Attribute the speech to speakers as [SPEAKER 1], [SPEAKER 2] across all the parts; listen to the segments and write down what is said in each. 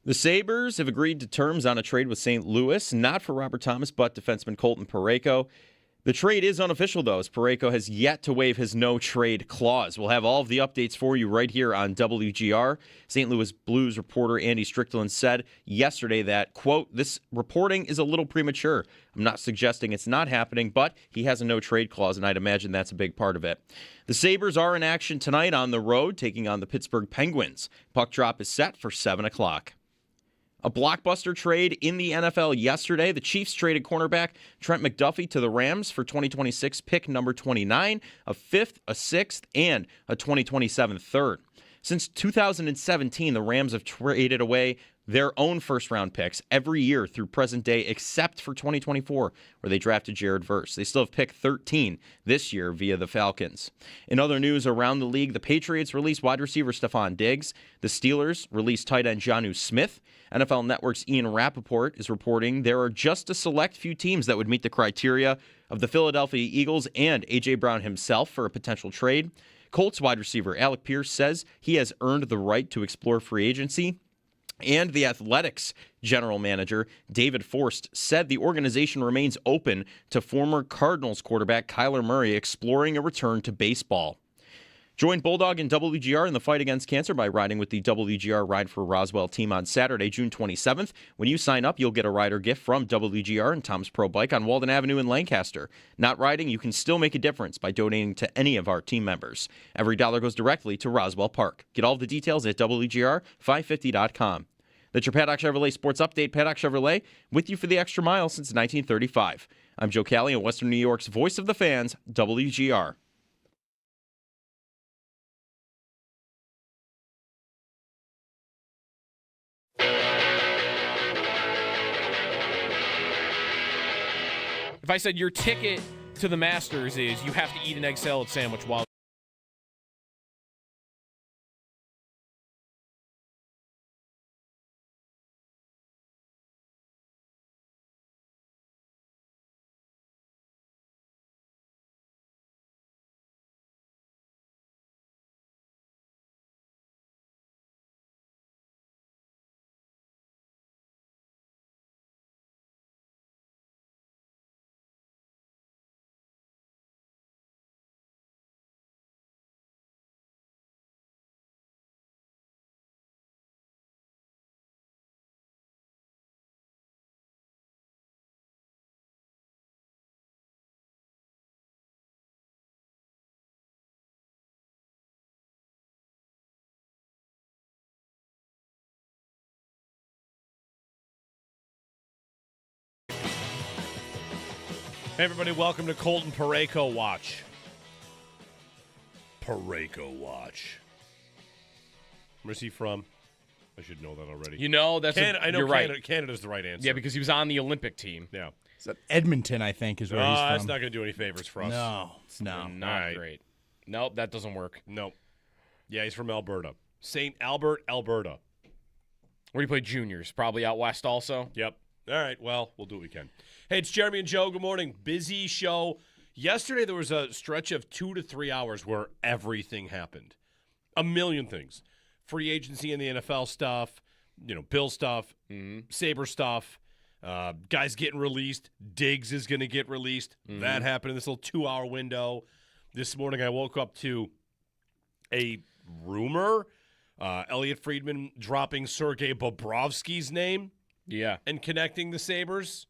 [SPEAKER 1] The Sabres have agreed to terms on a trade with St. Louis, not for Robert Thomas, but defenseman Colton Parayko. The trade is unofficial, though, as Parayko has yet to waive his no-trade clause. We'll have all of the updates for you right here on WGR. St. Louis Blues reporter Andy Strickland said yesterday that, quote, "This reporting is a little premature. I'm not suggesting it's not happening, but he has a no-trade clause, and I'd imagine that's a big part of it." The Sabres are in action tonight on the road, taking on the Pittsburgh Penguins. Puck drop is set for 7 o'clock. A blockbuster trade in the NFL yesterday. The Chiefs traded cornerback Trent McDuffie to the Rams for 2026 pick number 29, a 5th, a 6th, and a 2027 3rd. Since 2017, the Rams have traded away their own first-round picks every year through present day, except for 2024, where they drafted Jared Verse. They still have pick 13 this year via the Falcons. In other news around the league, the Patriots released wide receiver Stephon Diggs. The Steelers released tight end Jonnu Smith. NFL Network's Ian Rappaport is reporting there are just a select few teams that would meet the criteria of the Philadelphia Eagles and A.J. Brown himself for a potential trade. Colts wide receiver Alec Pierce says he has earned the right to explore free agency. And the Athletics general manager, David Forst, said the organization remains open to former Cardinals quarterback Kyler Murray exploring a return to baseball. Join Bulldog and WGR in the fight against cancer by riding with the WGR Ride for Roswell team on Saturday, June 27th. When you sign up, you'll get a rider gift from WGR and Tom's Pro Bike on Walden Avenue in Lancaster. Not riding, you can still make a difference by donating to any of our team members. Every dollar goes directly to Roswell Park. Get all the details at WGR550.com. That's your Paddock Chevrolet Sports Update. Paddock Chevrolet, with you for the extra mile since 1935. I'm Joe Cali in Western New York's voice of the fans, WGR.
[SPEAKER 2] If I said your ticket to the Masters is you have to eat an egg salad sandwich while...
[SPEAKER 3] Hey, everybody, welcome to Colton Parayko Watch. Parayko Watch. Where's he from? I should know that already.
[SPEAKER 2] You know, that's
[SPEAKER 3] I know
[SPEAKER 2] you're
[SPEAKER 3] Canada,
[SPEAKER 2] right.
[SPEAKER 3] Canada's the right answer.
[SPEAKER 2] Yeah, because he was on the Olympic team.
[SPEAKER 3] Yeah.
[SPEAKER 4] Is that Edmonton, I think, is where he's from.
[SPEAKER 3] That's not going to do any favors for us.
[SPEAKER 4] No.
[SPEAKER 2] Not
[SPEAKER 3] right.
[SPEAKER 2] great. Nope, that doesn't work.
[SPEAKER 3] Nope. Yeah, he's from Alberta. St. Albert, Alberta.
[SPEAKER 2] Where do you play juniors? Probably out west also?
[SPEAKER 3] Yep. All right, well, we'll do what we can. Hey, it's Jeremy and Joe. Good morning. Busy show. Yesterday, there was a stretch of 2 to 3 hours where everything happened. A million things. Free agency in the NFL stuff, Bill stuff, Sabre stuff, guys getting released. Diggs is going to get released. That happened in this little 2-hour window. This morning, I woke up to a rumor. Elliot Friedman dropping Sergei Bobrovsky's name.
[SPEAKER 2] Yeah.
[SPEAKER 3] And connecting the Sabres.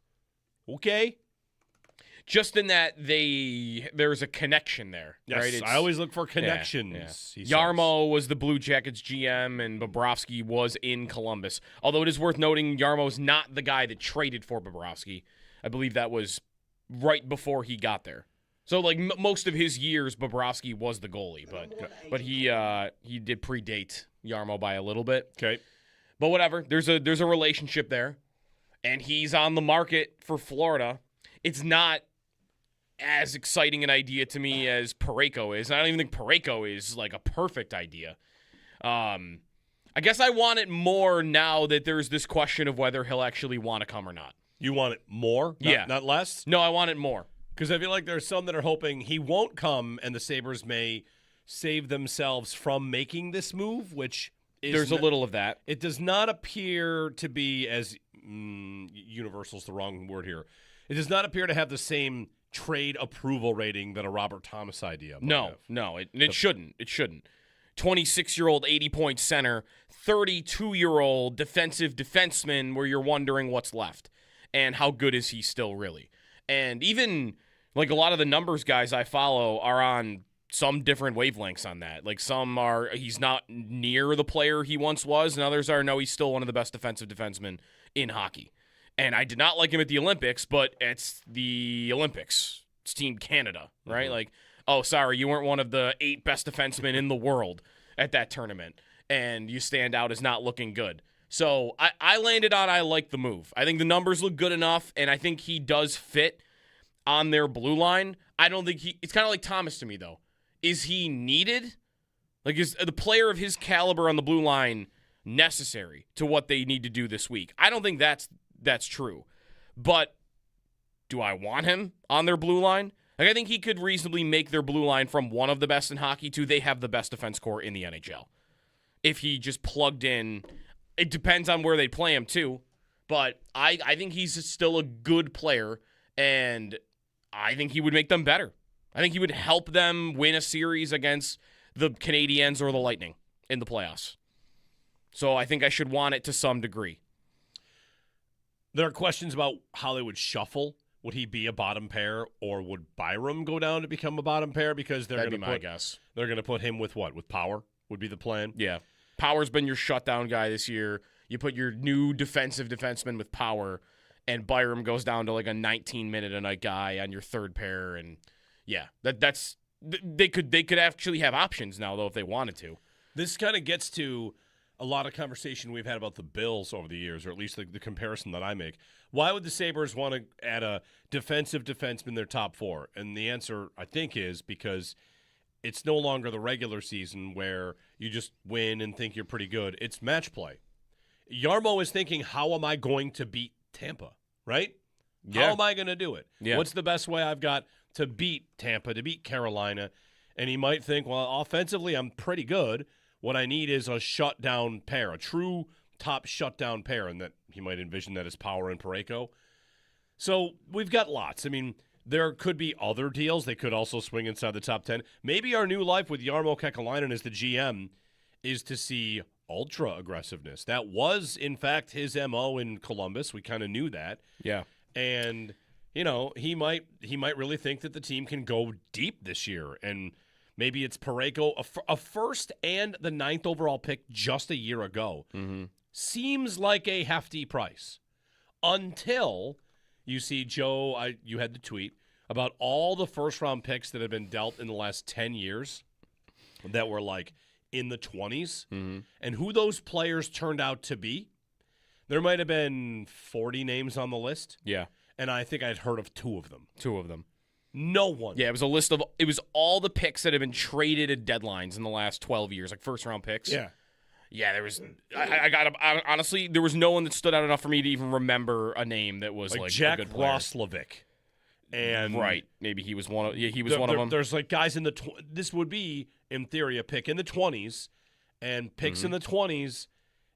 [SPEAKER 3] Okay.
[SPEAKER 2] Just in that there's a connection there.
[SPEAKER 3] Yes,
[SPEAKER 2] right?
[SPEAKER 3] I always look for connections.
[SPEAKER 2] Yeah. Yarmo was the Blue Jackets GM, and Bobrovsky was in Columbus. Although it is worth noting, Yarmo's not the guy that traded for Bobrovsky. I believe that was right before he got there. So, most of his years, Bobrovsky was the goalie, but he did predate Yarmo by a little bit.
[SPEAKER 3] Okay.
[SPEAKER 2] But whatever, there's a relationship there, and he's on the market for Florida. It's not as exciting an idea to me as Parayko is. I don't even think Parayko is a perfect idea. I guess I want it more now that there's this question of whether he'll actually want to come or not.
[SPEAKER 3] You want it more? Not less?
[SPEAKER 2] No, I want it more.
[SPEAKER 3] Because I feel like there's some that are hoping he won't come and the Sabres may save themselves from making this move, which
[SPEAKER 2] There's a little of that.
[SPEAKER 3] It does not appear to be as universal's the wrong word here. It does not appear to have the same trade approval rating that a Robert Thomas idea might have.
[SPEAKER 2] No, it shouldn't. It shouldn't. 26-year-old 80-point center, 32-year-old defensive defenseman where you're wondering what's left and how good is he still really. And even like a lot of the numbers guys I follow are on some different wavelengths on that. Like some are he's not near the player he once was, and others are no, he's still one of the best defensive defensemen in hockey. And I did not like him at the Olympics, but it's the Olympics. It's Team Canada, right?
[SPEAKER 3] Mm-hmm.
[SPEAKER 2] Like, oh, sorry, you weren't one of the 8 best defensemen in the world at that tournament, and you stand out as not looking good. So I landed on I like the move. I think the numbers look good enough, and I think he does fit on their blue line. I don't think it's kind of like Thomas to me, though. Is he needed? Like, is the player of his caliber on the blue line necessary to what they need to do this week? I don't think that's true. But do I want him on their blue line? Like, I think he could reasonably make their blue line from one of the best in hockey to they have the best defense core in the NHL. If he just plugged in, it depends on where they play him too. But I think he's still a good player, and I think he would make them better. I think he would help them win a series against the Canadiens or the Lightning in the playoffs. So I think I should want it to some degree.
[SPEAKER 3] There are questions about how they would shuffle. Would he be a bottom pair, or would Byram go down to become a bottom pair? Because
[SPEAKER 2] That'd be my guess.
[SPEAKER 3] They're going to put him with what? With Power would be the plan.
[SPEAKER 2] Yeah, Power's been your shutdown guy this year. You put your new defensive defenseman with Power, and Byram goes down to like a 19-minute-a-night guy on your third pair, and yeah, that's they could actually have options now though if they wanted to.
[SPEAKER 3] This kind of gets to a lot of conversation we've had about the Bills over the years, or at least the comparison that I make. Why would the Sabres want to add a defensive defenseman in their top 4? And the answer, I think, is because it's no longer the regular season where you just win and think you're pretty good. It's match play. Jarmo is thinking, how am I going to beat Tampa, right?
[SPEAKER 2] Yeah.
[SPEAKER 3] How am I going to do it?
[SPEAKER 2] Yeah.
[SPEAKER 3] What's the best way I've got to beat Tampa, to beat Carolina? And he might think, well, offensively, I'm pretty good. What I need is a shutdown pair, a true top shutdown pair, and that he might envision that as Power and Parayko. So we've got lots. I mean, there could be other deals. They could also swing inside the top 10. Maybe our new life with Jarmo Kekalainen as the GM is to see ultra aggressiveness. That was, in fact, his MO in Columbus. We kind of knew that.
[SPEAKER 2] Yeah.
[SPEAKER 3] And, you know, he might really think that the team can go deep this year. And maybe it's Parayko, a first and the 9th overall pick just a year ago.
[SPEAKER 2] Mm-hmm.
[SPEAKER 3] Seems like a hefty price until you see, Joe, you had the tweet about all the first-round picks that have been dealt in the last 10 years that were like in the 20s, and who those players turned out to be. There might have been 40 names on the list.
[SPEAKER 2] Yeah.
[SPEAKER 3] And I think I'd heard of 2 of them.
[SPEAKER 2] 2 of them.
[SPEAKER 3] No one.
[SPEAKER 2] Yeah, it was all the picks that have been traded at deadlines in the last 12 years, like first-round picks.
[SPEAKER 3] Yeah.
[SPEAKER 2] Yeah, there was. Honestly, there was no one that stood out enough for me to even remember a name that was like
[SPEAKER 3] Jack
[SPEAKER 2] a good player.
[SPEAKER 3] Roslovic. And
[SPEAKER 2] right, maybe he was one of. Yeah, he was one of them.
[SPEAKER 3] There's like guys in the. This would be in theory a pick in the 20s, and picks in the 20s.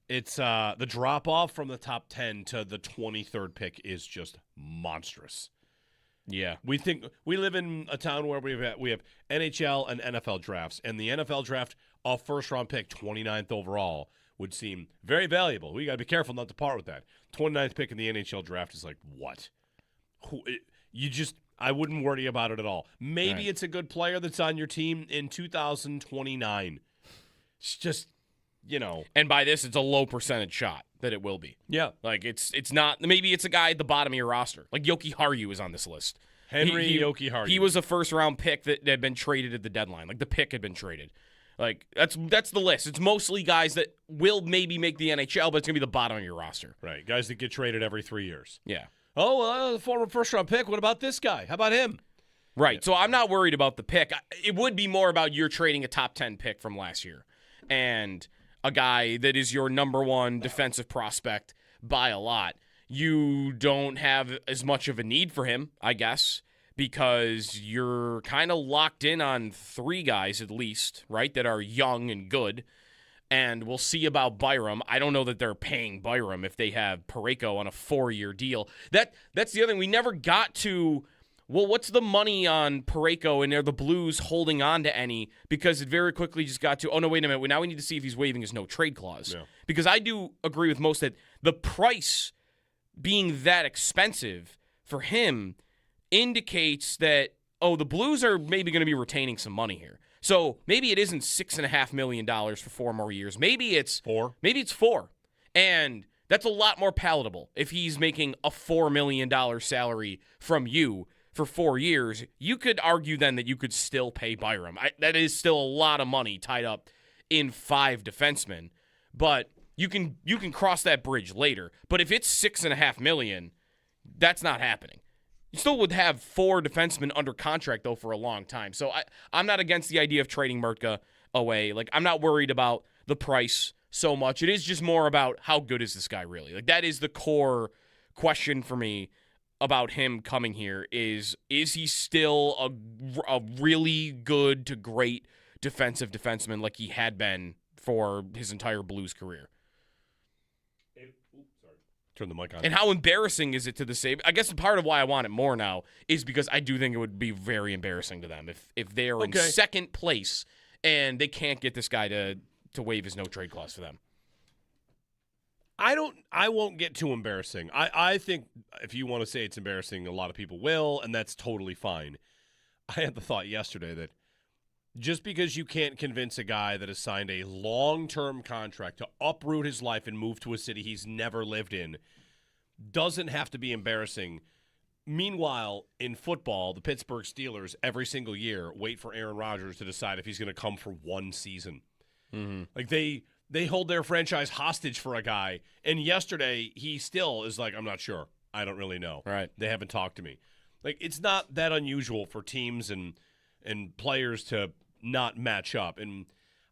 [SPEAKER 3] It's the drop off from the top 10 to the 23rd pick is just monstrous.
[SPEAKER 2] Yeah,
[SPEAKER 3] we live in a town where we have NHL and NFL drafts, and the NFL draft, a first-round pick, 29th overall, would seem very valuable. We got to be careful not to part with that. 29th pick in the NHL draft is like, what? I wouldn't worry about it at all. Maybe it's a good player that's on your team in 2029. It's just, you know.
[SPEAKER 2] And by this, it's a low percentage shot that it will be.
[SPEAKER 3] Yeah.
[SPEAKER 2] Like, it's not, maybe it's a guy at the bottom of your roster. Like, Yoki Haru is on this list.
[SPEAKER 3] Yoki Haru.
[SPEAKER 2] He was a first-round pick that had been traded at the deadline. Like, the pick had been traded. Like, that's the list. It's mostly guys that will maybe make the NHL, but it's going to be the bottom of your roster.
[SPEAKER 3] Right. Guys that get traded every 3 years.
[SPEAKER 2] Yeah.
[SPEAKER 3] Oh, the former first-round pick. What about this guy? How about him?
[SPEAKER 2] Right. So I'm not worried about the pick. It would be more about you're trading a top 10 pick from last year and a guy that is your number 1 defensive prospect by a lot. You don't have as much of a need for him, I guess, because you're kind of locked in on 3 guys at least, right, that are young and good. And we'll see about Byram. I don't know that they're paying Byram if they have Parayko on a 4-year deal. That's the other thing. We never got to, well, what's the money on Parayko, and are the Blues holding on to any? Because it very quickly just got to, oh, no, wait a minute. Now we need to see if he's waiving his no-trade clause.
[SPEAKER 3] Yeah.
[SPEAKER 2] Because I do agree with most that the price being that expensive for him indicates that, oh, the Blues are maybe going to be retaining some money here. So maybe it isn't $6.5 million for 4 more years. Maybe it's
[SPEAKER 3] 4.
[SPEAKER 2] Maybe it's 4. And that's a lot more palatable. If he's making a $4 million salary from you for 4 years, you could argue then that you could still pay Byram. That is still a lot of money tied up in 5 defensemen. But you can cross that bridge later. But if it's $6.5 million, that's not happening. You still would have 4 defensemen under contract, though, for a long time. So I'm not against the idea of trading Mertka away. Like, I'm not worried about the price so much. It is just more about how good is this guy really? Like, that is the core question for me about him coming here is he still a really good to great defensive defenseman like he had been for his entire Blues career?
[SPEAKER 3] Turn the mic on.
[SPEAKER 2] And how embarrassing is it to the Sabres? I guess part of why I want it more now is because I do think it would be very embarrassing to them if they are in second place and they can't get this guy to waive his no-trade clause for them.
[SPEAKER 3] I won't get too embarrassing. I think if you want to say it's embarrassing, a lot of people will, and that's totally fine. I had the thought yesterday that just because you can't convince a guy that has signed a long-term contract to uproot his life and move to a city he's never lived in doesn't have to be embarrassing. Meanwhile, in football, the Pittsburgh Steelers every single year wait for Aaron Rodgers to decide if he's going to come for one season. Mm-hmm. Like they hold their franchise hostage for a guy, and yesterday he still is like, I'm not sure. I don't really know.
[SPEAKER 2] Right.
[SPEAKER 3] They haven't talked to me. Like, it's not that unusual for teams and players to not match up. And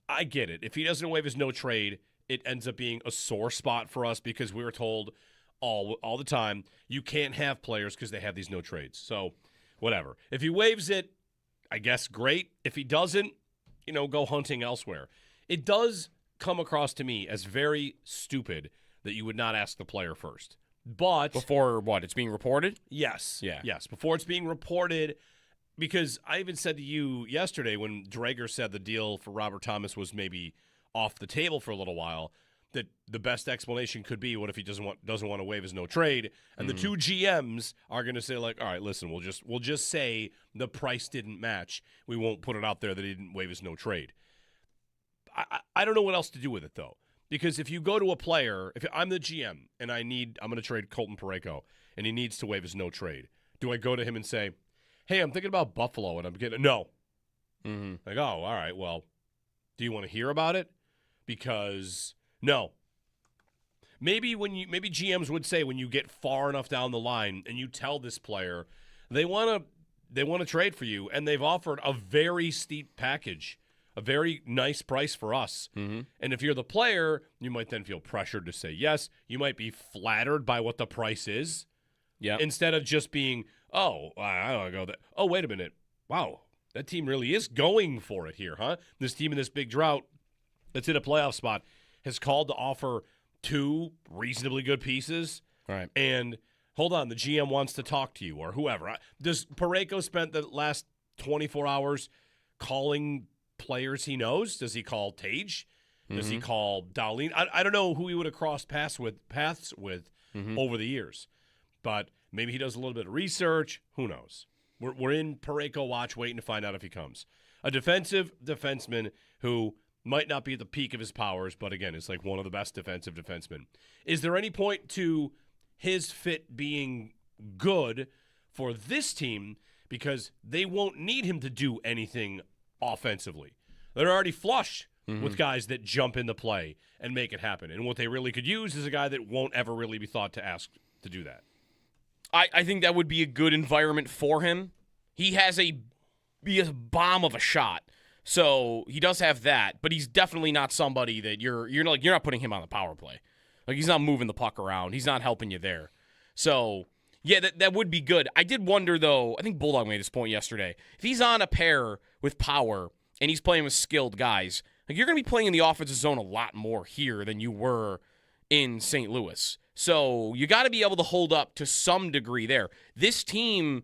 [SPEAKER 3] I get it. If he doesn't waive his no trade, it ends up being a sore spot for us because we were told all the time, you can't have players because they have these no trades. So whatever. If he waives it, I guess great. If he doesn't, go hunting elsewhere. It does come across to me as very stupid that you would not ask the player first. But
[SPEAKER 2] before what? It's being reported?
[SPEAKER 3] Yes.
[SPEAKER 2] Yeah.
[SPEAKER 3] Yes. Before it's being reported. Because I even said to you yesterday when Drager said the deal for Robert Thomas was maybe off the table for a little while, that the best explanation could be, what if he doesn't want to waive his no trade? And the two GMs are going to say, like, all right, listen, we'll just say the price didn't match. We won't put it out there that he didn't waive his no trade. I don't know what else to do with it though, because if you go to a player, if I'm the GM and I'm going to trade Colton Parayko and he needs to waive his no trade, do I go to him and say, hey, I'm thinking about Buffalo, and I'm getting no. Mm-hmm. Like, oh, all right, well, do you want to hear about it? Because no. Maybe GMs would say when you get far enough down the line and you tell this player they want to trade for you, and they've offered a very steep package, a very nice price for us. Mm-hmm. And if you're the player, you might then feel pressured to say yes. You might be flattered by what the price is.
[SPEAKER 2] Yeah.
[SPEAKER 3] Instead of just being, oh, I don't go that. Oh, wait a minute. Wow, that team really is going for it here, huh? This team in this big drought that's in a playoff spot has called to offer 2 reasonably good pieces.
[SPEAKER 2] Right.
[SPEAKER 3] And hold on, the GM wants to talk to you or whoever. Does Parayko spend the last 24 hours calling players he knows? Does he call Tage? Does he call Dowling? I don't know who he would have crossed paths with over the years. But maybe he does a little bit of research. Who knows? We're in Parayko watch waiting to find out if he comes. A defensive defenseman who might not be at the peak of his powers, but again, is like one of the best defensive defensemen. Is there any point to his fit being good for this team because they won't need him to do anything offensively? They're already flush with guys that jump into play and make it happen. And what they really could use is a guy that won't ever really be thought to ask to do that.
[SPEAKER 2] I think that would be a good environment for him. He has a bomb of a shot, so he does have that. But he's definitely not somebody that you're not putting him on the power play. Like, he's not moving the puck around. He's not helping you there. So yeah, that would be good. I did wonder though. I think Bulldog made this point yesterday. If he's on a pair with power and he's playing with skilled guys, Like, you're going to be playing in the offensive zone a lot more here than you were in St. Louis. So you got to be able to hold up to some degree there. This team's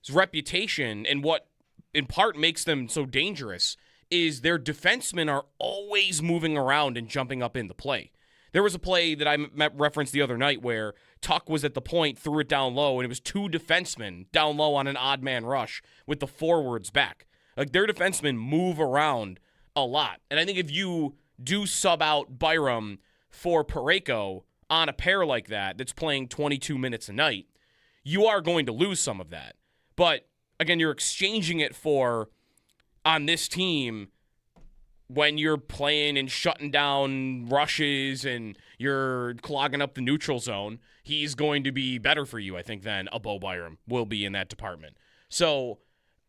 [SPEAKER 2] reputation and what in part makes them so dangerous is their defensemen are always moving around and jumping up into play. There was a play that I referenced the other night where Tuck was at the point, threw it down low, and it was 2 defensemen down low on an odd man rush with the forwards back. Like, their defensemen move around a lot. And I think if you do sub out Byram for Parayko on a pair like that that's playing 22 minutes a night, you are going to lose some of that. But, again, you're exchanging it for, on this team, when you're playing and shutting down rushes and you're clogging up the neutral zone, he's going to be better for you, I think, than a Bo Byram will be in that department. So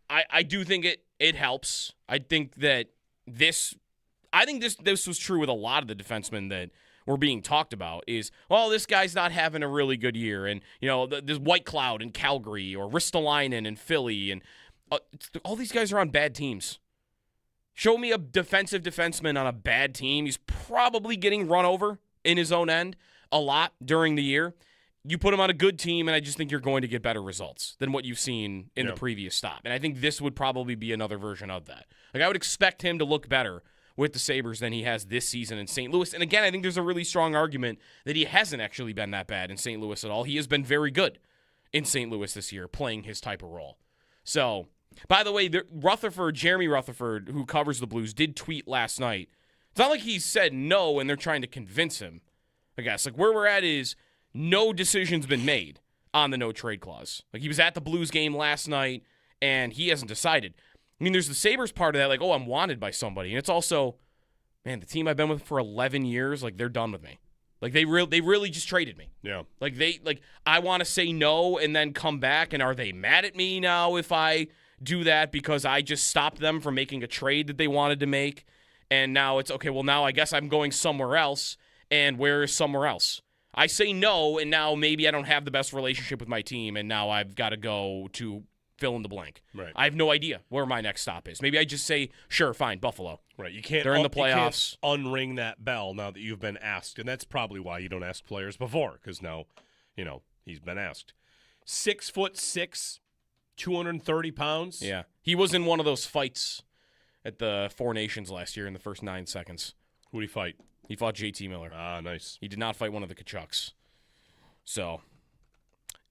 [SPEAKER 2] I do think it helps. I think that this was true with a lot of the defensemen that were being talked about is, well, this guy's not having a really good year. And, this White Cloud in Calgary or Ristolainen in Philly. And all these guys are on bad teams. Show me a defensive defenseman on a bad team. He's probably getting run over in his own end a lot during the year. You put him on a good team, and I just think you're going to get better results than what you've seen in the previous stop. And I think this would probably be another version of that. Like, I would expect him to look better with the Sabres than he has this season in St. Louis. And again, I think there's a really strong argument that he hasn't actually been that bad in St. Louis at all. He has been very good in St. Louis this year, playing his type of role. So, by the way, Jeremy Rutherford, who covers the Blues, did tweet last night. It's not like he said no and they're trying to convince him, I guess. Like, where we're at is no decision's been made on the no-trade clause. Like, he was at the Blues game last night, and he hasn't decided. I mean, there's the Sabres part of that, like, oh, I'm wanted by somebody. And it's also, man, the team I've been with for 11 years, like, they're done with me. Like, they really just traded me.
[SPEAKER 3] Yeah.
[SPEAKER 2] Like, I want to say no and then come back, and are they mad at me now if I do that because I just stopped them from making a trade that they wanted to make? And now it's, okay, well, now I guess I'm going somewhere else, and where is somewhere else? I say no, and now maybe I don't have the best relationship with my team, and now I've got to go to fill in the blank.
[SPEAKER 3] Right.
[SPEAKER 2] I have no idea where my next stop is. Maybe I just say, sure, fine, Buffalo.
[SPEAKER 3] Right. You can't.
[SPEAKER 2] They're in the playoffs.
[SPEAKER 3] You can't unring that bell now that you've been asked, and that's probably why you don't ask players before, because now, he's been asked. 6'6", 230 pounds.
[SPEAKER 2] Yeah, he was in one of those fights at the Four Nations last year in the first 9 seconds.
[SPEAKER 3] Who did he fight?
[SPEAKER 2] He fought JT Miller.
[SPEAKER 3] Ah, nice.
[SPEAKER 2] He did not fight one of the Kachucks. So,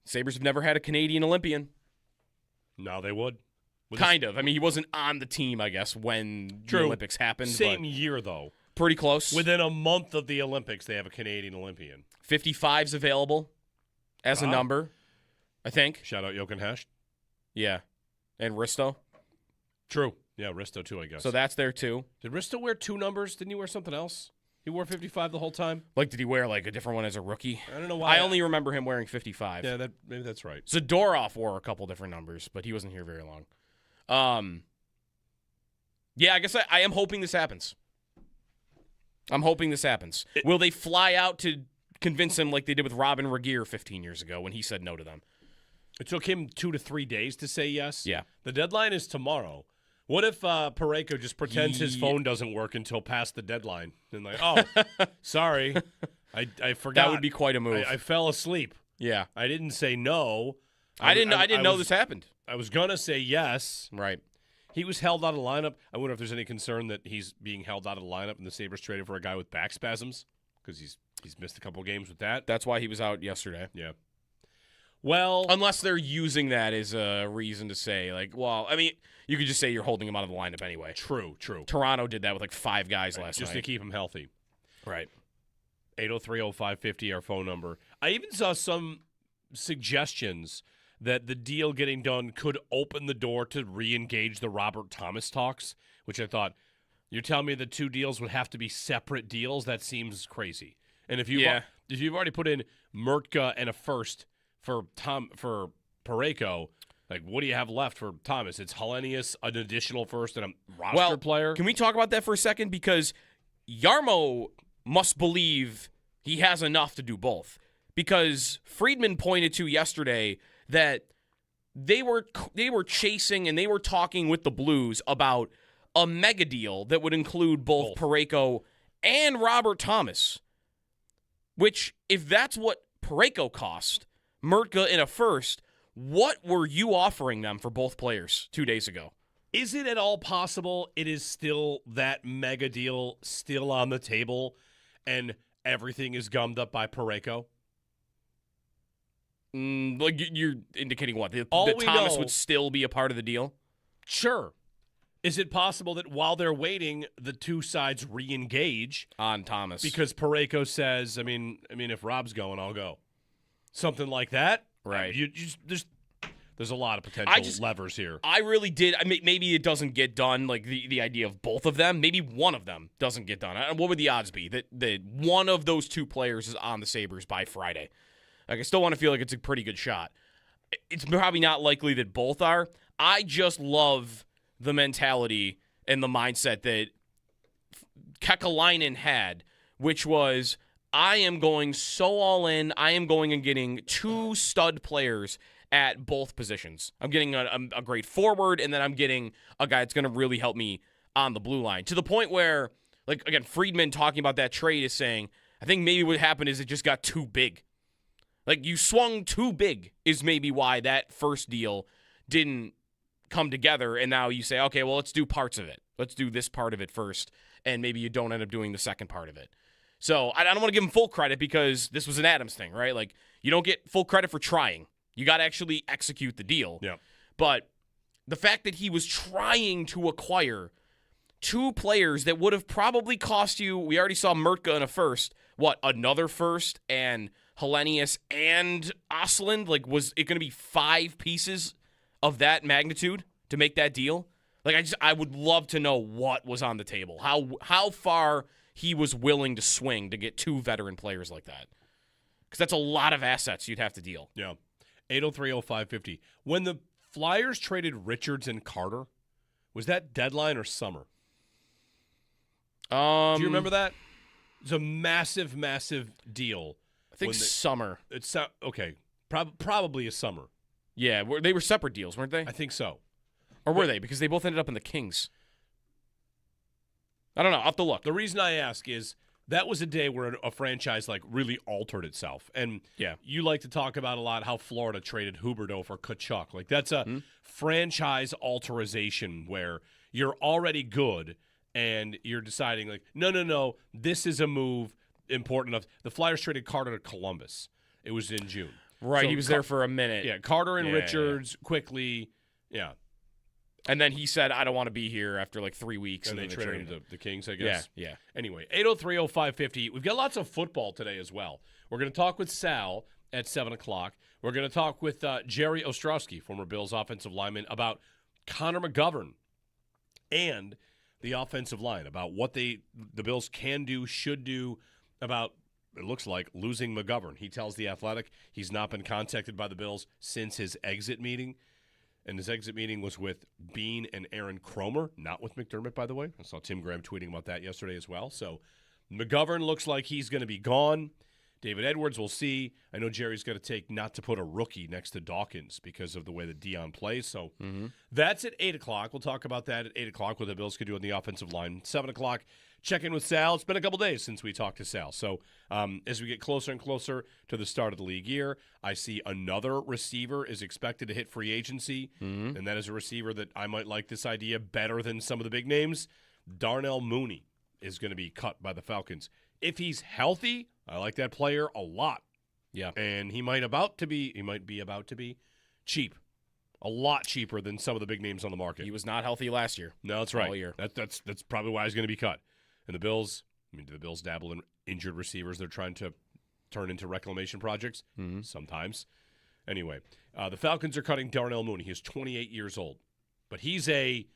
[SPEAKER 2] Sabres have never had a Canadian Olympian.
[SPEAKER 3] No, they would.
[SPEAKER 2] Kind of. I mean, he wasn't on the team, I guess, when the Olympics happened.
[SPEAKER 3] Same year, though.
[SPEAKER 2] Pretty close.
[SPEAKER 3] Within a month of the Olympics, they have a Canadian Olympian.
[SPEAKER 2] 55's available as a number, I think.
[SPEAKER 3] Shout out Jochen Hecht.
[SPEAKER 2] Yeah. And Risto.
[SPEAKER 3] True. Yeah, Risto, too, I guess.
[SPEAKER 2] So that's there, too.
[SPEAKER 3] Did Risto wear 2 numbers? Didn't he wear something else? He wore 55 the whole time?
[SPEAKER 2] Like, did he wear, like, a different one as a rookie?
[SPEAKER 3] I don't know why.
[SPEAKER 2] I only remember him wearing 55.
[SPEAKER 3] Yeah, maybe that's right.
[SPEAKER 2] Zadorov wore a couple different numbers, but he wasn't here very long. Yeah, I guess I am hoping this happens. Will they fly out to convince him like they did with Robin Regeer 15 years ago when he said no to them?
[SPEAKER 3] It took him 2 to 3 days to say yes?
[SPEAKER 2] Yeah.
[SPEAKER 3] The deadline is tomorrow. What if Parayko just pretends his phone doesn't work until past the deadline? And like, oh, sorry, I forgot.
[SPEAKER 2] That would be quite a move.
[SPEAKER 3] I fell asleep.
[SPEAKER 2] Yeah.
[SPEAKER 3] I didn't say no.
[SPEAKER 2] I didn't know this happened.
[SPEAKER 3] I was going to say yes.
[SPEAKER 2] Right.
[SPEAKER 3] He was held out of the lineup. I wonder if there's any concern that he's being held out of the lineup and the Sabres traded for a guy with back spasms because he's missed a couple games with that.
[SPEAKER 2] That's why he was out yesterday.
[SPEAKER 3] Yeah. Well,
[SPEAKER 2] unless they're using that as a reason to say, like, well, I mean, you could just say you're holding him out of the lineup anyway.
[SPEAKER 3] True.
[SPEAKER 2] Toronto did that with like 5 guys last night.
[SPEAKER 3] Just to keep him healthy.
[SPEAKER 2] Right.
[SPEAKER 3] 803-0550, our phone number. I even saw some suggestions that the deal getting done could open the door to re-engage the Robert Thomas talks, which I thought, you're telling me the 2 deals would have to be separate deals? That seems crazy. And if you've already put in Mertka and a first for Parayko, like, what do you have left for Thomas? It's Hellenius, an additional first, and a roster player.
[SPEAKER 2] Can we talk about that for a second? Because Jarmo must believe he has enough to do both. Because Friedman pointed to yesterday that they were chasing and they were talking with the Blues about a mega deal that would include both Parayko and Robert Thomas, which, if that's what Parayko cost, Mertka in a first, what were you offering them for both players 2 days ago?
[SPEAKER 3] Is it at all possible it is still that mega deal still on the table and everything is gummed up by Parayko?
[SPEAKER 2] Like you're indicating what? That
[SPEAKER 3] we
[SPEAKER 2] Thomas
[SPEAKER 3] know-
[SPEAKER 2] would still be a part of the deal?
[SPEAKER 3] Sure. Is it possible that while they're waiting, the two sides re-engage
[SPEAKER 2] On Thomas.
[SPEAKER 3] because Parayko says, I mean, if Rob's going, I'll go. Something like that?
[SPEAKER 2] Right.
[SPEAKER 3] There's a lot of potential levers here.
[SPEAKER 2] I really did. I mean, maybe it doesn't get done, like the idea of both of them. Maybe one of them doesn't get done. What would the odds be that one of those two players is on the Sabres by Friday? Like, I still want to feel like it's a pretty good shot. It's probably not likely that both are. I just love the mentality and the mindset that Kekalainen had, which was, I am going so all in. I am going and getting two stud players at both positions. I'm getting a great forward, and then I'm getting a guy that's going to really help me on the blue line. To the point where, like, again, Friedman talking about that trade is saying, I think maybe what happened is it just got too big. Like, you swung too big is maybe why that first deal didn't come together, and now you say, okay, well, let's do parts of it. Let's do this part of it first, and maybe you don't end up doing the second part of it. So I don't want to give him full credit because this was an Adams thing, right? Like, you don't get full credit for trying. You got to actually execute the deal.
[SPEAKER 3] Yeah.
[SPEAKER 2] But the fact that he was trying to acquire two players that would have probably cost you, we already saw Mertka in a first, another first, and Hellenius and Osland? Like, was it going to be 5 pieces of that magnitude to make that deal? Like, I would love to know what was on the table. How far he was willing to swing to get 2 veteran players like that. Because that's a lot of assets you'd have to deal.
[SPEAKER 3] Yeah. 803-0550. When the Flyers traded Richards and Carter, was that deadline or summer? Do you remember that? It was a massive, massive deal.
[SPEAKER 2] I think summer.
[SPEAKER 3] It's okay. Probably a summer.
[SPEAKER 2] Yeah, they were separate deals, weren't they?
[SPEAKER 3] I think so.
[SPEAKER 2] Or were they? Because they both ended up in the Kings. I don't know. I'll have to look.
[SPEAKER 3] The reason I ask is that was a day where a franchise like really altered itself. And
[SPEAKER 2] yeah,
[SPEAKER 3] you like to talk about a lot how Florida traded Huberdeau for Tkachuk. Like, that's a franchise alterization where you're already good and you're deciding like, no, this is a move important enough. The Flyers traded Carter to Columbus. It was in June.
[SPEAKER 2] Right,
[SPEAKER 3] So
[SPEAKER 2] he was there for a minute.
[SPEAKER 3] Yeah, Carter and
[SPEAKER 2] Yeah,
[SPEAKER 3] Richards quickly. Yeah.
[SPEAKER 2] And then he said, I don't want to be here after like 3 weeks.
[SPEAKER 3] And
[SPEAKER 2] then
[SPEAKER 3] they traded him to the Kings, I
[SPEAKER 2] Yeah,
[SPEAKER 3] guess.
[SPEAKER 2] yeah.
[SPEAKER 3] Anyway, 803-0550. We've got lots of football today as well. We're going to talk with Sal at 7 o'clock. We're going to talk with Jerry Ostrowski, former Bills offensive lineman, about Connor McGovern and the offensive line, about what the Bills can do, should do, about, it looks like, losing McGovern. He tells The Athletic he's not been contacted by the Bills since his exit meeting. And his exit meeting was with Bean and Aaron Cromer, not with McDermott, by the way. I saw Tim Graham tweeting about that yesterday as well. So McGovern looks like he's going to be gone. David Edwards, we'll see. I know Jerry's got to take not to put a rookie next to Dawkins because of the way that Dion plays. So that's at 8 o'clock. We'll talk about that at 8 o'clock, what the Bills could do on the offensive line. 7 o'clock, check in with Sal. It's been a couple days since we talked to Sal. So as we get closer and closer to the start of the league year, I see another receiver is expected to hit free agency, and that is a receiver that I might like this idea better than some of the big names. Darnell Mooney is going to be cut by the Falcons. If he's healthy, I like that player a lot.
[SPEAKER 2] Yeah.
[SPEAKER 3] And he might be about to be cheap. A lot cheaper than some of the big names on the market.
[SPEAKER 2] He was not healthy last year.
[SPEAKER 3] No, that's right.
[SPEAKER 2] All year.
[SPEAKER 3] That's probably why he's going to be cut. And the Bills, do the Bills dabble in injured receivers they're trying to turn into reclamation projects? Sometimes. Anyway, the Falcons are cutting Darnell Mooney. He's 28 years old. But he's a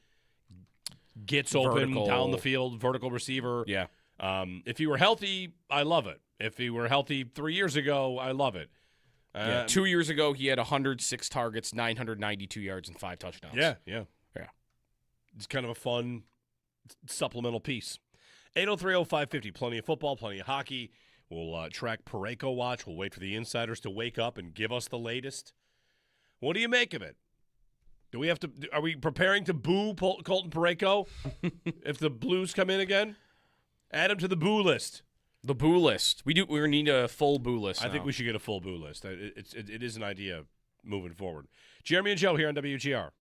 [SPEAKER 3] gets open down the field, vertical receiver.
[SPEAKER 2] Yeah.
[SPEAKER 3] If he were healthy, I love it. If he were healthy 3 years ago, I love it.
[SPEAKER 2] 2 years ago, he had 106 targets, 992 yards, and 5 touchdowns.
[SPEAKER 3] Yeah. It's kind of a fun supplemental piece. 803-0550. Plenty of football, plenty of hockey. We'll track Parayko watch. We'll wait for the insiders to wake up and give us the latest. What do you make of it? Do we have to? Are we preparing to boo Colton Parayko if the Blues come in again? Add him to the boo list.
[SPEAKER 2] The boo list. We need a full boo list.
[SPEAKER 3] I think we should get a full boo list. It is an idea moving forward. Jeremy and Joe here on WGR.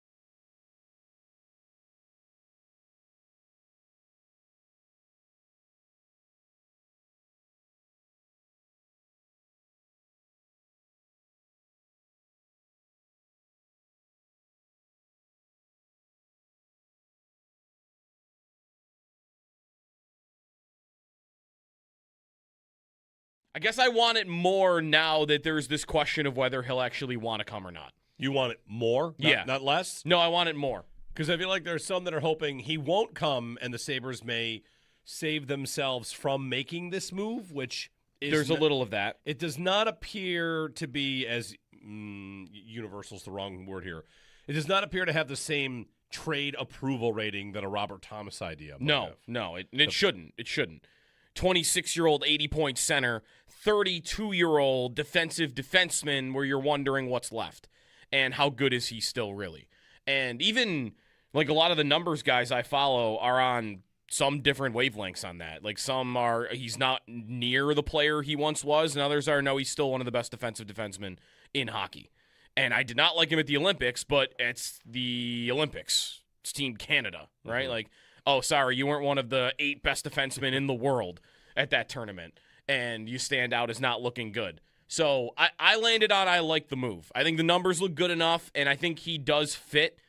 [SPEAKER 2] I guess I want it more now that there's this question of whether he'll actually want to come or not.
[SPEAKER 3] You want it more?
[SPEAKER 2] Yeah.
[SPEAKER 3] Not less?
[SPEAKER 2] No, I want it more.
[SPEAKER 3] Because I feel like there's some that are hoping he won't come and the Sabres may save themselves from making this move, which is...
[SPEAKER 2] There's a little of that.
[SPEAKER 3] It does not appear to be as... universal's the wrong word here. It does not appear to have the same trade approval rating that a Robert Thomas idea might have.
[SPEAKER 2] No, it shouldn't. It shouldn't. 26-year-old 80-point center, 32-year-old defensive defenseman where you're wondering what's left and how good is he still really. And even like a lot of the numbers guys I follow are on some different wavelengths on that. Like some are he's not near the player he once was, and others are no, he's still one of the best defensive defensemen in hockey. And I did not like him at the Olympics, but it's the Olympics. It's Team Canada, right?
[SPEAKER 3] Mm-hmm.
[SPEAKER 2] Like, oh, sorry, you weren't one of the 8 best defensemen in the world at that tournament, and you stand out as not looking good. So I landed on I like the move. I think the numbers look good enough, and I think he does fit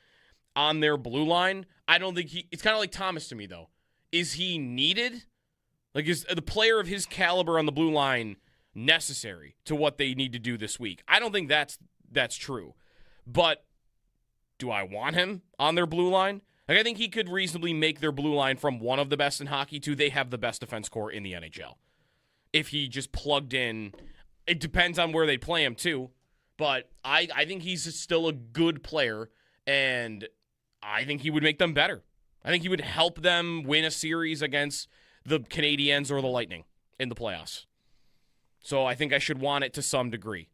[SPEAKER 2] on their blue line. I don't think it's kind of like Thomas to me, though. Is he needed? Like, is the player of his caliber on the blue line necessary to what they need to do this week? I don't think that's true. But do I want him on their blue line? Like, I think he could reasonably make their blue line from one of the best in hockey to they have the best defense core in the NHL. If he just plugged in, it depends on where they play him too. But I think he's still a good player, and I think he would make them better. I think he would help them win a series against the Canadiens or the Lightning in the playoffs. So I think I should want it to some degree.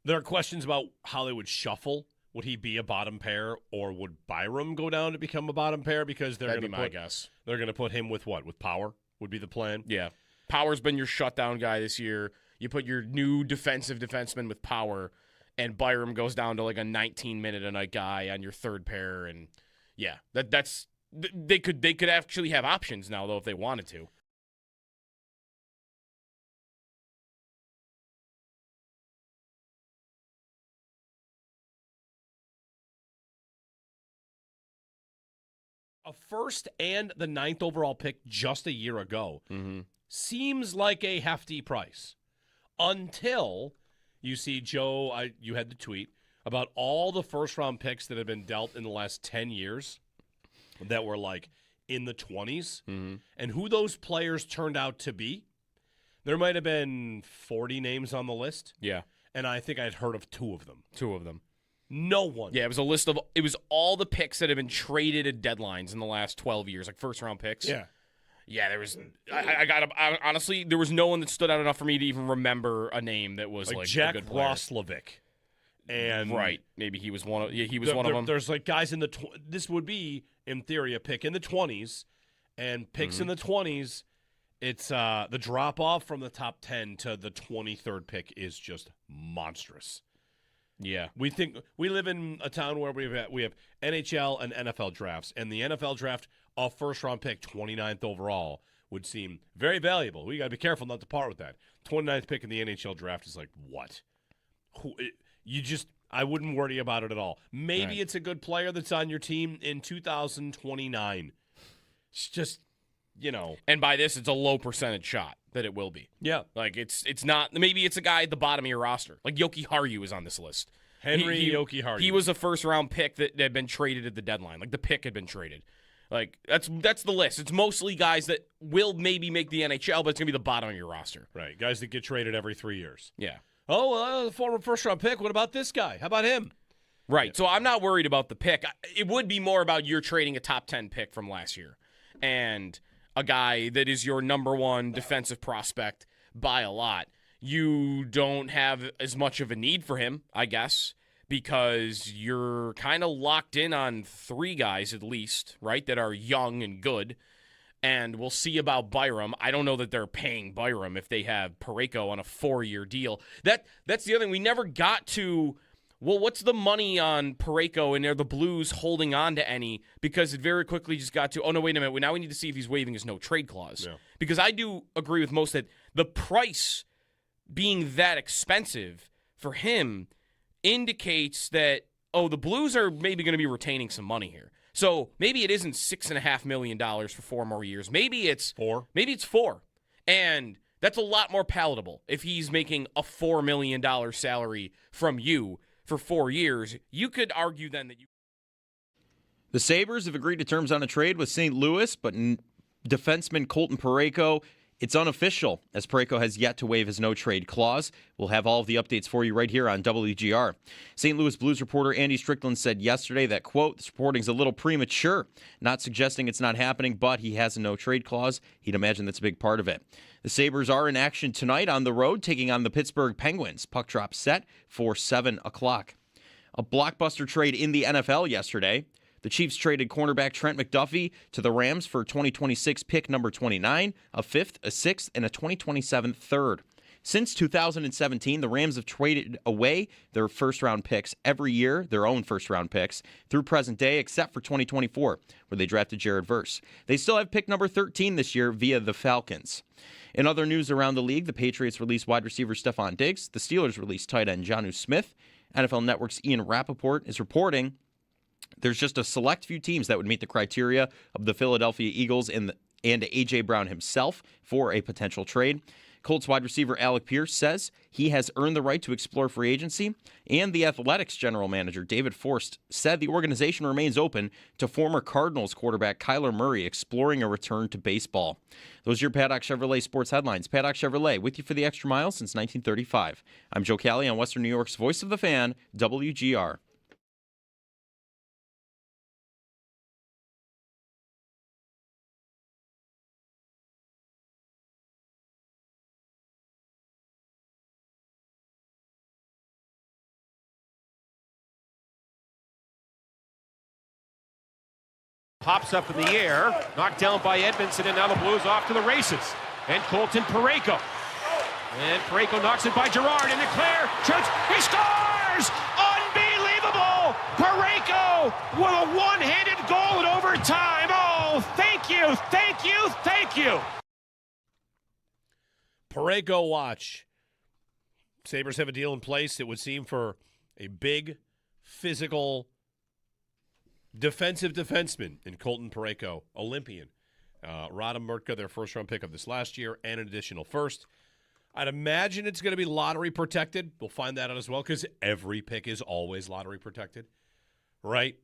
[SPEAKER 3] There are questions about how they would shuffle. Would he be a bottom pair, or would Byram go down to become a bottom pair? Because they're going to
[SPEAKER 2] my guess.
[SPEAKER 3] They're going to put him with what? With Power would be the plan.
[SPEAKER 2] Yeah, Power's been your shutdown guy this year. You put your new defensive defenseman with Power, and Byram goes down to like a 19-minute-a-night guy on your third pair, and yeah, that's they could actually have options now though if they wanted to.
[SPEAKER 3] A first and the 9th overall pick just a year ago seems like a hefty price until you see, Joe, you had the tweet about all the first-round picks that have been dealt in the last 10 years that were like in the 20s and who those players turned out to be. There might have been 40 names on the list.
[SPEAKER 2] Yeah.
[SPEAKER 3] And I think I'd heard of 2 of them.
[SPEAKER 2] 2 of them.
[SPEAKER 3] No one.
[SPEAKER 2] Yeah, it was it was all the picks that have been traded at deadlines in the last 12 years, like first-round picks.
[SPEAKER 3] Yeah.
[SPEAKER 2] Yeah, there was. Honestly, there was no one that stood out enough for me to even remember a name that was like
[SPEAKER 3] Jack
[SPEAKER 2] a good player.
[SPEAKER 3] Roslovic. And
[SPEAKER 2] right, maybe he was one of. Yeah, he was one of them.
[SPEAKER 3] There's like guys in the. This would be in theory a pick in the 20s, and picks in the 20s. It's the drop off from the top 10 to the 23rd pick is just monstrous.
[SPEAKER 2] Yeah,
[SPEAKER 3] we live in a town where we have NHL and NFL drafts, and the NFL draft, a first-round pick, 29th overall, would seem very valuable. We got to be careful not to part with that. 29th pick in the NHL draft is like what? I wouldn't worry about it at all. Maybe it's a good player that's on your team in 2029. It's just,
[SPEAKER 2] And by this, it's a low percentage shot that it will be.
[SPEAKER 3] Yeah.
[SPEAKER 2] Like, it's not, maybe it's a guy at the bottom of your roster. Like, Yoki Haru is on this list.
[SPEAKER 3] Yoki Haru.
[SPEAKER 2] He was a first-round pick that had been traded at the deadline. Like, the pick had been traded. Like, that's the list. It's mostly guys that will maybe make the NHL, but it's going to be the bottom of your roster.
[SPEAKER 3] Right. Guys that get traded every 3 years.
[SPEAKER 2] Yeah.
[SPEAKER 3] Oh, well, the former first-round pick. What about this guy? How about him?
[SPEAKER 2] Right. So I'm not worried about the pick. It would be more about you're trading a top 10 pick from last year. And a guy that is your number one defensive prospect by a lot. You don't have as much of a need for him, I guess, because you're kind of locked in on 3 guys at least, right, that are young and good. And we'll see about Byram. I don't know that they're paying Byram if they have Parayko on a 4-year deal. That's the other thing. We never got to, well, what's the money on Parayko, and are the Blues holding on to any? Because it very quickly just got to, oh, no, wait a minute. Now we need to see if he's waiving his no-trade clause.
[SPEAKER 3] Yeah.
[SPEAKER 2] Because I do agree with most that the price being that expensive for him indicates that, oh, the Blues are maybe going to be retaining some money here. So maybe it isn't $6.5 million for 4 more years. Maybe it's
[SPEAKER 3] 4.
[SPEAKER 2] Maybe it's 4. And that's a lot more palatable. If he's making a $4 million salary from you for 4 years, you could argue then that you.
[SPEAKER 1] The Sabres have agreed to terms on a trade with St. Louis, but defenseman Colton Parayko, it's unofficial, as Parayko has yet to waive his no-trade clause. We'll have all of the updates for you right here on WGR. St. Louis Blues reporter Andy Strickland said yesterday that, quote, this reporting's a little premature, not suggesting it's not happening, but he has a no-trade clause. He'd imagine that's a big part of it. The Sabres are in action tonight on the road, taking on the Pittsburgh Penguins. Puck drop set for 7 o'clock. A blockbuster trade in the NFL yesterday. The Chiefs traded cornerback Trent McDuffie to the Rams for 2026 pick number 29, a 5th, a 6th, and a 2027 3rd. Since 2017, the Rams have traded away their first-round picks every year, their own first-round picks, through present day, except for 2024, where they drafted Jared Verse. They still have pick number 13 this year via the Falcons. In other news around the league, the Patriots released wide receiver Stephon Diggs. The Steelers released tight end Jonnu Smith. NFL Network's Ian Rappaport is reporting there's just a select few teams that would meet the criteria of the Philadelphia Eagles and A.J. Brown himself for a potential trade. Colts wide receiver Alec Pierce says he has earned the right to explore free agency, and the Athletics general manager David Forst said the organization remains open to former Cardinals quarterback Kyler Murray exploring a return to baseball. Those are your Paddock Chevrolet sports headlines. Paddock Chevrolet, with you for the extra mile since 1935. I'm Joe Cali on Western New York's Voice of the Fan, WGR.
[SPEAKER 5] Pops up in the air, knocked down by Edmondson, and now the Blues off to the races. And Colton Parayko. And Parayko knocks it by Girard, and Leclerc shoots, he scores! Unbelievable! Parayko with a one-handed goal in overtime. Oh, thank you, thank you, thank you!
[SPEAKER 3] Parayko watch. Sabres have a deal in place, it would seem, for a big, physical, defensive defenseman in Colton Parayko, Olympian. Rada Murtka, their first-round pick of this last year, and an additional first. I'd imagine it's going to be lottery protected. We'll find that out as well, because every pick is always lottery protected, right?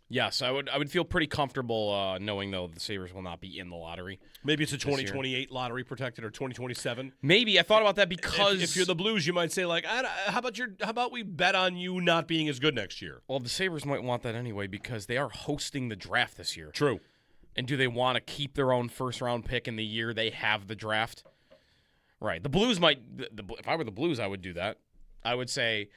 [SPEAKER 2] Yes, I would feel pretty comfortable knowing, though, the Sabres will not be in the lottery.
[SPEAKER 3] Maybe it's a 2028 lottery protected or 2027.
[SPEAKER 2] Maybe. I thought about that because
[SPEAKER 3] if you're the Blues, you might say, like, how about we bet on you not being as good next year?
[SPEAKER 2] Well, the Sabres might want that anyway because they are hosting the draft this year.
[SPEAKER 3] True.
[SPEAKER 2] And do they want to keep their own first-round pick in the year they have the draft? Right. The Blues might if I were the Blues, I would do that. I would say,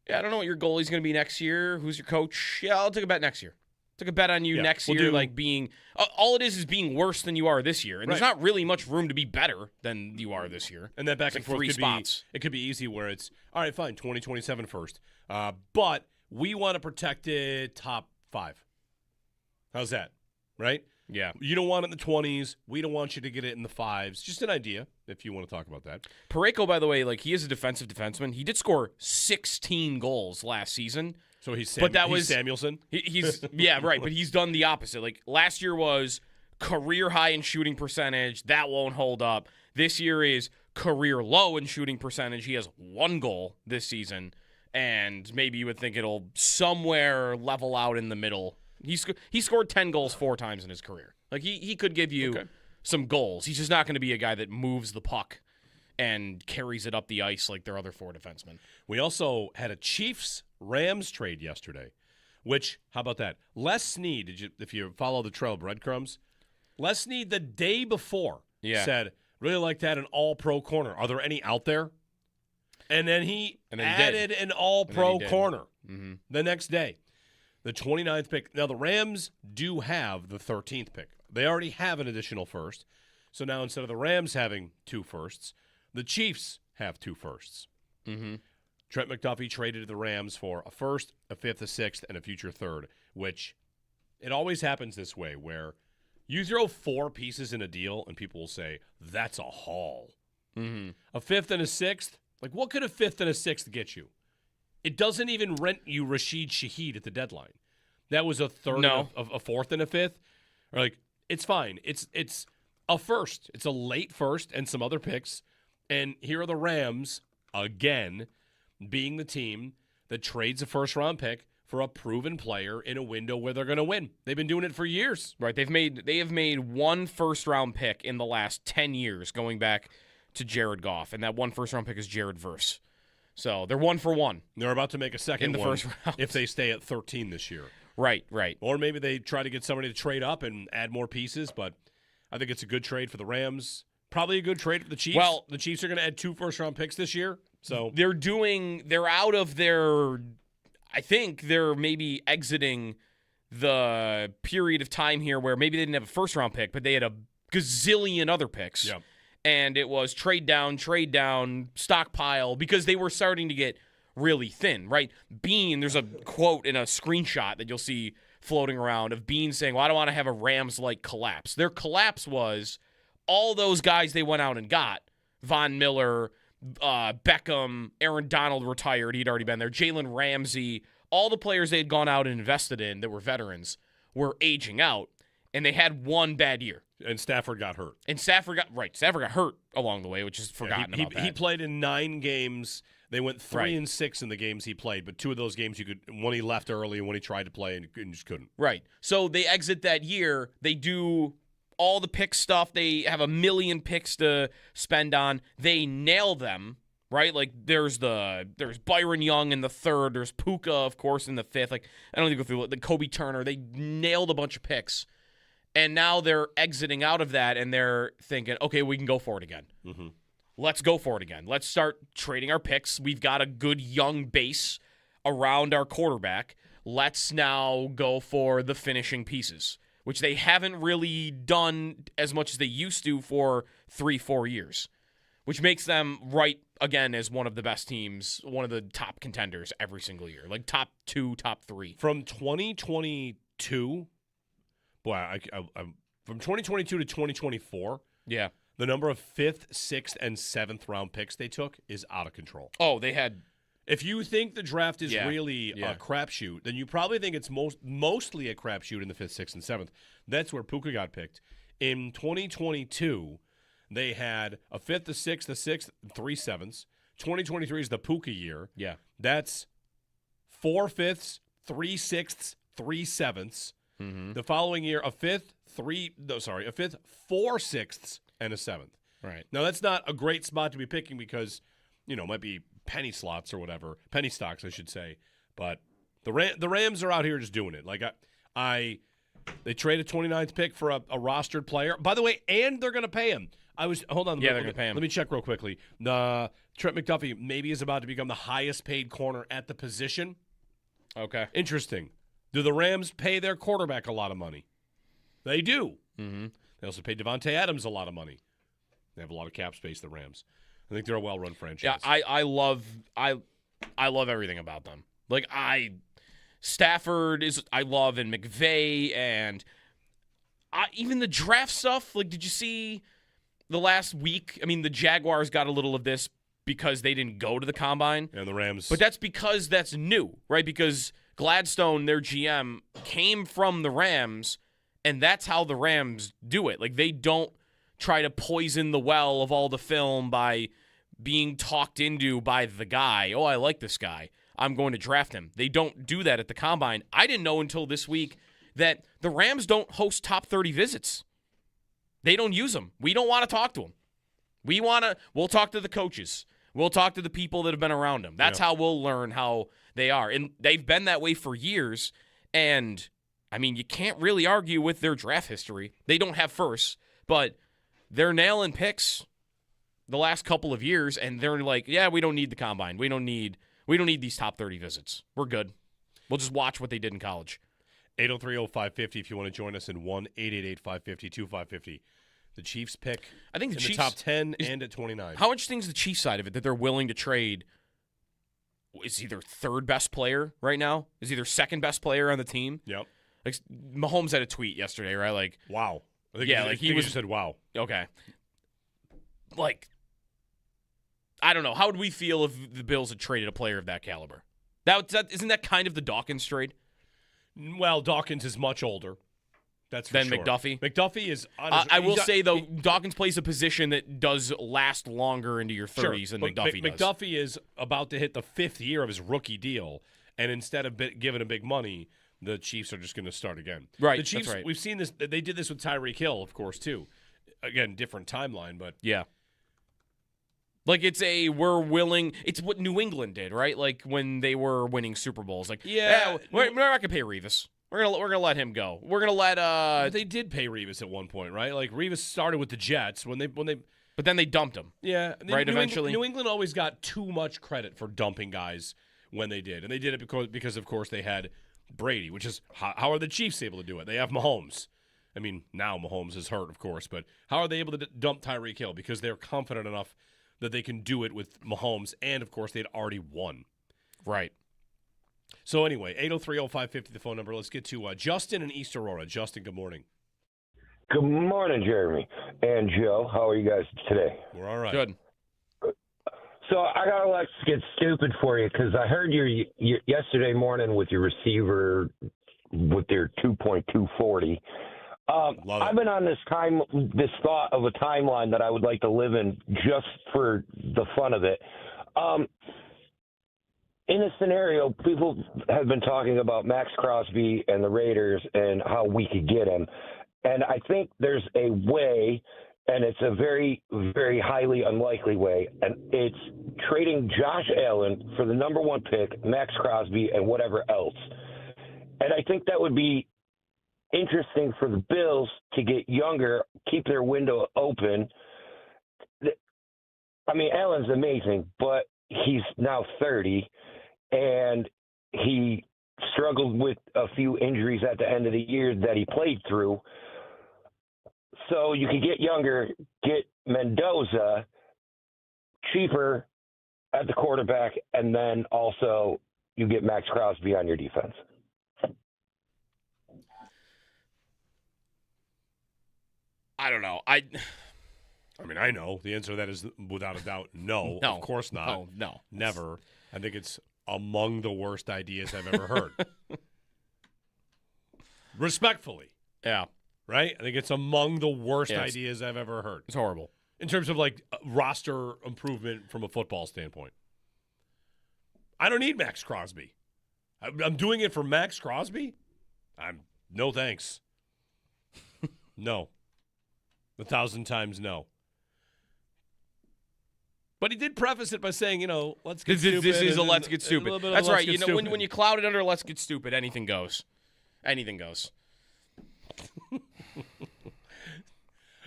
[SPEAKER 2] yeah, I don't know what your goalie's going to be next year. Who's your coach? Yeah, I'll take a bet next year. Take a bet on you next year, like being all it is being worse than you are this year, and there's not really much room to be better than you are this year.
[SPEAKER 3] And that back and forth
[SPEAKER 2] three
[SPEAKER 3] could
[SPEAKER 2] spots.
[SPEAKER 3] It could be easy where it's all right, fine, 2027 first, but we want to protect it top 5. How's that? Right?
[SPEAKER 2] Yeah.
[SPEAKER 3] You don't want it in the 20s. We don't want you to get it in the 5s. Just an idea, if you want to talk about that.
[SPEAKER 2] Parayko, by the way, like he is a defensive defenseman. He did score 16 goals last season.
[SPEAKER 3] So he's Samuelson?
[SPEAKER 2] He's yeah, right, but he's done the opposite. Like last year was career high in shooting percentage. That won't hold up. This year is career low in shooting percentage. He has 1 goal this season, and maybe you would think it'll somewhere level out in the middle. He scored 10 goals 4 times in his career. Like he could give you some goals. He's just not going to be a guy that moves the puck and carries it up the ice like their other 4 defensemen.
[SPEAKER 3] We also had a Chiefs-Rams trade yesterday, which, how about that? Les Snead, if you follow the trail of breadcrumbs, Les Snead the day before said, really like that, an all-pro corner. Are there any out there? And then he
[SPEAKER 2] did.
[SPEAKER 3] added an all-pro
[SPEAKER 2] did.
[SPEAKER 3] corner
[SPEAKER 2] Mm-hmm.
[SPEAKER 3] the next day. The 29th pick. Now, the Rams do have the 13th pick. They already have an additional first. So now instead of the Rams having 2 firsts, the Chiefs have 2 firsts.
[SPEAKER 2] Mm-hmm.
[SPEAKER 3] Trent McDuffie traded to the Rams for a first, a fifth, a sixth, and a future third, which it always happens this way where you throw 4 pieces in a deal and people will say, that's a haul.
[SPEAKER 2] Mm-hmm.
[SPEAKER 3] A fifth and a sixth? Like, what could a fifth and a sixth get you? It doesn't even rent you Rashid Shaheed at the deadline. That was a third,
[SPEAKER 2] No.
[SPEAKER 3] a fourth, and a fifth. Or like, it's fine. It's a first. It's a late first and some other picks. And here are the Rams, again, being the team that trades a first-round pick for a proven player in a window where they're going to win. They've been doing it for years.
[SPEAKER 2] Right. They have made 1 first-round pick in the last 10 years, going back to Jared Goff, and that 1 first-round pick is Jared Verse. So they're 1 for 1.
[SPEAKER 3] They're about to make a second
[SPEAKER 2] In the
[SPEAKER 3] one
[SPEAKER 2] first round.
[SPEAKER 3] if they stay at 13 this year.
[SPEAKER 2] Right.
[SPEAKER 3] Or maybe they try to get somebody to trade up and add more pieces, but I think it's a good trade for the Rams. Probably a good trade for the Chiefs.
[SPEAKER 2] Well,
[SPEAKER 3] the Chiefs are going to add 2 first-round picks this year. So
[SPEAKER 2] they're out of their, I think they're maybe exiting the period of time here where maybe they didn't have a first-round pick, but they had a gazillion other picks.
[SPEAKER 3] yeah.
[SPEAKER 2] And it was trade down, stockpile, because they were starting to get really thin, right? Bean, there's a quote in a screenshot that you'll see floating around of Bean saying, well, I don't want to have a Rams-like collapse. Their collapse was all those guys they went out and got, Von Miller, Beckham, Aaron Donald retired. He'd already been there. Jalen Ramsey, all the players they had gone out and invested in that were veterans were aging out, and they had 1 bad year.
[SPEAKER 3] And Stafford got hurt.
[SPEAKER 2] And Stafford got hurt along the way, which is forgotten about that.
[SPEAKER 3] He played in 9 games. They went 3
[SPEAKER 2] Right.
[SPEAKER 3] and 6 in the games he played, but 2 of those games one he left early and one he tried to play and just couldn't.
[SPEAKER 2] Right. So they exit that year. They do all the pick stuff. They have 1 million picks to spend on. They nail them, right? Like there's Byron Young in the 3rd. There's Puka, of course, in the 5th. Like I don't need to go through the Kobe Turner. They nailed a bunch of picks. And now they're exiting out of that, and they're thinking, okay, we can go for it again.
[SPEAKER 3] Mm-hmm.
[SPEAKER 2] Let's go for it again. Let's start trading our picks. We've got a good young base around our quarterback. Let's now go for the finishing pieces, which they haven't really done as much as they used to for 3-4 years, which makes them right again as one of the best teams, one of the top contenders every single year, like top 2, top 3.
[SPEAKER 3] From 2022, from 2022 to 2024,
[SPEAKER 2] Yeah.
[SPEAKER 3] the number of 5th, 6th, and 7th round picks they took is out of control.
[SPEAKER 2] Oh, they had.
[SPEAKER 3] If you think the draft is
[SPEAKER 2] Yeah.
[SPEAKER 3] really
[SPEAKER 2] Yeah.
[SPEAKER 3] a crapshoot, then you probably think it's mostly a crapshoot in the 5th, 6th, and 7th. That's where Puka got picked. In 2022, they had a 5th, a 6th, a 6th, and 3 7ths. 2023 is the Puka year.
[SPEAKER 2] Yeah.
[SPEAKER 3] That's 4 5ths, 3 6ths, 3 7ths.
[SPEAKER 2] Mm-hmm.
[SPEAKER 3] The following year, a 5th, 4 6ths, and a 7th.
[SPEAKER 2] Right.
[SPEAKER 3] Now, that's not a great spot to be picking because, it might be penny slots or whatever. Penny stocks, I should say. But the Rams are out here just doing it. Like, they traded 29th pick for a rostered player. By the way, and they're going to pay him. Hold on.
[SPEAKER 2] Yeah, they're going to pay him.
[SPEAKER 3] Let me check real quickly. Trent McDuffie maybe is about to become the highest paid corner at the position.
[SPEAKER 2] Okay.
[SPEAKER 3] Interesting. Do the Rams pay their quarterback a lot of money? They do.
[SPEAKER 2] Mm-hmm.
[SPEAKER 3] They also pay Devontae Adams a lot of money. They have a lot of cap space, the Rams. I think they're a well-run franchise.
[SPEAKER 2] Yeah, I love everything about them. Like Stafford I love, and McVay, and even the draft stuff. Like, did you see the last week? I mean, the Jaguars got a little of this because they didn't go to the combine.
[SPEAKER 3] And the Rams.
[SPEAKER 2] But that's because that's new, right? Because Gladstone, their GM, came from the Rams, and that's how the Rams do it. Like, they don't try to poison the well of all the film by being talked into by the guy. Oh, I like this guy. I'm going to draft him. They don't do that at the combine. I didn't know until this week that the Rams don't host top 30 visits. They don't use them. We don't want to talk to them. We'll talk to the coaches. We'll talk to the people that have been around them. That's how we'll learn how they are. And they've been that way for years. And, I mean, you can't really argue with their draft history. They don't have firsts, but they're nailing picks. the last couple of years, and they're like, yeah, we don't need the combine. We don't need these top 30 visits. We're good. We'll just watch what they did in college.
[SPEAKER 3] 803-0550 if you want to join us in 1-888-550-2550. The Chiefs pick
[SPEAKER 2] I think the
[SPEAKER 3] in
[SPEAKER 2] Chiefs
[SPEAKER 3] the top 10 and at 29.
[SPEAKER 2] How interesting is the Chiefs side of it that they're willing to trade? Is either third best player right now? Is either second best player on the team?
[SPEAKER 3] Yep.
[SPEAKER 2] Like Mahomes had a tweet yesterday, right? Like,
[SPEAKER 3] Wow. I think
[SPEAKER 2] he
[SPEAKER 3] said wow.
[SPEAKER 2] okay. Like, I don't know. How would we feel if the Bills had traded a player of that caliber? Isn't that kind of the Dawkins trade?
[SPEAKER 3] Well, Dawkins is much older. That's for
[SPEAKER 2] Than
[SPEAKER 3] sure.
[SPEAKER 2] McDuffie?
[SPEAKER 3] McDuffie is
[SPEAKER 2] I will say, though, Dawkins plays a position that does last longer into your 30s than McDuffie does.
[SPEAKER 3] McDuffie is about to hit the 5th year of his rookie deal, and instead of giving him big money, the Chiefs are just going to start again.
[SPEAKER 2] Right,
[SPEAKER 3] The Chiefs,
[SPEAKER 2] that's right.
[SPEAKER 3] We've seen this. They did this with Tyreek Hill, of course, too. Again, different timeline, but
[SPEAKER 2] Yeah. Like, we're willing. It's what New England did, right? Like, when they were winning Super Bowls. Like,
[SPEAKER 3] Yeah.
[SPEAKER 2] we're not going to pay Revis. We're gonna let him go. We're gonna let
[SPEAKER 3] they did pay Revis at one point, right? Like Revis started with the Jets when they
[SPEAKER 2] but then they dumped him.
[SPEAKER 3] Yeah,
[SPEAKER 2] right. Eventually,
[SPEAKER 3] New England always got too much credit for dumping guys when they did, and they did it because of course they had Brady, which is how are the Chiefs able to do it? They have Mahomes. I mean, now Mahomes is hurt, of course, but how are they able to dump Tyreek Hill? Because they're confident enough that they can do it with Mahomes, and of course they'd already won.
[SPEAKER 2] Right.
[SPEAKER 3] So anyway, 803-0550, the phone number. Let's get to Justin in East Aurora. Justin, good morning.
[SPEAKER 6] Good morning, Jeremy and Joe. How are you guys today?
[SPEAKER 3] We're all right.
[SPEAKER 2] Good.
[SPEAKER 6] So I got to let's get stupid for you because I heard your yesterday morning with your receiver with their 2.240. I've been on this thought of a timeline that I would like to live in just for the fun of it. In a scenario, people have been talking about Max Crosby and the Raiders and how we could get him. And I think there's a way, and it's a very, very highly unlikely way, and it's trading Josh Allen for the number 1 pick, Max Crosby, and whatever else. And I think that would be interesting for the Bills to get younger, keep their window open. I mean, Allen's amazing, but he's now 30. And he struggled with a few injuries at the end of the year that he played through. So you could get younger, get Mendoza cheaper at the quarterback, and then also you get Max Crosby on your defense.
[SPEAKER 2] I don't know.
[SPEAKER 3] I mean, I know. The answer to that is without a doubt no.
[SPEAKER 2] No.
[SPEAKER 3] Of course not.
[SPEAKER 2] No.
[SPEAKER 3] Never. I think it's among the worst ideas I've ever heard. Respectfully.
[SPEAKER 2] Yeah.
[SPEAKER 3] Right? I think it's among the worst
[SPEAKER 2] Yeah,
[SPEAKER 3] ideas I've ever heard.
[SPEAKER 2] It's horrible.
[SPEAKER 3] In terms of, like, roster improvement from a football standpoint. I don't need Max Crosby. I'm doing it for Max Crosby? No thanks. No. 1,000 times no. But he did preface it by saying, let's get stupid.
[SPEAKER 2] This is a let's get stupid. That's right.
[SPEAKER 3] Stupid.
[SPEAKER 2] When you cloud it under let's get stupid, anything goes. Anything goes.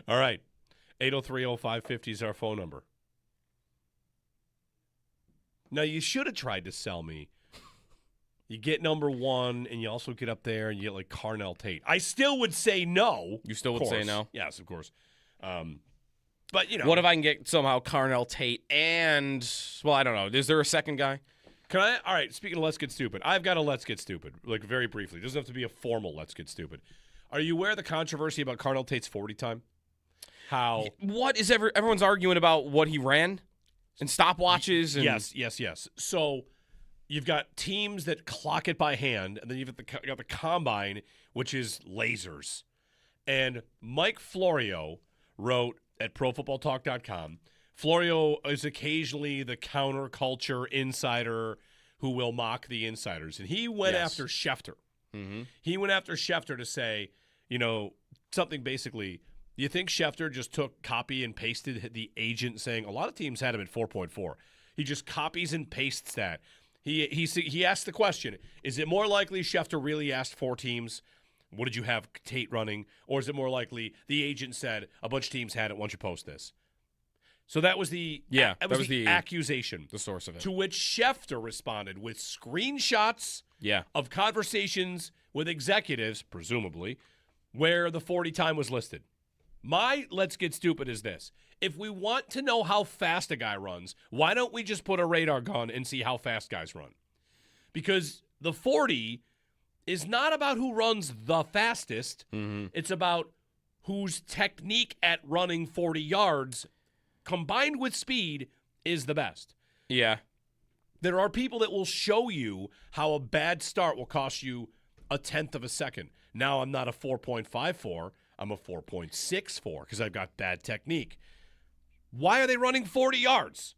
[SPEAKER 3] All right. 803-0550 is our phone number. Now, you should have tried to sell me. You get number 1, and you also get up there, and you get, like, Carnell Tate. I still would say no.
[SPEAKER 2] You still would say no?
[SPEAKER 3] Yes, of course. But,
[SPEAKER 2] What if I can get somehow Carnell Tate and, well, I don't know. Is there a second guy?
[SPEAKER 3] Can I? All right, speaking of Let's Get Stupid, I've got a Let's Get Stupid, like, very briefly. It doesn't have to be a formal Let's Get Stupid. Are you aware of the controversy about Carnell Tate's 40 time? How?
[SPEAKER 2] What is everyone's arguing about what he ran? And stopwatches? And
[SPEAKER 3] Yes. So you've got teams that clock it by hand, and then you've got the combine, which is lasers. And Mike Florio wrote at ProFootballTalk.com, Florio is occasionally the counterculture insider who will mock the insiders. And he went after Schefter.
[SPEAKER 2] Mm-hmm.
[SPEAKER 3] He went after Schefter to say, something basically, you think Schefter just took copy and pasted the agent saying, a lot of teams had him at 4.4. He just copies and pastes that. He asked the question, is it more likely Schefter really asked 4 teams, what did you have Tate running? Or is it more likely the agent said, a bunch of teams had it, why don't you post this? So that was the
[SPEAKER 2] that was the
[SPEAKER 3] accusation,
[SPEAKER 2] the source of it.
[SPEAKER 3] to which Schefter responded with screenshots of conversations with executives, presumably, where the 40 time was listed. My let's get stupid is this. If we want to know how fast a guy runs, why don't we just put a radar gun and see how fast guys run? Because the 40 is not about who runs the fastest.
[SPEAKER 2] Mm-hmm.
[SPEAKER 3] It's about whose technique at running 40 yards combined with speed is the best.
[SPEAKER 2] Yeah.
[SPEAKER 3] There are people that will show you how a bad start will cost you a tenth of a second. Now I'm not a 4.54. I'm a 4.64 because I've got bad technique. Why are they running 40 yards?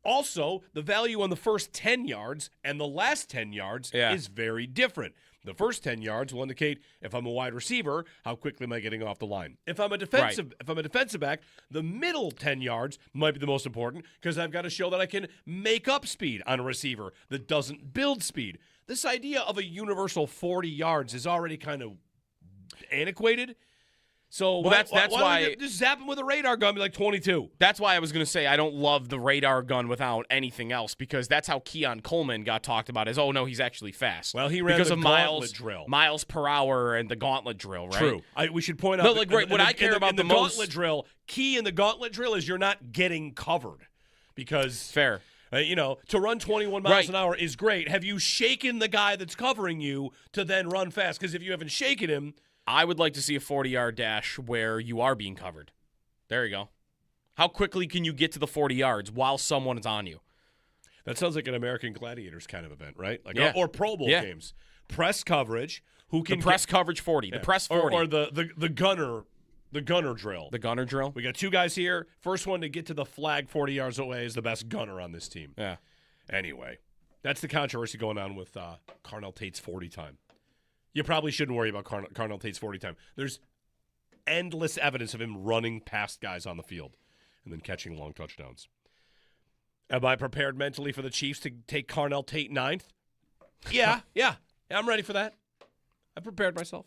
[SPEAKER 3] Also, the value on the first 10 yards and the last 10 yards is very different. The first 10 yards will indicate if I'm a wide receiver, how quickly am I getting off the line. If I'm a defensive back, the middle 10 yards might be the most important because I've got to show that I can make up speed on a receiver that doesn't build speed. This idea of a universal 40 yards is already kind of antiquated. So
[SPEAKER 2] that's
[SPEAKER 3] why
[SPEAKER 2] why
[SPEAKER 3] don't we just zap him with a radar gun, be like 22.
[SPEAKER 2] That's why I was going to say I don't love the radar gun without anything else, because that's how Keon Coleman got talked about as, oh, no, he's actually fast.
[SPEAKER 3] Well, he ran
[SPEAKER 2] because
[SPEAKER 3] the
[SPEAKER 2] of
[SPEAKER 3] gauntlet drill.
[SPEAKER 2] miles per hour and the gauntlet drill, right?
[SPEAKER 3] True. We should point out
[SPEAKER 2] No, like, right, what I care about
[SPEAKER 3] the
[SPEAKER 2] the most-
[SPEAKER 3] gauntlet drill, key in the gauntlet drill is you're not getting covered because
[SPEAKER 2] Fair.
[SPEAKER 3] To run 21 miles
[SPEAKER 2] Right.
[SPEAKER 3] an hour is great. Have you shaken the guy that's covering you to then run fast? Because if you haven't shaken him,
[SPEAKER 2] I would like to see a 40-yard dash where you are being covered. There you go. How quickly can you get to the 40 yards while someone is on you?
[SPEAKER 3] that sounds like an American Gladiators kind of event, right? Like
[SPEAKER 2] Yeah.
[SPEAKER 3] or Pro Bowl games. Press coverage. Who can
[SPEAKER 2] The press coverage 40. The press 40.
[SPEAKER 3] or the gunner drill.
[SPEAKER 2] The gunner drill.
[SPEAKER 3] We got two guys here. First one to get to the flag 40 yards away is the best gunner on this team.
[SPEAKER 2] Yeah.
[SPEAKER 3] Anyway, that's the controversy going on with Carnell Tate's 40 time. You probably shouldn't worry about Carnell Tate's 40 time. There's endless evidence of him running past guys on the field and then catching long touchdowns. Am I prepared mentally for the Chiefs to take Carnell Tate ninth? Yeah, I'm ready for that. I prepared myself.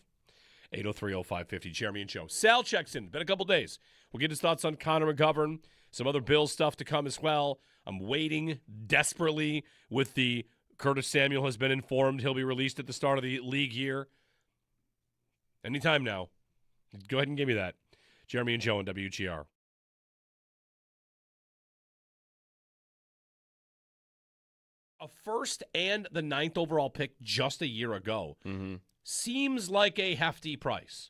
[SPEAKER 3] 803-0550, Jeremy and Joe. Sal checks in. Been a couple days. We'll get his thoughts on Connor McGovern. Some other Bills stuff to come as well. I'm waiting desperately with the Curtis Samuel has been informed he'll be released at the start of the league year. Anytime now. Go ahead and give me that. Jeremy and Joe on WGR. A first and the 9th overall pick just a year ago seems like a hefty price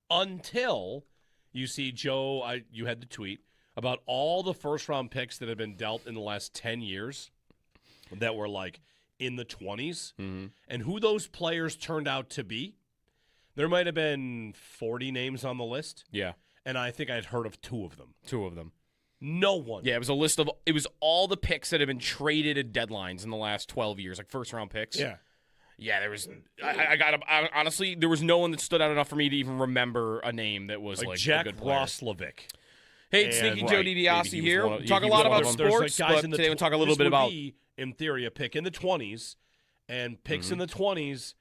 [SPEAKER 3] until you see, Joe, you had the tweet about all the first-round picks that have been dealt in the last 10 years that were like in the 20s and who those players turned out to be. There might have been 40 names on the list.
[SPEAKER 2] Yeah.
[SPEAKER 3] And I think I'd heard of two of them. No one.
[SPEAKER 2] Yeah, it was a list of – it was all the picks that have been traded at deadlines in the last 12 years, like first-round picks.
[SPEAKER 3] Yeah.
[SPEAKER 2] Yeah, there was – honestly, there was no one that stood out enough for me to even remember a name that was like
[SPEAKER 3] Jack
[SPEAKER 2] a good player.
[SPEAKER 3] Roslovic.
[SPEAKER 2] Hey,
[SPEAKER 3] And-
[SPEAKER 2] Sneaky Joe
[SPEAKER 3] right,
[SPEAKER 2] DiBiase
[SPEAKER 3] maybe he was
[SPEAKER 2] here.
[SPEAKER 3] one of-
[SPEAKER 2] Talk a
[SPEAKER 3] he
[SPEAKER 2] lot
[SPEAKER 3] was one
[SPEAKER 2] about
[SPEAKER 3] of them. There's,
[SPEAKER 2] sports,
[SPEAKER 3] like, guys
[SPEAKER 2] but
[SPEAKER 3] in the
[SPEAKER 2] today we'll talk a little
[SPEAKER 3] this
[SPEAKER 2] bit
[SPEAKER 3] would
[SPEAKER 2] about –
[SPEAKER 3] be, in theory, a pick in the 20s, and picks in the 20s,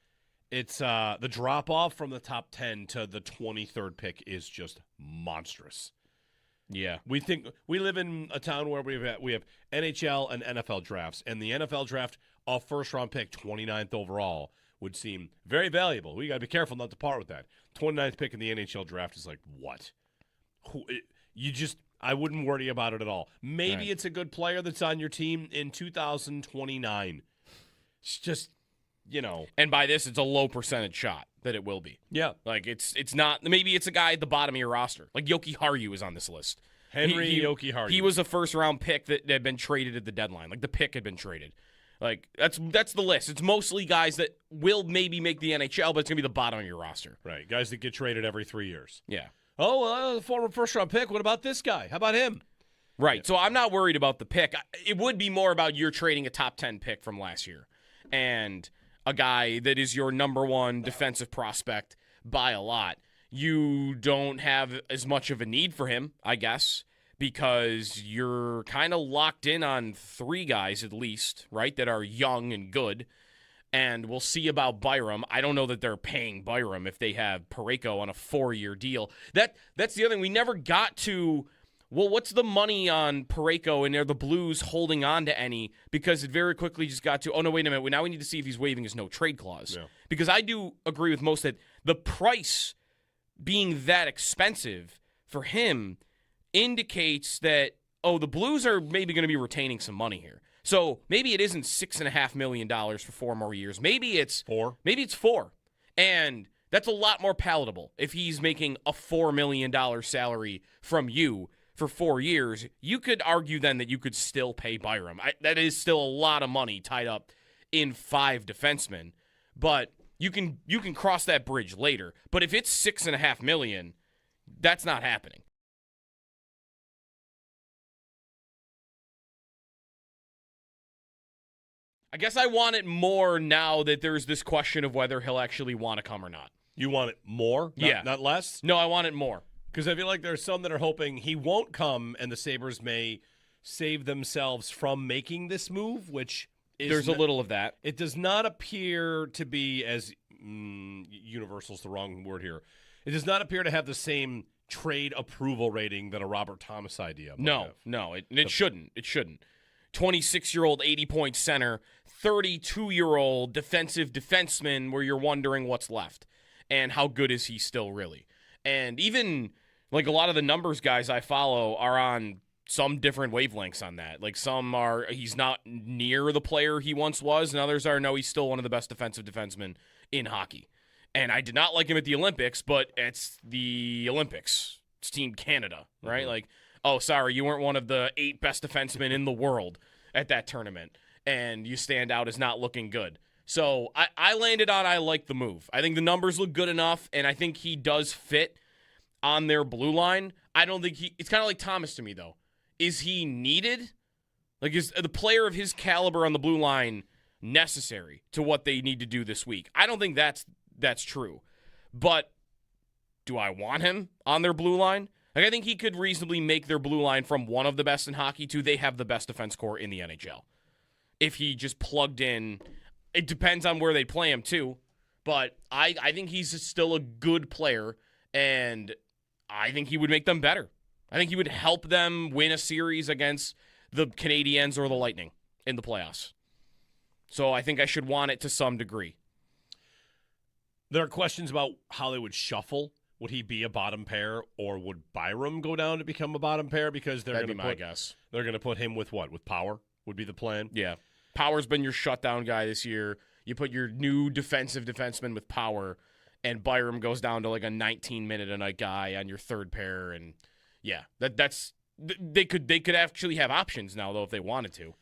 [SPEAKER 3] it's the drop-off from the top 10 to the 23rd pick is just monstrous.
[SPEAKER 2] Yeah.
[SPEAKER 3] We live in a town where we have NHL and NFL drafts, and the NFL draft, a first-round pick, 29th overall, would seem very valuable. We got to be careful not to part with that. 29th pick in the NHL draft is like, what? I wouldn't worry about it at all. Maybe it's a good player that's on your team in 2029. It's just,
[SPEAKER 2] And by this, it's a low percentage shot that it will be.
[SPEAKER 3] Yeah.
[SPEAKER 2] Like, it's not – maybe it's a guy at the bottom of your roster. Like, Yoki Haru is on this list.
[SPEAKER 3] Henry Yoki Haru.
[SPEAKER 2] He was a first-round pick that had been traded at the deadline. Like, the pick had been traded. Like, that's the list. It's mostly guys that will maybe make the NHL, but it's going to be the bottom of your roster.
[SPEAKER 3] Right, guys that get traded every 3 years.
[SPEAKER 2] Yeah.
[SPEAKER 3] Oh, the former first-round pick. What about this guy? How about him?
[SPEAKER 2] Right. So I'm not worried about the pick. It would be more about you're trading a top 10 pick from last year and a guy that is your number one defensive prospect by a lot. You don't have as much of a need for him, I guess, because you're kind of locked in on 3 guys at least, right, that are young and good. And we'll see about Byram. I don't know that they're paying Byram if they have Parayko on a 4-year deal. That's the other thing. We never got to well, what's the money on Parayko, and are the Blues holding on to any? Because it very quickly just got to, oh, no, wait a minute. Now we need to see if he's waiving his no-trade clause.
[SPEAKER 3] Yeah.
[SPEAKER 2] Because I do agree with most that the price being that expensive for him indicates that, oh, the Blues are maybe going to be retaining some money here. So maybe it isn't $6.5 million for 4 more years. Maybe it's
[SPEAKER 3] 4.
[SPEAKER 2] Maybe it's 4. And that's a lot more palatable. If he's making a $4 million salary from you for 4 years, you could argue then that you could still pay Byram. That is still a lot of money tied up in 5 defensemen. But you can cross that bridge later. But if it's $6.5 million, that's not happening. I guess I want it more now that there's this question of whether he'll actually want to come or not.
[SPEAKER 3] You want it more?
[SPEAKER 2] Yeah.
[SPEAKER 3] Not less?
[SPEAKER 2] No, I want it more.
[SPEAKER 3] Because I feel like there's some that are hoping he won't come and the Sabres may save themselves from making this move, which is...
[SPEAKER 2] There's a little of that.
[SPEAKER 3] It does not appear to be as... universal's the wrong word here. It does not appear to have the same trade approval rating that a Robert Thomas idea might have.
[SPEAKER 2] No, it shouldn't. It shouldn't. 26-year-old 80-point center, 32-year-old defensive defenseman where you're wondering what's left and how good is he still really. And even like a lot of the numbers guys I follow are on some different wavelengths on that. Like some are he's not near the player he once was, and others are no, he's still one of the best defensive defensemen in hockey. And I did not like him at the Olympics, but it's the Olympics. It's Team Canada, right?
[SPEAKER 3] Mm-hmm.
[SPEAKER 2] Like, oh, sorry, you weren't one of the 8 best defensemen in the world at that tournament, and you stand out as not looking good. So I landed on I like the move. I think the numbers look good enough, and I think he does fit on their blue line. I don't think it's kind of like Thomas to me, though. Is he needed? Like, is the player of his caliber on the blue line necessary to what they need to do this week? I don't think that's true. But do I want him on their blue line? Like, I think he could reasonably make their blue line from one of the best in hockey to they have the best defense core in the NHL. If he just plugged in, it depends on where they play him too. But I think he's still a good player, and I think he would make them better. I think he would help them win a series against the Canadiens or the Lightning in the playoffs. So I think I should want it to some degree.
[SPEAKER 3] There are questions about how they would shuffle. Would he be a bottom pair, or would Byram go down to become a bottom pair? Because they're going to
[SPEAKER 2] my guess.
[SPEAKER 3] They're going to put him with what? With Power would be the plan.
[SPEAKER 2] Yeah, Power's been your shutdown guy this year. You put your new defensive defenseman with Power, and Byram goes down to like a 19-minute-a-night guy on your third pair, and yeah, that's they could actually have options now though if they wanted to.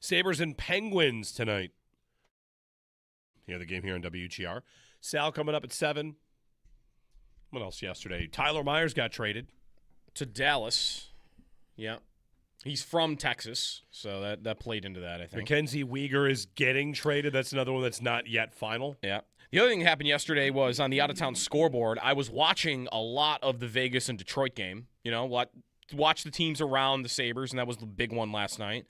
[SPEAKER 3] Sabres and Penguins tonight. You know the game here on WGR. Sal coming up at 7. What else yesterday? Tyler Myers got traded
[SPEAKER 2] to Dallas. Yeah. He's from Texas, so that played into that, I think.
[SPEAKER 3] Mackenzie Weegar is getting traded. That's another one that's not yet final.
[SPEAKER 2] Yeah. The other thing that happened yesterday was on the out-of-town scoreboard, I was watching a lot of the Vegas and Detroit game. You know, watch the teams around the Sabres, and that was the big one last night.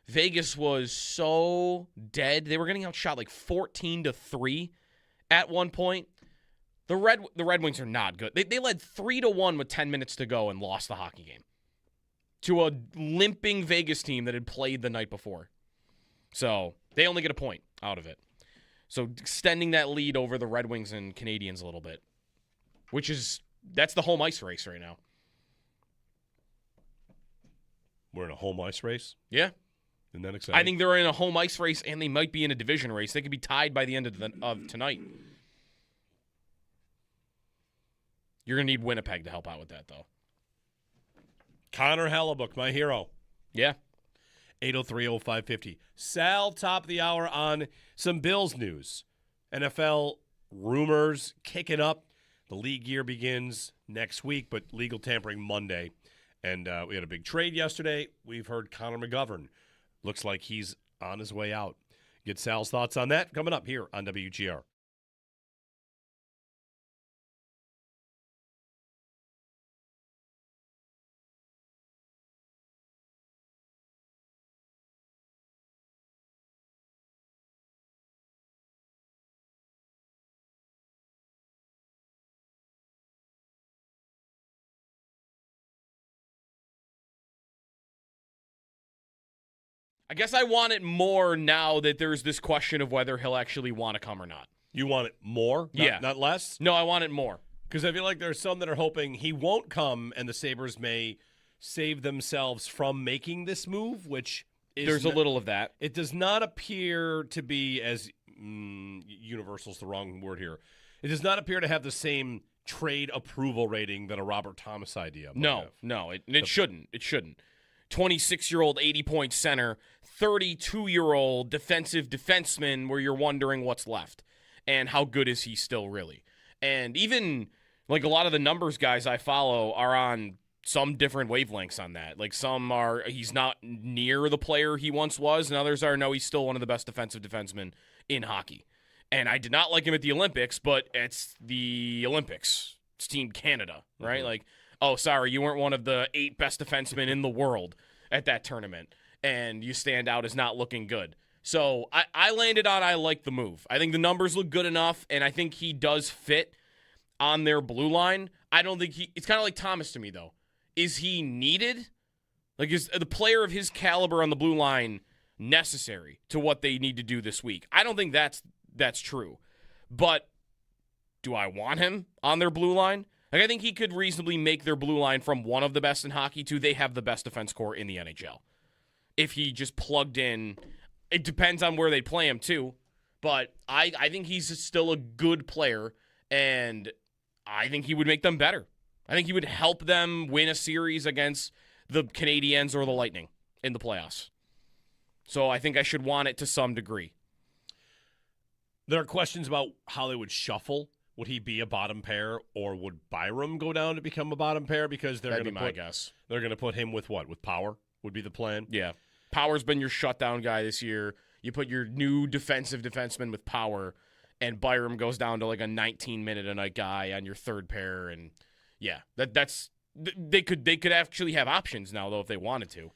[SPEAKER 2] Vegas was so dead. They were getting outshot like 14-3 at one point. The Red Wings are not good. They led 3-1 with 10 minutes to go and lost the hockey game to a limping Vegas team that had played the night before. So they only get a point out of it. So extending that lead over the Red Wings and Canadiens a little bit, that's the home ice race right now.
[SPEAKER 3] We're in a home ice race?
[SPEAKER 2] Yeah.
[SPEAKER 3] Isn't that exciting?
[SPEAKER 2] I think they're in a home ice race, and they might be in a division race. They could be tied by the end of tonight. You're going to need Winnipeg to help out with that, though.
[SPEAKER 3] Connor Hellebuck, my hero.
[SPEAKER 2] Yeah.
[SPEAKER 3] 803-0550. Sal, top of the hour on some Bills news. NFL rumors kicking up. The league year begins next week, but legal tampering Monday And we had a big trade yesterday. We've heard Connor McGovern. Looks like he's on his way out. Get Sal's thoughts on that coming up here on WGR.
[SPEAKER 2] I guess I want it more now that there's this question of whether he'll actually want to come or not.
[SPEAKER 3] You want it more?
[SPEAKER 2] Yeah.
[SPEAKER 3] Not less?
[SPEAKER 2] No, I want it more.
[SPEAKER 3] Because I feel like there's some that are hoping he won't come and the Sabres may save themselves from making this move, which is
[SPEAKER 2] There's a little of that.
[SPEAKER 3] It does not appear to be as universal's the wrong word here. It does not appear to have the same trade approval rating that a Robert Thomas idea might have.
[SPEAKER 2] No, it shouldn't. It shouldn't. 26-year-old 80-point center, 32-year-old defensive defenseman where you're wondering what's left and how good is he still really. And even like a lot of the numbers guys I follow are on some different wavelengths on that. Like some are he's not near the player he once was, and others are no, he's still one of the best defensive defensemen in hockey. And I did not like him at the Olympics, but it's the Olympics. It's Team Canada, right? Like, oh, sorry, you weren't one of the 8 best defensemen in the world at that tournament, and you stand out as not looking good. So I landed on I like the move. I think the numbers look good enough, and I think he does fit on their blue line. I don't think it's kind of like Thomas to me, though. Is he needed? Like, is the player of his caliber on the blue line necessary to what they need to do this week? I don't think that's true. But do I want him on their blue line? Like, I think he could reasonably make their blue line from one of the best in hockey to they have the best defense core in the NHL. If he just plugged in, it depends on where they play him too. But I think he's still a good player, and I think he would make them better. I think he would help them win a series against the Canadiens or the Lightning in the playoffs. So I think I should want it to some degree.
[SPEAKER 3] There are questions about how they would shuffle. Would he be a bottom pair, or would Byram go down to become a bottom pair? Because they're
[SPEAKER 2] That'd
[SPEAKER 3] going
[SPEAKER 2] be
[SPEAKER 3] to
[SPEAKER 2] my guess.
[SPEAKER 3] They're going to put him with what? With Power would be the plan.
[SPEAKER 2] Yeah, Power's been your shutdown guy this year. You put your new defensive defenseman with Power, and Byram goes down to like a 19-minute-a-night guy on your third pair, and yeah, that's they could actually have options now though if they wanted to.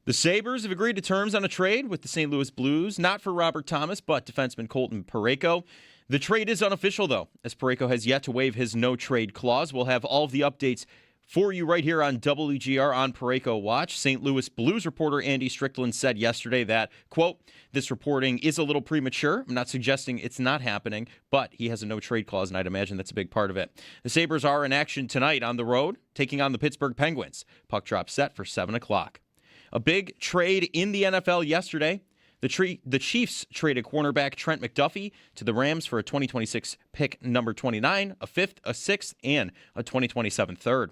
[SPEAKER 1] The Sabres have agreed to terms on a trade with the St. Louis Blues, not for Robert Thomas, but defenseman Colton Parayko. The trade is unofficial, though, as Parayko has yet to waive his no-trade clause. We'll have all of the updates for you right here on WGR on Parayko Watch. St. Louis Blues reporter Andy Strickland said yesterday that, quote, this reporting is a little premature. I'm not suggesting it's not happening, but he has a no-trade clause, and I'd imagine that's a big part of it. The Sabres are in action tonight on the road, taking on the Pittsburgh Penguins. Puck drop set for 7 o'clock. A big trade in the NFL yesterday. The Chiefs traded cornerback Trent McDuffie to the Rams for a 2026 pick number 29, a 5th, a 6th, and a 2027 3rd.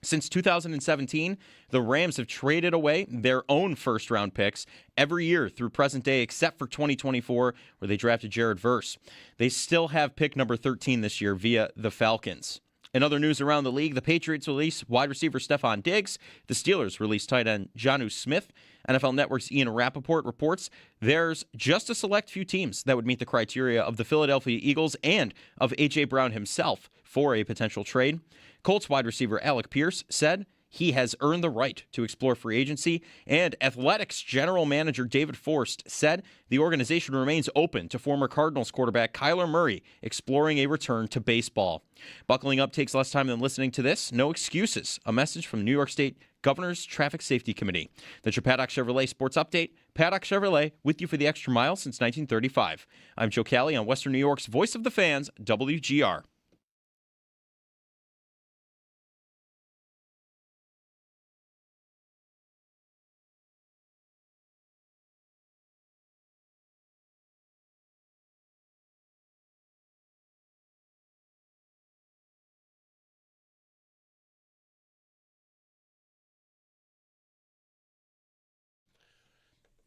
[SPEAKER 1] Since 2017, the Rams have traded away their own first-round picks every year through present day, except for 2024, where they drafted Jared Verse. They still have pick number 13 this year via the Falcons. In other news around the league, the Patriots release wide receiver Stephon Diggs. The Steelers release tight end Jonnu Smith. NFL Network's Ian Rappaport reports there's just a select few teams that would meet the criteria of the Philadelphia Eagles and of A.J. Brown himself for a potential trade. Colts wide receiver Alec Pierce said he has earned the right to explore free agency, and Athletics general manager David Forst said the organization remains open to former Cardinals quarterback Kyler Murray exploring a return to baseball. Buckling up takes less time than listening to this. No excuses. A message from the New York State Governor's Traffic Safety Committee. That's your Paddock Chevrolet Sports Update. Paddock Chevrolet, with you for the extra mile since 1935. I'm Joe Cali on Western New York's Voice of the Fans, WGR.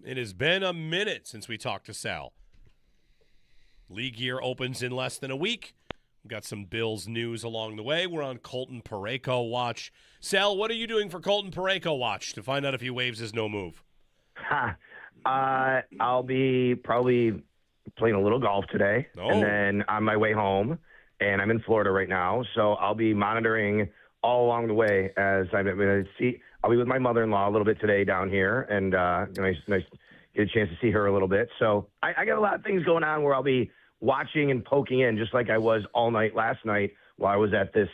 [SPEAKER 3] It has been a minute since we talked to Sal. League year opens in less than a week. We've got some Bills news along the way. We're on Colton Parayko watch. Sal, what are you doing for Colton Parayko watch to find out if he waives his no move?
[SPEAKER 7] I'll be probably playing a little golf today, and then on my way home, and I'm in Florida right now, so I'll be monitoring all along the way as I'll be with my mother-in-law a little bit today down here, and nice get a chance to see her a little bit. So I got a lot of things going on where I'll be watching and poking in, just like I was all night last night while I was at this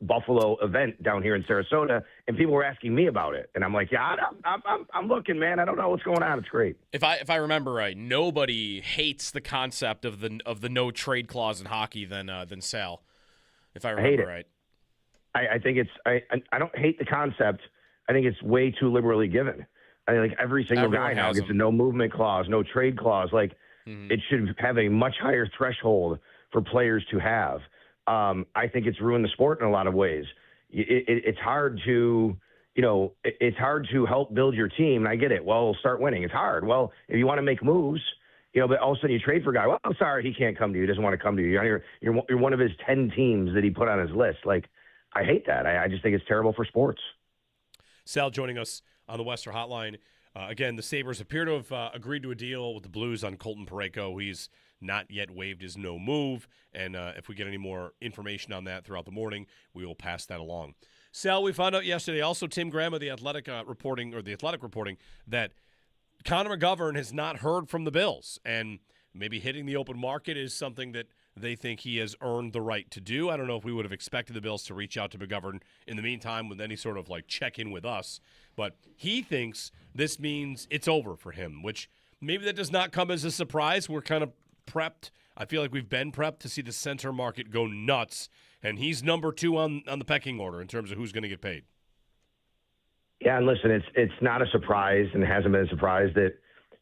[SPEAKER 7] Buffalo event down here in Sarasota, and people were asking me about it, and I'm like, yeah, I'm looking, man. I don't know what's going on. It's great.
[SPEAKER 2] If I remember right, nobody hates the concept of the no trade clause in hockey than Sal. If I remember right.
[SPEAKER 7] I think I don't hate the concept. I think it's way too liberally given. I think like every single guy now gets a no movement clause, no trade clause. Like it should have a much higher threshold for players to have. I think it's ruined the sport in a lot of ways. It's hard to, it's hard to help build your team. And I get it. Well, start winning. It's hard. Well, if you want to make moves, but all of a sudden you trade for a guy. Well, I'm sorry, he can't come to you. He doesn't want to come to you. You're one of his 10 teams that he put on his list. Like, I hate that. I just think it's terrible for sports.
[SPEAKER 3] Sal joining us on the Western Hotline. Again, the Sabres appear to have agreed to a deal with the Blues on Colton Parayko. He's not yet waived his no move, and if we get any more information on that throughout the morning, we will pass that along. Sal, we found out yesterday, also Tim Graham of the Athletic reporting that Connor McGovern has not heard from the Bills, and maybe hitting the open market is something that they think he has earned the right to do. I don't know if we would have expected the Bills to reach out to McGovern in the meantime with any sort of check-in with us, but he thinks this means it's over for him, which maybe that does not come as a surprise. We're kind of prepped. I feel like we've been prepped to see the center market go nuts, and he's number 2 on the pecking order in terms of who's going to get paid.
[SPEAKER 7] Yeah, and listen, it's not a surprise, and it hasn't been a surprise that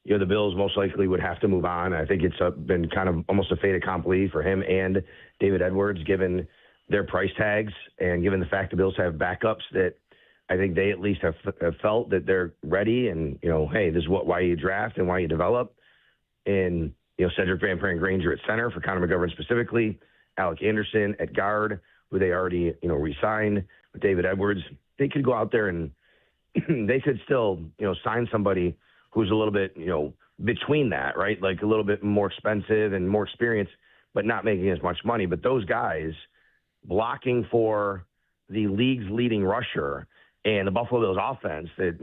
[SPEAKER 7] the Bills most likely would have to move on. I think it's been kind of almost a fait accompli for him and David Edwards, given their price tags and given the fact the Bills have backups that I think they at least have felt that they're ready. And, hey, this is why you draft and why you develop. And, Cedric Van Granger at center for Connor McGovern specifically, Alec Anderson at guard, who they already, re-signed with David Edwards. They could go out there and they could still, sign somebody who's a little bit, between that, right? Like a little bit more expensive and more experienced, but not making as much money. But those guys blocking for the league's leading rusher And the Buffalo Bills offense that,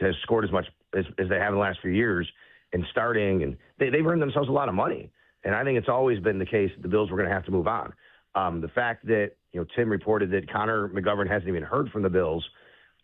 [SPEAKER 7] has scored as much as they have in the last few years and starting, and they've earned themselves a lot of money. And I think it's always been the case that the Bills were going to have to move on. The fact that, Tim reported that Connor McGovern hasn't even heard from the Bills,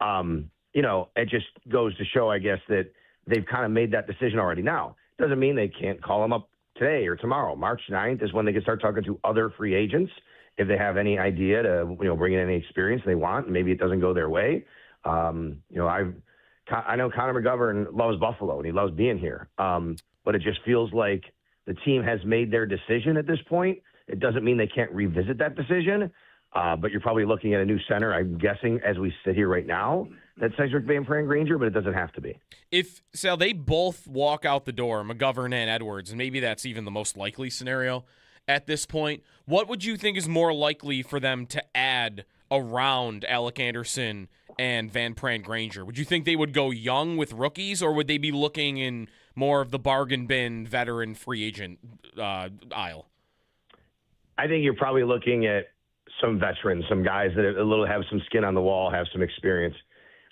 [SPEAKER 7] it just goes to show, I guess, that they've kind of made that decision already now. Doesn't mean they can't call him up today or tomorrow. March 9th is when they can start talking to other free agents if they have any idea to, bring in any experience they want. Maybe it doesn't go their way. I know Connor McGovern loves Buffalo and he loves being here. But it just feels like the team has made their decision at this point. It doesn't mean they can't revisit that decision. But you're probably looking at a new center, I'm guessing, as we sit here right now, that's Cedric Van Pran-Granger, but it doesn't have to be.
[SPEAKER 2] If, Sal, they both walk out the door, McGovern and Edwards, and maybe that's even the most likely scenario at this point, what would you think is more likely for them to add around Alec Anderson and Van Pran-Granger? Would you think they would go young with rookies, or would they be looking in more of the bargain bin veteran free agent aisle?
[SPEAKER 7] I think you're probably looking at some veterans, some guys that have some skin on the wall, have some experience.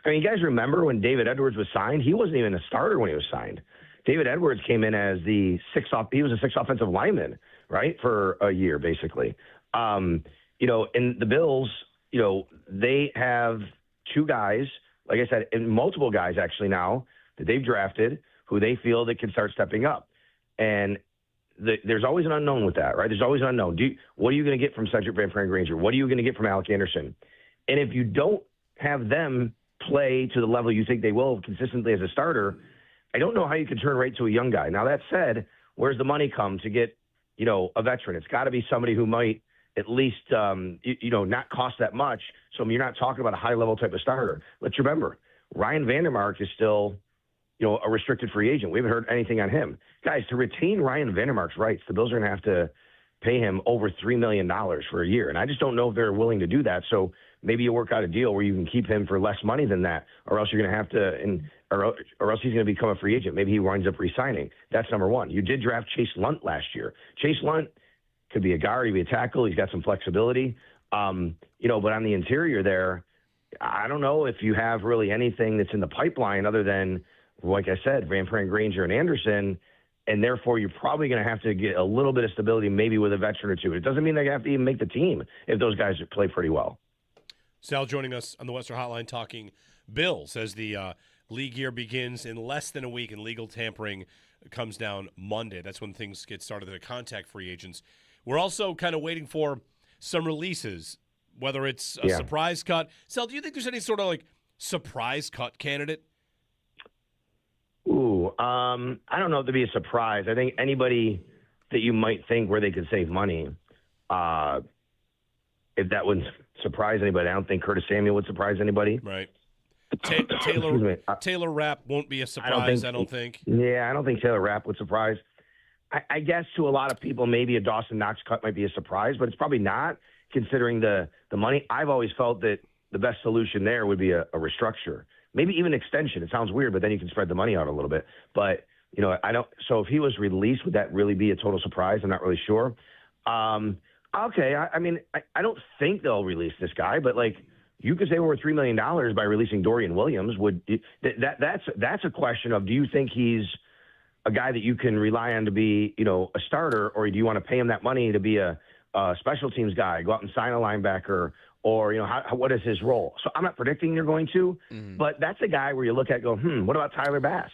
[SPEAKER 7] I mean, you guys remember when David Edwards was signed? He wasn't even a starter when he was signed. David Edwards came in as he was a sixth offensive lineman, right, for a year, basically. And the Bills, they have two guys, like I said, and multiple guys actually now that they've drafted who they feel that can start stepping up. And there's always an unknown with that, right? There's always an unknown. What are you going to get from Cedric Van Pran-Granger? What are you going to get from Alec Anderson? And if you don't have them play to the level you think they will consistently as a starter, I don't know how you can turn right to a young guy. Now, that said, where's the money come to get, a veteran? It's got to be somebody who might at least, not cost that much. So you're not talking about a high-level type of starter. Let's remember, Ryan Vandermark is still, a restricted free agent. We haven't heard anything on him. Guys, to retain Ryan Vandermark's rights, the Bills are going to have to pay him over $3 million for a year. And I just don't know if they're willing to do that. So maybe you work out a deal where you can keep him for less money than that, or else you're going to have to, or else he's going to become a free agent. Maybe he winds up re-signing. That's number one. You did draft Chase Lunt last year. Chase Lunt could be a guard, he'd be a tackle. He's got some flexibility. But on the interior there, I don't know if you have really anything that's in the pipeline other than, like I said, Van Pran-Granger and Anderson, and therefore you're probably going to have to get a little bit of stability maybe with a veteran or two. It doesn't mean they have to even make the team if those guys play pretty well.
[SPEAKER 3] Sal joining us on the Western Hotline talking Bills as the league year begins in less than a week and legal tampering comes down Monday. That's when things get started to contact free agents. We're also kind of waiting for some releases, whether it's a surprise cut. Sal, do you think there's any sort of surprise cut candidate?
[SPEAKER 7] Ooh, I don't know if to be a surprise. I think anybody that you might think where they could save money, if that wouldn't surprise anybody, I don't think Curtis Samuel would surprise anybody.
[SPEAKER 3] Right. Taylor Rapp won't be a surprise, I don't think.
[SPEAKER 7] Yeah, I don't think Taylor Rapp would surprise. I guess to a lot of people, maybe a Dawson Knox cut might be a surprise, but it's probably not considering the money. I've always felt that the best solution there would be a restructure. Maybe even extension. It sounds weird, but then you can spread the money out a little bit. But, I don't – so if he was released, would that really be a total surprise? I'm not really sure. Okay, I don't think they'll release this guy, but, you could say over $3 million by releasing Dorian Williams. That's a question of, do you think he's a guy that you can rely on to be, a starter, or do you want to pay him that money to be a special teams guy, go out and sign a linebacker, or, what is his role? So I'm not predicting they're going to, but that's a guy where you look at go, what about Tyler Bass?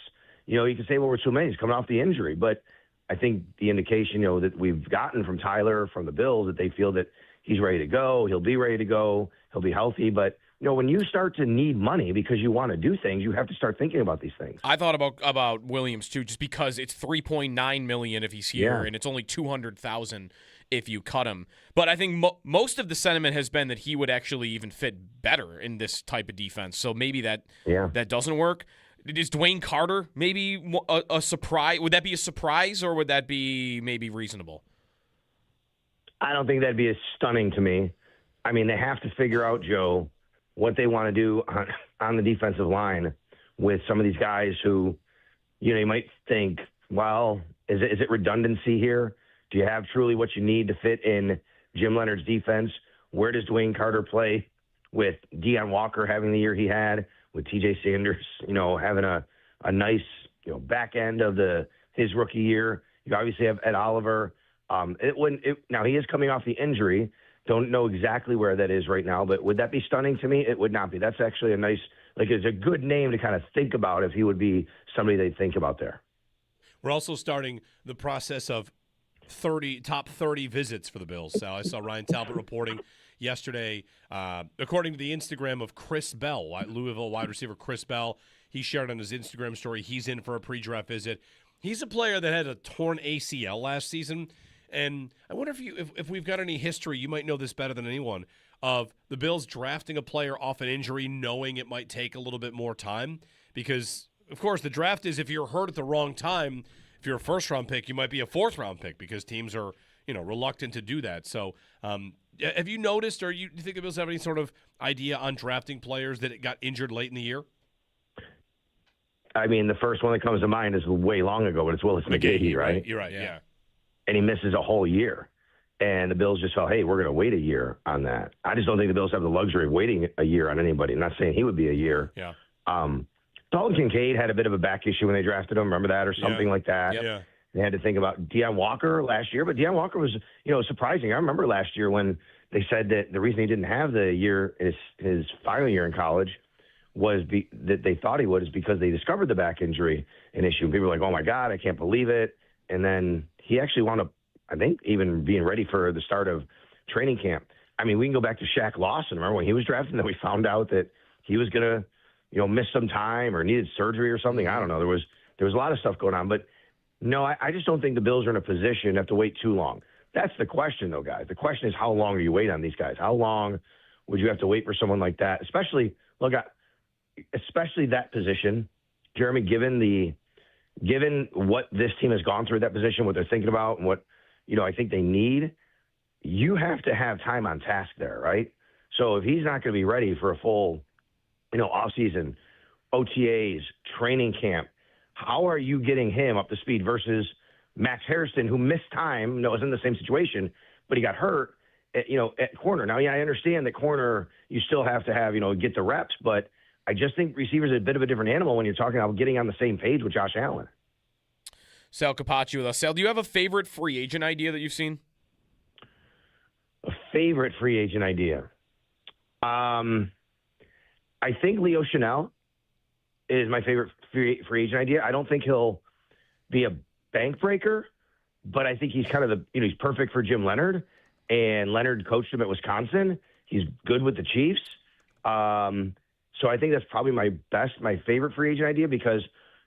[SPEAKER 7] You can say, well, we're too many. He's coming off the injury. But I think the indication, that we've gotten from Tyler, from the Bills, that they feel that he's ready to go. He'll be ready to go. He'll be healthy. But, when you start to need money because you want to do things, you have to start thinking about these things.
[SPEAKER 2] I thought about Williams, too, just because it's $3.9 million if he's here, and it's only $200,000 if you cut him. But I think most of the sentiment has been that he would actually even fit better in this type of defense. So maybe that doesn't work. Is Dwayne Carter maybe a surprise? Would that be a surprise, or would that be maybe reasonable?
[SPEAKER 7] I don't think that'd be as stunning to me. I mean, they have to figure out, Joe, what they want to do on the defensive line with some of these guys who, you might think, well, is it redundancy here? Do you have truly what you need to fit in Jim Leonard's defense? Where does Dwayne Carter play with Deion Walker having the year he had, with TJ Sanders, having a nice, back end of his rookie year. You obviously have Ed Oliver. Now he is coming off the injury. Don't know exactly where that is right now, but would that be stunning to me? It would not be. That's actually it's a good name to kind of think about if he would be somebody they'd think about there.
[SPEAKER 3] We're also starting the process of top 30 visits for the Bills. So I saw Ryan Talbot reporting yesterday, according to the Instagram of Chris Bell, Louisville wide receiver Chris Bell. He shared on his Instagram story he's in for a pre-draft visit. He's a player that had a torn ACL last season, and I wonder if we've got any history, you might know this better than anyone, of the Bills drafting a player off an injury knowing it might take a little bit more time. Because, of course, the draft is if you're hurt at the wrong time, if you're a first-round pick, you might be a fourth-round pick because teams are, reluctant to do that. So have you noticed, or do you think the Bills have any sort of idea on drafting players that got injured late in the year?
[SPEAKER 7] I mean, the first one that comes to mind is way long ago, but it's Willis McGahee, right?
[SPEAKER 3] You're right, yeah.
[SPEAKER 7] And he misses a whole year. And the Bills just felt, hey, we're going to wait a year on that. I just don't think the Bills have the luxury of waiting a year on anybody. I'm not saying he would be a year.
[SPEAKER 3] Yeah.
[SPEAKER 7] Dalton Kincaid had a bit of a back issue when they drafted him. Remember that or something like that?
[SPEAKER 3] Yeah.
[SPEAKER 7] They had to think about Deion Walker last year, but Deion Walker was, surprising. I remember last year when they said that the reason he didn't have the year, his final year in college, was that they thought he would is because they discovered the back injury an issue. People were like, oh, my God, I can't believe it. And then he actually wound up, I think, even being ready for the start of training camp. I mean, we can go back to Shaq Lawson. Remember when he was drafted, and then we found out that he was going to, miss some time or needed surgery or something. I don't know. There was a lot of stuff going on. But, no, I just don't think the Bills are in a position to have to wait too long. That's the question, though, guys. The question is how long are you waiting on these guys? How long would you have to wait for someone like that? Especially that position, Jeremy, given what this team has gone through at that position, what they're thinking about, and what I think they need, you have to have time on task there, right? So if he's not going to be ready for a full, off-season, OTAs, training camp, how are you getting him up to speed versus Max Harrison, who missed time, was in the same situation, but he got hurt at corner. Now, yeah, I understand that corner you still have to have, get the reps, but I just think receivers are a bit of a different animal when you're talking about getting on the same page with Josh Allen.
[SPEAKER 2] Sal Capaccio with us. Sal, do you have a favorite free agent idea that you've seen?
[SPEAKER 7] A favorite free agent idea? I think Leo Chanel is my favorite free agent idea. I don't think he'll be a bank breaker, but I think he's kind of he's perfect for Jim Leonard, and Leonard coached him at Wisconsin. He's good with the Chiefs. So I think that's probably my favorite free agent idea because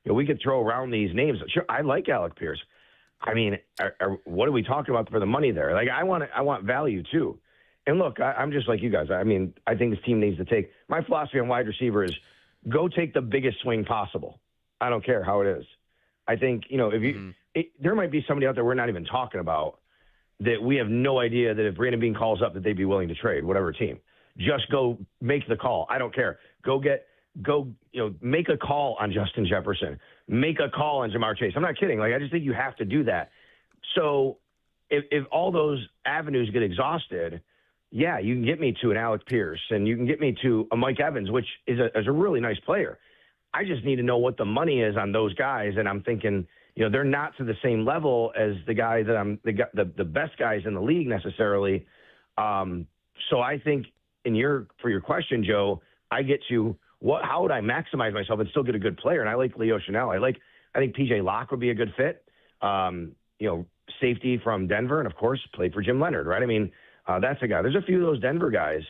[SPEAKER 7] we could throw around these names. Sure, I like Alec Pierce. I mean, what are we talking about for the money there? Like, I want value too. And look, I'm just like you guys. I mean, I think this team needs to take – my philosophy on wide receiver is go take the biggest swing possible. I don't care how it is. I think, if there might be somebody out there we're not even talking about that we have no idea that if Brandon Beane calls up that they'd be willing to trade, whatever team. Just go make the call. I don't care. Make a call on Justin Jefferson. Make a call on Jamar Chase. I'm not kidding. I just think you have to do that. So if all those avenues get exhausted, yeah, you can get me to an Alec Pierce and you can get me to a Mike Evans, which is a really nice player. I just need to know what the money is on those guys. And I'm thinking, they're not to the same level as the guy that the best guys in the league necessarily. So I think for your question, Joe, I get to how would I maximize myself and still get a good player? And I like Leo Chanel. I think PJ Locke would be a good fit. Safety from Denver, and of course played for Jim Leonard, right? I mean, that's a guy. There's a few of those Denver guys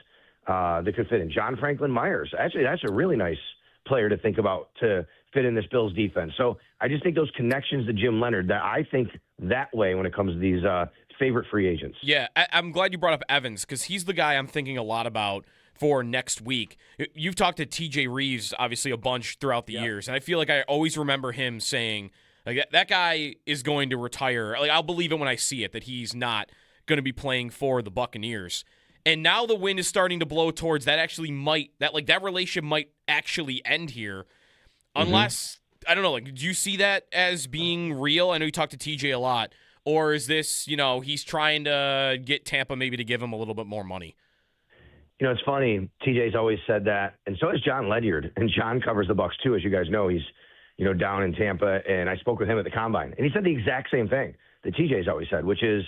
[SPEAKER 7] that could fit in. John Franklin Myers. Actually, that's a really nice player to think about to fit in this Bills defense. So I just think those connections to Jim Leonard, that I think that way when it comes to these favorite free agents.
[SPEAKER 2] Yeah, I'm glad you brought up Evans because he's the guy I'm thinking a lot about for next week. You've talked to TJ Reeves, obviously, a bunch throughout the years, and I feel like I always remember him saying, that guy is going to retire. I'll believe it when I see it, that he's not going to be playing for the Buccaneers. And now the wind is starting to blow towards that that relationship might actually end here. Unless, I don't know, do you see that as being real? I know you talk to TJ a lot. Or is this, he's trying to get Tampa maybe to give him a little bit more money?
[SPEAKER 7] It's funny. TJ's always said that, and so has John Ledyard. And John covers the Bucks too, as you guys know. He's down in Tampa, and I spoke with him at the Combine, and he said the exact same thing that TJ's always said, which is,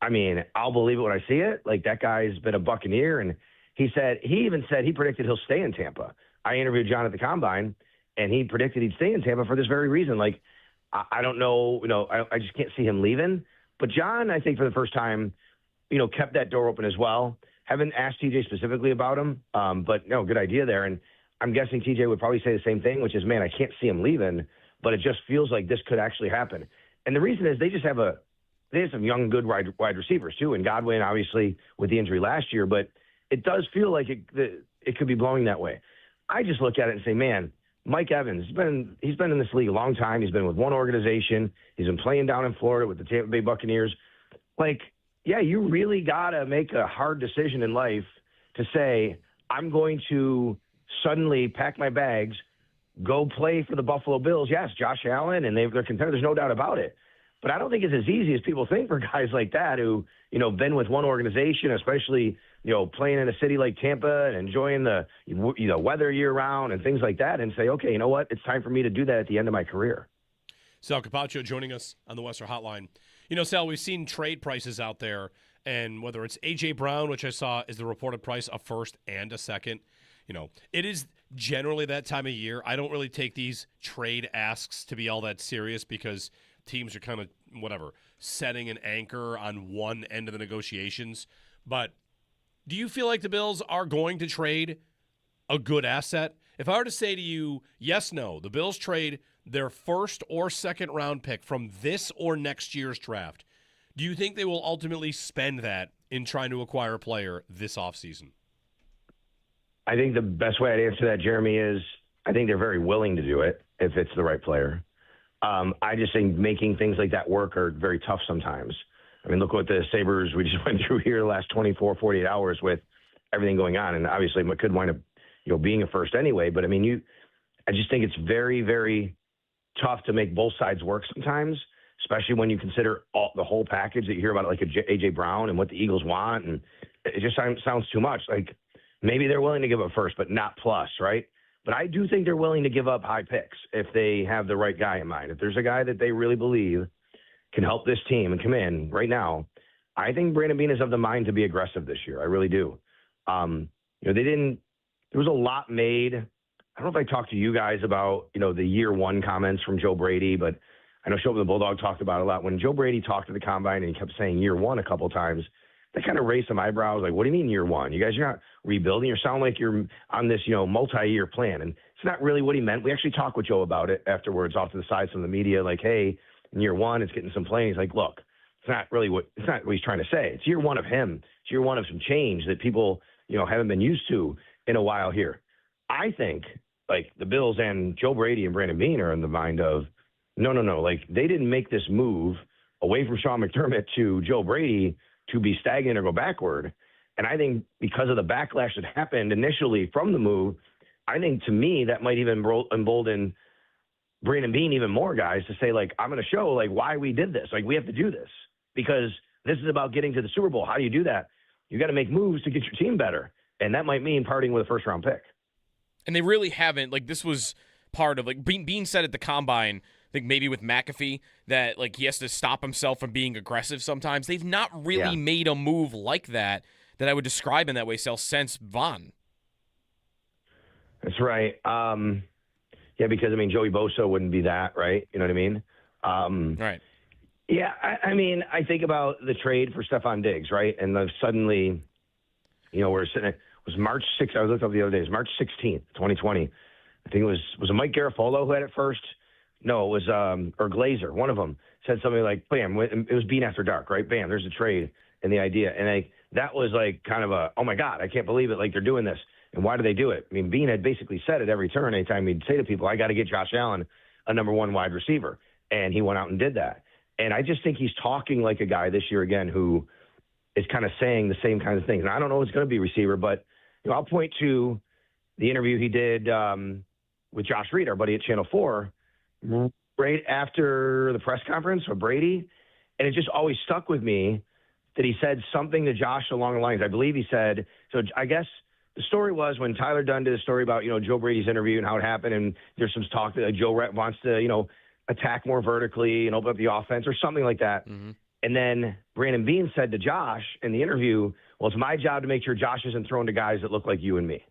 [SPEAKER 7] I'll believe it when I see it. Like, that guy's been a Buccaneer, and he even said he predicted he'll stay in Tampa. I interviewed John at the Combine, and he predicted he'd stay in Tampa for this very reason. Like, I don't know, I just can't see him leaving. But John, I think for the first time, kept that door open as well. Haven't asked TJ specifically about him, but no, good idea there. And I'm guessing TJ would probably say the same thing, which is, man, I can't see him leaving, but it just feels like this could actually happen. And the reason is they have some young, good wide receivers too, and Godwin obviously with the injury last year, but it does feel like it could be blowing that way. I just look at it and say, man, Mike Evans, he's been in this league a long time. He's been with one organization. He's been playing down in Florida with the Tampa Bay Buccaneers. Like, yeah, you really got to make a hard decision in life to say, I'm going to suddenly pack my bags, go play for the Buffalo Bills. Yes, Josh Allen, and they're contenders. There's no doubt about it. But I don't think it's as easy as people think for guys like that who, been with one organization, especially, playing in a city like Tampa and enjoying the weather year round and things like that, and say, okay, you know what? It's time for me to do that at the end of my career.
[SPEAKER 3] Sal Capaccio joining us on the Western Hotline. Sal, we've seen trade prices out there, and whether it's A.J. Brown, which I saw is the reported price, a first and a second, it is generally that time of year. I don't really take these trade asks to be all that serious because teams are kind of, setting an anchor on one end of the negotiations. But do you feel like the Bills are going to trade a good asset? If I were to say to you, yes, no, the Bills trade their first or second round pick from this or next year's draft, do you think they will ultimately spend that in trying to acquire a player this offseason?
[SPEAKER 7] I think the best way I'd answer that, Jeremy, is I think they're very willing to do it if it's the right player. I just think making things like that work are very tough sometimes. Look what the Sabres we just went through here the last 24, 48 hours with everything going on. And obviously it could wind up, being a first anyway. But, I just think it's very, very tough to make both sides work sometimes, especially when you consider the whole package that you hear about, like A.J. Brown and what the Eagles want. And it just sounds too much. Like, maybe they're willing to give up first, but not plus, right? But I do think they're willing to give up high picks if they have the right guy in mind. If there's a guy that they really believe can help this team and come in right now, I think Brandon Beane is of the mind to be aggressive this year. I really do. There was a lot made. I don't know if I talked to you guys about, the year one comments from Joe Brady, but I know Show the Bulldog talked about it a lot. When Joe Brady talked to the Combine and he kept saying year one a couple of times, that kind of raised some eyebrows. Like, what do you mean year one? You guys are not rebuilding. You sound like you're on this, multi-year plan. And it's not really what he meant. We actually talked with Joe about it afterwards off to the side from the media, like, hey, in year one, it's getting some playing. He's like, look, it's not what he's trying to say. It's year one of him. It's year one of some change that people, haven't been used to in a while here. I think, like, the Bills and Joe Brady and Brandon Beane are in the mind of, no. Like, they didn't make this move away from Sean McDermott to Joe Brady to be stagnant or go backward. And I think because of the backlash that happened initially from the move, I think to me that might even embolden Brandon Beane even more, guys, to say, like, I'm going to show, like, why we did this. Like, we have to do this because this is about getting to the Super Bowl. How do you do that? You got to make moves to get your team better. And that might mean parting with a first-round pick.
[SPEAKER 2] And they really haven't. Like, this was part of, like, Beane said at the Combine, I think maybe with McAfee, that, like, he has to stop himself from being aggressive sometimes. They've not really made a move like that I would describe in that way, Sal, since Vaughn.
[SPEAKER 7] That's right. Yeah, because, Joey Bosa wouldn't be that, right? You know what I mean?
[SPEAKER 2] Right.
[SPEAKER 7] Yeah, I think about the trade for Stephon Diggs, right? And then suddenly, we're sitting at, it was March 6th. I looked up the other day. It was March 16th, 2020. I think it was it Mike Garafolo who had it first? No, it was, or Glazer. One of them said something like, bam, it was Beane After Dark, right? Bam, there's a trade and the idea. And that was like kind of a, oh my God, I can't believe it. Like, they're doing this. And why do they do it? Beane had basically said at every turn, anytime he'd say to people, I got to get Josh Allen a number one wide receiver. And he went out and did that. And I just think he's talking like a guy this year again who is kind of saying the same kinds of things. And I don't know if it's going to be receiver, but I'll point to the interview he did with Josh Reed, our buddy at Channel 4, right after the press conference with Brady. And it just always stuck with me that he said something to Josh along the lines. I believe he said, so I guess the story was when Tyler Dunn did a story about, Joe Brady's interview and how it happened, and there's some talk that Joe wants to, attack more vertically and open up the offense or something like that.
[SPEAKER 2] Mm-hmm.
[SPEAKER 7] And then Brandon Beane said to Josh in the interview, well, it's my job to make sure Josh isn't thrown to guys that look like you and me.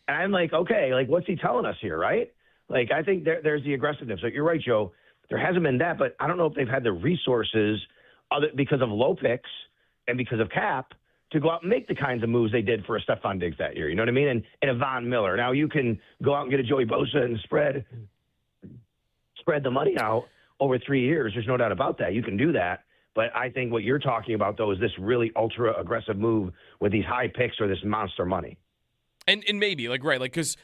[SPEAKER 7] And I'm like, okay, like, what's he telling us here, right? Like, I think there's the aggressiveness. So you're right, Joe. There hasn't been that, but I don't know if they've had the resources because of low picks and because of cap to go out and make the kinds of moves they did for a Stephon Diggs that year. You know what I mean? And a Von Miller. Now you can go out and get a Joey Bosa and spread the money out over 3 years. There's no doubt about that. You can do that. But I think what you're talking about, though, is this really ultra-aggressive move with these high picks or this monster money.
[SPEAKER 2] And maybe, because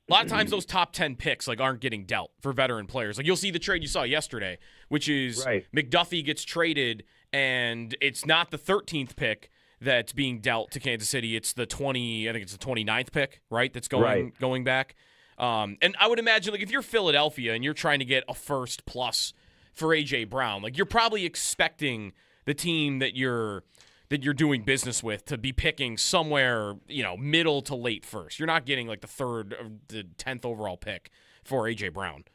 [SPEAKER 2] a lot of times those top 10 picks, aren't getting dealt for veteran players. Like, you'll see the trade you saw yesterday, which is McDuffie gets traded, and it's not the 13th pick that's being dealt to Kansas City. It's the 29th pick, right, that's going back. And I would imagine, if you're Philadelphia and you're trying to get a first plus for A.J. Brown, you're probably expecting the team that you're doing business with to be picking somewhere, middle to late first. You're not getting the 3rd or the 10th overall pick for A.J. Brown.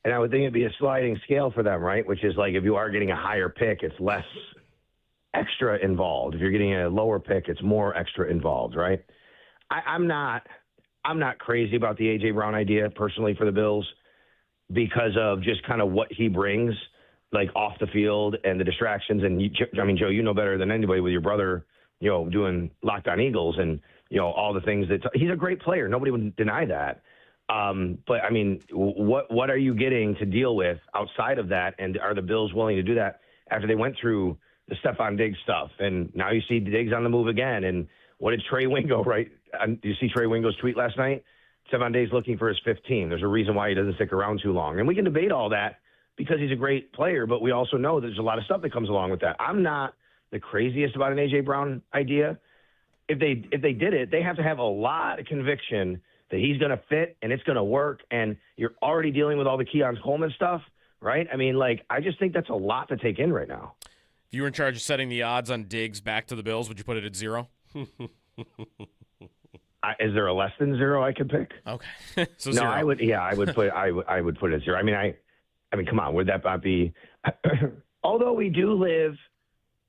[SPEAKER 7] And I would think it'd be a sliding scale for them, right? Which is if you are getting a higher pick, it's less extra involved. If you're getting a lower pick, it's more extra involved, right? I'm not crazy about the A.J. Brown idea personally for the Bills because of just kind of what he brings, off the field and the distractions. And Joe, you know better than anybody with your brother, doing Locked On Eagles and, all the things he's a great player. Nobody would deny that. But I mean, what are you getting to deal with outside of that? And are the Bills willing to do that after they went through the Stephon Diggs stuff? And now you see Diggs on the move again. And what did Trey Wingo write? Do you see Trey Wingo's tweet last night? Stephon Diggs looking for his 15. There's a reason why he doesn't stick around too long. And we can debate all that because he's a great player, but we also know there's a lot of stuff that comes along with that. I'm not the craziest about an A.J. Brown idea. If they did it, they have to have a lot of conviction that he's going to fit and it's going to work, and you're already dealing with all the Keon Coleman stuff, right? I mean, I just think that's a lot to take in right now.
[SPEAKER 2] If you were in charge of setting the odds on Diggs back to the Bills, would you put it at 0?
[SPEAKER 7] Is there a less than 0 I could pick?
[SPEAKER 2] Okay. So
[SPEAKER 7] no,
[SPEAKER 2] 0.
[SPEAKER 7] I would. Yeah, I would put. I would put it at 0. I mean, come on. Would that not be? Although we do live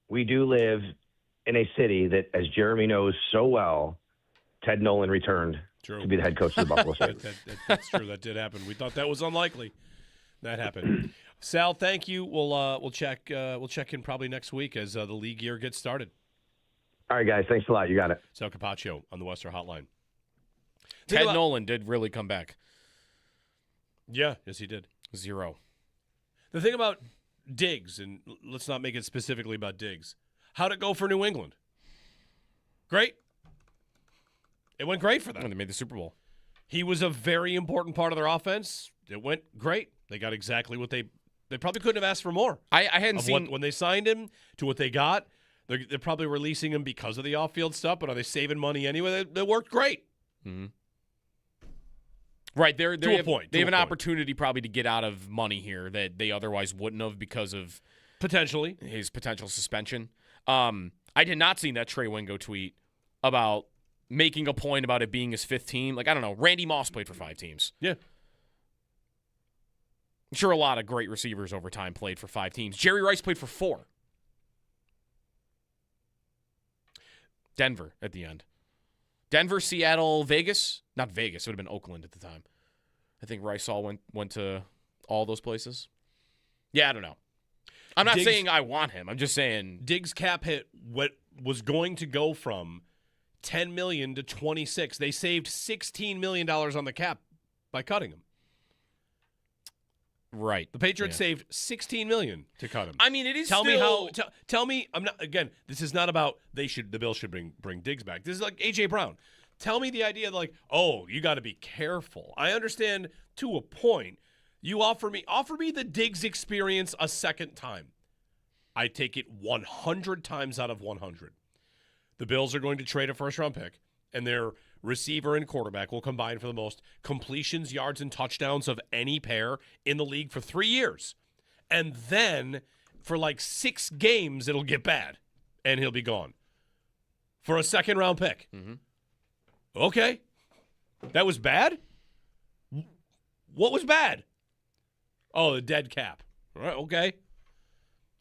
[SPEAKER 7] in a city that, as Jeremy knows so well, Ted Nolan returned to be the head coach of the Buffalo Sabres.
[SPEAKER 3] That's true. That did happen. We thought that was unlikely. That happened. Sal, thank you. We'll check in probably next week as the league year gets started.
[SPEAKER 7] All right, guys. Thanks a lot. You got it.
[SPEAKER 3] Sal Capaccio on the Western Hotline.
[SPEAKER 2] Ted Nolan did really come back.
[SPEAKER 3] Yeah, yes, he did.
[SPEAKER 2] 0.
[SPEAKER 3] The thing about Diggs, and let's not make it specifically about Diggs, how'd it go for New England? Great. It went great for them.
[SPEAKER 2] When they made the Super Bowl.
[SPEAKER 3] He was a very important part of their offense. It went great. They got exactly what they probably couldn't have asked for more.
[SPEAKER 2] I hadn't seen
[SPEAKER 3] when they signed him to what they got. They're probably releasing him because of the off-field stuff, but are they saving money anyway? They worked great.
[SPEAKER 2] Mm-hmm. Right, they have an opportunity probably to get out of money here that they otherwise wouldn't have because of
[SPEAKER 3] potentially
[SPEAKER 2] his potential suspension. I did not see that Trey Wingo tweet about making a point about it being his 5th team. I don't know. Randy Moss played for 5 teams.
[SPEAKER 3] Yeah.
[SPEAKER 2] I'm sure a lot of great receivers over time played for 5 teams. Jerry Rice played for 4. Denver at the end. Denver, Seattle, Vegas. Not Vegas. It would have been Oakland at the time. I think Rice all went to all those places. Yeah, I don't know. I'm not saying I want him. I'm just saying
[SPEAKER 3] Diggs' cap hit what was going to go from $10 million to $26. They saved $16 million on the cap by cutting him.
[SPEAKER 2] Right.
[SPEAKER 3] The Patriots saved $16 million to cut him.
[SPEAKER 2] I mean, it is.
[SPEAKER 3] Tell me. I'm not. Again, this is not about the Bills should bring Diggs back. This is like A.J. Brown. Tell me the idea you got to be careful. I understand to a point. You offer me the Diggs experience a second time. I take it 100 times out of 100. The Bills are going to trade a first-round pick, and their receiver and quarterback will combine for the most completions, yards, and touchdowns of any pair in the league for 3 years. And then for 6 games, it'll get bad. and he'll be gone for a second-round pick.
[SPEAKER 2] Mm-hmm.
[SPEAKER 3] Okay. That was bad? What was bad? Oh, the dead cap. All right, okay.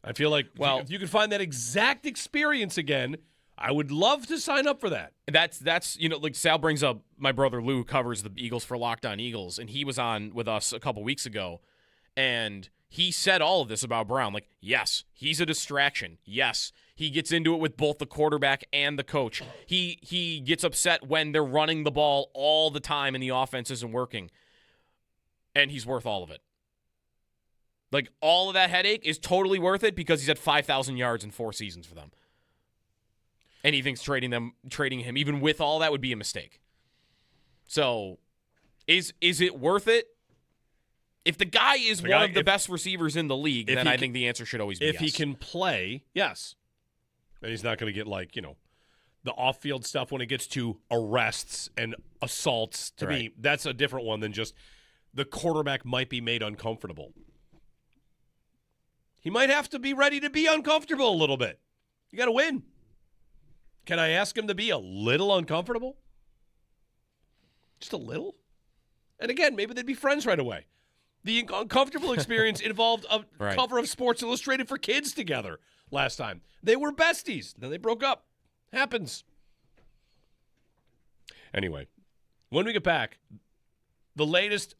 [SPEAKER 3] I feel like if you could find that exact experience again, I would love to sign up for that.
[SPEAKER 2] That's like Sal brings up my brother Lou, who covers the Eagles for Locked On Eagles, and he was on with us a couple weeks ago, and he said all of this about Brown. Like, yes, he's a distraction. Yes, he gets into it with both the quarterback and the coach. He gets upset when they're running the ball all the time and the offense isn't working, and he's worth all of it. Like, all of that headache is totally worth it because he's at 5,000 yards in 4 seasons for them. And he thinks trading him, even with all that, would be a mistake. So, is it worth it? If the guy is one of the best receivers in the league, then I think the answer should always be yes.
[SPEAKER 3] If he can play, yes. And he's not going to get, the off-field stuff when it gets to arrests and assaults. To me, that's a different one than just the quarterback might be made uncomfortable. He might have to be ready to be uncomfortable a little bit. You got to win. Can I ask him to be a little uncomfortable? Just a little? And again, maybe they'd be friends right away. The uncomfortable experience involved a cover of Sports Illustrated for kids together last time. They were besties. Then they broke up. Happens. Anyway, when we get back, the latest,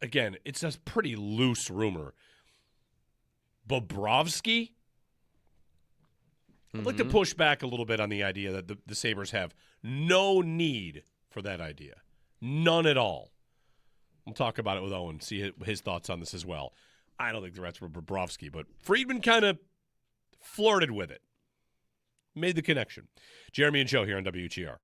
[SPEAKER 3] again, it's a pretty loose rumor. Bobrovsky? I'd like to push back a little bit on the idea that the Sabres have no need for that idea. None at all. We'll talk about it with Owen, see his thoughts on this as well. I don't think the rest were Bobrovsky, but Friedman kind of flirted with it. Made the connection. Jeremy and Joe here on WGR.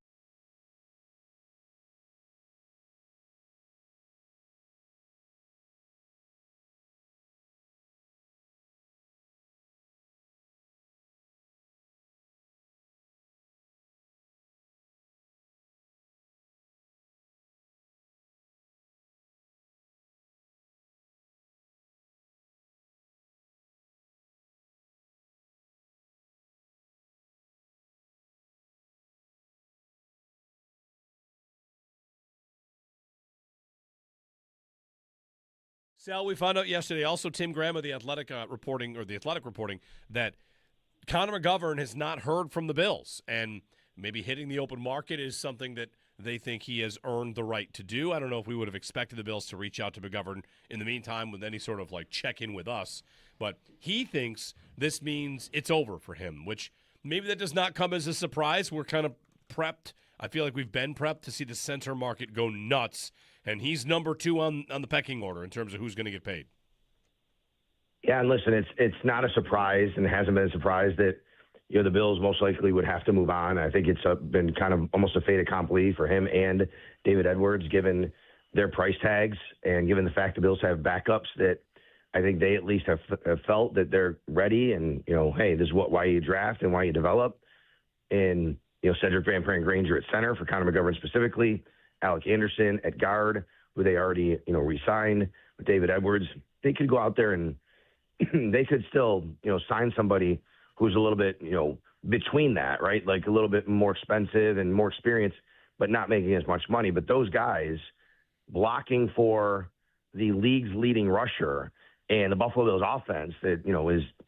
[SPEAKER 3] Sal, we found out yesterday, also Tim Graham of The Athletic reporting that Connor McGovern has not heard from the Bills, and maybe hitting the open market is something that they think he has earned the right to do. I don't know if we would have expected the Bills to reach out to McGovern in the meantime with any sort of check-in with us, but he thinks this means it's over for him, which maybe that does not come as a surprise. We're kind of prepped. I feel like we've been prepped to see the center market go nuts. And he's number 2 on the pecking order in terms of who's going to get paid.
[SPEAKER 7] Yeah, and listen, it's not a surprise and hasn't been a surprise that the Bills most likely would have to move on. I think it's been kind of almost a fait accompli for him and David Edwards, given their price tags and given the fact the Bills have backups that I think they at least have felt that they're ready. And hey, this is why you draft and why you develop. And Cedric Van Pran-Granger at center for Connor McGovern specifically. Alec Anderson at guard, who they already, re-signed with David Edwards. They could go out there and they could still, sign somebody who's a little bit, between that, right? Like a little bit more expensive and more experienced, but not making as much money. But those guys blocking for the league's leading rusher and the Buffalo Bills offense that,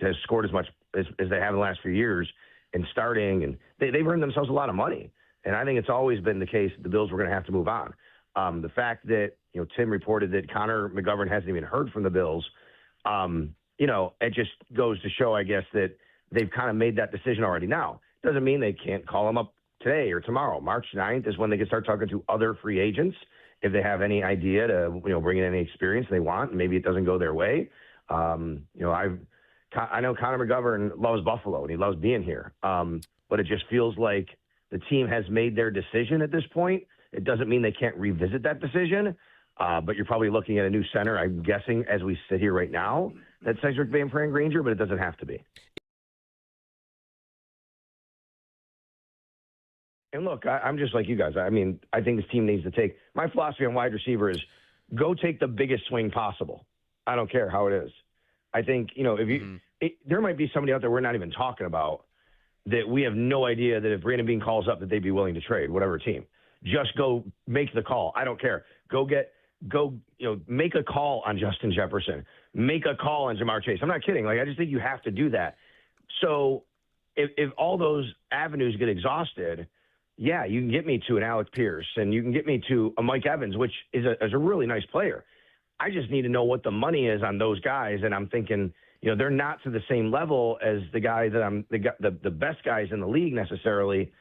[SPEAKER 7] has scored as much as they have in the last few years and starting, and they've earned themselves a lot of money. And I think it's always been the case that the Bills were going to have to move on. The fact that, Tim reported that Connor McGovern hasn't even heard from the Bills, it just goes to show, I guess, that they've kind of made that decision already now. Doesn't mean they can't call him up today or tomorrow. March 9th is when they can start talking to other free agents if they have any idea to, bring in any experience they want. And maybe it doesn't go their way. I know Connor McGovern loves Buffalo and he loves being here. But it just feels like the team has made their decision at this point. It doesn't mean they can't revisit that decision, but you're probably looking at a new center, I'm guessing, as we sit here right now, that's Cedric Van Pran-Granger, but it doesn't have to be. And look, I'm just like you guys. I mean, I think this team needs to take – my philosophy on wide receiver is go take the biggest swing possible. I don't care how it is. I think, if you there might be somebody out there we're not even talking about that we have no idea that if Brandon Beane calls up that they'd be willing to trade whatever team. Just go make the call. I don't care. Make a call on Justin Jefferson. Make a call on Jamar Chase. I'm not kidding. I just think you have to do that. So if all those avenues get exhausted, yeah, you can get me to an Alec Pierce and you can get me to a Mike Evans, which is a really nice player. I just need to know what the money is on those guys. And I'm thinking, they're not to the same level as the guy that I'm the best guys in the league necessarily.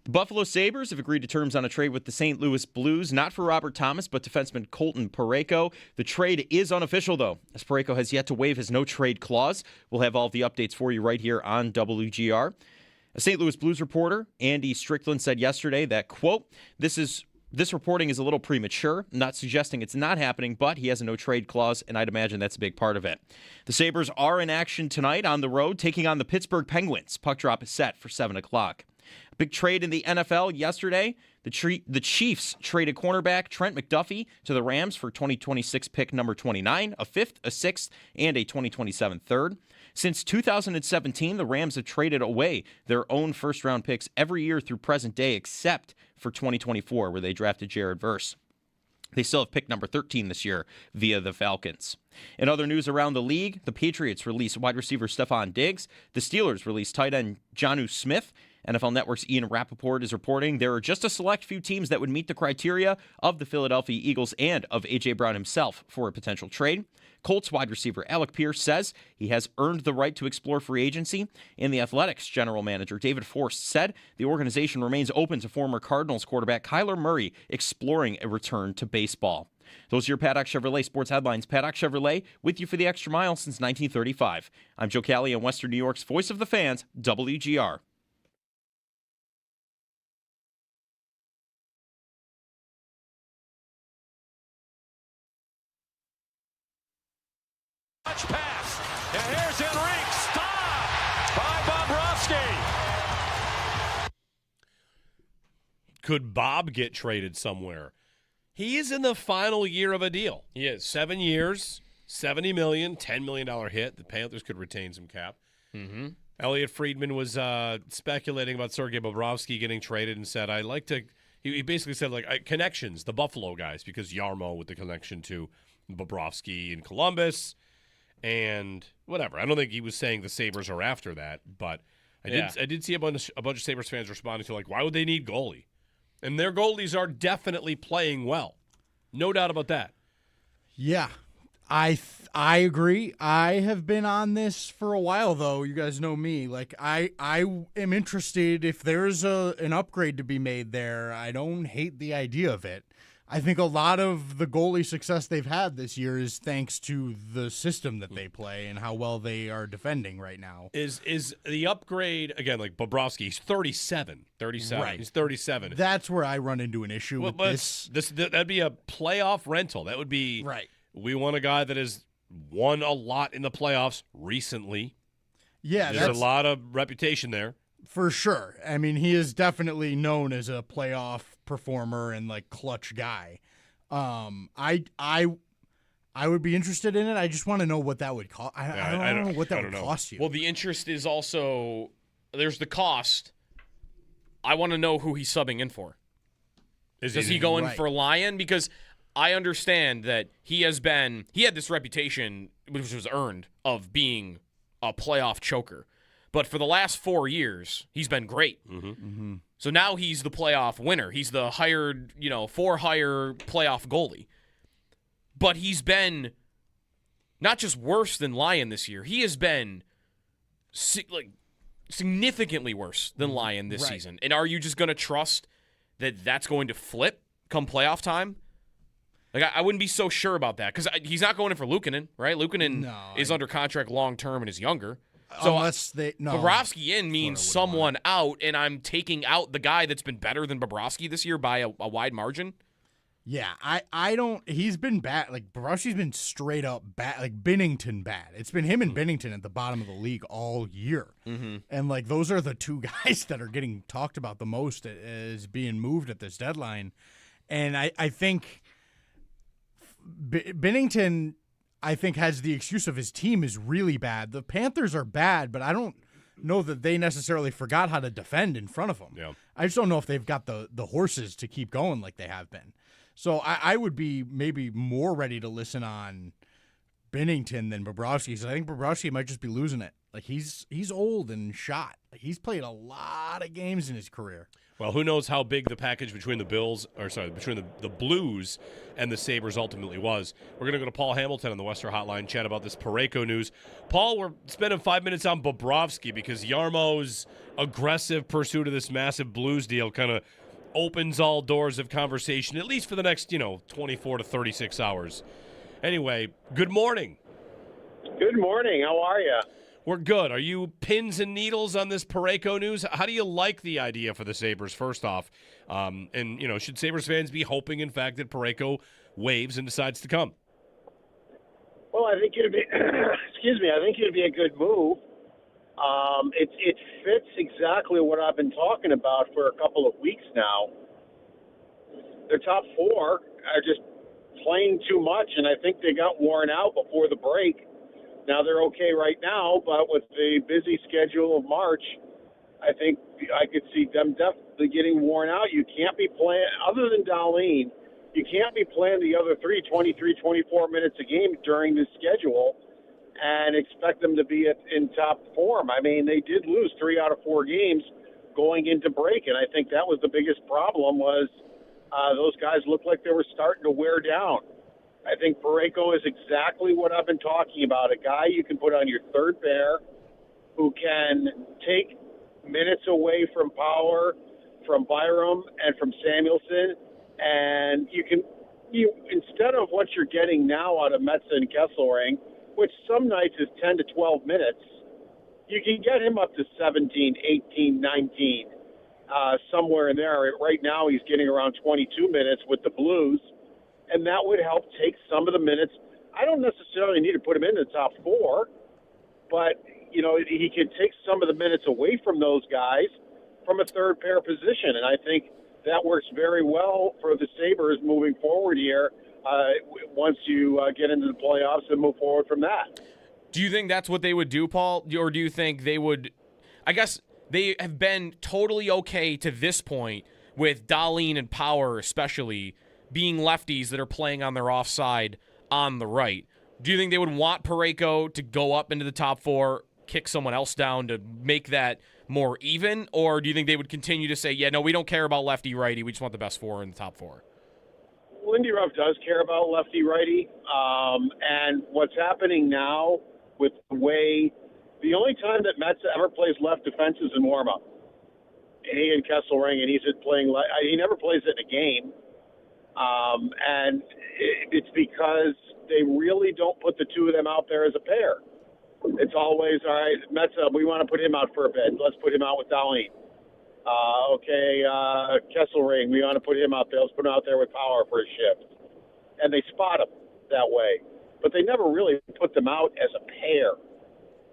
[SPEAKER 1] The Buffalo Sabres have agreed to terms on a trade with the St. Louis Blues, not for Robert Thomas, but defenseman Colton Parayko. The trade is unofficial, though, as Parayko has yet to waive his no-trade clause. We'll have all the updates for you right here on WGR. A St. Louis Blues reporter, Andy Strickland, said yesterday that, quote, this reporting is a little premature. I'm not suggesting it's not happening, but he has a no-trade clause, and I'd imagine that's a big part of it. The Sabres are in action tonight on the road, taking on the Pittsburgh Penguins. Puck drop is set for 7 o'clock. Big trade in the NFL yesterday. The Chiefs traded cornerback Trent McDuffie to the Rams for 2026 pick number 29, a 5th, a 6th, and a 2027 3rd. Since 2017, the Rams have traded away their own first-round picks every year through present day, except for 2024, where they drafted Jared Verse. They still have pick number 13 this year via the Falcons. In other news around the league, the Patriots released wide receiver Stephon Diggs. The Steelers released tight end Jonnu Smith. NFL Network's Ian Rappaport is reporting there are just a select few teams that would meet the criteria of the Philadelphia Eagles and of A.J. Brown himself for a potential trade. Colts wide receiver Alec Pierce says he has earned the right to explore free agency. And the Athletics general manager David Forst said the organization remains open to former Cardinals quarterback Kyler Murray exploring a return to baseball. Those are your Paddock Chevrolet sports headlines. Paddock Chevrolet with you for the extra mile since 1935. I'm Joe Kelly in Western New York's voice of the fans, WGR.
[SPEAKER 5] Pass, and here's Enrique, stopped by Bobrovsky.
[SPEAKER 3] Could Bob get traded somewhere? He is in the final year of a deal.
[SPEAKER 2] He is.
[SPEAKER 3] 7 years, $70 million, $10 million hit. The Panthers could retain some cap.
[SPEAKER 2] Mm-hmm.
[SPEAKER 3] Elliot Friedman was speculating about Sergei Bobrovsky getting traded and said, I'd like to – he basically said, connections, the Buffalo guys, because Yarmo with the connection to Bobrovsky in Columbus – and whatever. I don't think he was saying the Sabres are after that, but I did see a bunch of Sabres fans responding to why would they need goalie? And their goalies are definitely playing well. No doubt about that.
[SPEAKER 4] Yeah. I agree. I have been on this for a while, though. You guys know me. Like, I am interested if there's an upgrade to be made there. I don't hate the idea of it. I think a lot of the goalie success they've had this year is thanks to the system that they play and how well they are defending right now.
[SPEAKER 3] Is the upgrade, again, like Bobrovsky, he's 37.
[SPEAKER 2] 37.
[SPEAKER 4] Right.
[SPEAKER 3] He's 37.
[SPEAKER 4] That's where I run into an issue with this.
[SPEAKER 3] That'd be a playoff rental. That would be
[SPEAKER 4] Right.
[SPEAKER 3] We want a guy that has won a lot in the playoffs recently.
[SPEAKER 4] Yeah,
[SPEAKER 3] There's
[SPEAKER 4] that's
[SPEAKER 3] a lot of reputation there.
[SPEAKER 4] for sure. I mean, he is definitely known as a playoff performer and like clutch guy. I would be interested in it. I just want to know what that would cost. I don't know what that would cost you.
[SPEAKER 2] Well, the interest is also there's the cost. I want to know who he's subbing in for. Does he go in
[SPEAKER 4] Right.
[SPEAKER 2] for Lyon? Because I understand that he had this reputation, which was earned, of being a playoff choker. But for the last 4 years, he's been great. So now he's the playoff winner. He's the hired, for-hire playoff goalie. But he's been not just worse than Lyon this year. He has been significantly worse than Lyon this season. And are you just going to trust that that's going to flip come playoff time? Like, I wouldn't be so sure about that because he's not going in for Luukkonen, right? Luukkonen is under contract long-term and is younger. So Bobrovsky in means someone out, and I'm taking out the guy that's been better than Bobrovsky this year by a wide margin.
[SPEAKER 4] Yeah, I don't. He's been bad. Like Bobrovsky's been straight up bad. Like Binnington bad. It's been him and Binnington at the bottom of the league all year. And like those are the two guys that are getting talked about the most as being moved at this deadline. And I think Binnington, I think, has the excuse of his team is really bad. The Panthers are bad, but I don't know that they necessarily forgot how to defend in front of them.
[SPEAKER 3] Yeah.
[SPEAKER 4] I just don't know if they've got the horses to keep going like they have been. So I would be maybe more ready to listen on Binnington than Bobrovsky, because I think Bobrovsky might just be losing it. Like he's old and shot. Like he's played a lot of games in his career.
[SPEAKER 3] Well, who knows how big the package between the Blues and the Sabres ultimately was. We're going to go to Paul Hamilton on the Western Hotline, chat about this Parayko news. Paul, we're spending 5 minutes on Bobrovsky because Jarmo's aggressive pursuit of this massive Blues deal kind of opens all doors of conversation, at least for the next, 24 to 36 hours. Anyway, good morning.
[SPEAKER 8] Good morning. How are you?
[SPEAKER 3] We're good. Are you pins and needles on this Parayko news? How do you like the idea for the Sabres, first off? And, should Sabres fans be hoping, in fact, that Parayko waves and decides to come?
[SPEAKER 8] Well, I think it'd be, I think it'd be a good move. It fits exactly what I've been talking about for a couple of weeks now. Their top four are just playing too much, and I think they got worn out before the break. Now they're okay right now, but with the busy schedule of March, I think I could see them definitely getting worn out. You can't be playing, other than Dahlin, you can't be playing the other 23, 24 minutes a game during this schedule and expect them to be in top form. I mean, they did lose 3 out of 4 games going into break, and I think that was the biggest problem was those guys looked like they were starting to wear down. I think Parayko is exactly what I've been talking about, a guy you can put on your third pair who can take minutes away from Power, from Byram, and from Samuelson, and you instead of what you're getting now out of Metza and Kesselring, which some nights is 10 to 12 minutes, you can get him up to 17, 18, 19, somewhere in there. Right now he's getting around 22 minutes with the Blues, and that would help take some of the minutes. I don't necessarily need to put him in the top 4, but, he could take some of the minutes away from those guys from a third pair position, and I think that works very well for the Sabres moving forward here once you get into the playoffs and move forward from that.
[SPEAKER 2] Do you think that's what they would do, Paul? Or do you think they would – I guess they have been totally okay to this point with Dahlin and Power especially being lefties that are playing on their offside on the right. Do you think they would want Parayko to go up into the top 4, kick someone else down to make that more even? Or do you think they would continue to say, yeah, no, we don't care about lefty-righty, we just want the best 4 in the top 4?
[SPEAKER 8] Lindy Ruff does care about lefty-righty. And what's happening now with the only time that Metz ever plays left defense is in warm-up. He and Kesselring, and he's playing he never plays it in a game. And it's because they really don't put the two of them out there as a pair. It's always, all right, Metz, we want to put him out for a bit. Let's put him out with Darlene. Kesselring, we want to put him out there. Let's put him out there with Power for a shift. And they spot him that way. But they never really put them out as a pair.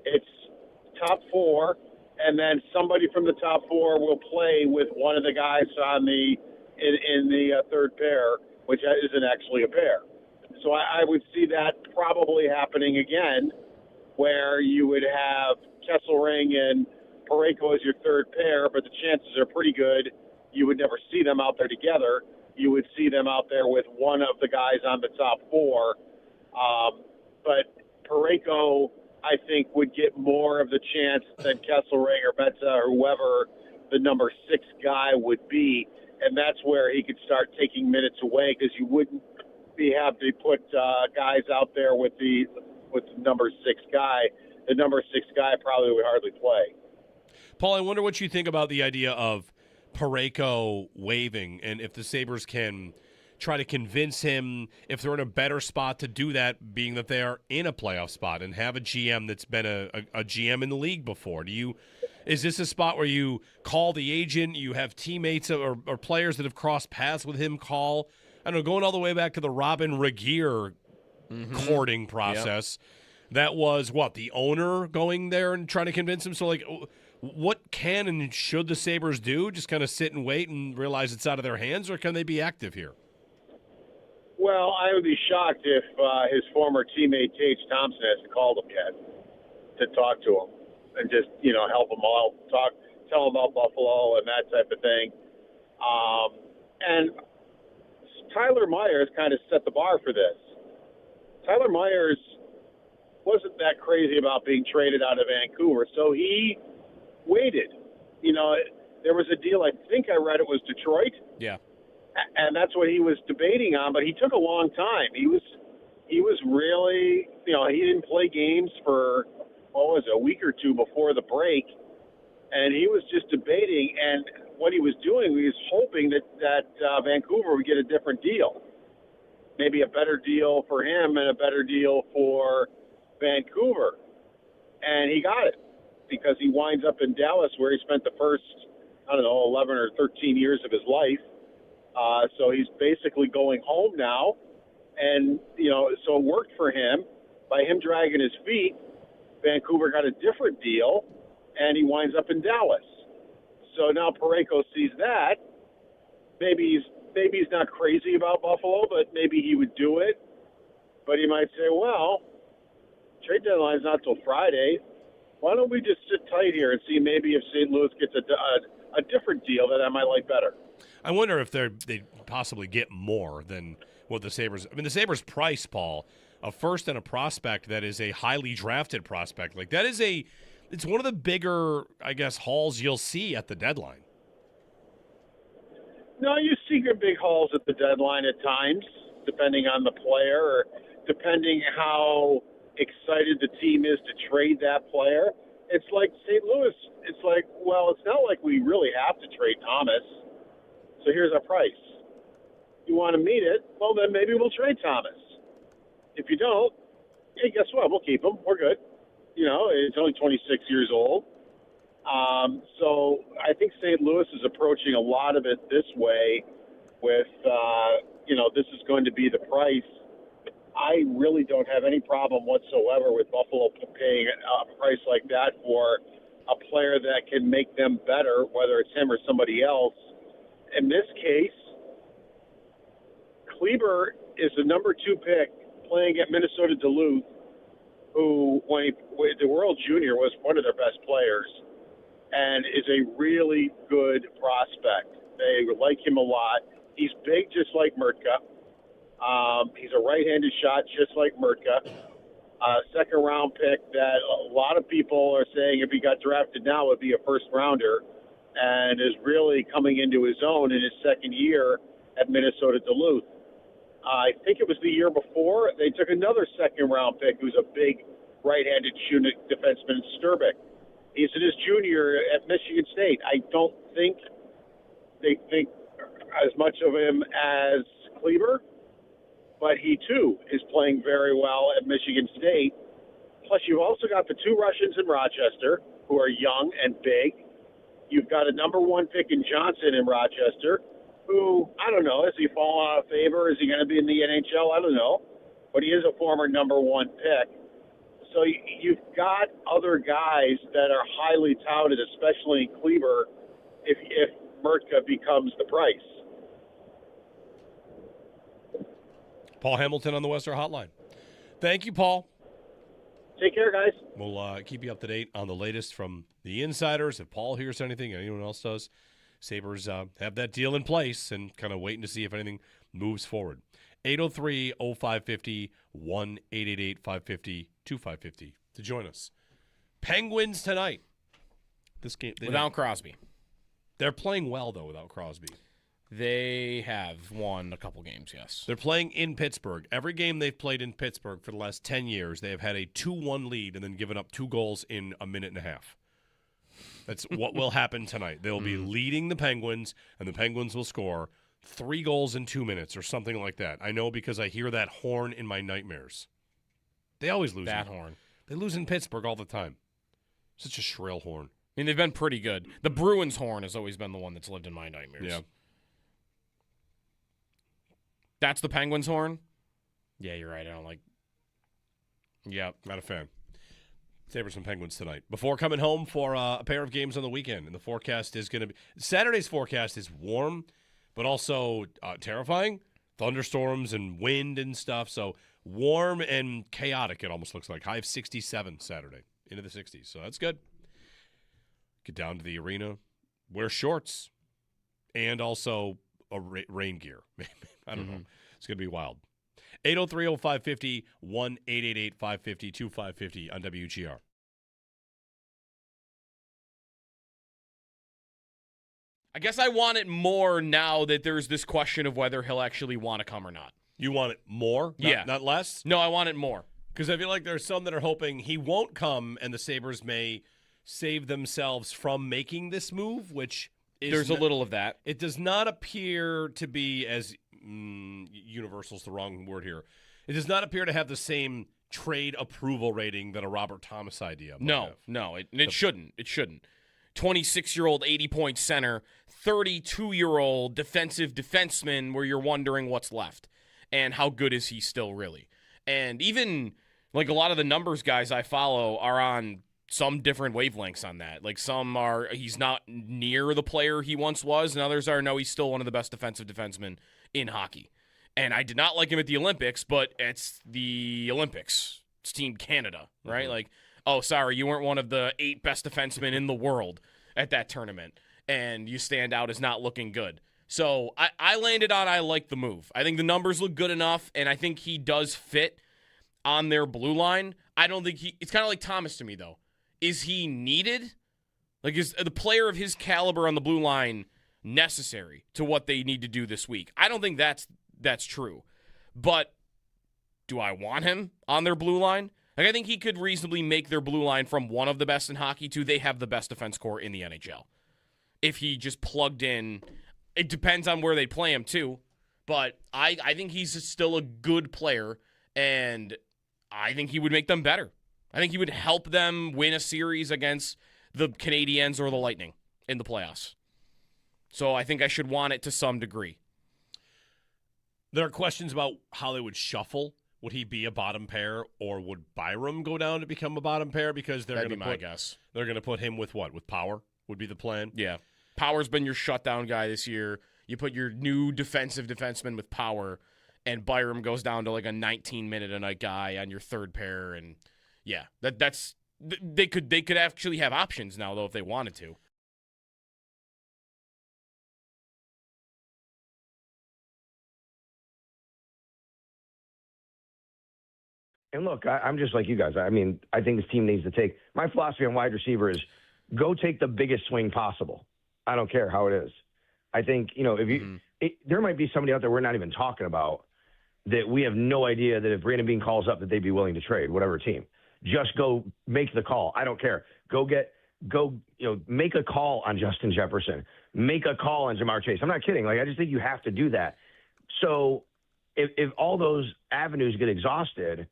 [SPEAKER 8] It's top four, and then somebody from the top four will play with one of the guys on in the third pair, which isn't actually a pair. So I would see that probably happening again, where you would have Kesselring and Parayko as your third pair, but the chances are pretty good you would never see them out there together. You would see them out there with one of the guys on the top four. But Parayko, I think, would get more of the chance than Kesselring or Betza or whoever the number 6 guy would be, and that's where he could start taking minutes away, because you wouldn't have to put guys out there with the number 6 guy. The number 6 guy probably would hardly play.
[SPEAKER 3] Paul, I wonder what you think about the idea of Parayko waiving, and if the Sabres can try to convince him, if they're in a better spot to do that, being that they are in a playoff spot and have a GM that's been a GM in the league before. Is this a spot where you call the agent, you have teammates or players that have crossed paths with him call? I don't know, going all the way back to the Robin Regeer courting process. Yep. That was, the owner going there and trying to convince him? So, what can and should the Sabres do? Just kind of sit and wait and realize it's out of their hands, or can they be active here?
[SPEAKER 8] Well, I would be shocked if his former teammate Tage Thompson hasn't called him yet to talk to him and just, help him all tell him about Buffalo and that type of thing. And Tyler Myers kind of set the bar for this. Tyler Myers wasn't that crazy about being traded out of Vancouver, so he waited. There was a deal, I think I read it was Detroit.
[SPEAKER 3] Yeah.
[SPEAKER 8] And that's what he was debating on, but he took a long time. He was really, he didn't play games for, a week or two before the break, and he was just debating, and what he was doing, he was hoping that Vancouver would get a different deal. Maybe a better deal for him and a better deal for Vancouver. And he got it, because he winds up in Dallas, where he spent the first, 11 or 13 years of his life. So he's basically going home now. And, so it worked for him. By him dragging his feet, Vancouver got a different deal, and he winds up in Dallas. So now Parayko sees that. Maybe he's not crazy about Buffalo, but maybe he would do it. But he might say, well, trade deadline's not till Friday. Why don't we just sit tight here and see maybe if St. Louis gets a different deal that I might like better.
[SPEAKER 3] I wonder if they possibly get more than what the Sabres – the Sabres price, Paul, a first and a prospect that is a highly drafted prospect. That is it's one of the bigger, I guess, hauls you'll see at the deadline.
[SPEAKER 8] No, you see good big hauls at the deadline at times, depending on the player or depending how excited the team is to trade that player. It's like St. Louis. It's like, it's not like we really have to trade Thomas. So here's our price. You want to meet it? Well, then maybe we'll trade Thomas. If you don't, hey, guess what? We'll keep him. We're good. He's only 26 years old. So I think St. Louis is approaching a lot of it this way with, this is going to be the price. I really don't have any problem whatsoever with Buffalo paying a price like that for a player that can make them better, whether it's him or somebody else. In this case, Kleber is the number 2 pick playing at Minnesota Duluth, who, when the World Junior, was one of their best players and is a really good prospect. They like him a lot. He's big, just like Murtka. He's a right-handed shot, just like Murtka. Second-round pick that a lot of people are saying if he got drafted now would be a first-rounder, and is really coming into his own in his second year at Minnesota Duluth. I think it was the year before, they took another second-round pick who's a big right-handed shooting defenseman, Sturbeck. He's in his junior at Michigan State. I don't think they think as much of him as Kleber, but he, too, is playing very well at Michigan State. Plus, you've also got the 2 Russians in Rochester who are young and big. You've got a number 1 pick in Johnson in Rochester, who, I don't know, has he fallen out of favor? Is he going to be in the NHL? I don't know. But he is a former number 1 pick. So you've got other guys that are highly touted, especially in Kleber, if Mertka becomes the price.
[SPEAKER 3] Paul Hamilton on the Western Hotline. Thank you, Paul.
[SPEAKER 8] Take care, guys.
[SPEAKER 3] We'll keep you up to date on the latest from the insiders. If Paul hears anything, anyone else does, Sabres have that deal in place and kind of waiting to see if anything moves forward. 803-0550, 1-888-550-2550 to join us. Penguins tonight. This game
[SPEAKER 2] Without Crosby.
[SPEAKER 3] They're playing well, though, without Crosby.
[SPEAKER 2] They have won a couple games, yes.
[SPEAKER 3] They're playing in Pittsburgh. Every game they've played in Pittsburgh for the last 10 years, they have had a 2-1 lead and then given up 2 goals in a minute and a half. That's what will happen tonight. They'll be leading the Penguins, and the Penguins will score 3 goals in 2 minutes or something like that. I know because I hear that horn in my nightmares. They always lose.
[SPEAKER 2] That horn.
[SPEAKER 3] They lose in Pittsburgh all the time. Such a shrill horn.
[SPEAKER 2] I mean, they've been pretty good. The Bruins horn has always been the one that's lived in my nightmares.
[SPEAKER 3] Yeah.
[SPEAKER 2] That's the Penguins horn? Yeah, you're right. I don't like. Yep.
[SPEAKER 3] Not a fan. Sabres and Penguins tonight. Before coming home for a pair of games on the weekend, and the forecast is going to be Saturday's forecast is warm, but also terrifying. Thunderstorms and wind and stuff. So warm and chaotic. It almost looks like high of 67 Saturday into the 60s. So that's good. Get down to the arena, wear shorts, and also a rain gear. I don't know. It's going to be wild. 803-0550, 1-888-550-2550 on WGR.
[SPEAKER 2] I guess I want it more now that there's this question of whether he'll actually want to come or not.
[SPEAKER 3] You want it more? Not less?
[SPEAKER 2] No, I want it more.
[SPEAKER 3] Because I feel like there's some that are hoping he won't come and the Sabres may save themselves from making this move, which is...
[SPEAKER 2] There's a little of that.
[SPEAKER 3] It does not appear to be as... universal is the wrong word here. It does not appear to have the same trade approval rating that a Robert Thomas idea might have.
[SPEAKER 2] No, it shouldn't. It shouldn't. 26-year-old 80-point center, 32-year-old defensive defenseman where you're wondering what's left and how good is he still really. And even like a lot of the numbers guys I follow are on some different wavelengths on that. Like some are he's not near the player he once was, and others are no, he's still one of the best defensive defensemen in hockey. And I did not like him at the Olympics, but it's the Olympics. It's Team Canada, right? Like, oh, sorry, you weren't one of the 8 best defensemen in the world at that tournament, and you stand out as not looking good. So I landed on I like the move. I think the numbers look good enough, and I think he does fit on their blue line. I don't think it's kind of like Thomas to me, though. Is he needed? Like, is the player of his caliber on the blue line necessary to what they need to do this week? I don't think that's true. But do I want him on their blue line? Like, I think he could reasonably make their blue line from one of the best in hockey to they have the best defense core in the NHL. If he just plugged in, it depends on where they play him too. But I think he's still a good player, and I think he would make them better. I think he would help them win a series against the Canadiens or the Lightning in the playoffs. So I think I should want it to some degree.
[SPEAKER 3] There are questions about how they would shuffle. Would he be a bottom pair, or would Byram go down to become a bottom pair? Because they're going to put
[SPEAKER 2] guess.
[SPEAKER 3] They're going to put him with what? With Power would be the plan.
[SPEAKER 2] Yeah, Power's been your shutdown guy this year. You put your new defensive defenseman with Power, and Byram goes down to like a 19-minute-a-night guy on your third pair, and yeah, that's they could actually have options now though if they wanted to.
[SPEAKER 7] And look, I'm just like you guys. I mean, I think this team needs to take – my philosophy on wide receiver is go take the biggest swing possible. I don't care how it is. I think, if you there might be somebody out there we're not even talking about that we have no idea that if Brandon Beane calls up that they'd be willing to trade whatever team. Just go make the call. I don't care. Make a call on Justin Jefferson. Make a call on Jamar Chase. I'm not kidding. I just think you have to do that. So if all those avenues get exhausted,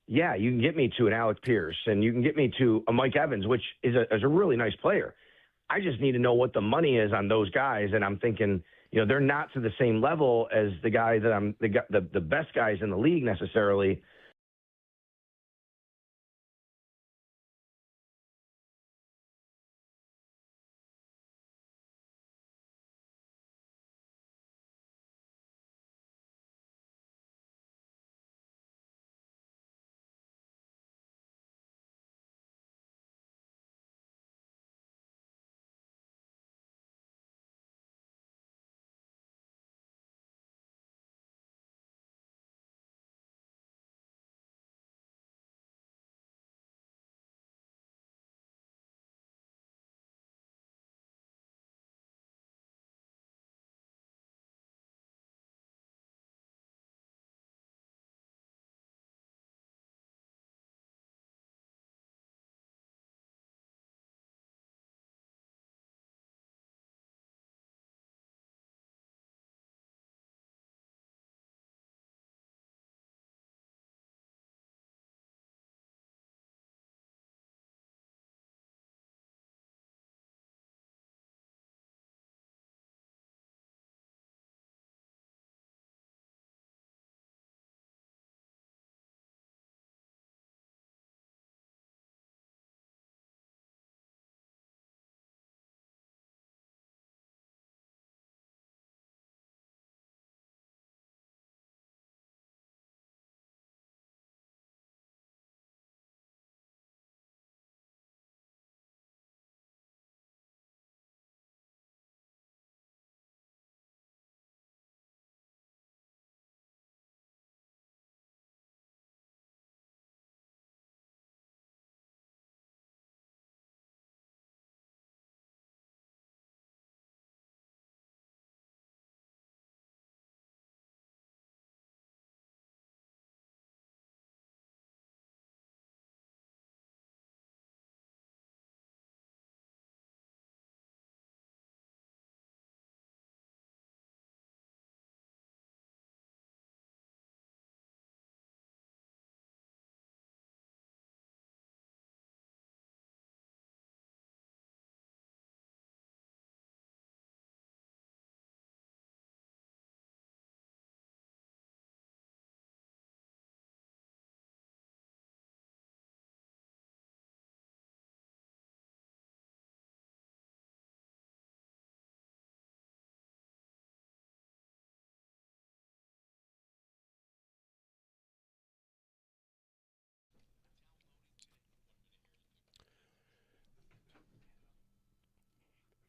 [SPEAKER 7] yeah, you can get me to an Alec Pierce and you can get me to a Mike Evans, which is a really nice player. I just need to know what the money is on those guys. And I'm thinking, they're not to the same level as the guy that I'm the best guys in the league necessarily.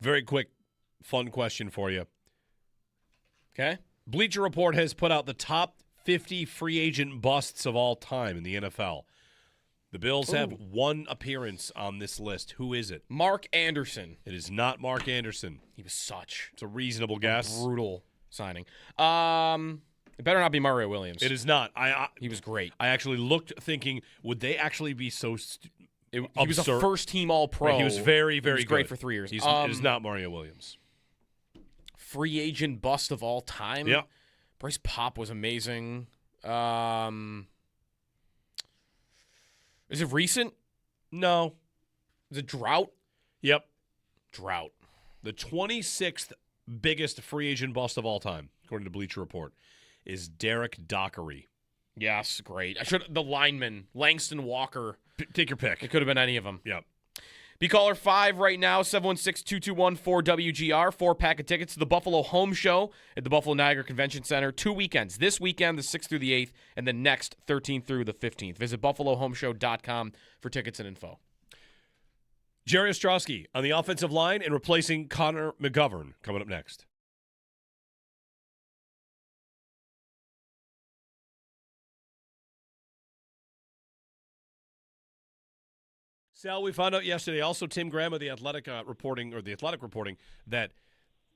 [SPEAKER 3] Very quick, fun question for you.
[SPEAKER 2] Okay.
[SPEAKER 3] Bleacher Report has put out the top 50 free agent busts of all time in the NFL. The Bills have one appearance on this list. Who is it?
[SPEAKER 2] Mark Anderson.
[SPEAKER 3] It is not Mark Anderson.
[SPEAKER 2] He was such
[SPEAKER 3] It's a reasonable guess.
[SPEAKER 2] brutal signing. It better not be Mario Williams.
[SPEAKER 3] It is not.
[SPEAKER 2] He was great.
[SPEAKER 3] I actually looked thinking, would they actually be so
[SPEAKER 2] He was a first-team All-Pro.
[SPEAKER 3] Right, he was very, very
[SPEAKER 2] he was
[SPEAKER 3] good.
[SPEAKER 2] great for 3 years.
[SPEAKER 3] It is not Mario Williams.
[SPEAKER 2] Free agent bust of all time.
[SPEAKER 3] Yeah.
[SPEAKER 2] Bryce Pop was amazing. Is it recent?
[SPEAKER 3] No.
[SPEAKER 2] Is it Drought?
[SPEAKER 3] Yep.
[SPEAKER 2] Drought.
[SPEAKER 3] The 26th biggest free agent bust of all time, according to Bleacher Report, is Derek Dockery.
[SPEAKER 2] Yes, great. The lineman, Langston Walker.
[SPEAKER 3] Take your pick.
[SPEAKER 2] It could have been any of them.
[SPEAKER 3] Yep.
[SPEAKER 2] Be caller 5 right now, 716-221-4WGR. 4-pack of tickets to the Buffalo Home Show at the Buffalo Niagara Convention Center. 2 weekends. This weekend, the 6th through the 8th, and the next 13th through the 15th. Visit BuffaloHomeShow.com for tickets and info.
[SPEAKER 3] Jerry Ostrowski on the offensive line and replacing Connor McGovern coming up next. Sal, we found out yesterday, also Tim Graham of the Athletic reporting, that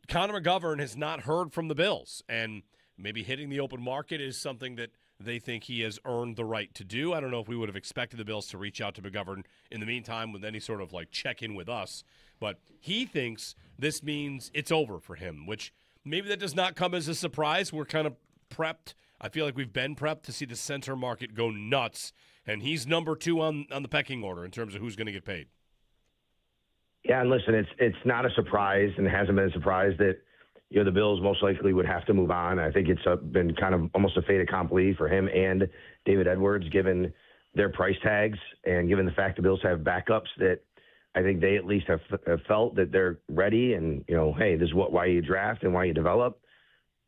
[SPEAKER 3] Connor McGovern has not heard from the Bills. And maybe hitting the open market is something that they think he has earned the right to do. I don't know if we would have expected the Bills to reach out to McGovern in the meantime with any sort of like check-in with us, but he thinks this means it's over for him, which maybe that does not come as a surprise. We're kind of prepped. I feel like we've been prepped to see the center market go nuts, and he's number 2 on the pecking order in terms of who's going to get paid.
[SPEAKER 7] Yeah, and listen, it's not a surprise, and it hasn't been a surprise that the Bills most likely would have to move on. I think it's been kind of almost a fait accompli for him and David Edwards, given their price tags and given the fact the Bills have backups that I think they at least have felt that they're ready. And hey, this is why you draft and why you develop.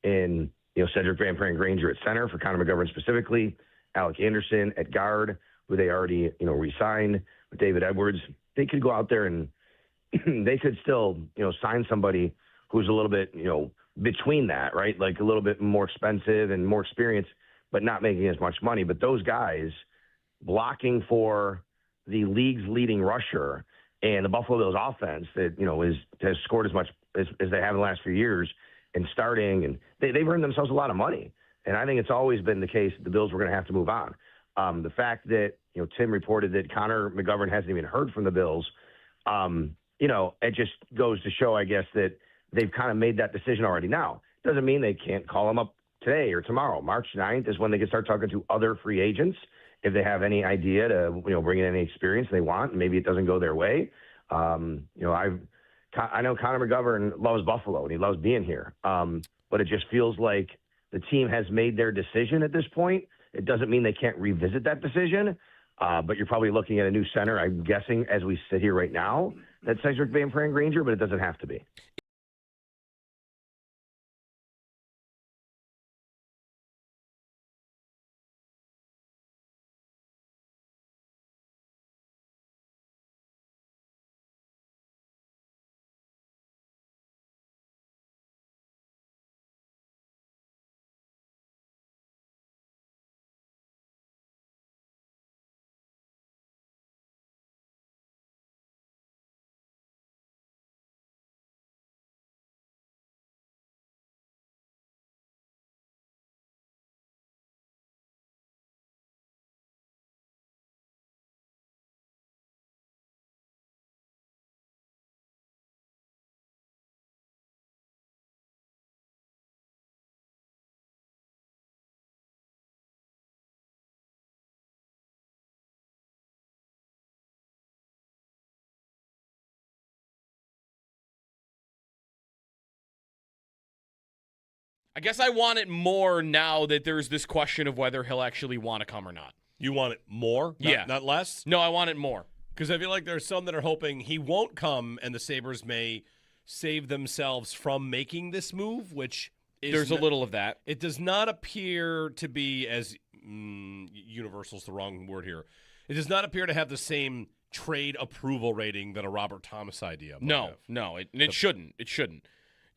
[SPEAKER 7] And Cedric Van Pran-Granger at center for Connor McGovern specifically, Alec Anderson at guard, who they already re-signed with David Edwards. They could go out there and they could still sign somebody who's a little bit, between that, right? Like a little bit more expensive and more experienced, but not making as much money. But those guys blocking for the league's leading rusher and the Buffalo Bills offense that, has scored as much as they have in the last few years and starting, and they've earned themselves a lot of money. And I think it's always been the case that the Bills were going to have to move on. The fact that, Tim reported that Connor McGovern hasn't even heard from the Bills, it just goes to show, I guess, that they've kind of made that decision already now. Doesn't mean they can't call him up today or tomorrow. March 9th is when they can start talking to other free agents if they have any idea to, bring in any experience they want. And maybe it doesn't go their way. I know Connor McGovern loves Buffalo and he loves being here. But it just feels like the team has made their decision at this point. It doesn't mean they can't revisit that decision. But you're probably looking at a new center, I'm guessing, as we sit here right now, that's Cedric Van Pran-Granger, but it doesn't have to be.
[SPEAKER 2] I guess I want it more now that there's this question of whether he'll actually want to come or not.
[SPEAKER 3] You want it more?
[SPEAKER 2] Yeah.
[SPEAKER 3] Not less?
[SPEAKER 2] No, I want it more.
[SPEAKER 3] Because I feel like there's some that are hoping he won't come and the Sabres may save themselves from making this move, which is...
[SPEAKER 2] There's a little of that.
[SPEAKER 3] It does not appear to be as... universal's the wrong word here. It does not appear to have the same trade approval rating that a Robert Thomas idea might have.
[SPEAKER 2] No, it shouldn't. It shouldn't.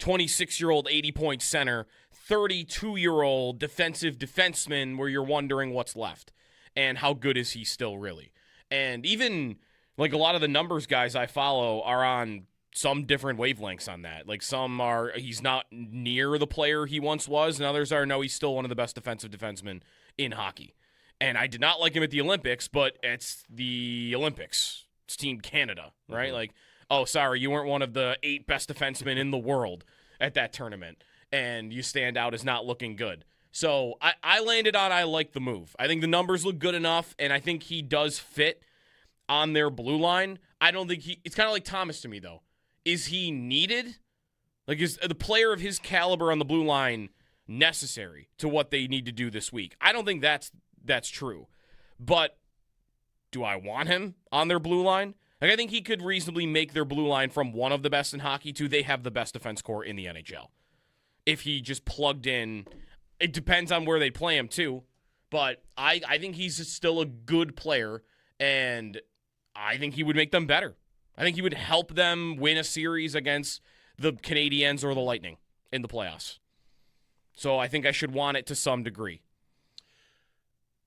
[SPEAKER 2] 26-year-old 80-point center, 32-year-old defensive defenseman where you're wondering what's left and how good is he still really. And even like a lot of the numbers guys I follow are on some different wavelengths on that. Like some are he's not near the player he once was, and others are no, he's still one of the best defensive defensemen in hockey. And I did not like him at the Olympics, but it's the Olympics. It's Team Canada, right?
[SPEAKER 3] Mm-hmm.
[SPEAKER 2] Like, oh, sorry, you weren't one of the 8 best defensemen in the world at that tournament, and you stand out as not looking good. So I landed on I like the move. I think the numbers look good enough, and I think he does fit on their blue line. I don't think it's kind of like Thomas to me, though. Is he needed? Like, is the player of his caliber on the blue line necessary to what they need to do this week? I don't think that's true. But do I want him on their blue line? Like, I think he could reasonably make their blue line from one of the best in hockey to they have the best defense core in the NHL. If he just plugged in, it depends on where they play him too. But I think he's still a good player, and I think he would make them better. I think he would help them win a series against the Canadiens or the Lightning in the playoffs. So I think I should want it to some degree.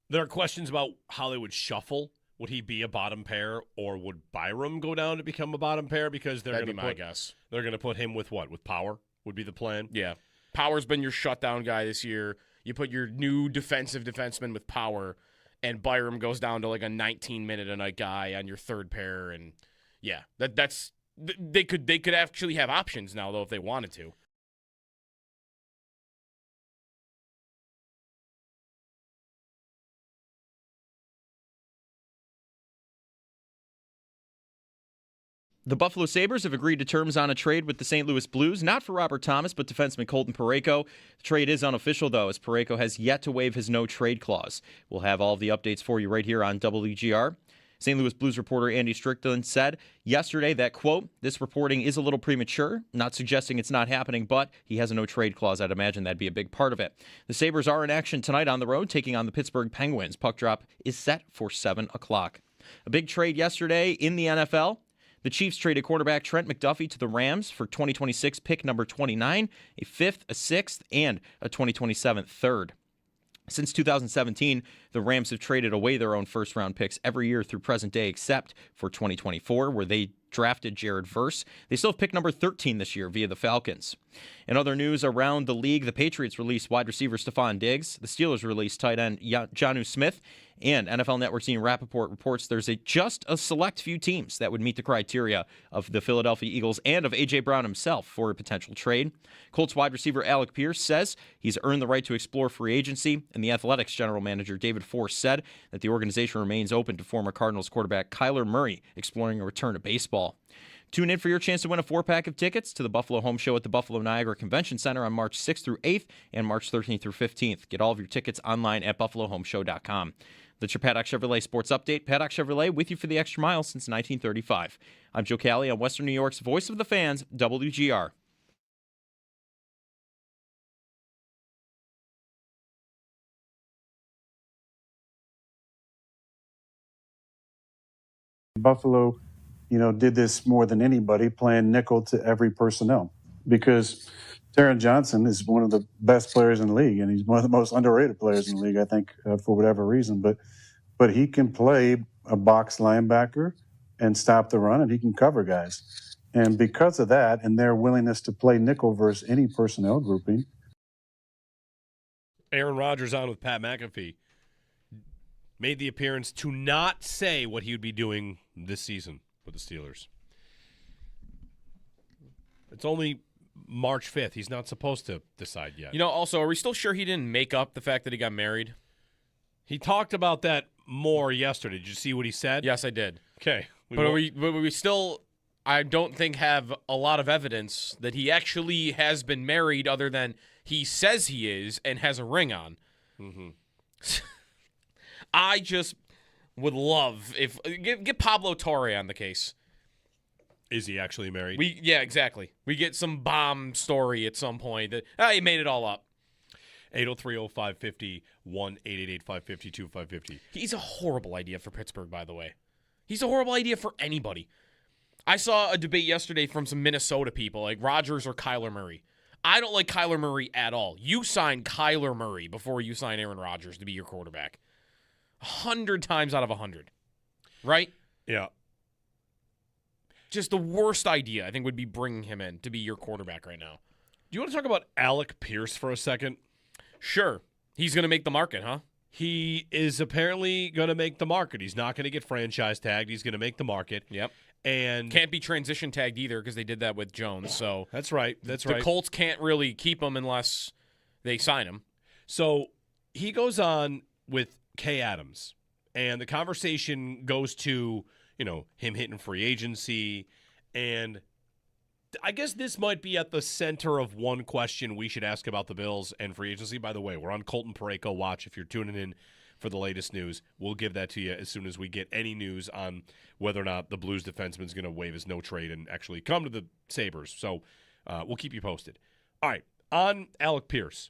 [SPEAKER 3] There are questions about how they would shuffle. Would he be a bottom pair, or would Byram go down to become a bottom pair? Because they're going to
[SPEAKER 2] my guess.
[SPEAKER 3] They're going to put him with what? With Power would be the plan.
[SPEAKER 2] Yeah. Power's been your shutdown guy this year. You put your new defensive defenseman with Power, and Byram goes down to like a 19-minute-a-night guy on your third pair, and yeah, that's they could actually have options now though if they wanted to.
[SPEAKER 1] The Buffalo Sabres have agreed to terms on a trade with the St. Louis Blues, not for Robert Thomas, but defenseman Colton Parayko. The trade is unofficial, though, as Parayko has yet to waive his no-trade clause. We'll have all of the updates for you right here on WGR. St. Louis Blues reporter Andy Strickland said yesterday that, quote, "This reporting is a little premature, not suggesting it's not happening, but he has a no-trade clause. I'd imagine that'd be a big part of it." The Sabres are in action tonight on the road, taking on the Pittsburgh Penguins. Puck drop is set for 7 o'clock. A big trade yesterday in the NFL. The Chiefs traded quarterback Trent McDuffie to the Rams for 2026 pick number 29, a 5th, a 6th, and a 2027 third. Since 2017, the Rams have traded away their own first-round picks every year through present day except for 2024, where they drafted Jared Verse. They still have pick number 13 this year via the Falcons. In other news around the league, the Patriots released wide receiver Stephon Diggs. The Steelers released tight end Jonnu Smith. And NFL Network's Ian Rappaport reports there's just a select few teams that would meet the criteria of the Philadelphia Eagles and of A.J. Brown himself for a potential trade. Colts wide receiver Alec Pierce says he's earned the right to explore free agency, and the Athletics general manager David Force said that the organization remains open to former Cardinals quarterback Kyler Murray exploring a return to baseball. Tune in for your chance to win a 4-pack of tickets to the Buffalo Home Show at the Buffalo Niagara Convention Center on March 6th through 8th and March 13th through 15th. Get all of your tickets online at buffalohomeshow.com. That's your Paddock Chevrolet Sports Update. Paddock Chevrolet with you for the extra mile since 1935. I'm Joe Cali on Western New York's Voice of the Fans, WGR.
[SPEAKER 9] Buffalo, did this more than anybody, playing nickel to every personnel, because Taron Johnson is one of the best players in the league, and he's one of the most underrated players in the league, I think, for whatever reason. But he can play a box linebacker and stop the run, and he can cover guys. And because of that and their willingness to play nickel versus any personnel grouping.
[SPEAKER 3] Aaron Rodgers on with Pat McAfee made the appearance to not say what he would be doing this season with the Steelers. It's only March 5th. He's not supposed to decide yet.
[SPEAKER 2] Also, are we still sure he didn't make up the fact that he got married?
[SPEAKER 3] He talked about that more yesterday. Did you see what he said?
[SPEAKER 2] Yes, I did.
[SPEAKER 3] Okay.
[SPEAKER 2] But we still, I don't think, have a lot of evidence that he actually has been married other than he says he is and has a ring on.
[SPEAKER 3] Mm-hmm.
[SPEAKER 2] I just would love if get Pablo Torre on the case.
[SPEAKER 3] Is he actually married?
[SPEAKER 2] Yeah, exactly. We get some bomb story at some point that he made it all up.
[SPEAKER 3] 803-0550, 1-888-550-2550.
[SPEAKER 2] He's a horrible idea for Pittsburgh, by the way. He's a horrible idea for anybody. I saw a debate yesterday from some Minnesota people, like Rodgers or Kyler Murray. I don't like Kyler Murray at all. You sign Kyler Murray before you sign Aaron Rodgers to be your quarterback. 100 times out of 100. Right?
[SPEAKER 3] Yeah.
[SPEAKER 2] Just the worst idea, I think, would be bringing him in to be your quarterback right now.
[SPEAKER 3] Do you want to talk about Alec Pierce for a second?
[SPEAKER 2] Sure. He's going to make the market, huh?
[SPEAKER 3] He is apparently going to make the market. He's not going to get franchise tagged. He's going to make the market.
[SPEAKER 2] Yep.
[SPEAKER 3] And
[SPEAKER 2] can't be transition tagged either because they did that with Jones. So
[SPEAKER 3] that's right.
[SPEAKER 2] The Colts can't really keep him unless they sign him.
[SPEAKER 3] So he goes on with Kay Adams, and the conversation goes to, him hitting free agency. And I guess this might be at the center of one question we should ask about the Bills and free agency. By the way, we're on Colton Parayko watch. If you're tuning in for the latest news, we'll give that to you as soon as we get any news on whether or not the Blues defenseman is going to waive his no trade and actually come to the Sabres. So we'll keep you posted. All right, on Alec Pierce.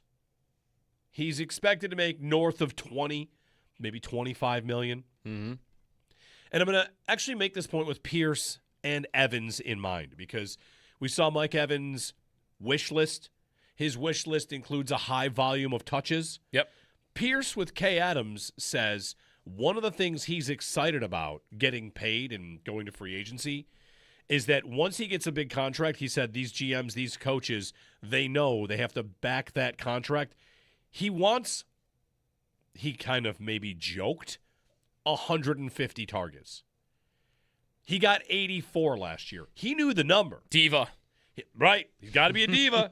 [SPEAKER 3] He's expected to make north of 20, maybe 25 million.
[SPEAKER 2] Mm-hmm.
[SPEAKER 3] And I'm going to actually make this point with Pierce and Evans in mind, because we saw Mike Evans' wish list. His wish list includes a high volume of touches.
[SPEAKER 2] Yep.
[SPEAKER 3] Pierce with Kay Adams says one of the things he's excited about getting paid and going to free agency is that once he gets a big contract, he said these GMs, these coaches, they know they have to back that contract. He kind of maybe joked, 150 targets. He got 84 last year. He knew the number.
[SPEAKER 2] Diva.
[SPEAKER 3] Right. He's got to be a diva.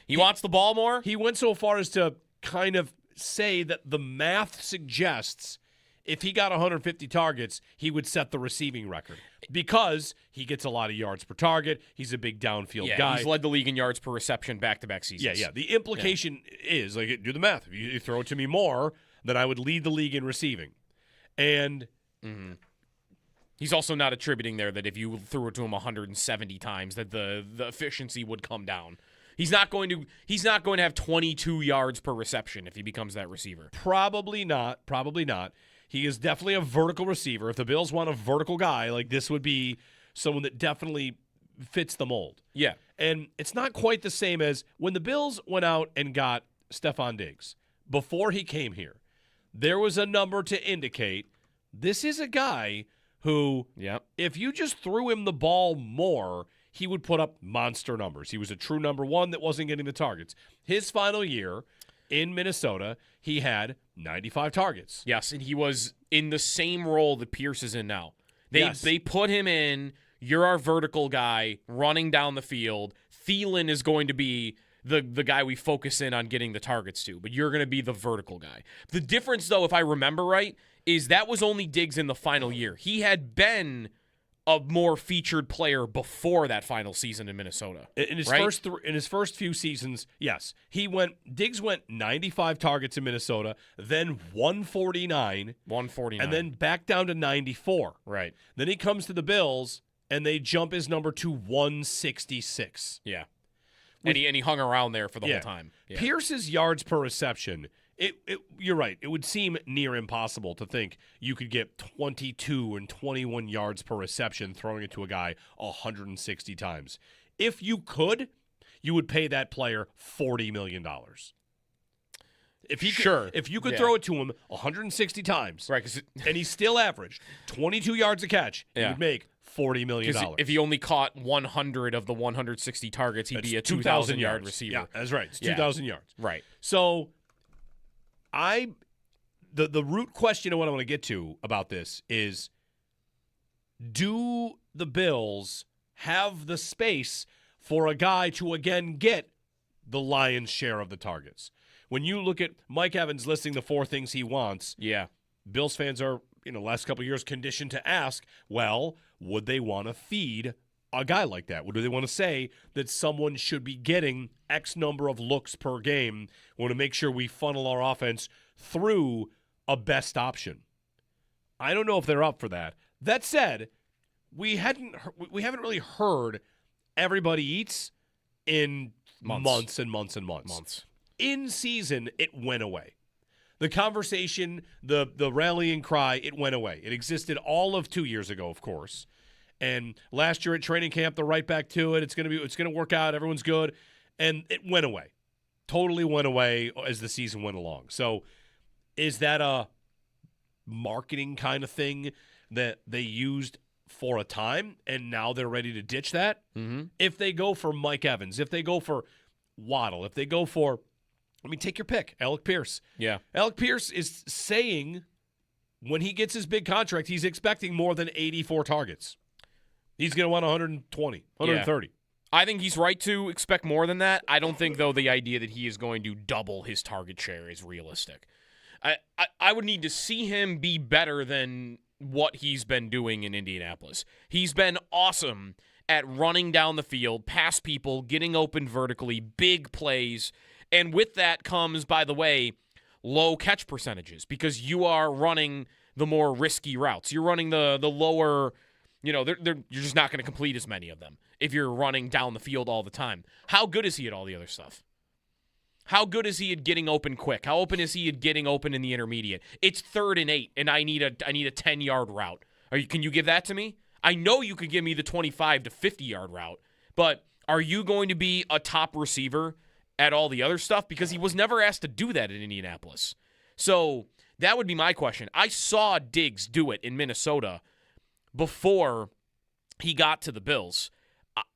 [SPEAKER 2] He wants the ball more?
[SPEAKER 3] He went so far as to kind of say that the math suggests if he got 150 targets, he would set the receiving record because he gets a lot of yards per target. He's a big downfield guy.
[SPEAKER 2] He's led the league in yards per reception back-to-back seasons.
[SPEAKER 3] Yeah. The implication is, like, do the math. If you throw it to me more, then I would lead the league in receiving. And
[SPEAKER 2] he's also not attributing there that if you threw it to him 170 times, that the efficiency would come down. He's not going to have 22 yards per reception if he becomes that receiver.
[SPEAKER 3] Probably not. He is definitely a vertical receiver. If the Bills want a vertical guy, like this would be someone that definitely fits the mold.
[SPEAKER 2] Yeah.
[SPEAKER 3] And it's not quite the same as when the Bills went out and got Stephon Diggs. Before he came here, there was a number to indicate this is a guy who, if you just threw him the ball more, he would put up monster numbers. He was a true number one that wasn't getting the targets. His final year in Minnesota, he had 95 targets.
[SPEAKER 2] Yes, and he was in the same role that Pierce is in now. They put him in, you're our vertical guy, running down the field. Thielen is going to be the guy we focus in on getting the targets to, but you're going to be the vertical guy. The difference, though, if I remember right, is that was only Diggs in the final year. He had been a more featured player before that final season in Minnesota.
[SPEAKER 3] In his first few seasons, yes. Diggs went 95 targets in Minnesota, then 149. And then back down to 94.
[SPEAKER 2] Right.
[SPEAKER 3] Then he comes to the Bills, and they jump his number to 166.
[SPEAKER 2] Yeah. And he hung around there for the whole time. Yeah.
[SPEAKER 3] Pierce's yards per reception, you're right. It would seem near impossible to think you could get 22 and 21 yards per reception throwing it to a guy 160 times. If you could, you would pay that player $40 million. If you could throw it to him 160 times,
[SPEAKER 2] right?
[SPEAKER 3] And he still averaged 22 yards a catch, he would make $40 million.
[SPEAKER 2] If he only caught 100 of the 160 targets, he'd be a 2,000-yard receiver.
[SPEAKER 3] Yeah, that's right. It's 2,000 yards.
[SPEAKER 2] Right.
[SPEAKER 3] So the root question of what I want to get to about this is, do the Bills have the space for a guy to again get the lion's share of the targets? When you look at Mike Evans listing the 4 things he wants, Bills fans are, last couple of years conditioned to ask, well, would they want to feed a guy like that? Would they want to say that someone should be getting X number of looks per game? We want to make sure we funnel our offense through a best option. I don't know if they're up for that. That said, we haven't really heard everybody eats in months and months and months. In season, it went away. The conversation, the rallying cry, it went away. It existed all of 2 years ago, of course. And last year at training camp, they're right back to it. It's gonna work out. Everyone's good. And it went away. Totally went away as the season went along. So is that a marketing kind of thing that they used for a time and now they're ready to ditch that?
[SPEAKER 2] Mm-hmm.
[SPEAKER 3] If they go for Mike Evans, if they go for Waddle, if they go for, take your pick, Alec Pierce.
[SPEAKER 2] Yeah.
[SPEAKER 3] Alec Pierce is saying when he gets his big contract, he's expecting more than 84 targets. He's going to want 120, 130.
[SPEAKER 2] Yeah. I think he's right to expect more than that. I don't think, though, the idea that he is going to double his target share is realistic. I would need to see him be better than what he's been doing in Indianapolis. He's been awesome at running down the field, past people, getting open vertically, big plays. And with that comes, by the way, low catch percentages because you are running the more risky routes. You're running the lower, you're just not going to complete as many of them if you're running down the field all the time. How good is he at all the other stuff? How good is he at getting open quick? How open is he at getting open in the intermediate? It's 3rd and 8, and I need a 10-yard route. Can you give that to me? I know you could give me the 25 to 50-yard route, but are you going to be a top receiver at all the other stuff? Because he was never asked to do that in Indianapolis. So that would be my question. I saw Diggs do it in Minnesota before he got to the Bills.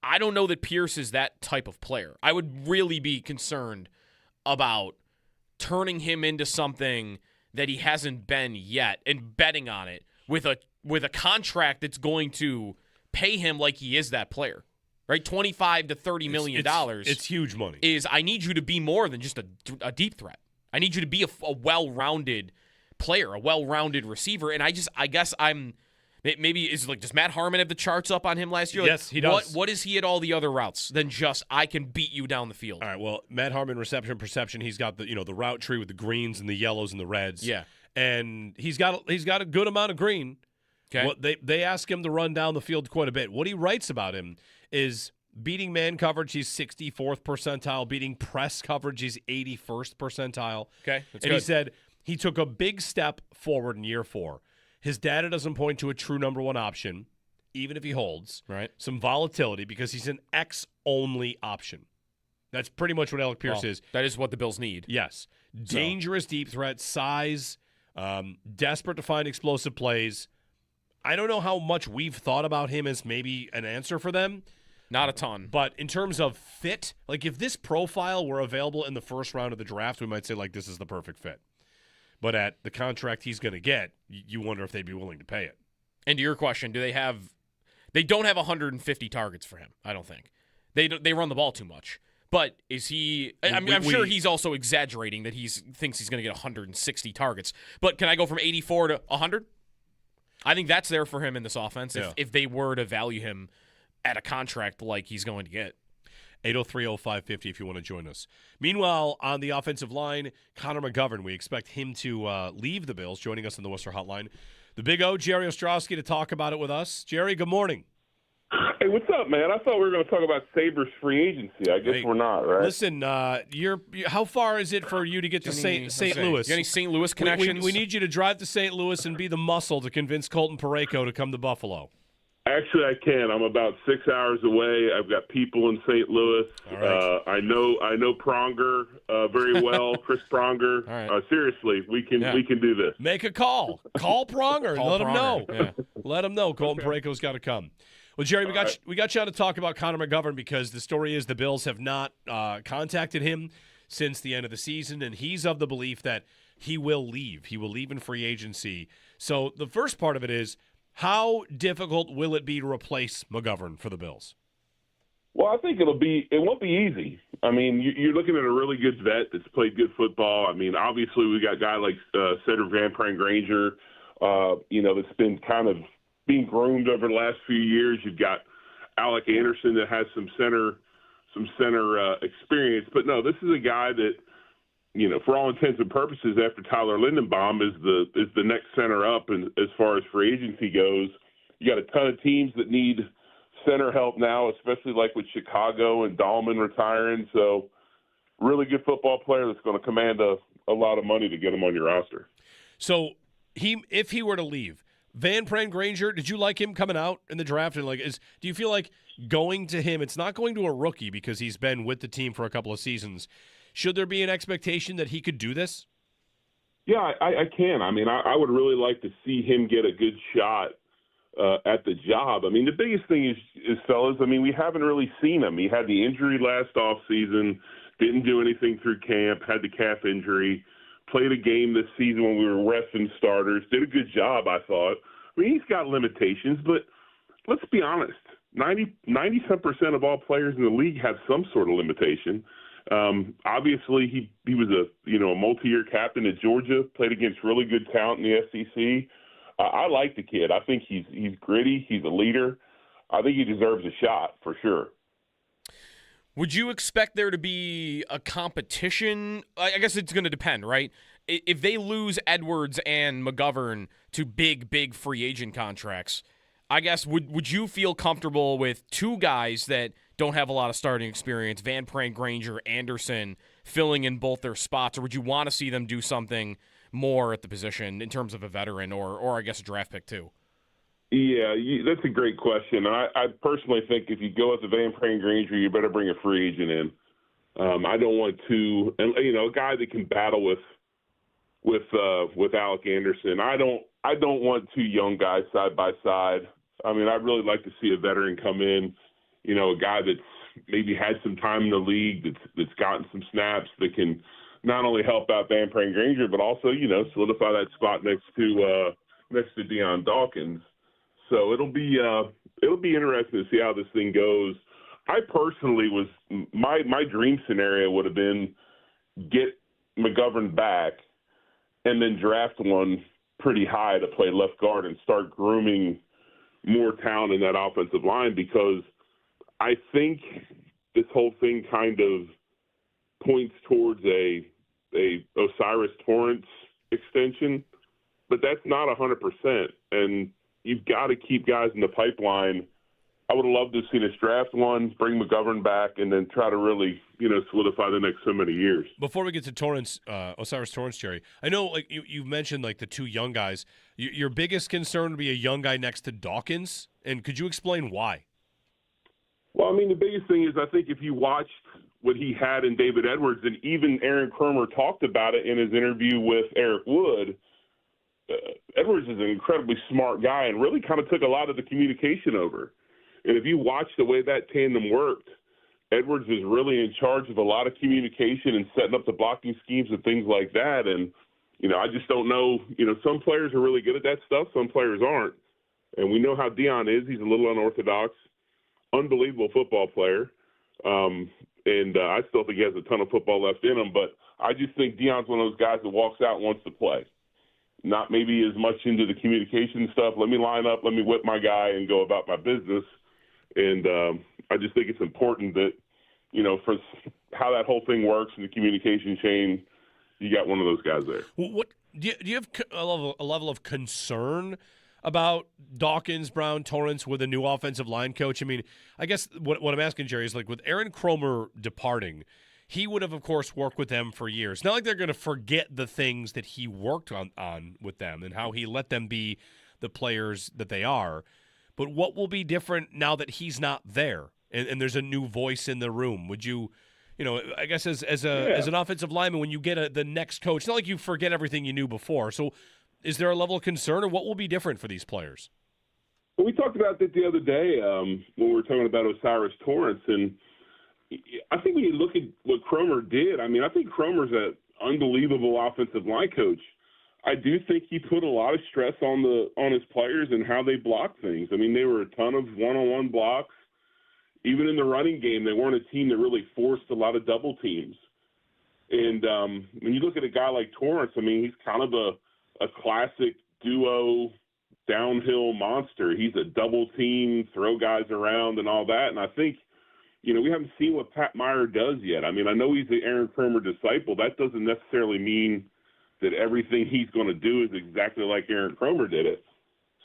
[SPEAKER 2] I don't know that Pierce is that type of player. I would really be concerned about turning him into something that he hasn't been yet and betting on it with a contract that's going to pay him like he is that player. Right? $25 to $30 million.
[SPEAKER 3] It's huge money.
[SPEAKER 2] I need you to be more than just a deep threat. I need you to be a well-rounded player, a well-rounded receiver. And I guess I'm maybe does Matt Harmon have the charts up on him last year?
[SPEAKER 3] Yes, he does.
[SPEAKER 2] What is he at all the other routes than just I can beat you down the field?
[SPEAKER 3] All right. Well, Matt Harmon reception perception. He's got the route tree with the greens and the yellows and the reds.
[SPEAKER 2] Yeah,
[SPEAKER 3] and he's got a good amount of green.
[SPEAKER 2] Okay.
[SPEAKER 3] What they ask him to run down the field quite a bit. What he writes about him is beating man coverage, he's 64th percentile. Beating press coverage, he's 81st percentile.
[SPEAKER 2] Okay, that's
[SPEAKER 3] and
[SPEAKER 2] good.
[SPEAKER 3] he said he took a big step forward in year 4. His data doesn't point to a true number 1 option, even if he holds.
[SPEAKER 2] Right.
[SPEAKER 3] Some volatility because he's an X-only option. That's pretty much what Alec Pierce is.
[SPEAKER 2] That is what the Bills need.
[SPEAKER 3] Yes. Dangerous deep threat, size, desperate to find explosive plays. I don't know how much we've thought about him as maybe an answer for them.
[SPEAKER 2] Not a ton.
[SPEAKER 3] But in terms of fit, like if this profile were available in the first round of the draft, we might say like this is the perfect fit. But at the contract he's going to get, you wonder if they'd be willing to pay it.
[SPEAKER 2] And to your question, they don't have 150 targets for him, I don't think. They run the ball too much. But is he I'm sure he's also exaggerating that he thinks he's going to get 160 targets. But can I go from 84 to 100? I think that's there for him in this offense if they were to value him at a contract like he's going to get.
[SPEAKER 3] 803-0550 if you want to join us. Meanwhile, on the offensive line, Connor McGovern, we expect him to leave the Bills, joining us on the Worcester Hotline. The Big O, Jerry Ostrowski, to talk about it with us. Jerry, good morning.
[SPEAKER 10] Hey, what's up, man? I thought we were going to talk about Sabres free agency. I guess we're not, right?
[SPEAKER 3] Listen, how far is it for you to get to St. Louis?
[SPEAKER 2] You got any St. Louis connections?
[SPEAKER 3] We need you to drive to St. Louis and be the muscle to convince Colton Parayko to come to Buffalo.
[SPEAKER 10] Actually, I can. I'm about 6 hours away. I've got people in St. Louis.
[SPEAKER 3] All right.
[SPEAKER 10] I know Pronger very well, Chris Pronger.
[SPEAKER 2] All right.
[SPEAKER 10] Seriously, we can do this.
[SPEAKER 3] Make a call. Call Pronger.
[SPEAKER 2] Call
[SPEAKER 3] Let him
[SPEAKER 2] Pronger.
[SPEAKER 3] know.
[SPEAKER 2] Yeah.
[SPEAKER 3] Let him know. Colton Parayko's got to come. Well, Jerry, we got you on to talk about Connor McGovern because the story is the Bills have not contacted him since the end of the season, and he's of the belief that he will leave. He will leave in free agency. So the first part of it is, how difficult will it be to replace McGovern for the Bills?
[SPEAKER 10] Well, I think it won't be easy. I mean, you're looking at a really good vet that's played good football. I mean, obviously we got a guy like Cedric Van Pran-Granger, that's been kind of being groomed over the last few years. You've got Alec Anderson that has some center experience. But no, this is a guy that, for all intents and purposes, after Tyler Lindenbaum is the next center up, and as far as free agency goes, you got a ton of teams that need center help now, especially like with Chicago and Dahlman retiring. So, really good football player that's going to command a lot of money to get him on your roster.
[SPEAKER 3] So, if he were to leave, Van Pran-Granger, did you like him coming out in the draft? And do you feel like going to him? It's not going to a rookie because he's been with the team for a couple of seasons. Should there be an expectation that he could do this?
[SPEAKER 10] Yeah, I can. I mean, I would really like to see him get a good shot at the job. I mean, the biggest thing is, fellas, I mean, we haven't really seen him. He had the injury last offseason, didn't do anything through camp, had the calf injury, played a game this season when we were resting starters, did a good job, I thought. I mean, he's got limitations, but let's be honest. 90% of all players in the league have some sort of limitation. Obviously, he was a multi-year captain at Georgia, played against really good talent in the SEC. I like the kid. I think he's gritty. He's a leader. I think he deserves a shot for sure.
[SPEAKER 2] Would you expect there to be a competition? I guess it's going to depend, right? If they lose Edwards and McGovern to big free agent contracts, I guess would you feel comfortable with two guys that don't have a lot of starting experience, Van Pran-Granger, Anderson, filling in both their spots, or would you want to see them do something more at the position in terms of a veteran or I guess a draft pick too?
[SPEAKER 10] Yeah, that's a great question. I personally think if you go with the Van Pran-Granger, you better bring a free agent in. I don't want to, and a guy that can battle with Alec Anderson. I don't want two young guys side by side. I mean, I'd really like to see a veteran come in, you know, a guy that's maybe had some time in the league, that's gotten some snaps, that can not only help out Van Granger, but also, you know, solidify that spot next to Deion Dawkins. So it'll be interesting to see how this thing goes. I personally my dream scenario would have been get McGovern back and then draft one pretty high to play left guard and start grooming more talent in that offensive line, because I think this whole thing kind of points towards a Osiris Torrance extension, but that's not 100%. And you've got to keep guys in the pipeline. I would have loved to have seen us draft one, bring McGovern back, and then try to really, you know, solidify the next so many years.
[SPEAKER 3] Before we get to Torrance, Osiris Torrance, Jerry, I know like you mentioned like the two young guys. Your biggest concern would be a young guy next to Dawkins, and could you explain why?
[SPEAKER 10] Well, I mean, the biggest thing is I think if you watched what he had in David Edwards, and even Aaron Kromer talked about it in his interview with Eric Wood, Edwards is an incredibly smart guy and really kind of took a lot of the communication over. And if you watch the way that tandem worked, Edwards is really in charge of a lot of communication and setting up the blocking schemes and things like that. And, you know, I just don't know. You know, some players are really good at that stuff. Some players aren't. And we know how Deion is. He's a little unorthodox, unbelievable football player. And I still think he has a ton of football left in him. But I just think Deion's one of those guys that walks out and wants to play. Not maybe as much into the communication stuff. Let me line up, let me whip my guy and go about my business. And I just think it's important that, you know, for how that whole thing works in the communication chain, you got one of those guys there.
[SPEAKER 3] What do you have a level of concern about Dawkins, Brown, Torrance with a new offensive line coach? I mean, I guess what I'm asking, Jerry, is like with Aaron Kromer departing, he would have, of course, worked with them for years. Not like they're going to forget the things that he worked on with them and how he let them be the players that they are. But what will be different now that he's not there and there's a new voice in the room? Would you know, I guess as an offensive lineman, when you get the next coach, it's not like you forget everything you knew before. So is there a level of concern, or what will be different for these players?
[SPEAKER 10] Well, we talked about that the other day when we were talking about Osiris Torrance. And I think when you look at what Kromer did, I mean, I think Kromer's an unbelievable offensive line coach. I do think he put a lot of stress on his players and how they block things. I mean, they were a ton of one-on-one blocks. Even in the running game, they weren't a team that really forced a lot of double teams. And when you look at a guy like Torrance, I mean, he's kind of a classic duo downhill monster. He's a double team, throw guys around and all that. And I think, you know, we haven't seen what Pat Meyer does yet. I mean, I know he's the Aaron Kromer disciple. That doesn't necessarily mean that everything he's going to do is exactly like Aaron Kromer did it.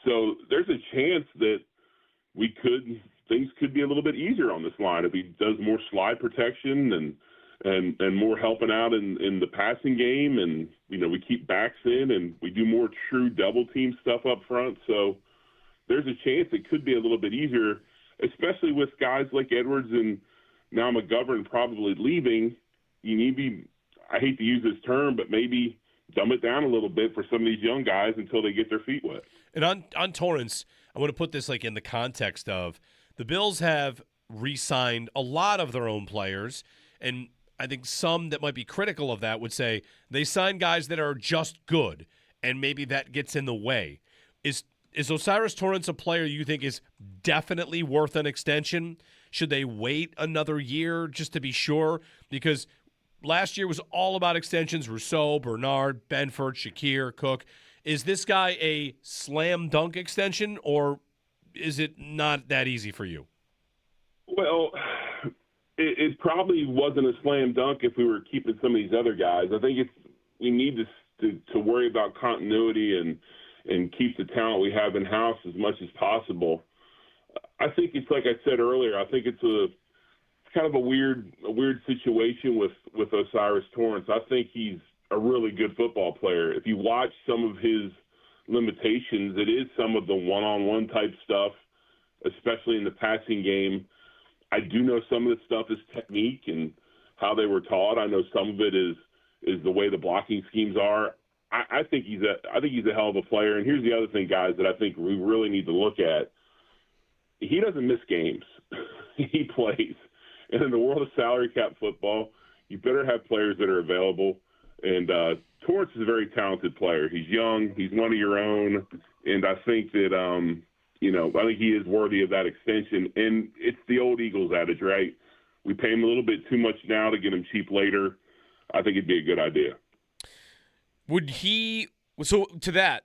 [SPEAKER 10] So there's a chance that things could be a little bit easier on this line if he does more slide protection and more helping out in the passing game, and, you know, we keep backs in and we do more true double team stuff up front. So there's a chance it could be a little bit easier, especially with guys like Edwards and now McGovern probably leaving. You need to be, I hate to use this term, but maybe dumb it down a little bit for some of these young guys until they get their feet wet.
[SPEAKER 3] And on Torrance, I want to put this like in the context of the Bills have re-signed a lot of their own players, and I think some that might be critical of that would say they sign guys that are just good, and maybe that gets in the way. Is Osiris Torrance a player you think is definitely worth an extension? Should they wait another year just to be sure? Because last year was all about extensions: Rousseau, Bernard, Benford, Shakir, Cook. Is this guy a slam dunk extension, or is it not that easy for you?
[SPEAKER 10] Well, it probably wasn't a slam dunk if we were keeping some of these other guys. I think we need to worry about continuity and keep the talent we have in-house as much as possible. I think it's like I said earlier, I think it's kind of a weird situation with Osiris Torrance. I think he's a really good football player. If you watch some of his limitations, it is some of the one-on-one type stuff, especially in the passing game. I do know some of the stuff is technique and how they were taught. I know some of it is the way the blocking schemes are. I think he's a hell of a player. And here's the other thing, guys, that I think we really need to look at. he doesn't miss games. He plays. And in the world of salary cap football, you better have players that are available. And Torrance is a very talented player. He's young. He's one of your own. And I think that, I think he is worthy of that extension. And it's the old Eagles adage, right? We pay him a little bit too much now to get him cheap later. I think it'd be a good idea.
[SPEAKER 2] So to that,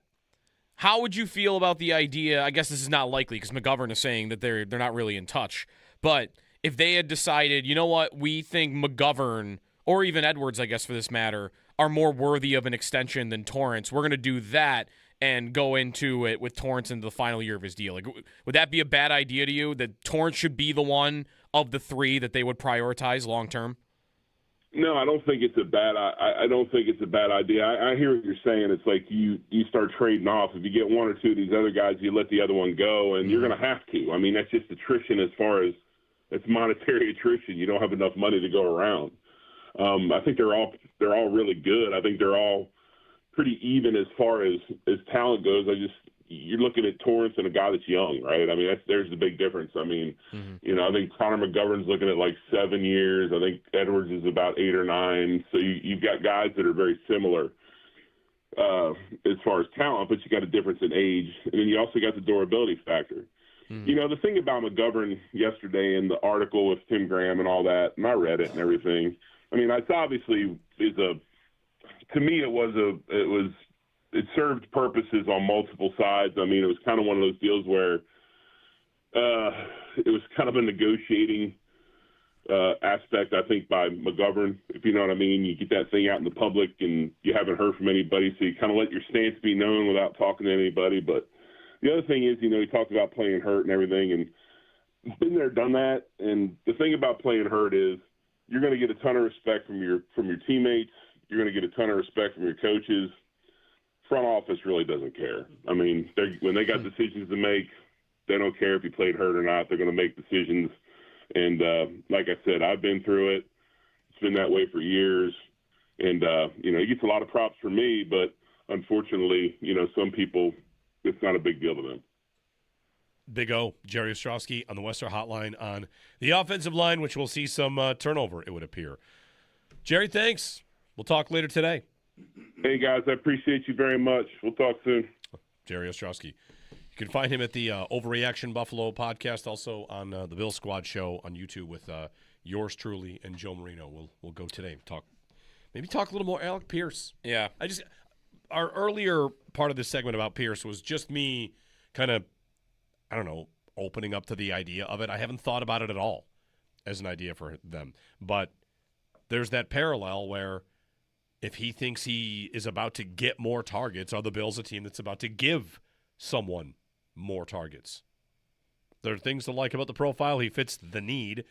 [SPEAKER 2] how would you feel about the idea? I guess this is not likely because McGovern is saying that they're not really in touch. But if they had decided, you know what, we think McGovern, or even Edwards, I guess for this matter, are more worthy of an extension than Torrance, we're going to do that and go into it with Torrance into the final year of his deal. Like, would that be a bad idea to you, that Torrance should be the one of the three that they would prioritize long term?
[SPEAKER 10] No, I don't think it's a bad. I don't think it's a bad idea. I hear what you're saying. It's like you start trading off. If you get one or two of these other guys, you let the other one go, and you're going to have to. I mean, that's just attrition as far as it's monetary attrition. You don't have enough money to go around. I think they're all really good. I think they're all pretty even as far as talent goes. You're looking at Torrance and a guy that's young, right? I mean, there's the big difference. I mean, I think Connor McGovern's looking at like 7 years. I think Edwards is about 8 or 9. So you've got guys that are very similar as far as talent, but you got a difference in age. And then you also got the durability factor. The thing about McGovern yesterday in the article with Tim Graham and all that, and I read it and everything. I mean, it's obviously to me, it served purposes on multiple sides. I mean, it was kind of one of those deals where it was kind of a negotiating aspect, I think, by McGovern, if you know what I mean. You get that thing out in the public and you haven't heard from anybody, so you kind of let your stance be known without talking to anybody. But the other thing is, he talked about playing hurt and everything, and he's been there, done that. And the thing about playing hurt is you're going to get a ton of respect from your teammates. You're going to get a ton of respect from your coaches. Front office really doesn't care. I mean, when they got decisions to make, they don't care if you played hurt or not. They're going to make decisions. And like I said, I've been through it. It's been that way for years. And, he gets a lot of props from me, but unfortunately, some people, it's not a big deal to them.
[SPEAKER 3] Big O, Jerry Ostrowski on the Western Hotline on the offensive line, which will see some turnover, it would appear. Jerry, thanks. We'll talk later today.
[SPEAKER 10] Hey, guys, I appreciate you very much. We'll talk soon.
[SPEAKER 3] Jerry Ostrowski. You can find him at the Overreaction Buffalo podcast, also on the Bill Squad show on YouTube with yours truly and Joe Marino. We'll go today. Talk a little more Alec Pierce.
[SPEAKER 2] Yeah.
[SPEAKER 3] Our earlier part of this segment about Pierce was just me kind of, I don't know, opening up to the idea of it. I haven't thought about it at all as an idea for them. But there's that parallel where if he thinks he is about to get more targets, are the Bills a team that's about to give someone more targets? There are things to like about the profile. He fits the need.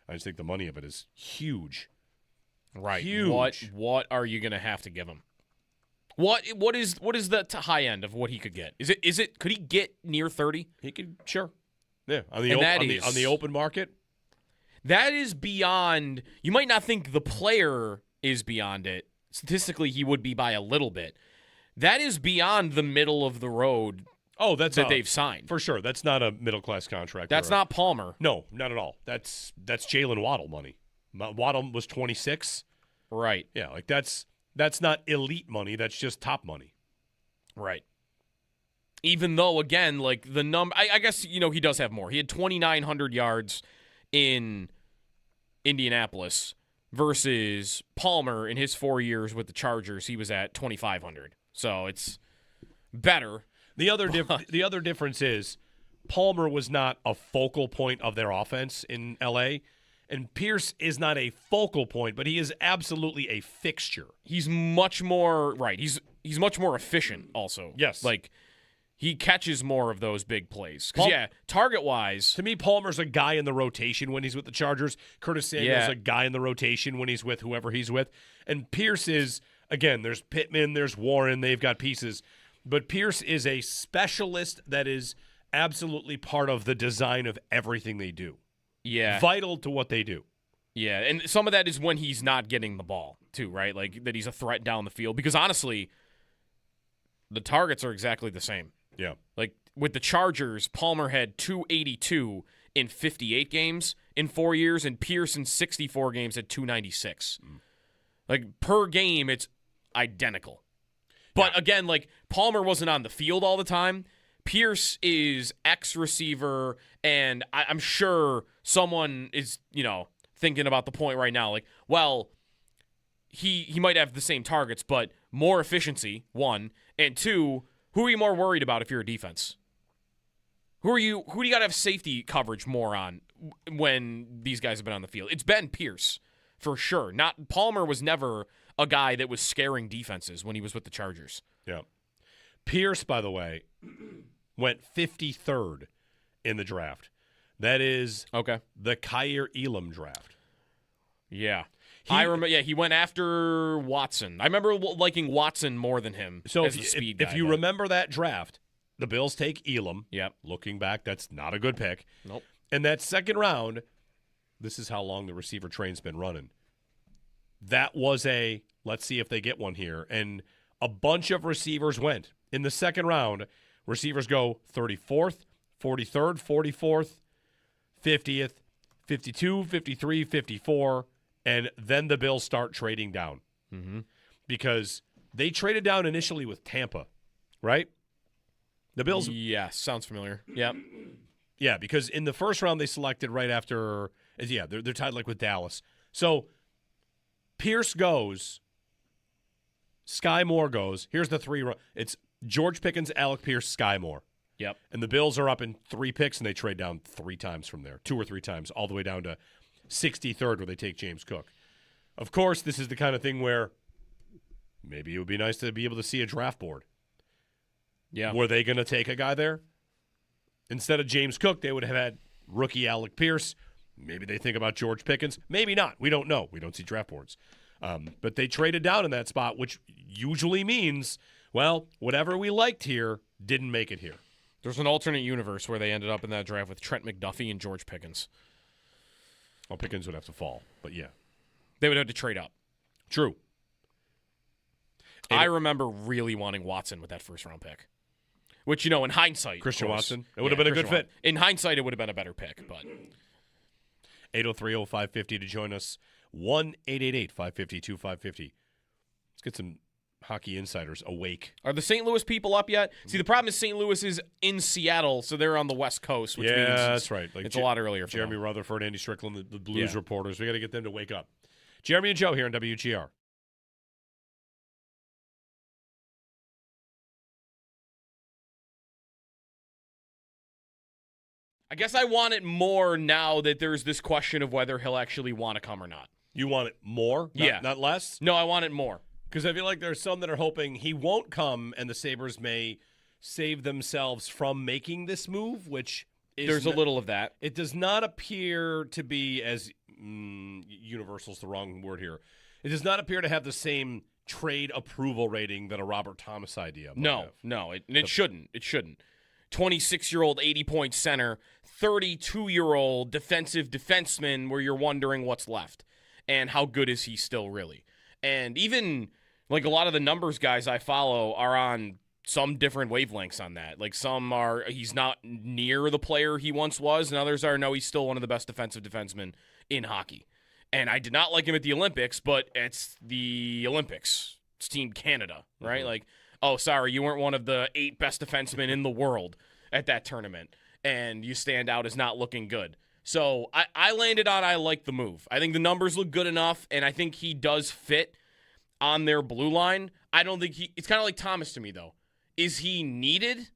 [SPEAKER 3] I just think the money of it is huge.
[SPEAKER 2] Right.
[SPEAKER 3] Huge.
[SPEAKER 2] What are you going to have to give him? What is the high end of what he could get? Is it could he get near 30?
[SPEAKER 3] He could, sure. Yeah, on the open market.
[SPEAKER 2] That is beyond. You might not think the player is beyond it. Statistically, he would be by a little bit. That is beyond the middle of the road.
[SPEAKER 3] Oh, that
[SPEAKER 2] they've signed
[SPEAKER 3] for sure. That's not a middle class contract.
[SPEAKER 2] That's not Palmer.
[SPEAKER 3] No, not at all. That's Jalen Waddle money. Waddle was 26.
[SPEAKER 2] Right.
[SPEAKER 3] Yeah, like that's not elite money. That's just top money.
[SPEAKER 2] Right. Even though, again, like the number, I guess he does have more. He had 2,900 yards in Indianapolis. Versus Palmer in his 4 years with the Chargers, he was at 2,500. So it's better.
[SPEAKER 3] The other difference is Palmer was not a focal point of their offense in L.A., and Pierce is not a focal point, but he is absolutely a fixture.
[SPEAKER 2] He's much more right. He's much more efficient also.
[SPEAKER 3] Yes.
[SPEAKER 2] Like he catches more of those big plays. Because, target-wise.
[SPEAKER 3] To me, Palmer's a guy in the rotation when he's with the Chargers. Curtis Samuel's a guy in the rotation when he's with whoever he's with. And Pierce is, again, there's Pittman, there's Warren, they've got pieces. But Pierce is a specialist that is absolutely part of the design of everything they do.
[SPEAKER 2] Yeah.
[SPEAKER 3] Vital to what they do.
[SPEAKER 2] Yeah, and some of that is when he's not getting the ball, too, right? Like, that he's a threat down the field. Because, honestly, the targets are exactly the same.
[SPEAKER 3] Yeah.
[SPEAKER 2] Like with the Chargers, Palmer had 282 in 58 games in 4 years, and Pierce in 64 games at 296. Like per game, it's identical. But again, like Palmer wasn't on the field all the time. Pierce is ex-receiver, and I'm sure someone is, thinking about the point right now. Like, well, he might have the same targets, but more efficiency, one, and two, who are you more worried about if you're a defense? Who do you got to have safety coverage more on when these guys have been on the field? It's been Pierce for sure. Not Palmer was never a guy that was scaring defenses when he was with the Chargers.
[SPEAKER 3] Yeah. Pierce, by the way, went 53rd in the draft. That is the Kaiir Elam draft.
[SPEAKER 2] Yeah. I remember. Yeah, he went after Watson. I remember liking Watson more than him.
[SPEAKER 3] So
[SPEAKER 2] as the speed guy,
[SPEAKER 3] if you remember that draft, the Bills take Elam.
[SPEAKER 2] Yep.
[SPEAKER 3] Looking back, that's not a good pick.
[SPEAKER 2] Nope.
[SPEAKER 3] And that second round, this is how long the receiver train's been running. That was let's see if they get one here. And a bunch of receivers went. In the second round, receivers go 34th, 43rd, 44th, 50th, 52, 53, 54, and then the Bills start trading down.
[SPEAKER 2] Mm-hmm.
[SPEAKER 3] Because they traded down initially with Tampa, right? The Bills.
[SPEAKER 2] Yeah, sounds familiar. Yep.
[SPEAKER 3] Yeah, because in the first round they selected right after. Yeah, they're tied like with Dallas. So Pierce goes. Sky Moore goes. Here's the three. It's George Pickens, Alec Pierce, Sky Moore.
[SPEAKER 2] Yep.
[SPEAKER 3] And the Bills are up in 3 picks, and they trade down 3 times from there, 2 or 3 times, all the way down to 63rd where they take James Cook. Of course, this is the kind of thing where maybe it would be nice to be able to see a draft board.
[SPEAKER 2] Yeah.
[SPEAKER 3] Were they going to take a guy there? Instead of James Cook, they would have had rookie Alec Pierce. Maybe they think about George Pickens. Maybe not. We don't know. We don't see draft boards. But they traded down in that spot, which usually means, well, whatever we liked here didn't make it here.
[SPEAKER 2] There's an alternate universe where they ended up in that draft with Trent McDuffie and George Pickens.
[SPEAKER 3] Well, Pickens would have to fall, but yeah.
[SPEAKER 2] They would have to trade up.
[SPEAKER 3] True.
[SPEAKER 2] I remember really wanting Watson with that first-round pick. Which, in hindsight.
[SPEAKER 3] Christian Watson. It would have been a good fit.
[SPEAKER 2] In hindsight, it would have been a better pick, but.
[SPEAKER 3] 803-0550 to join us. 1-888-550-2550. Let's get some hockey insiders awake.
[SPEAKER 2] Are the St. Louis people up yet? See, the problem is St. Louis is in Seattle, so they're on the West Coast, which means
[SPEAKER 3] that's right.
[SPEAKER 2] It's a lot earlier for
[SPEAKER 3] Jeremy
[SPEAKER 2] them.
[SPEAKER 3] Rutherford, Andy Strickland, the Blues reporters. We got to get them to wake up. Jeremy and Joe here on WGR.
[SPEAKER 2] I guess I want it more now that there's this question of whether he'll actually want to come or not.
[SPEAKER 3] You want it more? Not less?
[SPEAKER 2] No, I want it more.
[SPEAKER 3] Because I feel like there's some that are hoping he won't come and the Sabres may save themselves from making this move, which is...
[SPEAKER 2] There's a little of that.
[SPEAKER 3] It does not appear to be as... universal's the wrong word here. It does not appear to have the same trade approval rating that a Robert Thomas idea might have.
[SPEAKER 2] No, it shouldn't. It shouldn't. 26-year-old 80-point center, 32-year-old defensive defenseman where you're wondering what's left and how good is he still really. And even like a lot of the numbers guys I follow are on some different wavelengths on that. Like some are he's not near the player he once was, and others are no, he's still one of the best defensive defensemen in hockey. And I did not like him at the Olympics, but it's the Olympics. It's Team Canada, right? Like, oh, sorry, you weren't one of the 8 best defensemen in the world at that tournament, and you stand out as not looking good. So I landed on I like the move. I think the numbers look good enough, and I think he does fit on their blue line. I don't think it's kind of like Thomas to me, though. Is he needed?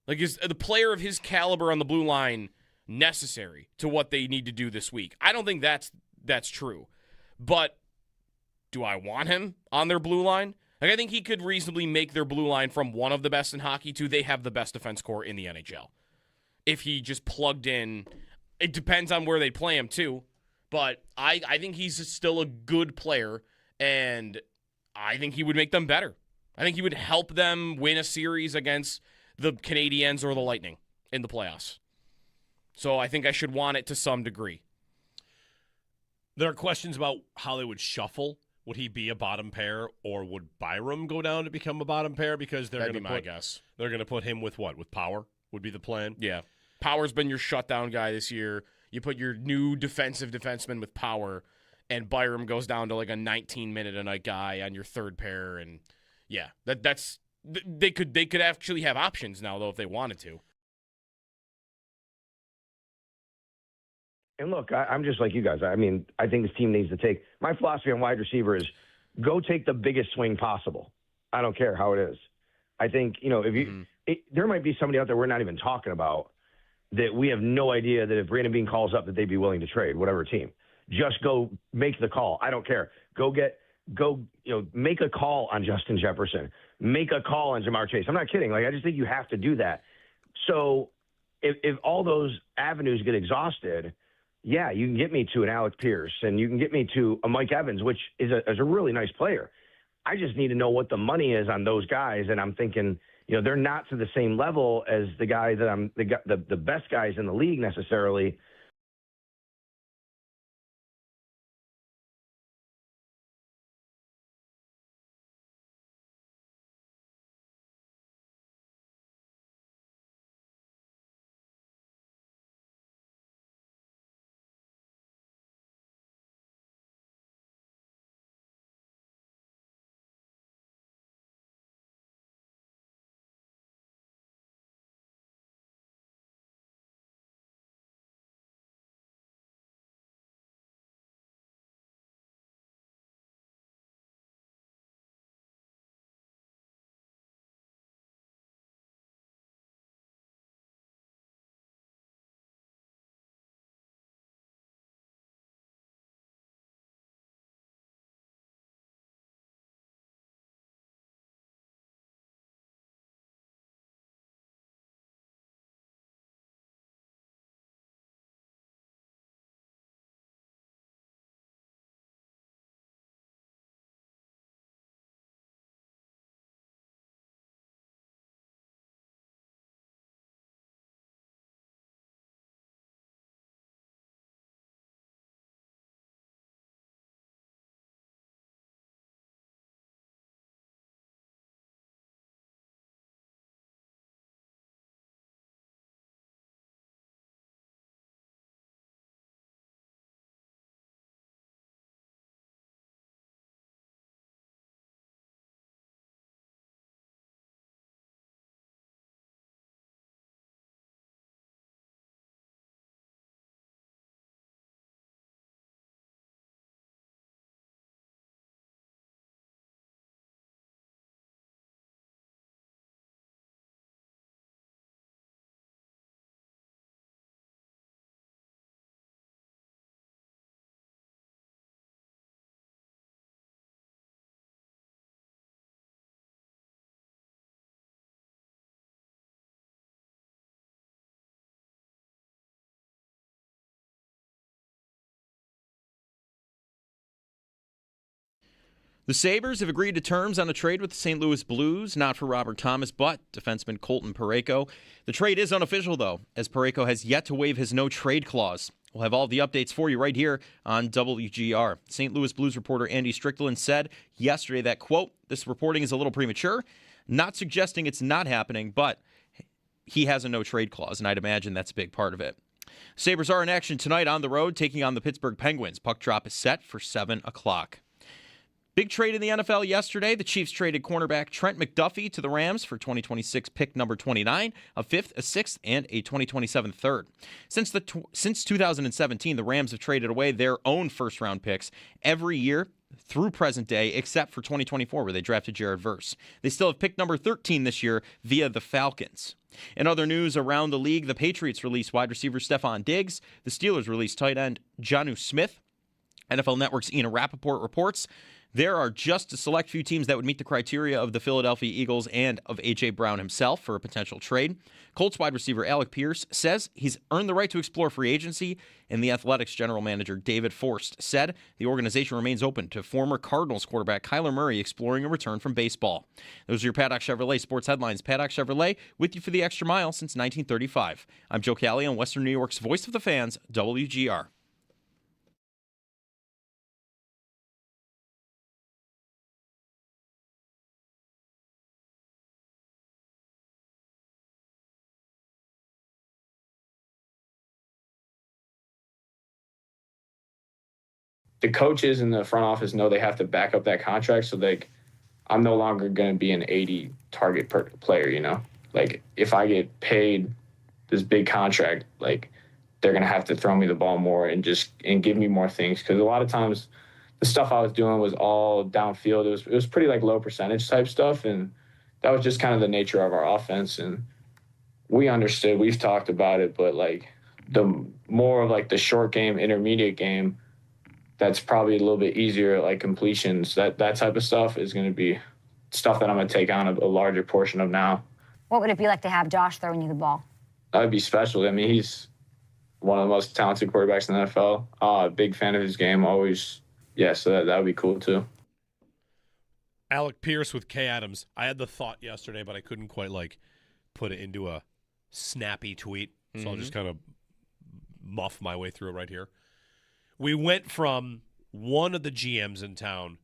[SPEAKER 2] Like, is the player of his caliber on the blue line necessary to what they need to do this week? I don't think that's true. But do I want him on their blue line? Like, I think he could reasonably make their blue line from one of the best in hockey to they have the best defense core in the NHL. If he just plugged in, it depends on where they play him too. But I think he's still a good player, and I think he would make them better. I think he would help them win a series against the Canadiens or the Lightning in the playoffs. So I think I should want it to some degree.
[SPEAKER 3] There are questions about how they would shuffle, would he be a bottom pair, or would Byram go down to become a bottom pair because they're
[SPEAKER 2] That'd
[SPEAKER 3] going
[SPEAKER 2] be
[SPEAKER 3] to
[SPEAKER 2] my guess.
[SPEAKER 3] They're going to put him with what? With Power would be the plan.
[SPEAKER 2] Yeah. Power's been your shutdown guy this year. You put your new defenseman with Power, and Byram goes down to like a 19-minute-a-night guy on your third pair, and yeah, that's they could actually have options now though if they wanted to.
[SPEAKER 7] And look, I'm just like you guys. I mean, I think this team needs to take – my philosophy on wide receiver is go take the biggest swing possible. I don't care how it is. I think, if you there might be somebody out there we're not even talking about that we have no idea that if Brandon Beane calls up that they'd be willing to trade, whatever team. Just go make the call. I don't care. Make a call on Justin Jefferson. Make a call on Jamar Chase. I'm not kidding. I just think you have to do that. So if all those avenues get exhausted – yeah, you can get me to an Alec Pierce, and you can get me to a Mike Evans, which is a really nice player. I just need to know what the money is on those guys, and I'm thinking, they're not to the same level as the guy that I'm the best guys in the league necessarily.
[SPEAKER 1] The Sabres have agreed to terms on a trade with the St. Louis Blues, not for Robert Thomas, but defenseman Colton Parayko. The trade is unofficial, though, as Parayko has yet to waive his no-trade clause. We'll have all the updates for you right here on WGR. St. Louis Blues reporter Andy Strickland said yesterday that, quote, this reporting is a little premature, not suggesting it's not happening, but he has a no-trade clause, and I'd imagine that's a big part of it. Sabres are in action tonight on the road, taking on the Pittsburgh Penguins. Puck drop is set for 7 o'clock. Big trade in the NFL yesterday. The Chiefs traded cornerback Trent McDuffie to the Rams for 2026 pick number 29, a fifth, a sixth, and a 2027 third. Since 2017, the Rams have traded away their own first-round picks every year through present day, except for 2024, where they drafted Jared Verse. They still have pick number 13 this year via the Falcons. In other news around the league, the Patriots released wide receiver Stephon Diggs. The Steelers released tight end Jonnu Smith. NFL Network's Ian Rappaport reports there are just a select few teams that would meet the criteria of the Philadelphia Eagles and of A.J. Brown himself for a potential trade. Colts wide receiver Alec Pierce says he's earned the right to explore free agency, and the Athletics general manager David Forst said the organization remains open to former Cardinals quarterback Kyler Murray exploring a return from baseball. Those are your Paddock Chevrolet sports headlines. Paddock Chevrolet with you for the extra mile since 1935. I'm Joe Callie on Western New York's Voice of the Fans, WGR.
[SPEAKER 11] the coaches in the front office know they have to back up that contract. So I'm no longer going to be an 80 target per player, you know? Like, if I get paid this big contract, like, they're going to have to throw me the ball more and give me more things. Because a lot of times the stuff I was doing was all downfield. It was pretty, like, low percentage type stuff. And that was just kind of the nature of our offense. And we understood. We've talked about it. But, like, the more of, like, the short game, intermediate game, that's probably a little bit easier, like completions. That type of stuff is going to be stuff that I'm going to take on a larger portion of now.
[SPEAKER 12] What would it be like to have Josh throwing you the ball?
[SPEAKER 11] That would be special. I mean, he's one of the most talented quarterbacks in the NFL. Big fan of his game, always. Yeah, so that would be cool too.
[SPEAKER 3] Alec Pierce with Kay Adams. I had the thought yesterday, but I couldn't quite like put it into a snappy tweet. So I'll just kind of muff my way through it right here. We went from one of the GMs in town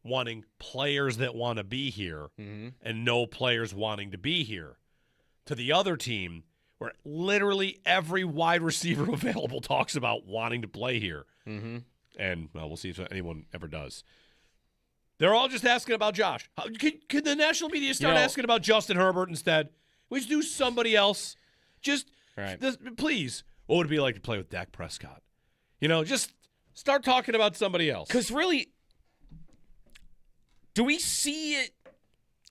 [SPEAKER 3] wanting players that want to be here and no players wanting to be here to the other team where literally every wide receiver available talks about wanting to play here. And, well, we'll see if anyone ever does. They're all just asking about Josh. Could the national media start asking about Justin Herbert instead? We just do somebody else. Just, please. What would it be like to play with Dak Prescott? You know, just start talking about somebody else.
[SPEAKER 2] Because really, do we see it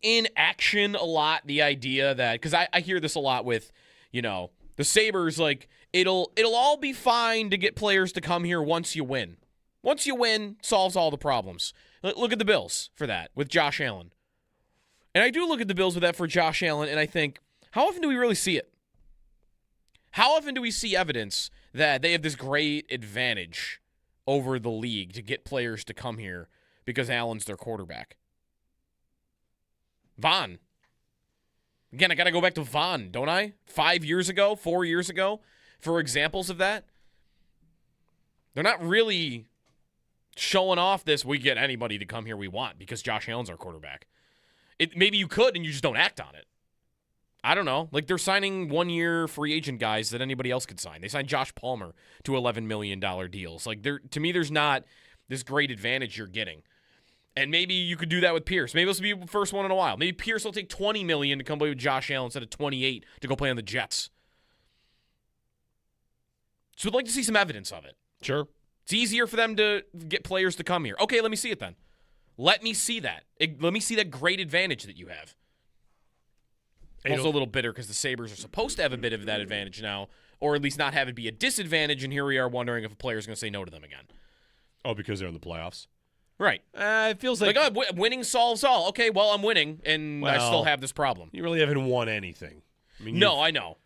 [SPEAKER 2] in action a lot, the idea that, because I hear this a lot with, you know, the Sabres, like, it'll all be fine to get players to come here once you win. Once you win, solves all the problems. Look at the Bills for that with Josh Allen. And I do look at the Bills with that for Josh Allen, and I think, how often do we really see it? How often do we see evidence that they have this great advantage over the league to get players to come here because Allen's their quarterback? Vaughn. Again, I got to go back to Vaughn, don't I? 5 years ago, 4 years ago, for examples of that. They're not really showing off this, we get anybody to come here we want because Josh Allen's our quarterback. Maybe you could and you just don't act on it. I don't know. Like, they're signing one-year free agent guys that anybody else could sign. They signed Josh Palmer to $11 million deals. Like, to me, there's not this great advantage you're getting. And maybe you could do that with Pierce. Maybe this will be the first one in a while. Maybe Pierce will take $20 million to come play with Josh Allen instead of $28 to go play on the Jets. So I'd like to see some evidence of it.
[SPEAKER 3] Sure.
[SPEAKER 2] It's easier for them to get players to come here. Okay, let me see it then. Let me see that. Let me see that great advantage that you have. I'm also a little bitter because the Sabres are supposed to have a bit of that advantage now, or at least not have it be a disadvantage, and here we are wondering if a player is going to say no to them again.
[SPEAKER 3] Oh, because they're in the playoffs?
[SPEAKER 2] Right.
[SPEAKER 3] It feels like
[SPEAKER 2] winning solves all. Okay, well, I'm winning, and I still have this problem.
[SPEAKER 3] You really haven't won anything. I mean,
[SPEAKER 2] no, I know.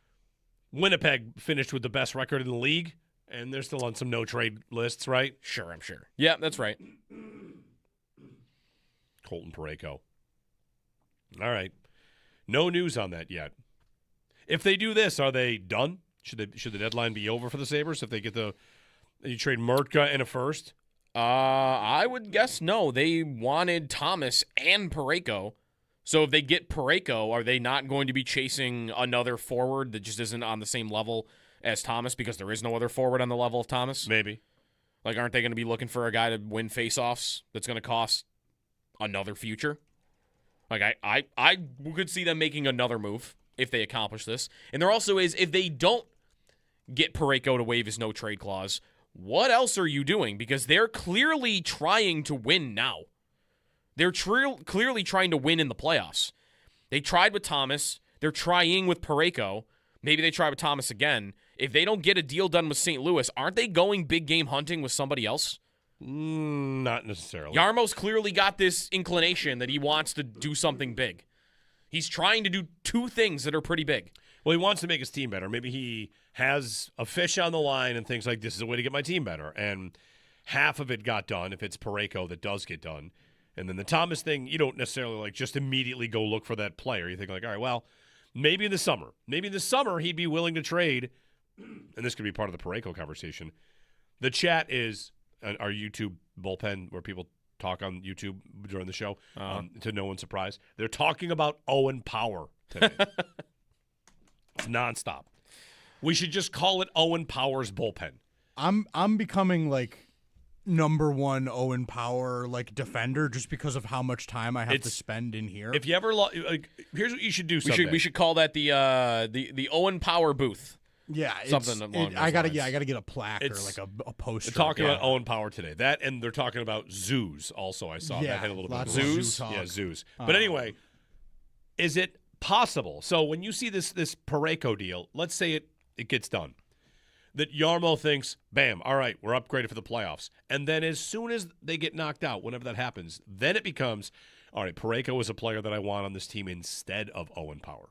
[SPEAKER 3] Winnipeg finished with the best record in the league, and they're still on some no-trade lists, right?
[SPEAKER 2] Sure, I'm sure. Yeah, that's right.
[SPEAKER 3] Colton Parayko. All right. No news on that yet. If they do this, are they done? Should the deadline be over for the Sabres if they get you trade Mertka and a first?
[SPEAKER 2] I would guess no. They wanted Thomas and Parayko. So if they get Parayko, are they not going to be chasing another forward that just isn't on the same level as Thomas because there is no other forward on the level of Thomas?
[SPEAKER 3] Maybe.
[SPEAKER 2] Like, aren't they going to be looking for a guy to win faceoffs that's going to cost another future? Like, I could see them making another move if they accomplish this. And there also is, if they don't get Parayko to waive his no-trade clause, what else are you doing? Because they're clearly trying to win now. They're clearly trying to win in the playoffs. They tried with Thomas. They're trying with Parayko. Maybe they try with Thomas again. If they don't get a deal done with St. Louis, aren't they going big game hunting with somebody else?
[SPEAKER 3] Not necessarily.
[SPEAKER 2] Yarmo's clearly got this inclination that he wants to do something big. He's trying to do two things that are pretty big.
[SPEAKER 3] Well, he wants to make his team better. Maybe he has a fish on the line and thinks like, this is a way to get my team better. And half of it got done if it's Parayko that does get done. And then the Thomas thing, you don't necessarily like just immediately go look for that player. You think like, all right, well, maybe in the summer. Maybe in the summer he'd be willing to trade. And this could be part of the Parayko conversation. The chat is our YouTube bullpen where people talk on YouTube during the show, to no one's surprise. They're talking about Owen Power today. It's nonstop. We should just call it Owen Power's bullpen.
[SPEAKER 4] I'm becoming like number one Owen Power defender just because of how much time I have to spend in here.
[SPEAKER 3] If you ever here's what you should do.
[SPEAKER 2] We should call that the Owen Power booth.
[SPEAKER 4] Yeah,
[SPEAKER 2] something along those
[SPEAKER 4] I gotta
[SPEAKER 2] lines.
[SPEAKER 4] get a plaque or a poster.
[SPEAKER 3] They're talking about Owen Power today. That, and they're talking about zoos also. I saw that had a little bit of
[SPEAKER 4] zoos.
[SPEAKER 3] Yeah, zoos. But anyway, is it possible? So when you see this Parayko deal, let's say it gets done, that Jarmo thinks, bam, all right, we're upgraded for the playoffs. And then as soon as they get knocked out, whenever that happens, then it becomes, all right, Parayko is a player that I want on this team instead of Owen Power.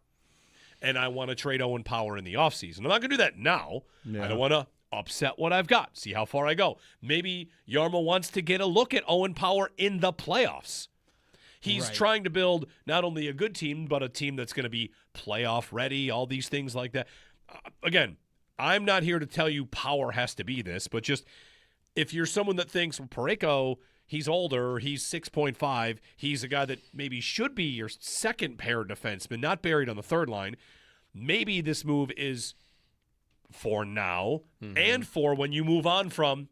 [SPEAKER 3] And I want to trade Owen Power in the offseason. I'm not going to do that now.
[SPEAKER 4] Yeah.
[SPEAKER 3] I don't want to upset what I've got, see how far I go. Maybe Jarmo wants to get a look at Owen Power in the playoffs. He's trying to build not only a good team, but a team that's going to be playoff ready, all these things like that. Again, I'm not here to tell you Power has to be this, but just if you're someone that thinks, well, Parayko, he's older, he's 6.5, he's a guy that maybe should be your second pair defenseman, not buried on the third line, maybe this move is for now and for when you move on from,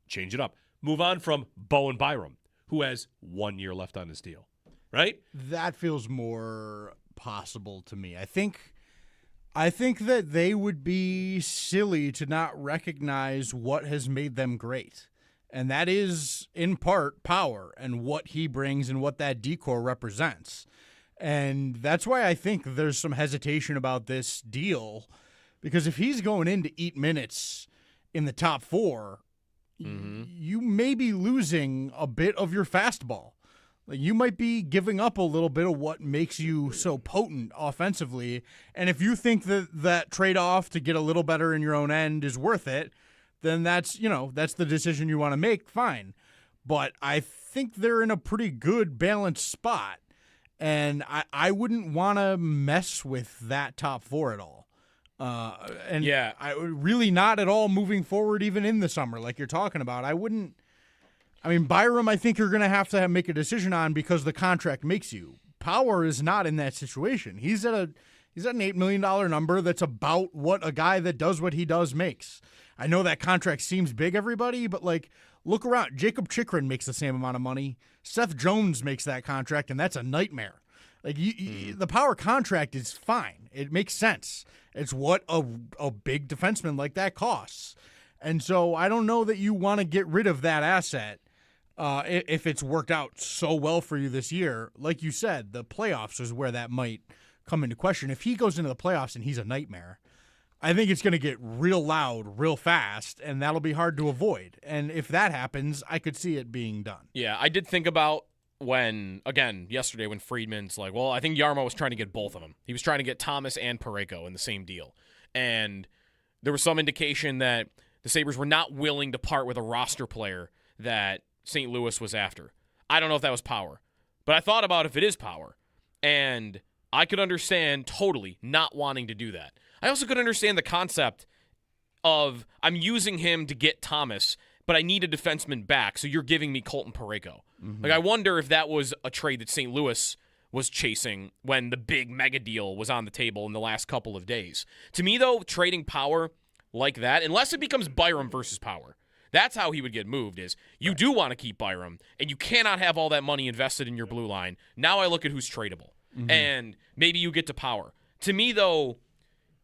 [SPEAKER 3] change it up, move on from Bowen Byram, who has 1 year left on his deal, right?
[SPEAKER 4] That feels more possible to me. I think that they would be silly to not recognize what has made them great. And that is, in part, Power and what he brings and what that decor represents. And that's why I think there's some hesitation about this deal, because if he's going in to eat minutes in the top four, you may be losing a bit of your fastball. You might be giving up a little bit of what makes you so potent offensively. And if you think that trade-off to get a little better in your own end is worth it, then that's the decision you want to make, fine. But I think they're in a pretty good balanced spot, and I wouldn't want to mess with that top four at all. I really not at all moving forward, even in the summer, like you're talking about. I wouldn't. I mean, Byram, I think you're going to have make a decision on because the contract makes you. Power is not in that situation. He's at an $8 million number that's about what a guy that does what he does makes. I know that contract seems big, everybody, but look around. Jacob Chikrin makes the same amount of money. Seth Jones makes that contract, and that's a nightmare. The Power contract is fine. It makes sense. It's what a big defenseman like that costs. And so I don't know that you want to get rid of that asset if it's worked out so well for you this year. Like you said, the playoffs is where that might come into question. If he goes into the playoffs and he's a nightmare, I think it's going to get real loud real fast, and that'll be hard to avoid. And if that happens, I could see it being done.
[SPEAKER 2] Yeah, I did think about yesterday when Friedman's like, well, I think Jarmo was trying to get both of them. He was trying to get Thomas and Parayko in the same deal. And there was some indication that the Sabres were not willing to part with a roster player that St. Louis was after. I don't know if that was Power, but I thought about if it is Power, and I could understand totally not wanting to do that. I also could understand the concept of I'm using him to get Thomas, but I need a defenseman back, so you're giving me Colton Parayko. I wonder if that was a trade that St. Louis was chasing when the big mega deal was on the table in the last couple of days. To me, though, trading Power like that, unless it becomes Byram versus Power, that's how he would get moved, is you do want to keep Byram, and you cannot have all that money invested in your blue line. Now I look at who's tradable, and maybe you get to Power. To me, though,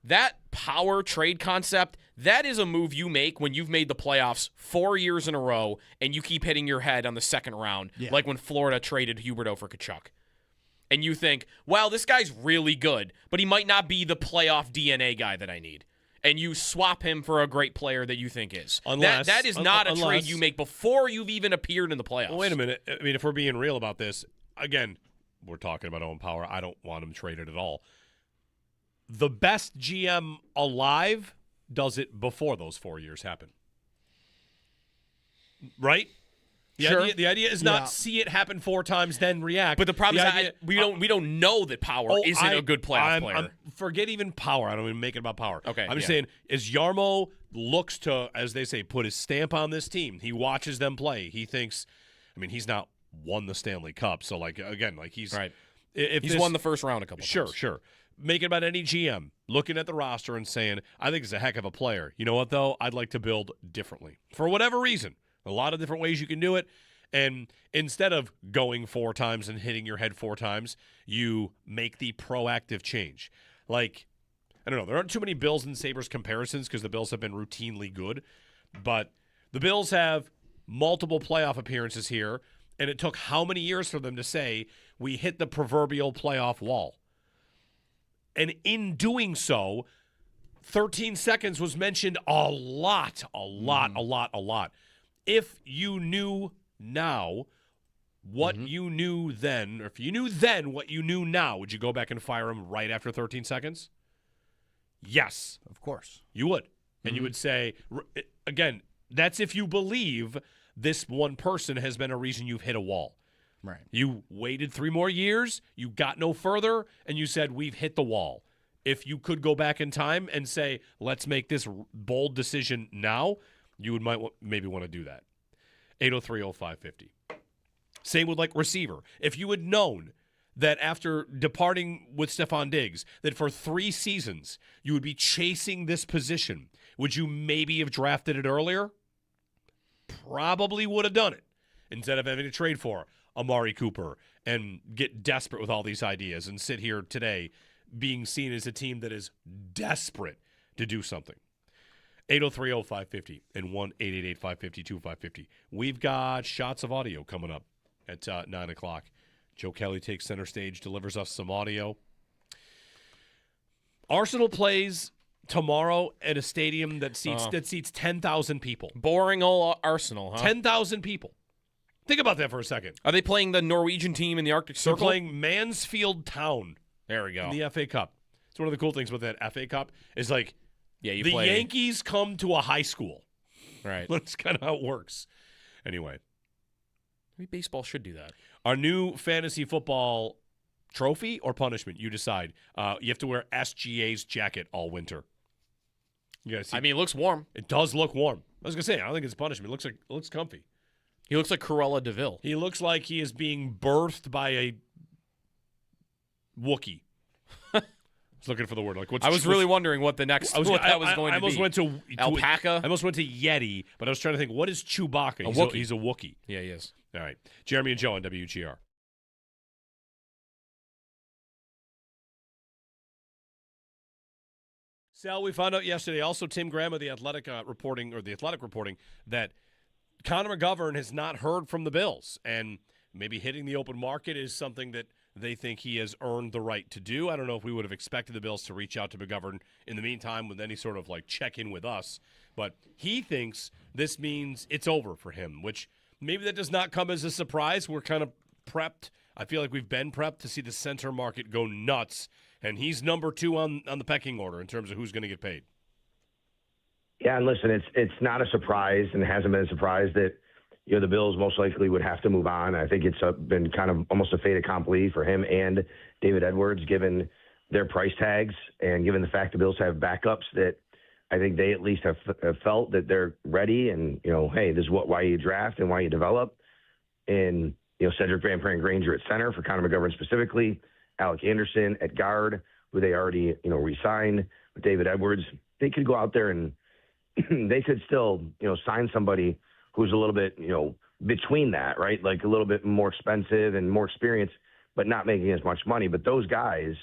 [SPEAKER 2] that Power trade concept, that is a move you make when you've made the playoffs 4 years in a row and you keep hitting your head on the second round, like when Florida traded Huberdeau for Tkachuk. And you think, well, this guy's really good, but he might not be the playoff DNA guy that I need. And you swap him for a great player that you think is. That is not a trade you make before you've even appeared in the playoffs.
[SPEAKER 3] Well, wait a minute. I mean, if we're being real about this, again, we're talking about Owen Power. I don't want him traded at all. The best GM alive does it before those 4 years happen. Right? The idea is not see it happen 4 times, then react.
[SPEAKER 2] But the problem is we don't know that Power isn't a good playoff player.
[SPEAKER 3] Forget even Power. I don't even make it about Power.
[SPEAKER 2] Okay,
[SPEAKER 3] I'm just saying, as Jarmo looks to, as they say, put his stamp on this team, he watches them play. He thinks, I mean, he's not won the Stanley Cup. So, he's
[SPEAKER 2] right. He's won the first round a couple times.
[SPEAKER 3] Sure. Make it about any GM looking at the roster and saying, I think he's a heck of a player. You know what, though? I'd like to build differently. For whatever reason. A lot of different ways you can do it. And instead of going 4 times and hitting your head 4 times, you make the proactive change. Like, I don't know, there aren't too many Bills and Sabres comparisons because the Bills have been routinely good. But the Bills have multiple playoff appearances here, and it took how many years for them to say, we hit the proverbial playoff wall? And in doing so, 13 seconds was mentioned a lot. If you knew now what you knew then, or if you knew then what you knew now, would you go back and fire him right after 13 seconds? Yes.
[SPEAKER 4] Of course.
[SPEAKER 3] You would. And you would say, again, that's if you believe this one person has been a reason you've hit a wall.
[SPEAKER 4] Right.
[SPEAKER 3] You waited 3 more years, you got no further, and you said, we've hit the wall. If you could go back in time and say, let's make this bold decision now, you would maybe want to do that. 803-0550. Same with like receiver. If you had known that after departing with Stephon Diggs, that for 3 seasons you would be chasing this position, would you maybe have drafted it earlier? Probably would have done it instead of having to trade for Amari Cooper and get desperate with all these ideas and sit here today being seen as a team that is desperate to do something. 803-0550 and 1-888-552-550. We've got shots of audio coming up at 9 o'clock. Joe Kelly takes center stage, delivers us some audio. Arsenal plays tomorrow at a stadium that seats 10,000 people.
[SPEAKER 2] Boring old Arsenal, huh?
[SPEAKER 3] 10,000 people. Think about that for a second.
[SPEAKER 2] Are they playing the Norwegian team in the Arctic Circle?
[SPEAKER 3] They're playing Mansfield Town.
[SPEAKER 2] There we go.
[SPEAKER 3] In the FA Cup. It's one of the cool things with that FA Cup is like the
[SPEAKER 2] play.
[SPEAKER 3] Yankees come to a high school.
[SPEAKER 2] Right.
[SPEAKER 3] That's kind of how it works. Anyway.
[SPEAKER 2] Maybe baseball should do that.
[SPEAKER 3] Our new fantasy football trophy or punishment, you decide. You have to wear SGA's jacket all winter. You gotta see.
[SPEAKER 2] I mean, it looks warm.
[SPEAKER 3] It does look warm. I was going to say, I don't think it's punishment. It looks comfy.
[SPEAKER 2] He looks like Cruella DeVille.
[SPEAKER 3] He looks like he is being birthed by a Wookiee. I was looking for the word.
[SPEAKER 2] I was really wondering what the next what that was going to be.
[SPEAKER 3] I almost went to
[SPEAKER 2] alpaca.
[SPEAKER 3] I almost went to Yeti, but I was trying to think, what is Chewbacca? He's a Wookiee.
[SPEAKER 2] Yeah, he is.
[SPEAKER 3] All right. Jeremy and Joe on WGR. Sal, we found out yesterday, also Tim Graham of the Athletic reporting that Connor McGovern has not heard from the Bills, and maybe hitting the open market is something that they think he has earned the right to do. I don't know if we would have expected the Bills to reach out to McGovern in the meantime with any sort of like check-in with us, but he thinks this means it's over for him, which maybe that does not come as a surprise. We're kind of prepped. I feel like we've been prepped to see the center market go nuts, and he's number 2 on the pecking order in terms of who's going to get paid.
[SPEAKER 7] Yeah, and listen, it's not a surprise, and it hasn't been a surprise that the Bills most likely would have to move on. I think it's been kind of almost a fait accompli for him and David Edwards, given their price tags and given the fact the Bills have backups that I think they at least have felt that they're ready. And hey, this is why you draft and why you develop. And Cedric Van Pran-Granger at center for Connor McGovern specifically, Alec Anderson at guard, who they already re-signed with David Edwards. They could go out there and they could still sign somebody who's a little bit, between that, right? Like a little bit more expensive and more experienced, but not making as much money. But those guys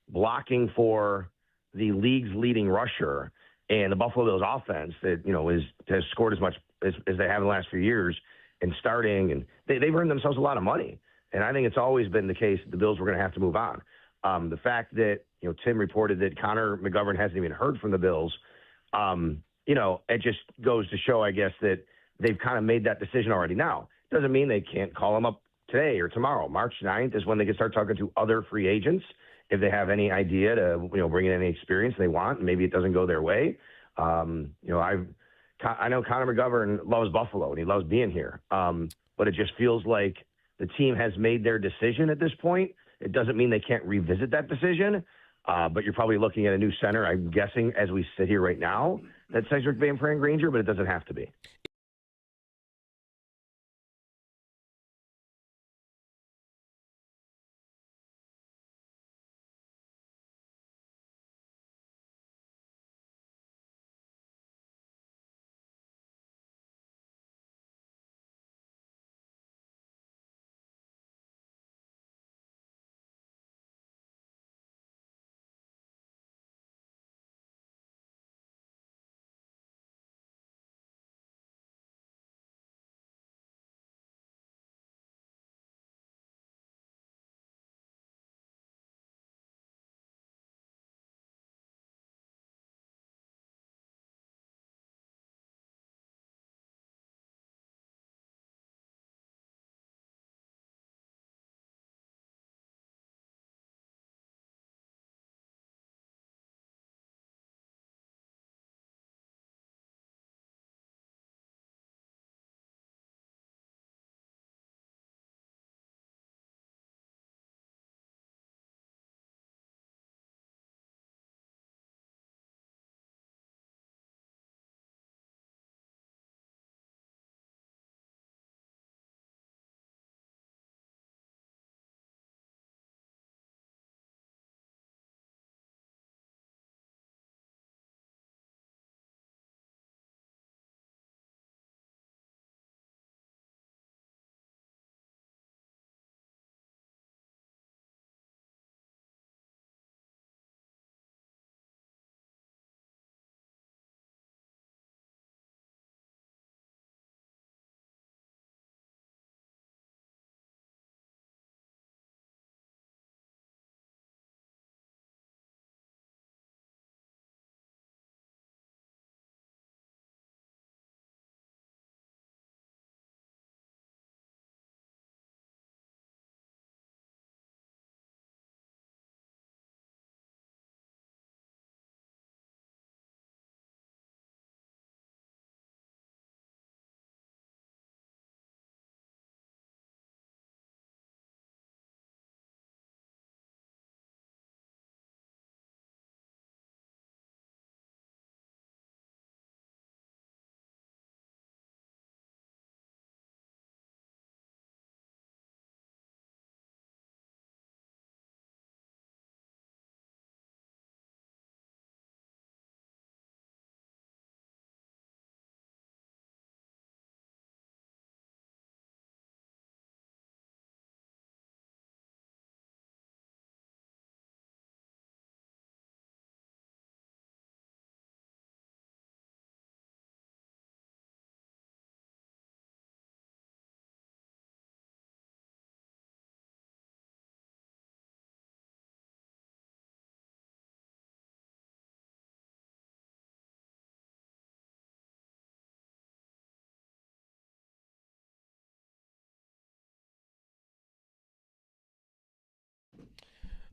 [SPEAKER 7] blocking for the league's leading rusher and the Buffalo Bills offense that, has scored as much as they have in the last few years and starting, and they've earned themselves a lot of money. And I think it's always been the case that the Bills were going to have to move on. The fact that, Tim reported that Connor McGovern hasn't even heard from the Bills, it just goes to show, I guess, that they've kind of made that decision already now. Doesn't mean they can't call him up today or tomorrow. March 9th is when they can start talking to other free agents if they have any idea to, bring in any experience they want. And maybe it doesn't go their way. I know Connor McGovern loves Buffalo and he loves being here. But it just feels like the team has made their decision at this point. It doesn't mean they can't revisit that decision. But you're probably looking at a new center, I'm guessing, as we sit here right now, that's Cedric Van Pran-Granger, but it doesn't have to be.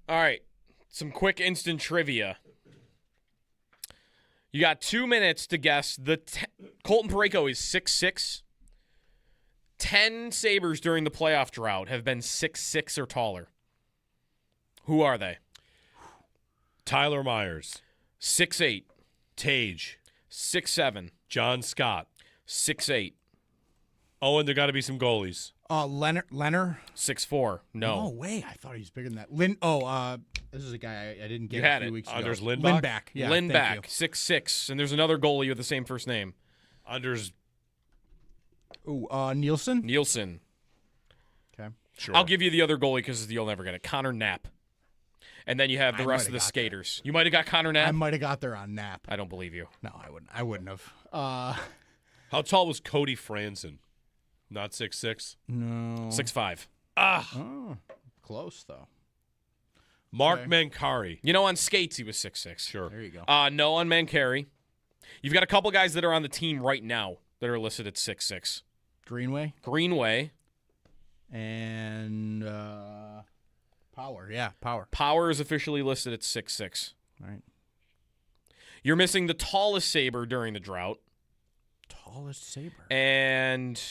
[SPEAKER 2] All right. Some quick instant trivia. You got 2 minutes to guess. Colton Parayko is 6'6". 10 Sabres during the playoff drought have been 6'6" or taller. Who are they?
[SPEAKER 3] Tyler Myers.
[SPEAKER 2] 6'8".
[SPEAKER 3] Tage.
[SPEAKER 2] 6'7".
[SPEAKER 3] John Scott.
[SPEAKER 2] 6'8".
[SPEAKER 3] Oh, and there got to be some goalies.
[SPEAKER 4] Leonard.
[SPEAKER 2] 6'4". No.
[SPEAKER 4] No way. I thought he was bigger than that. This is a guy I didn't get
[SPEAKER 2] You
[SPEAKER 4] a
[SPEAKER 2] had
[SPEAKER 4] few
[SPEAKER 2] it.
[SPEAKER 4] weeks ago.
[SPEAKER 3] Anders Lindback.
[SPEAKER 4] Lindback. Yeah,
[SPEAKER 2] Lindback,
[SPEAKER 4] thank
[SPEAKER 2] 6'6". And there's another goalie with the same first name.
[SPEAKER 3] Anders.
[SPEAKER 4] you. Nielsen.
[SPEAKER 2] Nielsen.
[SPEAKER 4] Okay.
[SPEAKER 3] Sure.
[SPEAKER 2] I'll give you the other goalie because you'll never get it. Connor Knapp. And then you have the
[SPEAKER 4] I
[SPEAKER 2] rest
[SPEAKER 4] might
[SPEAKER 2] of the
[SPEAKER 4] have got
[SPEAKER 2] skaters. You might have got Connor
[SPEAKER 4] I
[SPEAKER 2] Knapp.
[SPEAKER 4] might have got there on Nap.
[SPEAKER 2] I don't believe you.
[SPEAKER 4] No, I wouldn't. I wouldn't have.
[SPEAKER 3] How tall was Cody Franzen? Not 6'6"?
[SPEAKER 4] No.
[SPEAKER 2] 6'5".
[SPEAKER 4] Oh, close though.
[SPEAKER 3] Mark
[SPEAKER 4] Okay.
[SPEAKER 3] Mancari.
[SPEAKER 2] You know, on skates, he was 6'6".
[SPEAKER 3] Sure.
[SPEAKER 4] There you go.
[SPEAKER 2] No on Mancari. You've got a couple guys that are on the team right now that are listed at 6'6".
[SPEAKER 4] Greenway
[SPEAKER 2] Greenway.
[SPEAKER 4] and Power. Yeah, Power.
[SPEAKER 2] Power is officially listed at 6'6".
[SPEAKER 4] All right.
[SPEAKER 2] You're missing the tallest Sabre during the drought.
[SPEAKER 4] Tallest Sabre.
[SPEAKER 2] And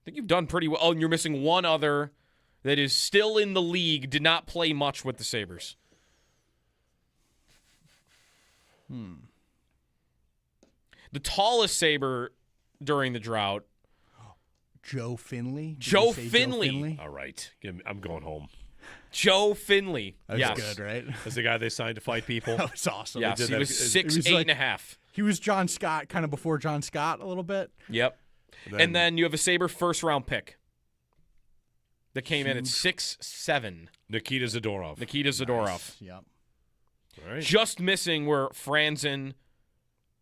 [SPEAKER 2] I think you've done pretty well. Oh, and you're missing one other that is still in the league, did not play much with the Sabres. The tallest Sabre during the drought.
[SPEAKER 4] Joe Finley. Did
[SPEAKER 2] Joe
[SPEAKER 4] you say
[SPEAKER 2] Finley.
[SPEAKER 3] All right. I'm going home.
[SPEAKER 2] Joe Finley.
[SPEAKER 4] That was
[SPEAKER 2] Yes.
[SPEAKER 4] good, right?
[SPEAKER 3] That's the guy they signed to fight people.
[SPEAKER 4] That was awesome.
[SPEAKER 2] Yes,
[SPEAKER 3] did
[SPEAKER 2] he
[SPEAKER 3] that-
[SPEAKER 2] was
[SPEAKER 3] it
[SPEAKER 2] six,
[SPEAKER 4] was
[SPEAKER 2] eight
[SPEAKER 4] like-
[SPEAKER 2] and a half.
[SPEAKER 4] He was John Scott, kind of before John Scott a little bit.
[SPEAKER 2] Yep. And then you have a Sabre first-round pick that came in at 6'7".
[SPEAKER 3] Nikita Zadorov.
[SPEAKER 2] Nikita Zadorov.
[SPEAKER 4] Yep.
[SPEAKER 3] All right.
[SPEAKER 2] Just missing were Franzen,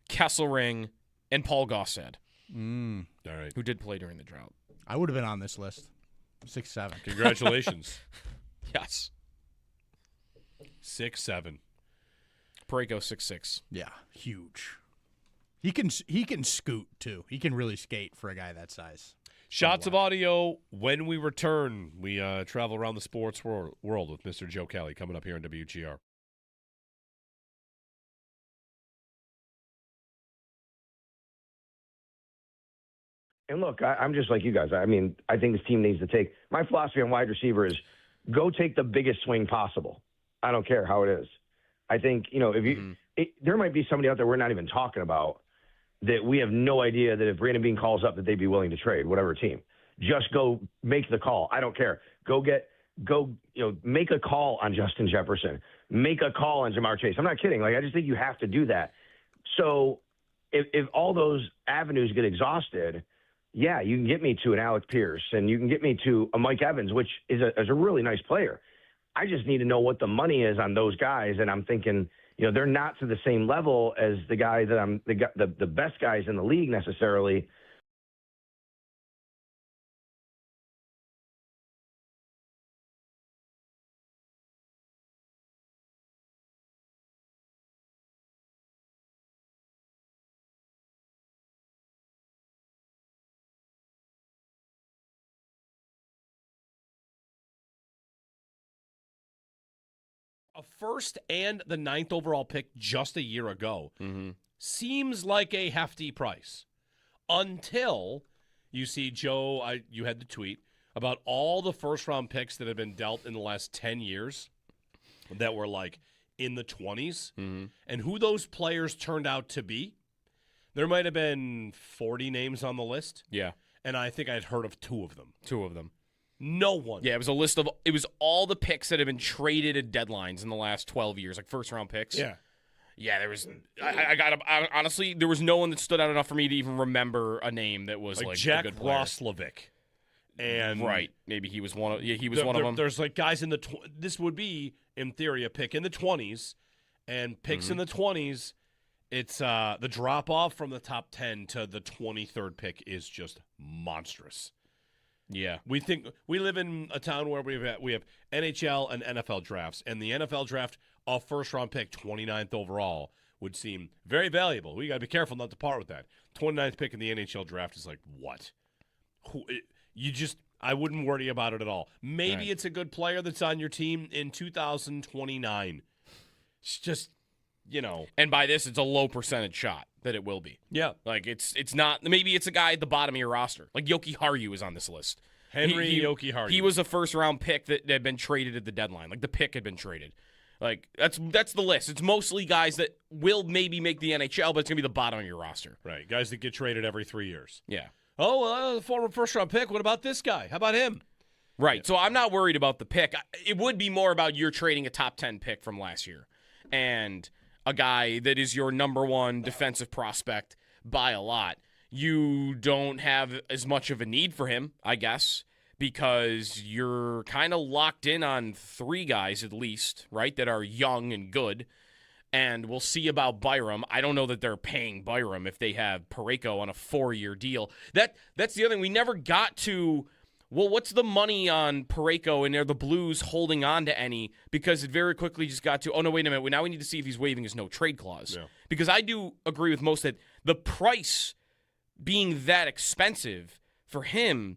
[SPEAKER 2] Kesselring, and Paul Gossad,
[SPEAKER 3] All right.
[SPEAKER 2] who did play during the drought.
[SPEAKER 4] I would have been on this list. 6'7".
[SPEAKER 3] Congratulations.
[SPEAKER 2] Yes.
[SPEAKER 3] 6'7".
[SPEAKER 2] Parayko 6'6".
[SPEAKER 4] Yeah, huge. He can scoot too. He can really skate for a guy that size.
[SPEAKER 3] Shots of audio when we return. We travel around the sports world with Mr. Joe Kelly coming up here on WGR.
[SPEAKER 7] And look, I'm just like you guys. I mean, I think this team needs to take – my philosophy on wide receiver is go take the biggest swing possible. I don't care how it is. I think, if you there might be somebody out there we're not even talking about that we have no idea that if Brandon Bean calls up that they'd be willing to trade, whatever team. Just go make the call. I don't care. Make a call on Justin Jefferson. Make a call on Jamar Chase. I'm not kidding. I just think you have to do that. So if all those avenues get exhausted – yeah, you can get me to an Alec Pierce, and you can get me to a Mike Evans, which is a really nice player. I just need to know what the money is on those guys, and I'm thinking, they're not to the same level as the guy that I'm the best guys in the league necessarily.
[SPEAKER 3] A first and the 9th overall pick just a year ago seems like a hefty price until you see, Joe, you had the tweet about all the first-round picks that have been dealt in the last 10 years that were in the 20s and who those players turned out to be. There might have been 40 names on the list.
[SPEAKER 2] Yeah.
[SPEAKER 3] And I think I'd heard of 2 of them.
[SPEAKER 2] 2 of them.
[SPEAKER 3] No one.
[SPEAKER 2] Yeah, it was all the picks that have been traded at deadlines in the last 12 years, like first-round picks.
[SPEAKER 3] Yeah.
[SPEAKER 2] Yeah, there was. Honestly, there was no one that stood out enough for me to even remember a name that was like
[SPEAKER 3] Jack
[SPEAKER 2] a good player.
[SPEAKER 3] Roslovic. And
[SPEAKER 2] right, maybe he was one of. Yeah, he was one of them.
[SPEAKER 3] There's guys in the. This would be in theory a pick in the 20s, and picks in the 20s. It's the drop off from the top 10 to the 23rd pick is just monstrous.
[SPEAKER 2] Yeah,
[SPEAKER 3] we live in a town where we have NHL and NFL drafts, and the NFL draft, a first-round pick, 29th overall, would seem very valuable. We got to be careful not to part with that. 29th pick in the NHL draft is like what? I wouldn't worry about it at all. Maybe
[SPEAKER 2] Right.
[SPEAKER 3] it's a good player that's on your team in 2029. It's just,
[SPEAKER 2] And by this, it's a low percentage shot that it will be.
[SPEAKER 3] Yeah.
[SPEAKER 2] Like, it's not, maybe it's a guy at the bottom of your roster. Like, Yoki Haru is on this list.
[SPEAKER 3] Henry Yoki Haru.
[SPEAKER 2] He was a first-round pick that had been traded at the deadline. Like, the pick had been traded. Like, that's the list. It's mostly guys that will maybe make the NHL, but it's going to be the bottom of your roster.
[SPEAKER 3] Right. Guys that get traded every 3 years.
[SPEAKER 2] Yeah.
[SPEAKER 3] Oh, well, the former first-round pick. What about this guy? How about him?
[SPEAKER 2] Right. So I'm not worried about the pick. It would be more about you're trading a top 10 pick from last year and a guy that is your number one defensive prospect by a lot. You don't have as much of a need for him, I guess, because you're kind of locked in on 3 guys at least, right, that are young and good. And we'll see about Byram. I don't know that they're paying Byram if they have Parayko on a 4-year deal. That's the other thing. We never got to, well, what's the money on Parayko, and are the Blues holding on to any? Because it very quickly just got to, oh, no, wait a minute. Now we need to see if he's waiving his no-trade clause.
[SPEAKER 3] Yeah.
[SPEAKER 2] Because I do agree with most that the price being that expensive for him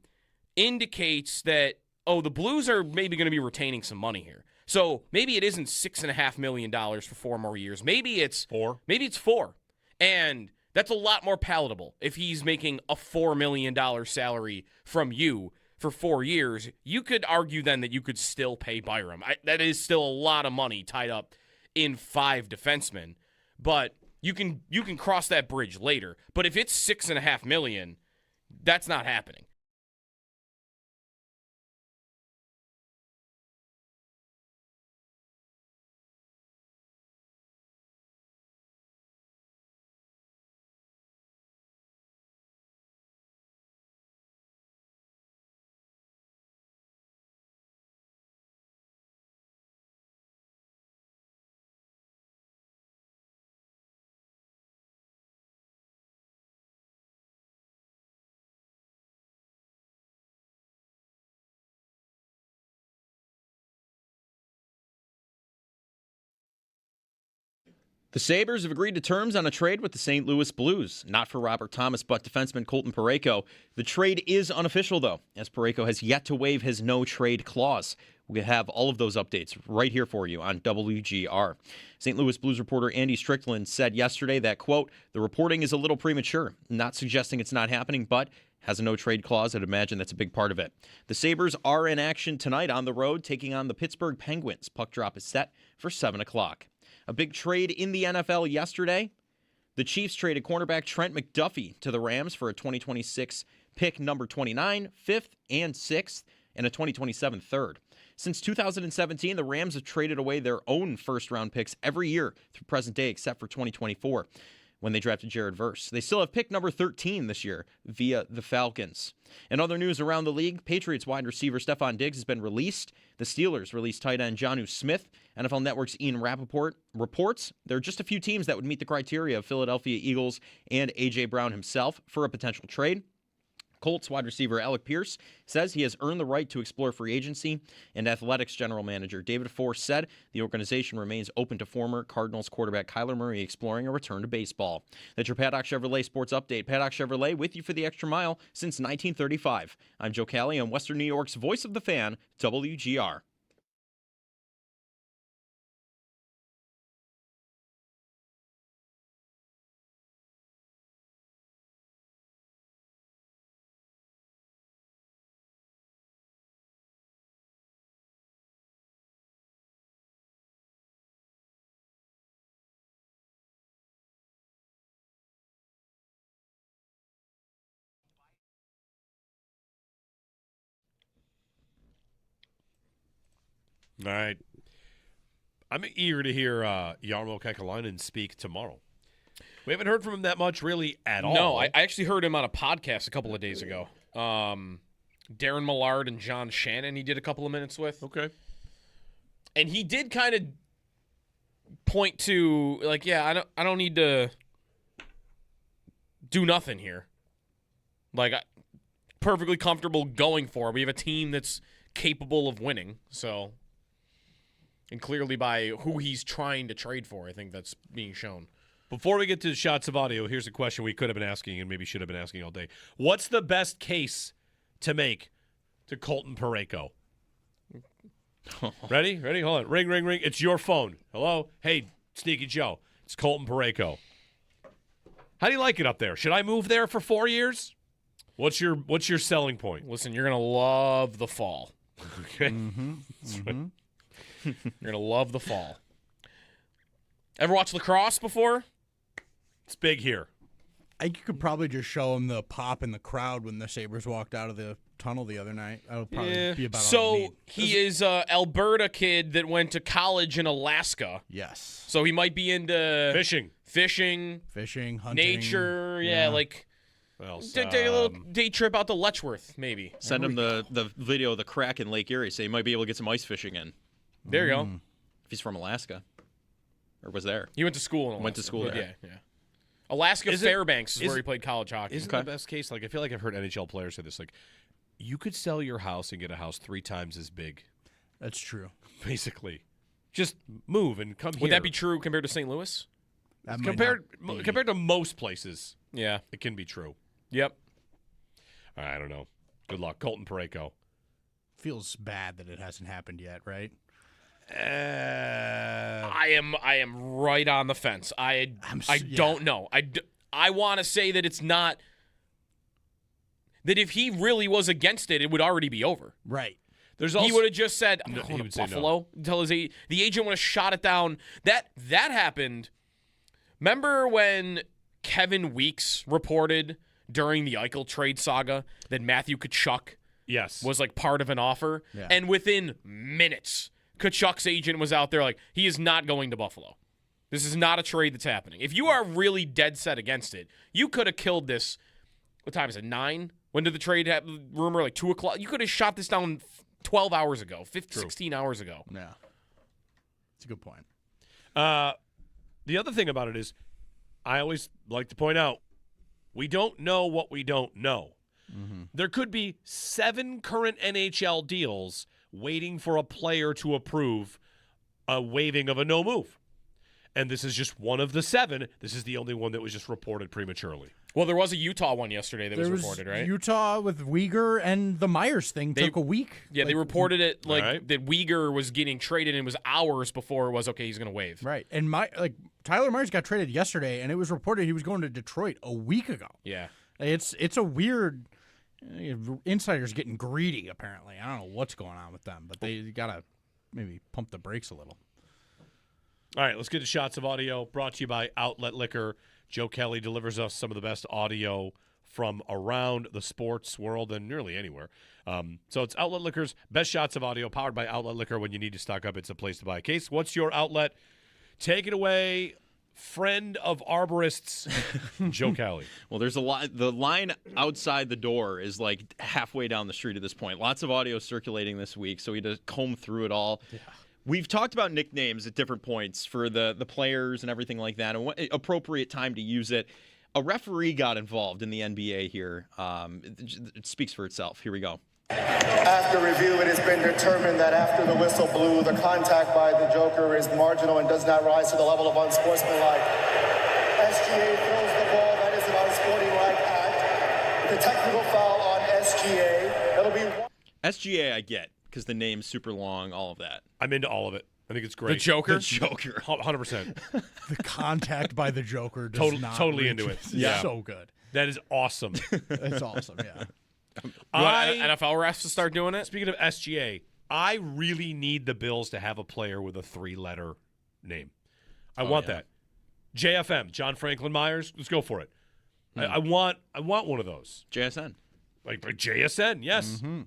[SPEAKER 2] indicates that, oh, the Blues are maybe going to be retaining some money here. So maybe it isn't $6.5 million for 4 more years. Maybe it's
[SPEAKER 3] 4.
[SPEAKER 2] Maybe it's 4. And that's a lot more palatable. If he's making a $4 million salary from you for 4 years, you could argue then that you could still pay Byram. That is still a lot of money tied up in 5 defensemen. But you can cross that bridge later. But if it's $6.5 million, that's not happening.
[SPEAKER 1] The Sabres have agreed to terms on a trade with the St. Louis Blues, not for Robert Thomas, but defenseman Colton Parayko. The trade is unofficial, though, as Parayko has yet to waive his no-trade clause. We have all of those updates right here for you on WGR. St. Louis Blues reporter Andy Strickland said yesterday that, quote, the reporting is a little premature, not suggesting it's not happening, but has a no-trade clause. I'd imagine that's a big part of it. The Sabres are in action tonight on the road, taking on the Pittsburgh Penguins. Puck drop is set for 7 o'clock. A big trade in the NFL yesterday. The Chiefs traded cornerback Trent McDuffie to the Rams for a 2026 pick number 29, 5th, and 6th, and a 2027 3rd. Since 2017, the Rams have traded away their own first-round picks every year through present day except for 2024 when they drafted Jared Verse. They still have pick number 13 this year via the Falcons. In other news around the league, Patriots wide receiver Stephon Diggs has been released. The Steelers released tight end Jonnu Smith. NFL Network's Ian Rappaport reports there are just a few teams that would meet the criteria of Philadelphia Eagles and A.J. Brown himself for a potential trade. Colts wide receiver Alec Pierce says he has earned the right to explore free agency, and Athletics general manager David Force said the organization remains open to former Cardinals quarterback Kyler Murray exploring a return to baseball. That's your Paddock Chevrolet Sports Update. Paddock Chevrolet with you for the extra mile since 1935. I'm Joe Cali on Western New York's Voice of the Fan, WGR.
[SPEAKER 3] All right. I'm eager to hear Jarmo Kekalainen speak tomorrow. We haven't heard from him that much really at all.
[SPEAKER 2] No, I actually heard him on a podcast a couple of days ago. Darren Millard and John Shannon he did a couple of minutes with.
[SPEAKER 3] Okay.
[SPEAKER 2] And he did kind of point to, like, yeah, I don't need to do nothing here. Like, perfectly comfortable going for it. We have a team that's capable of winning, so... And clearly by who he's trying to trade for, I think that's being shown.
[SPEAKER 3] Before we get to shots of audio, here's a question we could have been asking and maybe should have been asking all day. What's the best case to make to Colton Parayko. Ready? Hold on. Ring, ring, ring. It's your phone. Hello? Hey, Sneaky Joe. It's Colton Parayko. How do you like it up there? Should I move there for 4 years? What's your selling point?
[SPEAKER 2] Listen, you're going to love the fall.
[SPEAKER 3] Okay.
[SPEAKER 2] You're going to love the fall. Ever watch lacrosse before?
[SPEAKER 3] It's big here.
[SPEAKER 4] I think you could probably just show them the pop in the crowd when the Sabres walked out of the tunnel the other night. That'll probably be about all you need.
[SPEAKER 2] He is a Alberta kid that went to college in Alaska.
[SPEAKER 4] Yes.
[SPEAKER 2] So he might be into
[SPEAKER 3] fishing,
[SPEAKER 4] hunting,
[SPEAKER 2] nature. Yeah, like take a little day trip out to Letchworth, maybe.
[SPEAKER 1] Send him the video of the crack in Lake Erie. So he might be able to get some ice fishing in.
[SPEAKER 2] There you go.
[SPEAKER 1] If he's from Alaska, or was there?
[SPEAKER 2] He went to school in Alaska.
[SPEAKER 1] Went to school there.
[SPEAKER 2] Yeah. Alaska Fairbanks is where he played college hockey.
[SPEAKER 3] Isn't the best case? Like, I feel like I've heard NHL players say this. Like, you could sell your house and get a house 3 times as big.
[SPEAKER 4] That's true.
[SPEAKER 3] Basically, just move and come here.
[SPEAKER 2] Would that be true compared to St. Louis?
[SPEAKER 3] Compared to most places,
[SPEAKER 2] yeah,
[SPEAKER 3] it can be true.
[SPEAKER 2] Yep.
[SPEAKER 3] I don't know. Good luck, Colton Parayko.
[SPEAKER 4] Feels bad that it hasn't happened yet, right?
[SPEAKER 2] I am right on the fence. I don't know. I want to say that it's not. That if he really was against it, it would already be over.
[SPEAKER 4] Right.
[SPEAKER 2] He would have just said, "I'm going to Buffalo." Until the agent would have shot it down. That happened. Remember when Kevin Weeks reported during the Eichel trade saga that Matthew Tkachuk was like part of an offer, and within minutes, Tkachuk's agent was out there like, he is not going to Buffalo. This is not a trade that's happening. If you are really dead set against it, you could have killed this. What time is it? 9? When did the trade rumor? Like 2 o'clock? You could have shot this down 12 hours ago, 16 hours ago.
[SPEAKER 4] Yeah. It's a good point.
[SPEAKER 3] The other thing about it is, I always like to point out, we don't know what we don't know. Mm-hmm. There could be 7 current NHL deals waiting for a player to approve a waiving of a no move. And this is just one of the 7. This is the only one that was just reported prematurely.
[SPEAKER 2] Well, there was a Utah one yesterday that was reported, right?
[SPEAKER 4] Utah with Uyghur and the Myers thing took a week.
[SPEAKER 2] Yeah, they reported it that Uyghur was getting traded, and it was hours before it was, okay, he's going to waive.
[SPEAKER 4] Right. And Tyler Myers got traded yesterday, and it was reported he was going to Detroit a week ago.
[SPEAKER 2] Yeah.
[SPEAKER 4] It's a weird insiders getting greedy, apparently. I don't know what's going on with them, but they got to maybe pump the brakes a little.
[SPEAKER 3] All right, let's get to Shots of Audio, brought to you by Outlet Liquor. Joe Kelly delivers us some of the best audio from around the sports world and nearly anywhere. So it's Outlet Liquor's best shots of audio, powered by Outlet Liquor. When you need to stock up, it's a place to buy a case. What's your outlet? Take it away, friend of arborists, Joe Kelly.
[SPEAKER 1] Well, there's a lot. The line outside the door is like halfway down the street at this point. Lots of audio circulating this week, so we had to comb through it all. Yeah. We've talked about nicknames at different points for the players and everything like that, and what appropriate time to use it. A referee got involved in the NBA here. It speaks for itself. Here we go.
[SPEAKER 13] After review, it has been determined that after the whistle blew, the contact by the Joker is marginal and does not rise to the level of unsportsmanlike. SGA throws the ball. That is an unsportsmanlike act. The technical foul on SGA. That'll be
[SPEAKER 1] SGA, I get, because the name's super long, all of that.
[SPEAKER 3] I'm into all of it. I think it's great.
[SPEAKER 2] The Joker?
[SPEAKER 1] The Joker.
[SPEAKER 3] 100%.
[SPEAKER 4] The contact by the Joker does not
[SPEAKER 3] totally into it.
[SPEAKER 4] Yeah. So good.
[SPEAKER 3] That is awesome.
[SPEAKER 4] It's awesome, yeah.
[SPEAKER 2] You want NFL refs to start doing it?
[SPEAKER 3] Speaking of SGA, I really need the Bills to have a player with a 3-letter name. I want that. JFM, John Franklin Myers. Let's go for it. I want one of those.
[SPEAKER 1] JSN.
[SPEAKER 3] Like JSN, yes.
[SPEAKER 1] Mm-hmm.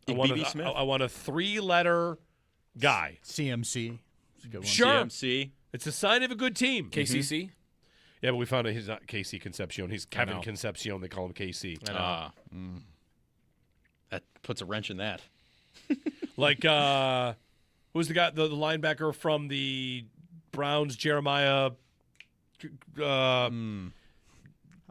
[SPEAKER 3] I want a 3-letter guy.
[SPEAKER 4] CMC.
[SPEAKER 3] It's a good one. Sure.
[SPEAKER 1] CMC.
[SPEAKER 3] It's a sign of a good team.
[SPEAKER 2] KCC.
[SPEAKER 3] Mm-hmm. Yeah, but we found out he's not KC Concepcion. He's Kevin Concepcion. They call him KC.
[SPEAKER 1] I know. That puts a wrench in that.
[SPEAKER 3] Like, who's the guy, the linebacker from the Browns, Jeremiah?
[SPEAKER 4] I'm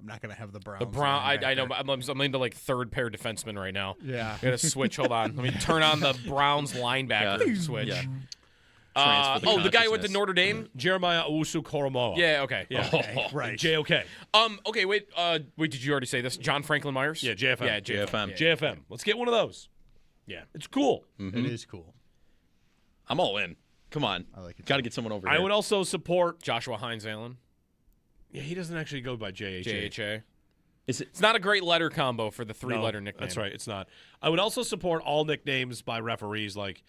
[SPEAKER 4] not going to have the Browns.
[SPEAKER 2] I know. I'm into like third pair defenseman right now.
[SPEAKER 4] Yeah.
[SPEAKER 2] I got to switch. Hold on. Let me turn on the Browns linebacker switch. Yeah. The guy who went to Notre Dame?
[SPEAKER 3] Jeremiah Owusu-Koramoah.
[SPEAKER 2] Yeah, okay.
[SPEAKER 3] Yeah.
[SPEAKER 4] Okay, right.
[SPEAKER 3] JOK.
[SPEAKER 2] Okay, wait, did you already say this? John Franklin Myers?
[SPEAKER 3] Yeah, JFM.
[SPEAKER 2] Yeah, JFM.
[SPEAKER 3] JFM. Let's get one of those. Yeah, it's cool.
[SPEAKER 1] Mm-hmm.
[SPEAKER 4] It is cool.
[SPEAKER 1] I'm all in. Come on.
[SPEAKER 4] I like it.
[SPEAKER 1] Got to get someone over here.
[SPEAKER 3] I would also support.
[SPEAKER 2] Joshua Hines Allen.
[SPEAKER 3] Yeah, he doesn't actually go by JHA.
[SPEAKER 2] JHA.
[SPEAKER 1] It's
[SPEAKER 2] not a great letter combo for the three-letter nickname.
[SPEAKER 3] That's right. It's not. I would also support all nicknames by referees, like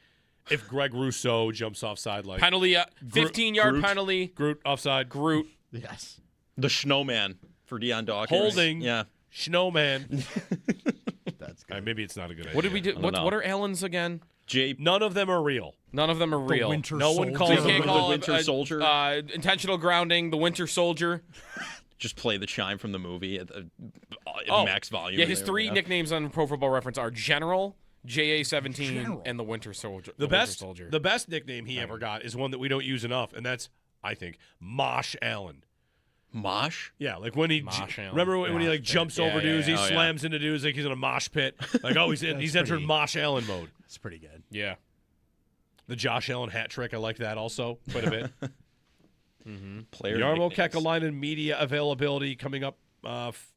[SPEAKER 3] if Greg Rousseau jumps offside, like
[SPEAKER 2] penalty, 15-yard penalty.
[SPEAKER 3] Groot offside.
[SPEAKER 2] Groot.
[SPEAKER 4] Yes.
[SPEAKER 1] The Snowman for Deion Dawkins.
[SPEAKER 3] Holding.
[SPEAKER 1] Yeah.
[SPEAKER 3] Snowman.
[SPEAKER 4] That's good.
[SPEAKER 3] Maybe it's not a good idea.
[SPEAKER 2] What did we do? What are Allen's again?
[SPEAKER 3] None of them are real.
[SPEAKER 2] None of them are real.
[SPEAKER 3] No one calls
[SPEAKER 1] You
[SPEAKER 3] him
[SPEAKER 1] can't call
[SPEAKER 3] the
[SPEAKER 1] it Winter Soldier.
[SPEAKER 2] Intentional grounding, the Winter Soldier.
[SPEAKER 1] Just play the chime from the movie at max volume.
[SPEAKER 2] Yeah, his three nicknames on Pro Football Reference are General, JA-17, and the Winter Soldier.
[SPEAKER 3] The best nickname he ever got is one that we don't use enough, and that's, I think, Mosh Allen.
[SPEAKER 1] Mosh?
[SPEAKER 3] Yeah, like when he remember when he like jumps over dudes, he slams into dudes like he's in a mosh pit. Like, oh, he's entered Mosh Allen mode.
[SPEAKER 4] It's pretty good.
[SPEAKER 2] Yeah.
[SPEAKER 3] The Josh Allen hat trick, I like that also quite a bit.
[SPEAKER 1] Player
[SPEAKER 3] Jarmo
[SPEAKER 1] nicknames.
[SPEAKER 3] Kekalainen media availability coming up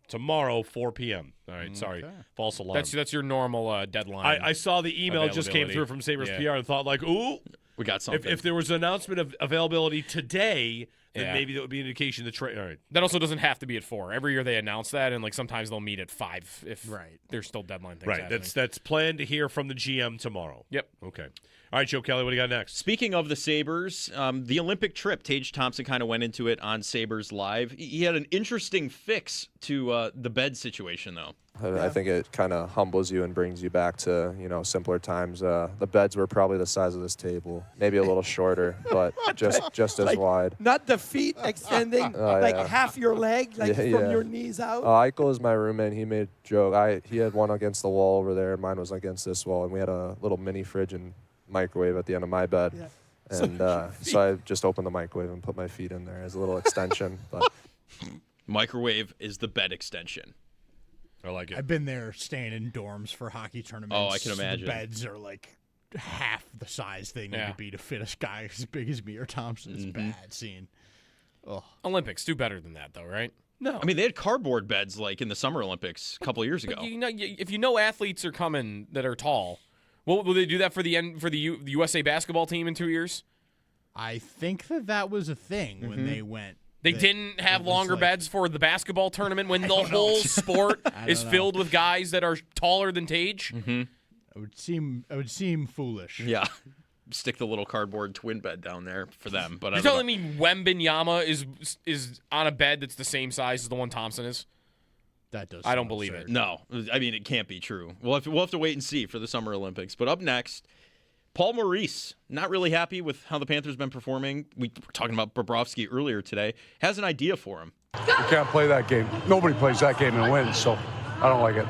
[SPEAKER 3] tomorrow, 4 p.m. All right, sorry, false alarm.
[SPEAKER 2] That's your normal deadline.
[SPEAKER 3] I saw the email just came through from Sabres PR and thought like, ooh,
[SPEAKER 1] we got something.
[SPEAKER 3] If there was an announcement of availability today, then maybe that would be an indication the trade. All right.
[SPEAKER 2] That also doesn't have to be at 4. Every year they announce that, and like sometimes they'll meet at 5 if there's still deadline things.
[SPEAKER 3] Right.
[SPEAKER 2] happening.
[SPEAKER 3] That's planned to hear from the GM tomorrow.
[SPEAKER 2] Yep.
[SPEAKER 3] Okay. All right, Joe Kelly, what do you got next?
[SPEAKER 1] Speaking of the Sabres, the Olympic trip, Tage Thompson kind of went into it on Sabres Live. He had an interesting fix to the bed situation, though.
[SPEAKER 14] I think it kind of humbles you and brings you back to, simpler times. The beds were probably the size of this table, maybe a little shorter, but just as wide.
[SPEAKER 15] Not the feet extending, half your leg, from your knees out.
[SPEAKER 14] Eichel is my roommate. He made a joke. He had one against the wall over there, and mine was against this wall, and we had a little mini fridge and microwave at the end of my bed. Yeah. And so I just opened the microwave and put my feet in there as a little extension. But
[SPEAKER 1] microwave is the bed extension.
[SPEAKER 3] I like it.
[SPEAKER 4] I've been there staying in dorms for hockey tournaments.
[SPEAKER 1] Oh, I can imagine.
[SPEAKER 4] The beds are like half the size they need to be to fit a guy as big as me or Thompson. It's bad seeing. Oh.
[SPEAKER 2] Olympics do better than that, though, right?
[SPEAKER 4] No.
[SPEAKER 1] I mean, they had cardboard beds like in the Summer Olympics a couple of years ago.
[SPEAKER 2] If athletes are coming that are tall, will they do that for the USA basketball team in 2 years?
[SPEAKER 4] I think that was a thing when they went.
[SPEAKER 2] They didn't have longer beds for the basketball tournament when the whole sport is filled with guys that are taller than Tage.
[SPEAKER 1] Mm-hmm.
[SPEAKER 4] It would seem foolish.
[SPEAKER 1] Yeah. Stick the little cardboard twin bed down there for them. But
[SPEAKER 2] you're telling me Wembanyama is on a bed that's the same size as the one Thompson is?
[SPEAKER 4] That does.
[SPEAKER 2] I don't believe it.
[SPEAKER 1] No, I mean it can't be true. We'll have to wait and see for the Summer Olympics. But up next, Paul Maurice, not really happy with how the Panthers been performing. We were talking about Bobrovsky earlier today. Has an idea for him.
[SPEAKER 16] You can't play that game. Nobody plays that game and wins, so I don't like it.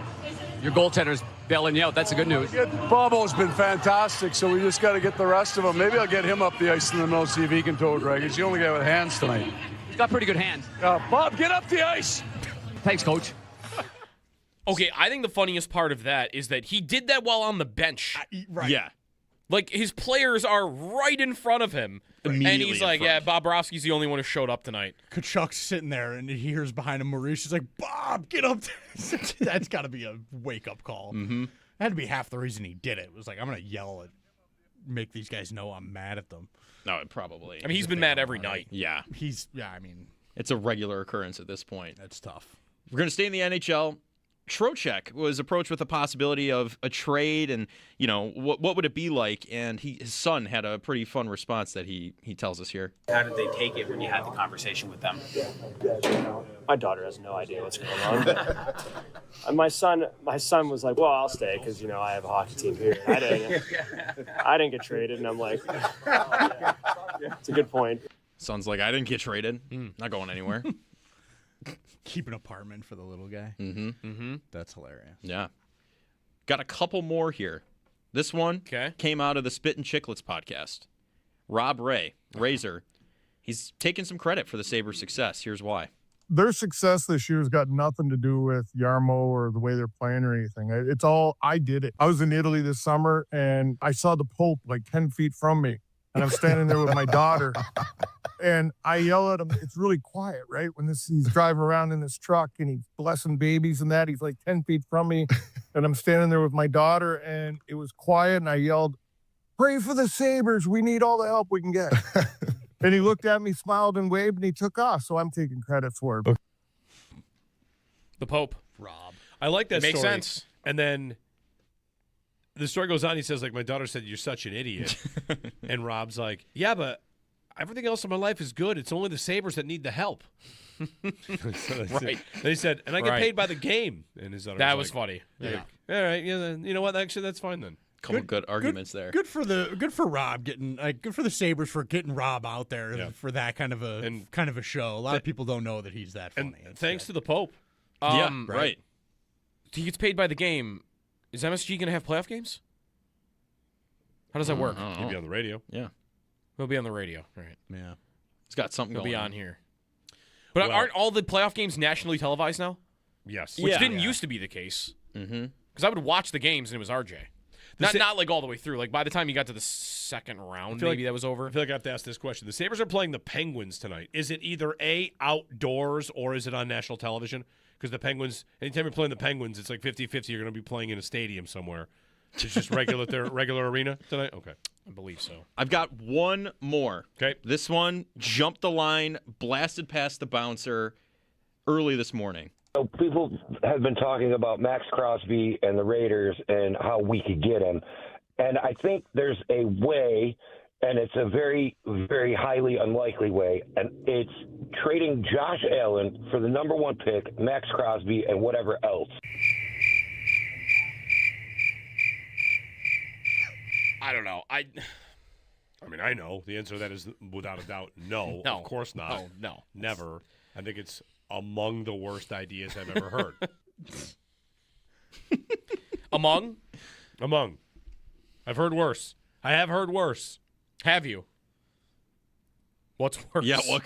[SPEAKER 17] Your goaltender's bailing you out. That's the good news.
[SPEAKER 16] Bobo's been fantastic, so we just got to get the rest of them. Maybe I'll get him up the ice in the middle, see if he can toe drag. He's the only guy with hands tonight.
[SPEAKER 17] He's got pretty good hands.
[SPEAKER 16] Bob, get up the ice.
[SPEAKER 17] Thanks, Coach.
[SPEAKER 2] Okay, I think the funniest part of that is that he did that while on the bench.
[SPEAKER 4] Right.
[SPEAKER 1] Yeah.
[SPEAKER 2] Like, his players are right in front of him. And he's like, Bobrovsky's the only one who showed up tonight.
[SPEAKER 4] Kachuk's sitting there, and he hears behind him Maurice. He's like, Bob, get up there. That's got to be a wake-up call.
[SPEAKER 1] Mm-hmm.
[SPEAKER 4] That had to be half the reason he did it. It was like, I'm going to yell and make these guys know I'm mad at them.
[SPEAKER 1] No, probably.
[SPEAKER 2] I mean, he's been mad every night.
[SPEAKER 1] Yeah.
[SPEAKER 4] It's
[SPEAKER 1] a regular occurrence at this point.
[SPEAKER 4] That's tough.
[SPEAKER 1] We're going to stay in the NHL. Trocheck was approached with the possibility of a trade and, what would it be like? And his son had a pretty fun response that he tells us here.
[SPEAKER 18] How did they take it when you had the conversation with them?
[SPEAKER 19] My daughter has no idea what's going on. And my son was like, well, I'll stay because, I have a hockey team here. I didn't get traded. And I'm like, it's a good point.
[SPEAKER 1] Son's like, I didn't get traded. Not going anywhere.
[SPEAKER 4] Keep an apartment for the little guy.
[SPEAKER 1] Mm-hmm. Mm-hmm.
[SPEAKER 4] That's hilarious.
[SPEAKER 1] Yeah. Got a couple more here. This one came out of the Spit and Chicklets podcast. Rob Razor, he's taking some credit for the Sabres' success. Here's why.
[SPEAKER 20] Their success this year has got nothing to do with Jarmo or the way they're playing or anything. It's all, I did it. I was in Italy this summer, and I saw the Pope like 10 feet from me. And I'm standing there with my daughter. And I yell at him. It's really quiet, right? When he's driving around in this truck and he's blessing babies and that. He's like 10 feet from me. And I'm standing there with my daughter, and it was quiet, and I yelled, "Pray for the Sabres. We need all the help we can get." And he looked at me, smiled, and waved, and he took off. So I'm taking credit for it.
[SPEAKER 2] The Pope.
[SPEAKER 3] Rob. I like that
[SPEAKER 2] It makes
[SPEAKER 3] story.
[SPEAKER 2] sense.
[SPEAKER 3] And then the story goes on. He says, like, my daughter said, "You're such an idiot." And Rob's like, "Yeah, but everything else in my life is good. It's only the Sabres that need the help."
[SPEAKER 2] Right.
[SPEAKER 3] Then he said, "And I get
[SPEAKER 2] Right.
[SPEAKER 3] paid by the game." And his daughter
[SPEAKER 2] That
[SPEAKER 3] was
[SPEAKER 2] was
[SPEAKER 3] like,
[SPEAKER 2] funny.
[SPEAKER 3] Yeah. All right. Yeah. Then, you know what? Actually, that's fine then.
[SPEAKER 1] Couple good arguments there.
[SPEAKER 4] Good for Rob getting good for the Sabres for getting Rob out there for that kind of a show. A lot of people don't know that he's that funny.
[SPEAKER 3] And thanks to the Pope.
[SPEAKER 1] Right.
[SPEAKER 2] He gets paid by the game. Is MSG going to have playoff games? How does that work?
[SPEAKER 3] He'll be on the radio.
[SPEAKER 1] Yeah.
[SPEAKER 2] He'll be on the radio. Right.
[SPEAKER 4] Yeah.
[SPEAKER 1] He's got something
[SPEAKER 2] He'll
[SPEAKER 1] going
[SPEAKER 2] be on here. But aren't all the playoff games nationally televised now?
[SPEAKER 3] Yes.
[SPEAKER 2] Which didn't used to be the case.
[SPEAKER 1] Mm-hmm.
[SPEAKER 2] Because I would watch the games and it was RJ. Not like all the way through. Like by the time you got to the second round, maybe that was over.
[SPEAKER 3] I feel like I have to ask this question. The Sabres are playing the Penguins tonight. Is it either A, outdoors, or is it on national television? Because the Penguins, anytime you're playing the Penguins, it's like 50-50. You're going to be playing in a stadium somewhere. It's just regular arena tonight? Okay.
[SPEAKER 2] I believe so.
[SPEAKER 1] I've got one more.
[SPEAKER 3] Okay.
[SPEAKER 1] This one jumped the line, blasted past the bouncer early this morning.
[SPEAKER 6] So people have been talking about Max Crosby and the Raiders and how we could get him. And I think there's a way, and it's a very, very highly unlikely way, and it's trading Josh Allen for the number one pick, Max Crosby, and whatever else.
[SPEAKER 2] I don't know.
[SPEAKER 3] I mean, I know. The answer to that is without a doubt no.
[SPEAKER 2] No.
[SPEAKER 3] Of course not.
[SPEAKER 2] No.
[SPEAKER 3] Never. I think it's among the worst ideas I've ever heard.
[SPEAKER 2] Among?
[SPEAKER 3] I've heard worse. I have heard worse.
[SPEAKER 2] Have you? What's worse?
[SPEAKER 1] Yeah, what?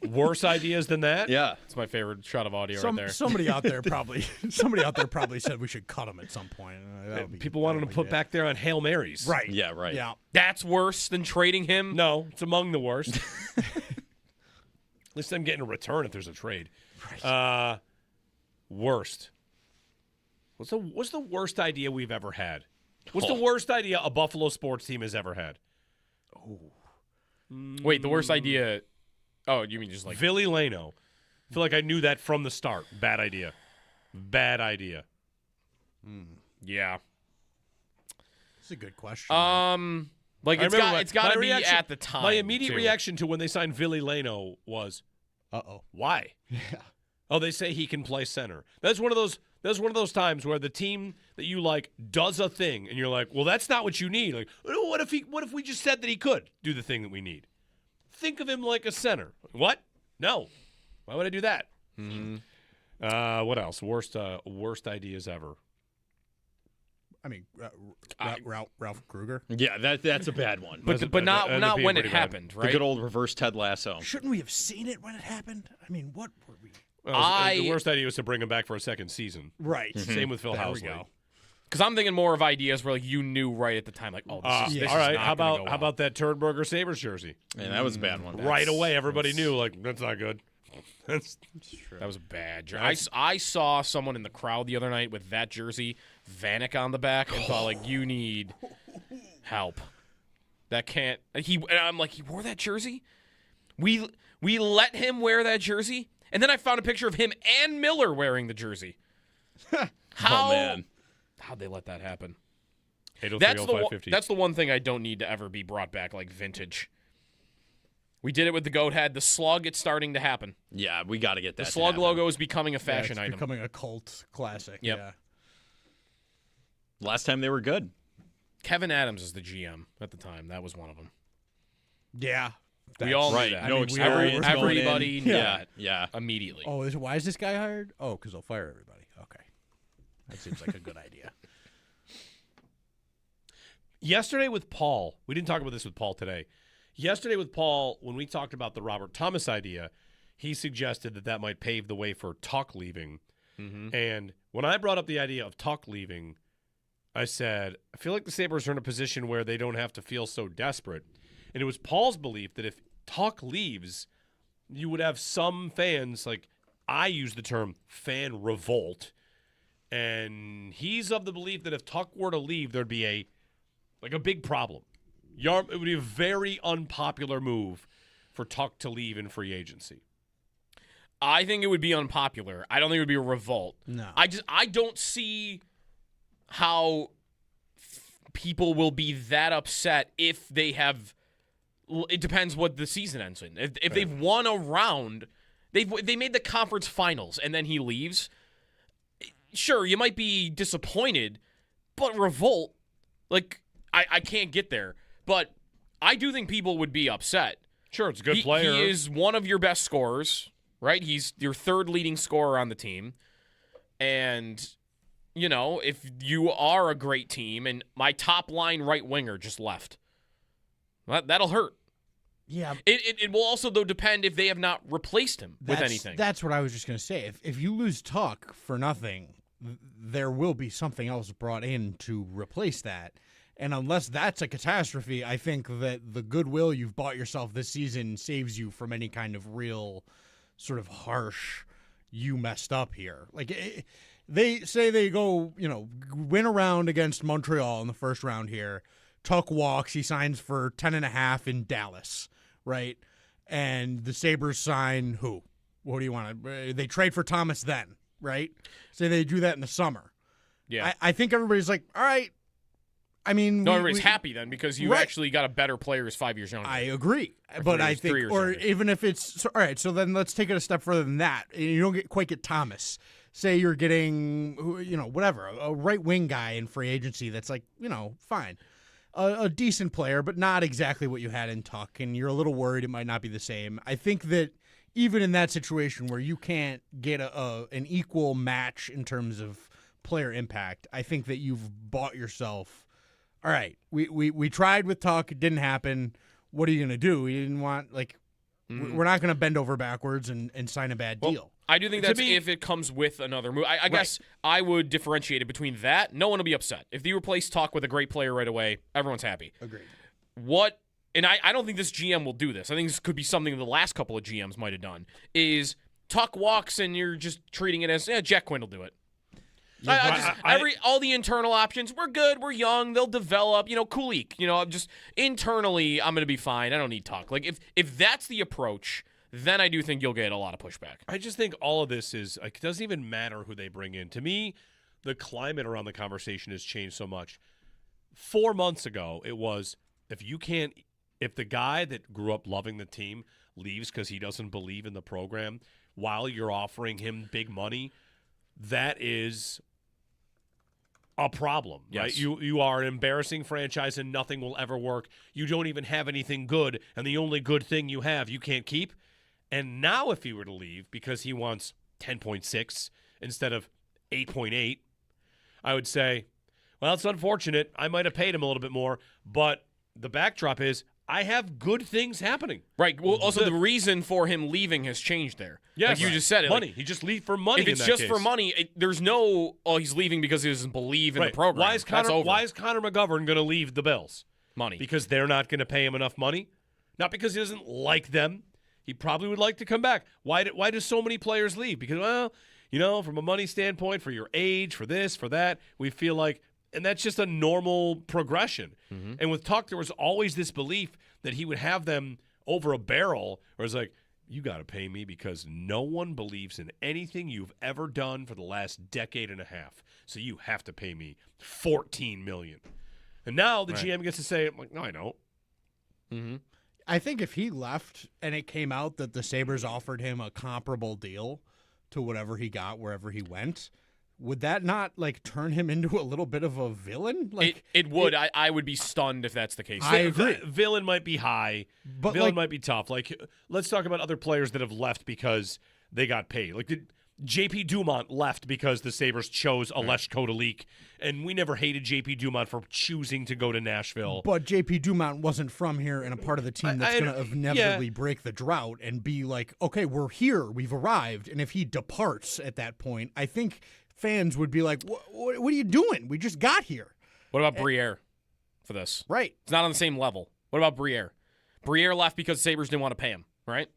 [SPEAKER 3] Worse ideas than that?
[SPEAKER 1] Yeah.
[SPEAKER 2] It's my favorite shot of audio right there.
[SPEAKER 4] Somebody out there probably said we should cut him at some point.
[SPEAKER 3] People want him to put back there on Hail Marys.
[SPEAKER 4] Right.
[SPEAKER 1] Yeah, right.
[SPEAKER 4] Yeah.
[SPEAKER 2] That's worse than trading him?
[SPEAKER 3] No, it's among the worst. At least I'm getting a return if there's a trade. Right. Worst. What's the worst idea we've ever had? What's the worst idea a Buffalo sports team has ever had?
[SPEAKER 2] Oh. Wait, the worst idea. Oh, you mean just like
[SPEAKER 3] Ville Leno. I feel like I knew that from the start. Bad idea.
[SPEAKER 2] Yeah.
[SPEAKER 4] It's a good question.
[SPEAKER 2] Like it's got to be at the time.
[SPEAKER 3] My immediate
[SPEAKER 2] too.
[SPEAKER 3] reaction to when they signed Ville Leno was, why? Yeah. Oh, they say he can play center. That's one of those times where the team that you like does a thing, and you're like, well, that's not what you need. Like, what if we just said that he could do the thing that we need? Think of him like a center. What? No. Why would I do that?
[SPEAKER 2] Mm-hmm.
[SPEAKER 3] What else? Worst ideas ever.
[SPEAKER 4] I mean, Ralph Kruger.
[SPEAKER 1] Yeah, that's a bad one.
[SPEAKER 2] But not when it happened, right?
[SPEAKER 1] The good old reverse Ted Lasso.
[SPEAKER 4] Shouldn't we have seen it when it happened? I mean, what were we?
[SPEAKER 3] Well, the worst idea was to bring him back for a second season.
[SPEAKER 4] Right.
[SPEAKER 3] Mm-hmm. Same with Phil Housley.
[SPEAKER 2] Because I'm thinking more of ideas where like you knew right at the time, like, oh, this is
[SPEAKER 3] all right.
[SPEAKER 2] not
[SPEAKER 3] How
[SPEAKER 2] gonna go
[SPEAKER 3] about
[SPEAKER 2] well.
[SPEAKER 3] that Turnberger Sabres jersey?
[SPEAKER 1] Yeah, that was a bad one.
[SPEAKER 3] Right away, everybody knew like that's not good.
[SPEAKER 2] That was a bad jersey. I saw someone in the crowd the other night with that jersey, Vanek on the back, and thought like, you need help. That can't. And I'm like, he wore that jersey. We let him wear that jersey, and then I found a picture of him and Miller wearing the jersey.
[SPEAKER 1] Oh man,
[SPEAKER 2] how'd they let that happen?
[SPEAKER 3] That's
[SPEAKER 2] the one thing I don't need to ever be brought back like vintage. We did it with the goat head. The slug, it's starting to happen.
[SPEAKER 1] Yeah, we got to get that.
[SPEAKER 2] The slug logo is becoming a fashion
[SPEAKER 4] it's
[SPEAKER 2] item.
[SPEAKER 4] Becoming a cult classic.
[SPEAKER 2] Yep.
[SPEAKER 4] Yeah.
[SPEAKER 1] Last time they were good.
[SPEAKER 2] Kevin Adams is the GM at the time. That was one of them.
[SPEAKER 4] Yeah.
[SPEAKER 2] We all knew
[SPEAKER 1] right.
[SPEAKER 2] that.
[SPEAKER 1] No experience.
[SPEAKER 2] Everybody knew
[SPEAKER 1] Yeah.
[SPEAKER 2] that.
[SPEAKER 1] Yeah.
[SPEAKER 2] Immediately.
[SPEAKER 4] Oh, why is this guy hired? Oh, because they'll fire everybody. Okay. That seems like a good idea.
[SPEAKER 3] Yesterday with Paul, we didn't talk about this with Paul today. Yesterday with Paul, when we talked about the Robert Thomas idea, he suggested that might pave the way for Tuck leaving.
[SPEAKER 2] Mm-hmm.
[SPEAKER 3] And when I brought up the idea of Tuck leaving, I said, I feel like the Sabres are in a position where they don't have to feel so desperate. And it was Paul's belief that if Tuck leaves, you would have some fans, like I use the term fan revolt, And he's of the belief that if Tuck were to leave, there'd be a big problem. It would be a very unpopular move for Tuck to leave in free agency.
[SPEAKER 2] I think it would be unpopular. I don't think it would be a revolt.
[SPEAKER 4] No.
[SPEAKER 2] I don't see how people will be that upset if they have. It depends what the season ends in. If they've won a round, they made the conference finals, and then he leaves. Sure, you might be disappointed, but revolt, I can't get there. But I do think people would be upset.
[SPEAKER 3] Sure, it's a good player.
[SPEAKER 2] He is one of your best scorers, right? He's your third leading scorer on the team. And, if you are a great team and my top line right winger just left, that'll hurt.
[SPEAKER 4] Yeah.
[SPEAKER 2] It will also, though, depend if they have not replaced him with anything.
[SPEAKER 4] That's what I was just going to say. If you lose Tuck for nothing, there will be something else brought in to replace that. And unless that's a catastrophe, I think that the goodwill you've bought yourself this season saves you from any kind of real sort of harsh, you messed up here. They say they go, win a round against Montreal in the first round here. Tuck walks. He signs for 10.5 in Dallas, right? And the Sabres sign who? What do you want to? They trade for Thomas then, right? Say they do that in the summer.
[SPEAKER 2] Yeah.
[SPEAKER 4] I think everybody's like, all right. I mean,
[SPEAKER 2] everybody's happy then because you actually got a better player who's 5 years younger.
[SPEAKER 4] I agree, but I think, or even if it's all right. So then let's take it a step further than that. You don't quite get Thomas. Say you're getting, whatever, a right wing guy in free agency that's fine, a decent player, but not exactly what you had in Tuck, and you're a little worried it might not be the same. I think that even in that situation where you can't get an equal match in terms of player impact, I think that you've bought yourself. All right, we tried with Tuck. It didn't happen. What are you going to do? We didn't want, we're not going to bend over backwards and sign a bad deal.
[SPEAKER 2] I do think that's if it comes with another move. I guess I would differentiate it between that. No one will be upset. If you replace Tuck with a great player right away, everyone's happy.
[SPEAKER 4] Agreed.
[SPEAKER 2] And I don't think this GM will do this. I think this could be something the last couple of GMs might have done, is Tuck walks and you're just treating it as, Jack Quinn will do it. All the internal options, we're good, we're young, they'll develop, Kulik, just internally, I'm going to be fine. I don't need Tuck. If that's the approach, then I do think you'll get a lot of pushback.
[SPEAKER 3] I just think all of this is, it doesn't even matter who they bring in. To me, the climate around the conversation has changed so much. 4 months ago, it was, if the guy that grew up loving the team leaves because he doesn't believe in the program while you're offering him big money, that is a problem, right?
[SPEAKER 2] Yes.
[SPEAKER 3] You are an embarrassing franchise and nothing will ever work. You don't even have anything good, and the only good thing you have, you can't keep. And now if he were to leave because he wants 10.6 instead of 8.8, I would say, well, it's unfortunate. I might have paid him a little bit more, but the backdrop is I have good things happening.
[SPEAKER 2] Right. Well, also the reason for him leaving has changed there.
[SPEAKER 3] Yes.
[SPEAKER 2] Like you just said it.
[SPEAKER 3] Money. He just leave for money.
[SPEAKER 2] If it's just for money, there's no, he's leaving because he doesn't believe in the program.
[SPEAKER 3] Why is Connor McGovern going to leave the Bills?
[SPEAKER 2] Money.
[SPEAKER 3] Because they're not going to pay him enough money? Not because he doesn't like them. He probably would like to come back. Why do so many players leave? Because, from a money standpoint, for your age, for this, for that, we feel like, and that's just a normal progression. Mm-hmm. And with Tuck, there was always this belief that he would have them over a barrel, where it's like, you got to pay me because no one believes in anything you've ever done for the last decade and a half. So you have to pay me $14 million. And now the GM gets to say, I'm like, no, I don't.
[SPEAKER 2] Mm-hmm.
[SPEAKER 4] I think if he left and it came out that the Sabres offered him a comparable deal to whatever he got wherever he went, would that not turn him into a little bit of a villain?
[SPEAKER 2] It would. I would be stunned if that's the case.
[SPEAKER 4] I agree.
[SPEAKER 3] Villain might be high.
[SPEAKER 4] But
[SPEAKER 3] villain might be tough. Let's talk about other players that have left because they got paid. J.P. Dumont left because the Sabres chose Alesh Kotelik, and we never hated J.P. Dumont for choosing to go to Nashville.
[SPEAKER 4] But J.P. Dumont wasn't from here and a part of the team that's going to inevitably break the drought and be like, okay, we're here, we've arrived. And if he departs at that point, I think fans would be like, what are you doing? We just got here.
[SPEAKER 2] What about Briere for this?
[SPEAKER 4] Right.
[SPEAKER 2] It's not on the same level. What about Briere? Briere left because Sabres didn't want to pay him, right?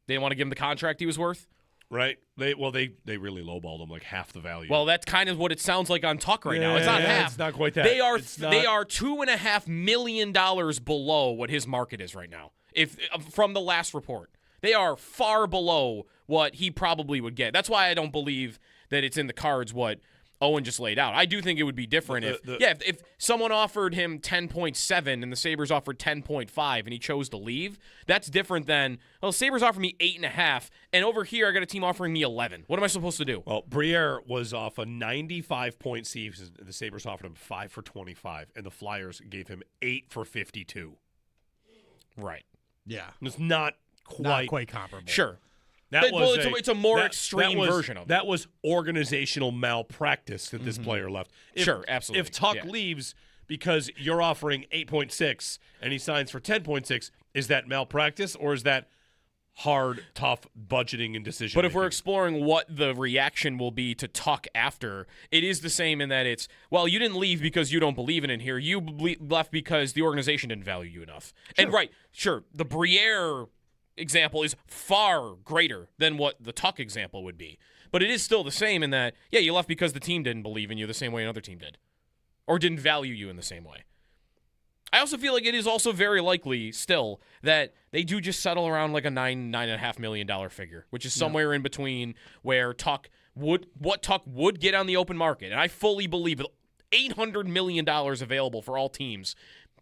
[SPEAKER 2] They didn't want to give him the contract he was worth.
[SPEAKER 3] Right? They really lowballed him like half the value.
[SPEAKER 2] Well, that's kind of what it sounds like on Tuck right now. It's not half.
[SPEAKER 3] It's not quite that.
[SPEAKER 2] They are
[SPEAKER 3] They
[SPEAKER 2] are $2.5 million below what his market is right now. If from the last report, they are far below what he probably would get. That's why I don't believe that it's in the cards what Owen just laid out. I do think it would be different if someone offered him 10.7 and the Sabres offered 10.5 and he chose to leave. That's different than, well, Sabres offered me 8.5 and over here I got a team offering me 11. What am I supposed to do?
[SPEAKER 3] Well, Briere was off a 95-point season. The Sabres offered him 5 for 25, and the Flyers gave him 8 for 52.
[SPEAKER 2] Right.
[SPEAKER 4] Yeah.
[SPEAKER 3] It's not
[SPEAKER 4] quite comparable.
[SPEAKER 2] Sure.
[SPEAKER 3] It's
[SPEAKER 2] a more extreme version of it.
[SPEAKER 3] That was organizational malpractice that this player left.
[SPEAKER 2] Sure, absolutely.
[SPEAKER 3] If Tuck leaves because you're offering 8.6 and he signs for 10.6, is that malpractice or is that hard, tough budgeting and decision?
[SPEAKER 2] But if we're exploring what the reaction will be to Tuck after, it is the same in that it's, well, you didn't leave because you don't believe in it here. You left because the organization didn't value you enough. Sure. And the Briere example is far greater than what the Tuck example would be. But it is still the same in that, yeah, you left because the team didn't believe in you the same way another team did. Or didn't value you in the same way. I also feel like it is also very likely still that they do just settle around like a $9.5 million figure, which is somewhere in between where Tuck would get on the open market. And I fully believe $800 million available for all teams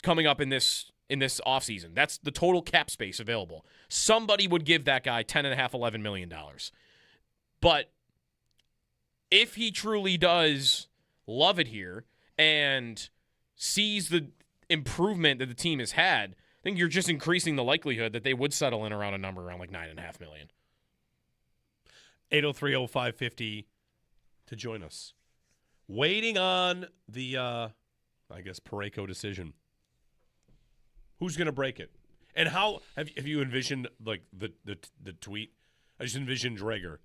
[SPEAKER 2] coming up in this offseason. That's the total cap space available. Somebody would give that guy $11 million. But if he truly does love it here and sees the improvement that the team has had, I think you're just increasing the likelihood that they would settle in around a number around like $9.5 million.
[SPEAKER 3] 803-0550 to join us. Waiting on the, Parayko decision. Who's going to break it? And how have you envisioned like the tweet? I just envisioned Drager,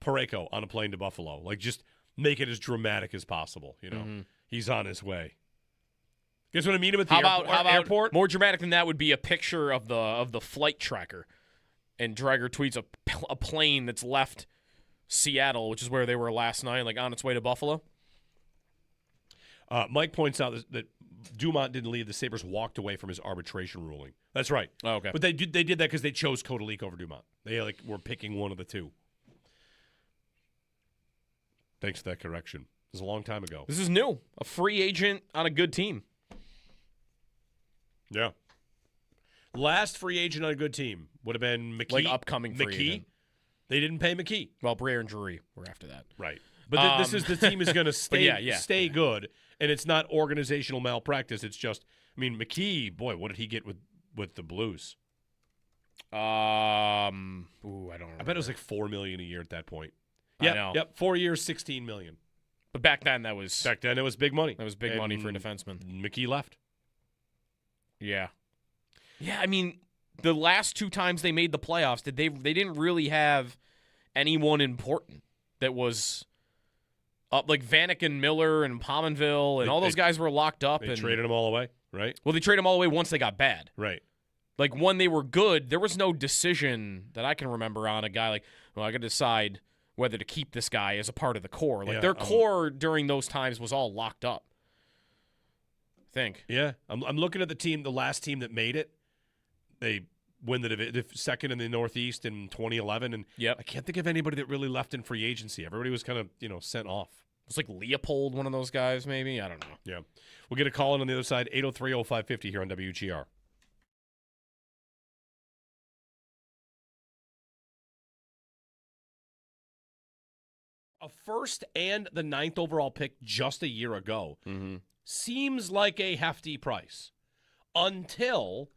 [SPEAKER 3] Parayko on a plane to Buffalo. Like just make it as dramatic as possible. You know, he's on his way. Guess what I mean about the airport?
[SPEAKER 2] More dramatic than that would be a picture of the flight tracker, and Drager tweets a plane that's left Seattle, which is where they were last night, like on its way to Buffalo.
[SPEAKER 3] Mike points out that Dumont didn't leave. The Sabres walked away from his arbitration ruling. That's right.
[SPEAKER 2] Oh, okay.
[SPEAKER 3] But they did that because they chose Kodalik over Dumont. They were picking one of the two. Thanks for that correction. It was a long time ago.
[SPEAKER 2] This is new. A free agent on a good team.
[SPEAKER 3] Yeah. Last free agent on a good team would have been McKee.
[SPEAKER 2] Like upcoming free agent.
[SPEAKER 3] They didn't pay McKee.
[SPEAKER 2] Well, Briere and Drury were after that.
[SPEAKER 3] Right. But this is the team is going to stay good, and it's not organizational malpractice. It's just, McKee, boy, what did he get with the Blues?
[SPEAKER 2] I don't remember.
[SPEAKER 3] I bet it was like $4 million a year at that point.
[SPEAKER 2] I know.
[SPEAKER 3] Yep, 4 years, $16 million.
[SPEAKER 2] But back then it was
[SPEAKER 3] big money.
[SPEAKER 2] That was big money for a defenseman.
[SPEAKER 3] McKee left.
[SPEAKER 2] Yeah. Yeah, the last two times they made the playoffs, they didn't really have anyone important that was up, like Vanek and Miller and Pominville and all those guys were locked up.
[SPEAKER 3] They traded them all away, right?
[SPEAKER 2] Well, they traded them all away once they got bad.
[SPEAKER 3] Right.
[SPEAKER 2] Like when they were good, there was no decision that I can remember on a guy like, well, I got to decide whether to keep this guy as a part of the core. Like their core during those times was all locked up. I think.
[SPEAKER 3] Yeah. I'm looking at the last team that made it. They win the second in the Northeast in 2011, and I can't think of anybody that really left in free agency. Everybody was kind of sent off.
[SPEAKER 2] It was like Leopold, one of those guys, maybe. I don't know.
[SPEAKER 3] Yeah, we'll get a call in on the other side. 803-0550 here on WGR. A first and the 9th overall pick just a year ago seems like a hefty price until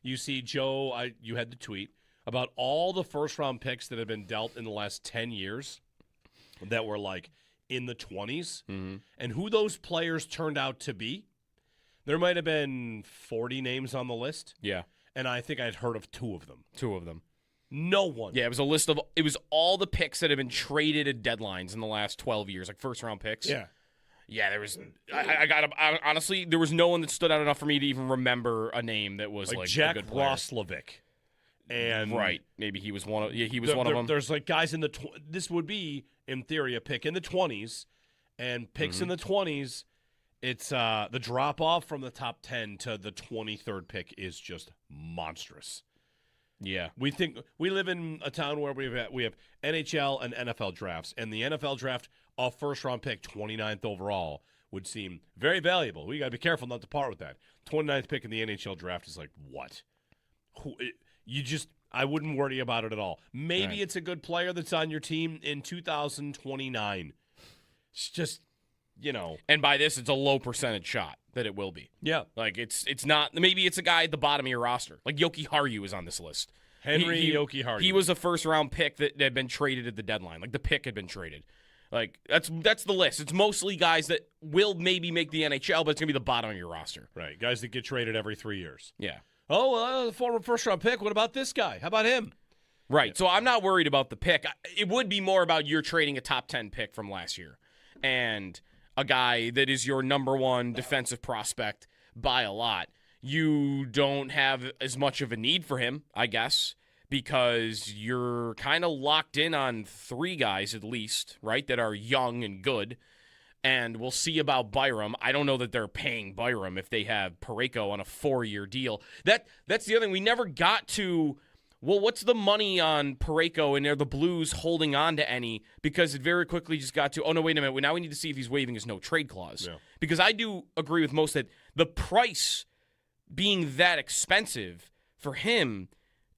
[SPEAKER 3] you see, Joe, you had the tweet about all the first-round picks that have been dealt in the last 10 years that were like in the 20s and who those players turned out to be. There might have been 40 names on the list.
[SPEAKER 2] Yeah.
[SPEAKER 3] And I think I'd heard of two of them.
[SPEAKER 2] No one. Yeah, it was a list of – it was all the picks that have been traded at deadlines in the last 12 years, like first-round picks.
[SPEAKER 3] Yeah.
[SPEAKER 2] Yeah, there was – honestly, there was no one that stood out enough for me to even remember a name that was like
[SPEAKER 3] Jack
[SPEAKER 2] a good player.
[SPEAKER 3] Roslovic And
[SPEAKER 2] right. Maybe he was one of one of them.
[SPEAKER 3] There's like guys in the this would be in theory a pick in the 20s, and picks in the 20s. It's the drop off from the top 10 to the 23rd pick is just monstrous.
[SPEAKER 2] Yeah,
[SPEAKER 3] we live in a town where we have NHL and NFL drafts, and the NFL draft, a first round pick, 29th overall, would seem very valuable. We got to be careful not to part with that. 29th pick in the NHL draft is like what? I wouldn't worry about it at all. Maybe it's a good player that's on your team in 2029. It's just,
[SPEAKER 2] And by this, it's a low percentage shot that it will be.
[SPEAKER 3] Yeah.
[SPEAKER 2] Like, it's not, maybe it's a guy at the bottom of your roster. Like, Yoki Haru is on this list.
[SPEAKER 3] Yoki Haru.
[SPEAKER 2] He was a first-round pick that had been traded at the deadline. Like, the pick had been traded. Like, that's the list. It's mostly guys that will maybe make the NHL, but it's going to be the bottom of your roster.
[SPEAKER 3] Right. Guys that get traded every 3 years.
[SPEAKER 2] Yeah.
[SPEAKER 3] Oh, the former first-round pick. What about this guy? How about him?
[SPEAKER 2] Right. Yeah. So I'm not worried about the pick. It would be more about you're trading a top 10 pick from last year and a guy that is your number one defensive prospect by a lot. You don't have as much of a need for him, I guess, because you're kind of locked in on 3 guys at least, right, that are young and good. And we'll see about Byram. I don't know that they're paying Byram if they have Parayko on a 4-year deal. That's the other thing. We never got to, well, what's the money on Parayko, and are the Blues holding on to any? Because it very quickly just got to, oh, no, wait a minute. Now we need to see if he's waiving his no-trade clause. Yeah. Because I do agree with most that the price being that expensive for him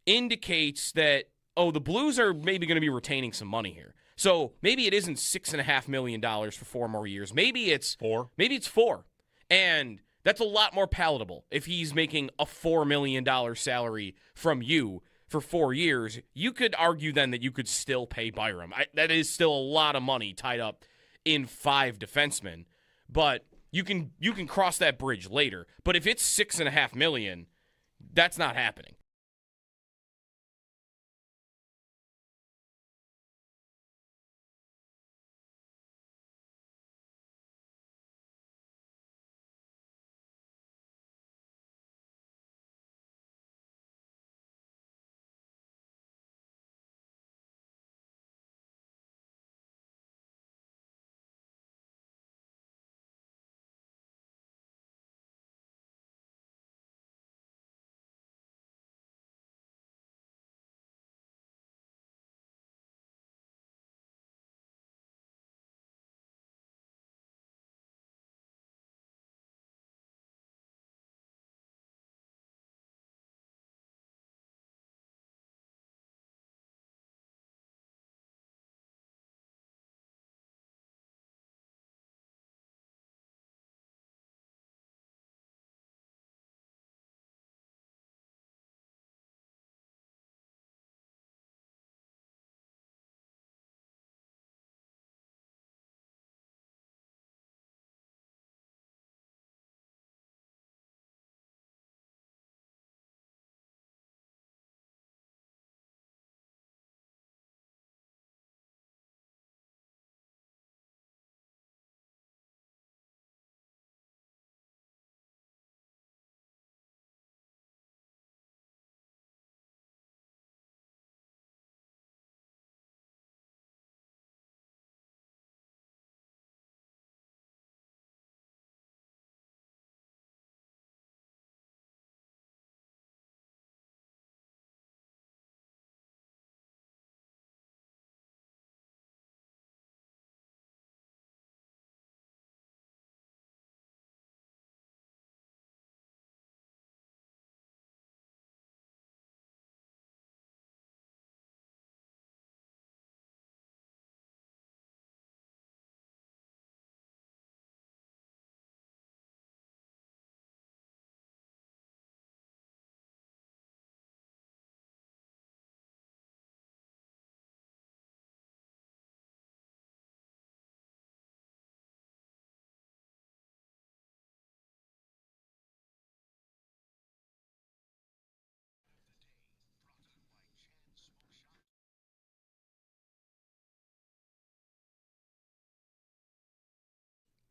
[SPEAKER 2] indicates that, oh, the Blues are maybe going to be retaining some money here. So maybe it isn't $6.5 million for 4 more years. Maybe it's
[SPEAKER 3] 4.
[SPEAKER 2] Maybe it's 4. And that's a lot more palatable. If he's making a $4 million salary from you for 4 years, you could argue then that you could still pay Byram. That is still a lot of money tied up in 5 defensemen. But you can cross that bridge later. But if it's $6.5 million, that's not happening.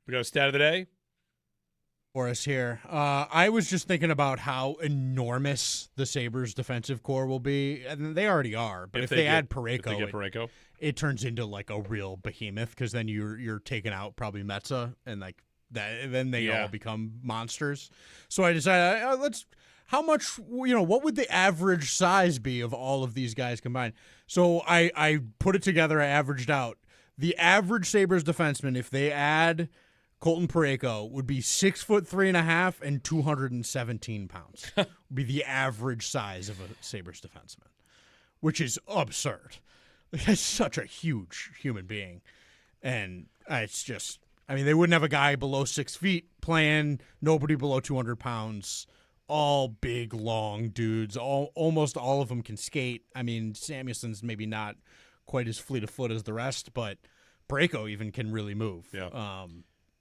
[SPEAKER 3] We got a stat of the day.
[SPEAKER 4] Boris here. I was just thinking about how enormous the Sabres defensive core will be, and they already are. But if they add Parayko, it turns into like a real behemoth because then you're taking out probably Metza and like that. Then they all become monsters. So I decided how much what would the average size be of all of these guys combined? So I put it together. I averaged out the average Sabres defenseman if they add Colton Parayko would be 6'3.5" and 217 pounds. Would be the average size of a Sabres defenseman, which is absurd. He's such a huge human being, and it's just. I mean, they wouldn't have a guy below 6 feet playing. Nobody below 200 pounds. All big, long dudes. Almost all of them can skate. I mean, Samuelson's maybe not quite as fleet of foot as the rest, but Parayko even can really move.
[SPEAKER 3] Yeah.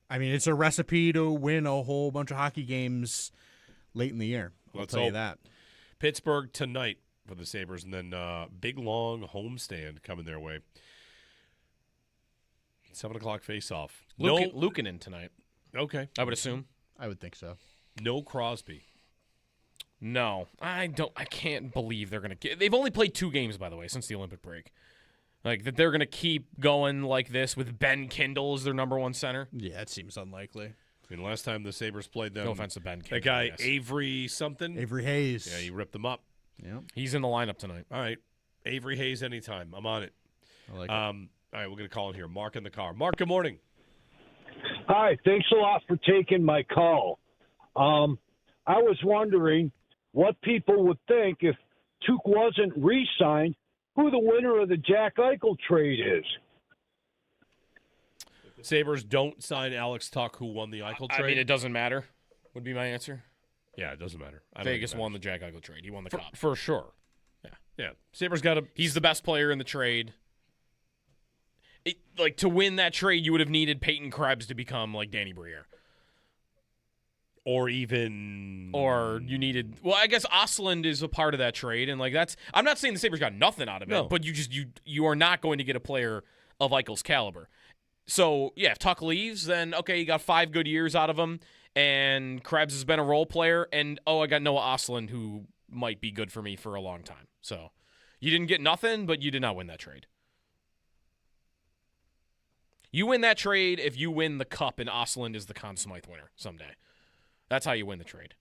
[SPEAKER 4] I mean, it's a recipe to win a whole bunch of hockey games late in the year. I'll tell you that.
[SPEAKER 3] Pittsburgh tonight for the Sabres, and then big, long homestand coming their way. 7 o'clock face-off.
[SPEAKER 2] Luukkonen tonight.
[SPEAKER 3] Okay.
[SPEAKER 2] I would assume.
[SPEAKER 4] I would think so.
[SPEAKER 3] No Crosby.
[SPEAKER 2] No. I can't believe they're going to – they've only played 2 games, by the way, since the Olympic break. Like, that they're going to keep going like this with Ben Kindle as their number 1 center?
[SPEAKER 4] Yeah, it seems unlikely.
[SPEAKER 3] I mean, last time the Sabres played them.
[SPEAKER 2] No offense to Ben Kindle.
[SPEAKER 3] That guy, Avery something.
[SPEAKER 4] Avery Hayes.
[SPEAKER 3] Yeah, he ripped them up.
[SPEAKER 4] Yeah.
[SPEAKER 2] He's in the lineup tonight.
[SPEAKER 3] All right. Avery Hayes anytime. I'm on it.
[SPEAKER 4] I like it.
[SPEAKER 3] All right, we're going to call in here. Mark in the car. Mark, good morning.
[SPEAKER 8] Hi, thanks a lot for taking my call. I was wondering what people would think if Tuch wasn't re-signed, who the winner of the Jack Eichel trade is.
[SPEAKER 3] Sabres don't sign Alex Tuch, who won the Eichel trade.
[SPEAKER 2] I mean, it doesn't matter, would be my answer.
[SPEAKER 3] Yeah, it doesn't matter.
[SPEAKER 2] Vegas won the Jack Eichel trade. He won the cup.
[SPEAKER 3] For sure. Yeah. Sabres got to.
[SPEAKER 2] He's the best player in the trade. To win that trade, you would have needed Peyton Krebs to become like Danny Briere.
[SPEAKER 3] Or even.
[SPEAKER 2] Or you needed. Well, I guess Ostlund is a part of that trade, and like that's. I'm not saying the Sabres got nothing out of it, but you are not going to get a player of Eichel's caliber. So yeah, if Tuch leaves, then okay, you got 5 good years out of him, and Krebs has been a role player, and I got Noah Ostlund who might be good for me for a long time. So you didn't get nothing, but you did not win that trade. You win that trade if you win the cup and Ostlund is the Conn Smythe winner someday. That's how you win the trade.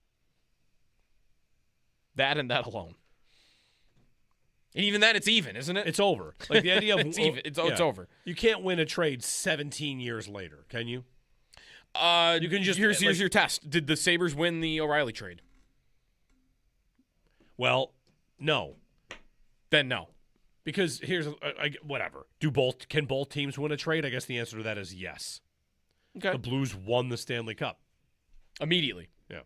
[SPEAKER 2] That and that alone. And even then, it's even, isn't it?
[SPEAKER 3] It's over. Like the idea of
[SPEAKER 2] it's even. It's over.
[SPEAKER 3] You can't win a trade 17 years later, can you?
[SPEAKER 2] You can just here's your test. Did the Sabres win the O'Reilly trade?
[SPEAKER 3] Well, no.
[SPEAKER 2] Then no.
[SPEAKER 3] Because here's whatever. Can both teams win a trade? I guess the answer to that is yes.
[SPEAKER 2] Okay.
[SPEAKER 3] The Blues won the Stanley Cup
[SPEAKER 2] immediately.
[SPEAKER 3] Yeah.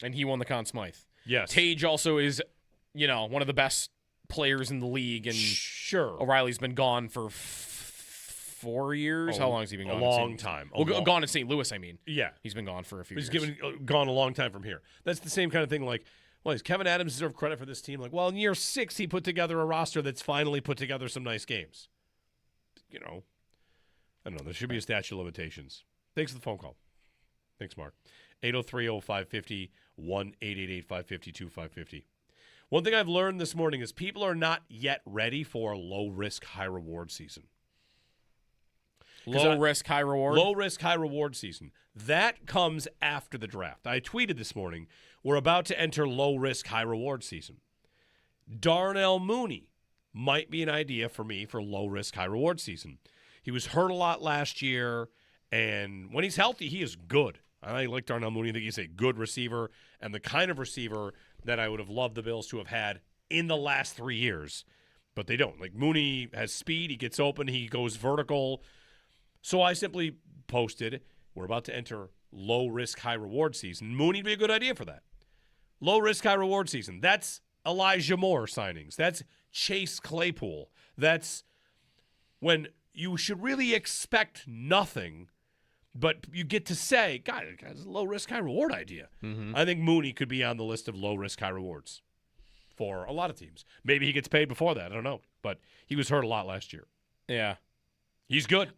[SPEAKER 2] And he won the Conn Smythe.
[SPEAKER 3] Yes.
[SPEAKER 2] Tage also is, one of the best players in the league, and
[SPEAKER 3] sure.
[SPEAKER 2] O'Reilly's been gone for 4 years. How long has he been gone?
[SPEAKER 3] A long time.
[SPEAKER 2] Gone in St. Louis. I mean.
[SPEAKER 3] Yeah.
[SPEAKER 2] He's been gone for a few
[SPEAKER 3] years.
[SPEAKER 2] He's
[SPEAKER 3] gone a long time from here. That's the same kind of thing. Like, well, does Kevin Adams deserve credit for this team? Like, well, in year 6, he put together a roster that's finally put together some nice games. I don't know. There should be a statute of limitations. Thanks for the phone call. Thanks, Mark. 803-0550, 1-888-550-2550. One thing I've learned this morning is people are not yet ready for low-risk, high-reward season.
[SPEAKER 2] Low-risk, high-reward?
[SPEAKER 3] Low-risk, high-reward season. That comes after the draft. I tweeted this morning, we're about to enter low-risk, high-reward season. Darnell Mooney might be an idea for me for low-risk, high-reward season. He was hurt a lot last year, and when he's healthy, he is good. I like Darnell Mooney. I think he's a good receiver and the kind of receiver that I would have loved the Bills to have had in the last 3 years, but they don't. Like, Mooney has speed. He gets open. He goes vertical. So I simply posted, we're about to enter low-risk, high-reward season. Mooney would be a good idea for that. Low-risk, high-reward season. That's Elijah Moore signings. That's Chase Claypool. That's when you should really expect nothing, but you get to say, God, it's a low-risk, high-reward idea.
[SPEAKER 2] Mm-hmm.
[SPEAKER 3] I think Mooney could be on the list of low-risk, high-rewards for a lot of teams. Maybe he gets paid before that. I don't know. But he was hurt a lot last year.
[SPEAKER 2] Yeah.
[SPEAKER 3] He's good.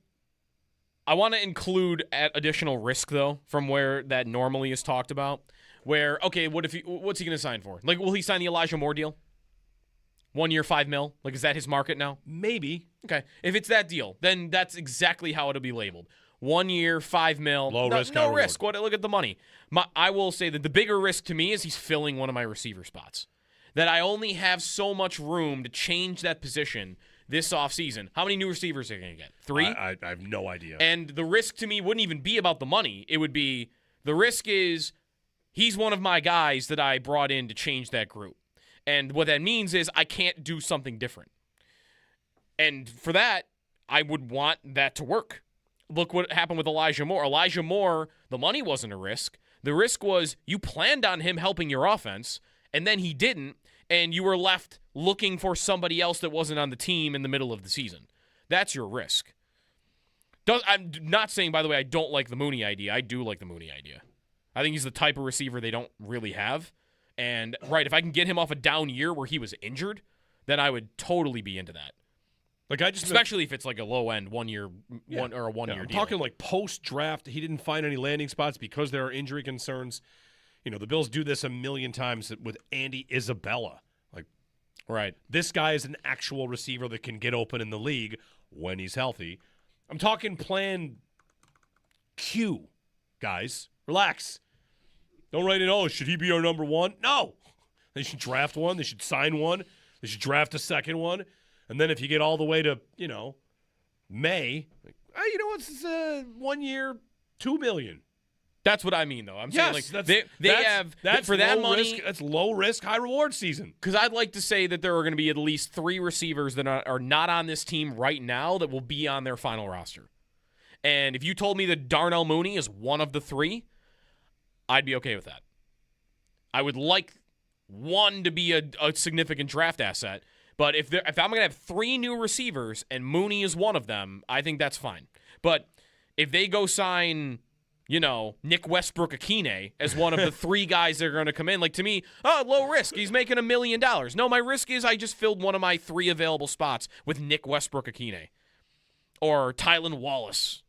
[SPEAKER 2] I want to include additional risk, though, from where that normally is talked about. Where, okay, what's he going to sign for? Like, will he sign the Elijah Moore deal? 1 year, $5 million? Like, is that his market now?
[SPEAKER 3] Maybe.
[SPEAKER 2] Okay. If it's that deal, then that's exactly how it'll be labeled. 1 year, $5 million.
[SPEAKER 3] Low risk,
[SPEAKER 2] no
[SPEAKER 3] high
[SPEAKER 2] risk. Look at the money. I will say that the bigger risk to me is he's filling one of my receiver spots. That I only have so much room to change that position this offseason. How many new receivers are you going to get? 3?
[SPEAKER 3] I have no idea.
[SPEAKER 2] And the risk to me wouldn't even be about the money. It would be, the risk is he's one of my guys that I brought in to change that group. And what that means is I can't do something different. And for that, I would want that to work. Look what happened with Elijah Moore. Elijah Moore, the money wasn't a risk. The risk was you planned on him helping your offense, and then he didn't, and you were left looking for somebody else that wasn't on the team in the middle of the season. That's your risk. I'm not saying, by the way, I don't like the Mooney idea. I do like the Mooney idea. I think he's the type of receiver they don't really have. And, right, if I can get him off a down year where he was injured, then I would totally be into that.
[SPEAKER 3] Like
[SPEAKER 2] Especially if it's like a low end 1 year
[SPEAKER 3] Yeah.
[SPEAKER 2] or a 1 year
[SPEAKER 3] I'm
[SPEAKER 2] deal.
[SPEAKER 3] talking like post-draft. He didn't find any landing spots because there are injury concerns. You know, the Bills do this a million times with Andy Isabella. Like,
[SPEAKER 2] right.
[SPEAKER 3] This guy is an actual receiver that can get open in the league when he's healthy. I'm talking plan Q, guys. Relax. Don't write it, oh, should he be our number one? No. They should draft one. They should sign one. They should draft a second one. And then if you get all the way to, May, like, you know what's 1 year, $2 million.
[SPEAKER 2] That's what I mean, though. I'm saying, like,
[SPEAKER 3] that's
[SPEAKER 2] for that
[SPEAKER 3] low
[SPEAKER 2] money,
[SPEAKER 3] risk, that's low risk, high reward season.
[SPEAKER 2] Because I'd like to say that there are going to be at least 3 receivers that are not on this team right now that will be on their final roster. And if you told me that Darnell Mooney is one of the 3, I'd be okay with that. I would like one to be a significant draft asset. But if I'm going to have 3 new receivers and Mooney is one of them, I think that's fine. But if they go sign, Nick Westbrook-Akine as one of the 3 guys that are going to come in, like, to me, low risk. He's making $1 million. No, my risk is I just filled one of my 3 available spots with Nick Westbrook-Akine or Tylan Wallace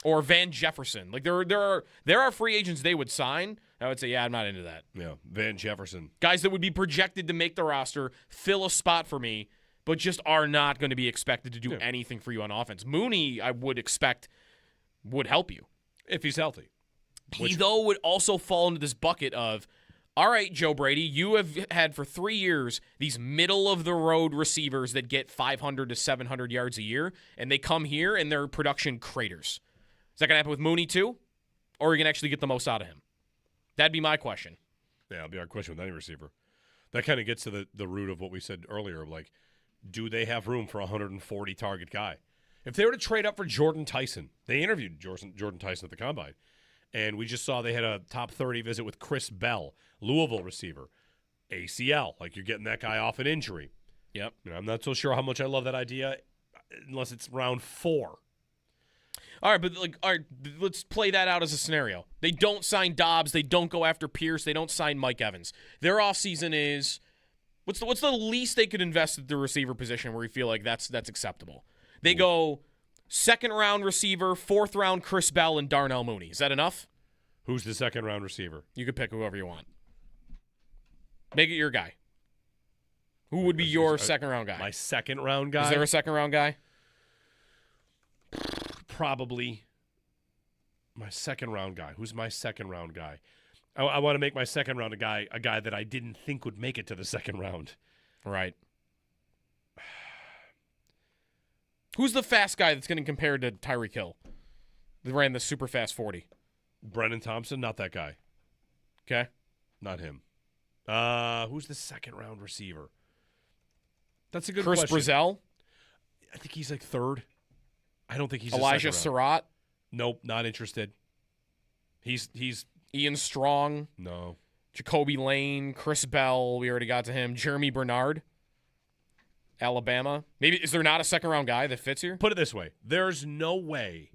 [SPEAKER 2] or Van Jefferson. Like, there are free agents they would sign. I would say, yeah, I'm not into that.
[SPEAKER 3] Yeah, Van Jefferson.
[SPEAKER 2] Guys that would be projected to make the roster, fill a spot for me, but just are not going to be expected to do anything for you on offense. Mooney, I would expect, would help you.
[SPEAKER 3] If he's healthy.
[SPEAKER 2] He, though, would also fall into this bucket of, all right, Joe Brady, you have had for 3 years these middle-of-the-road receivers that get 500 to 700 yards a year, and they come here and their production craters. Is that going to happen with Mooney, too? Or are you going to actually get the most out of him? That'd be my question.
[SPEAKER 3] Yeah, it'll be our question with any receiver. That kind of gets to the root of what we said earlier. Like, do they have room for a 140-target guy? If they were to trade up for Jordan Tyson, they interviewed Jordan Tyson at the Combine, and we just saw they had a top 30 visit with Chris Bell, Louisville receiver, ACL. Like, you're getting that guy off an injury.
[SPEAKER 2] Yep.
[SPEAKER 3] I'm not so sure how much I love that idea unless it's round 4.
[SPEAKER 2] All right, let's play that out as a scenario. They don't sign Dobbs. They don't go after Pierce. They don't sign Mike Evans. Their offseason is what's the least they could invest at the receiver position where you feel like that's acceptable? They go 2nd-round receiver, 4th-round Chris Bell, and Darnell Mooney. Is that enough?
[SPEAKER 3] Who's the 2nd-round receiver?
[SPEAKER 2] You could pick whoever you want. Make it your guy. Who would be your 2nd-round guy?
[SPEAKER 3] My 2nd-round guy?
[SPEAKER 2] Is there a 2nd-round guy?
[SPEAKER 3] Probably my 2nd-round guy. Who's my 2nd-round guy? I want to make my 2nd-round a guy that I didn't think would make it to the 2nd round.
[SPEAKER 2] Right. Who's the fast guy that's getting compared to Tyreek Hill? They ran the super fast 40.
[SPEAKER 3] Brennan Thompson, not that guy.
[SPEAKER 2] Okay.
[SPEAKER 3] Not him. Who's the 2nd-round receiver? That's a good
[SPEAKER 2] question. Chris Brazell?
[SPEAKER 3] I think he's like 3rd. I don't think he's
[SPEAKER 2] Elijah Surratt?
[SPEAKER 3] Nope, not interested. He's
[SPEAKER 2] Ian Strong?
[SPEAKER 3] No.
[SPEAKER 2] Jacoby Lane, Chris Bell, we already got to him. Jeremy Bernard? Alabama? Maybe is there not a 2nd-round guy that fits here?
[SPEAKER 3] Put it this way. There's no way.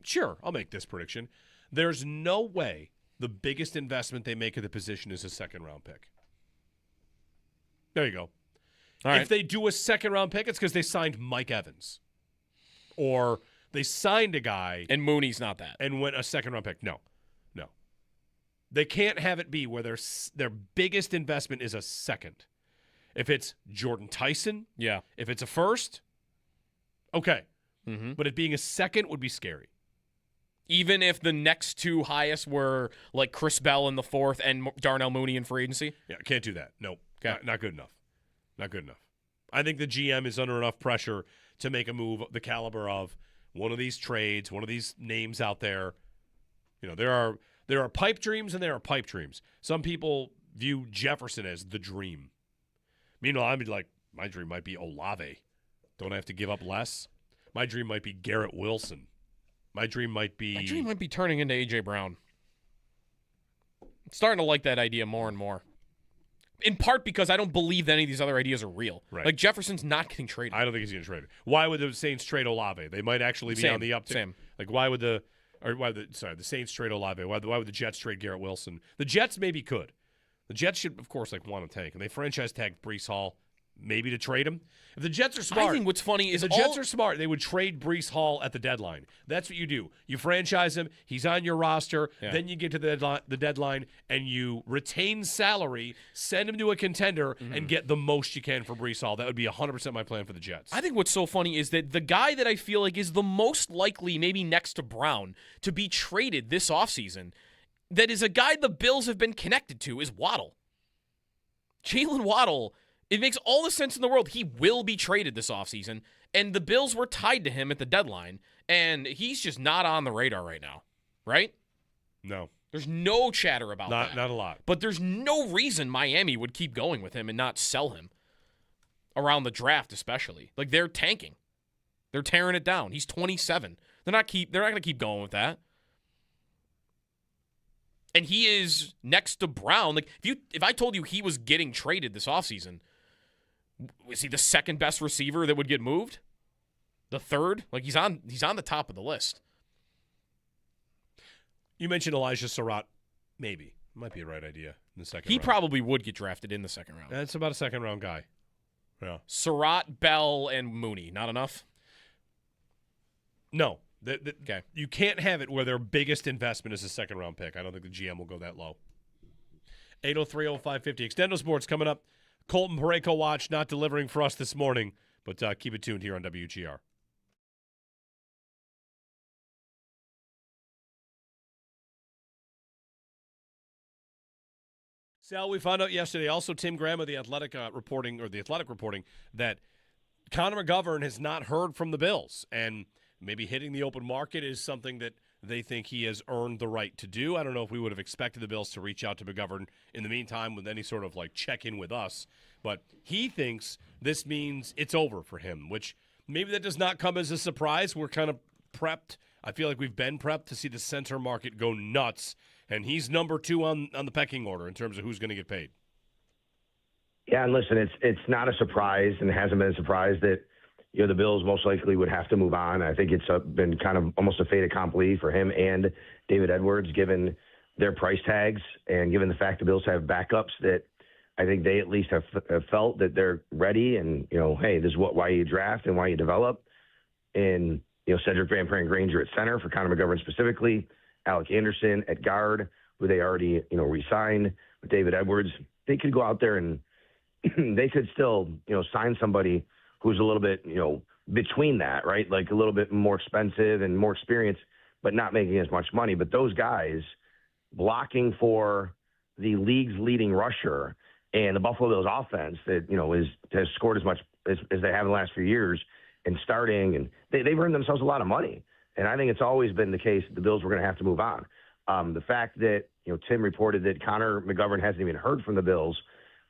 [SPEAKER 3] Sure, I'll make this prediction. There's no way the biggest investment they make at the position is a 2nd-round pick. There you go.
[SPEAKER 2] All right.
[SPEAKER 3] If they do a 2nd-round pick, it's because they signed Mike Evans. or they signed a guy
[SPEAKER 2] and Mooney's not that
[SPEAKER 3] and went a second-round pick. No. They can't have it be where their biggest investment is a second. If it's Jordan Tyson,
[SPEAKER 2] yeah.
[SPEAKER 3] If it's a first, okay.
[SPEAKER 2] Mm-hmm.
[SPEAKER 3] But it being a second would be scary.
[SPEAKER 2] Even if the next two highest were like Chris Bell in the fourth and Darnell Mooney in free agency?
[SPEAKER 3] Yeah, can't do that. Nope.
[SPEAKER 2] Okay.
[SPEAKER 3] Not good enough. Not good enough. I think the GM is under enough pressure to make a move the caliber of one of these trades, one of these names out there. There are pipe dreams and there are pipe dreams. Some people view Jefferson as the dream. Meanwhile, I'd be like, my dream might be Olave. Don't I have to give up less? My dream might be Garrett Wilson. My dream might be
[SPEAKER 2] turning into A.J. Brown. I'm starting to like that idea more and more. In part because I don't believe that any of these other ideas are real.
[SPEAKER 3] Right.
[SPEAKER 2] Like Jefferson's not getting traded.
[SPEAKER 3] I don't think he's getting traded. Why would the Saints trade Olave? They might actually be on the uptick.
[SPEAKER 2] Same.
[SPEAKER 3] Like why would the Saints trade Olave? Why would the Jets trade Garrett Wilson? The Jets maybe could. The Jets should, of course, want to tank, and they franchise tagged Breece Hall, maybe to trade him. If the Jets are smart,
[SPEAKER 2] I think what's funny is
[SPEAKER 3] if the Jets are smart, they would trade Breece Hall at the deadline. That's what you do. You franchise him. He's on your roster.
[SPEAKER 2] Yeah.
[SPEAKER 3] Then you get to the deadline, and you retain salary, send him to a contender, and get the most you can for Breece Hall. That would be 100% my plan for the Jets.
[SPEAKER 2] I think what's so funny is that the guy that I feel like is the most likely, maybe next to Brown, to be traded this offseason, that is a guy the Bills have been connected to, is Waddle. Jalen Waddle, it makes all the sense in the world. He will be traded this offseason, and the Bills were tied to him at the deadline, and he's just not on the radar right now, right?
[SPEAKER 3] No.
[SPEAKER 2] There's no chatter about that.
[SPEAKER 3] Not a lot.
[SPEAKER 2] But there's no reason Miami would keep going with him and not sell him around the draft especially. Like, they're tanking. They're tearing it down. He's 27. They're not going to keep going with that. And he is next to Brown. Like if I told you he was getting traded this offseason, is he the second best receiver that would get moved? The third? Like he's on the top of the list.
[SPEAKER 3] You mentioned Elijah Surratt. Maybe. Might be a right idea in the second
[SPEAKER 2] He
[SPEAKER 3] round.
[SPEAKER 2] Probably would get drafted in the second round.
[SPEAKER 3] That's about a second round guy. Yeah.
[SPEAKER 2] Surratt, Bell, and Mooney. Not enough?
[SPEAKER 3] No.
[SPEAKER 2] Okay.
[SPEAKER 3] You can't have it where their biggest investment is a second-round pick. I don't think the GM will go that low. 803-0550. Extendo Sports coming up. Colton Parayko watch not delivering for us this morning, but keep it tuned here on WGR. Sal, we found out yesterday, also Tim Graham of the Athletic reporting that Connor McGovern has not heard from the Bills, and maybe hitting the open market is something that they think he has earned the right to do. I don't know if we would have expected the Bills to reach out to McGovern in the meantime with any sort of check-in with us, but he thinks this means it's over for him, which maybe that does not come as a surprise. We're kind of prepped. I feel like we've been prepped to see the center market go nuts, and he's number 2 on the pecking order in terms of who's going to get paid.
[SPEAKER 7] Yeah, and listen, it's not a surprise, and it hasn't been a surprise that the Bills most likely would have to move on. I think it's been kind of almost a fait accompli for him and David Edwards, given their price tags and given the fact the Bills have backups that I think they at least have felt that they're ready. And, hey, this is why you draft and why you develop. And, Cedric Van Pran-Granger at center for Connor McGovern specifically, Alec Anderson at guard, who they already, re-signed with David Edwards. They could go out there and they could still, sign somebody who's a little bit, between that, right? Like a little bit more expensive and more experienced, but not making as much money. But those guys blocking for the league's leading rusher and the Buffalo Bills offense that, has scored as much as they have in the last few years and starting, and they've earned themselves a lot of money. And I think it's always been the case that the Bills were going to have to move on. The fact that, Tim reported that Connor McGovern hasn't even heard from the Bills,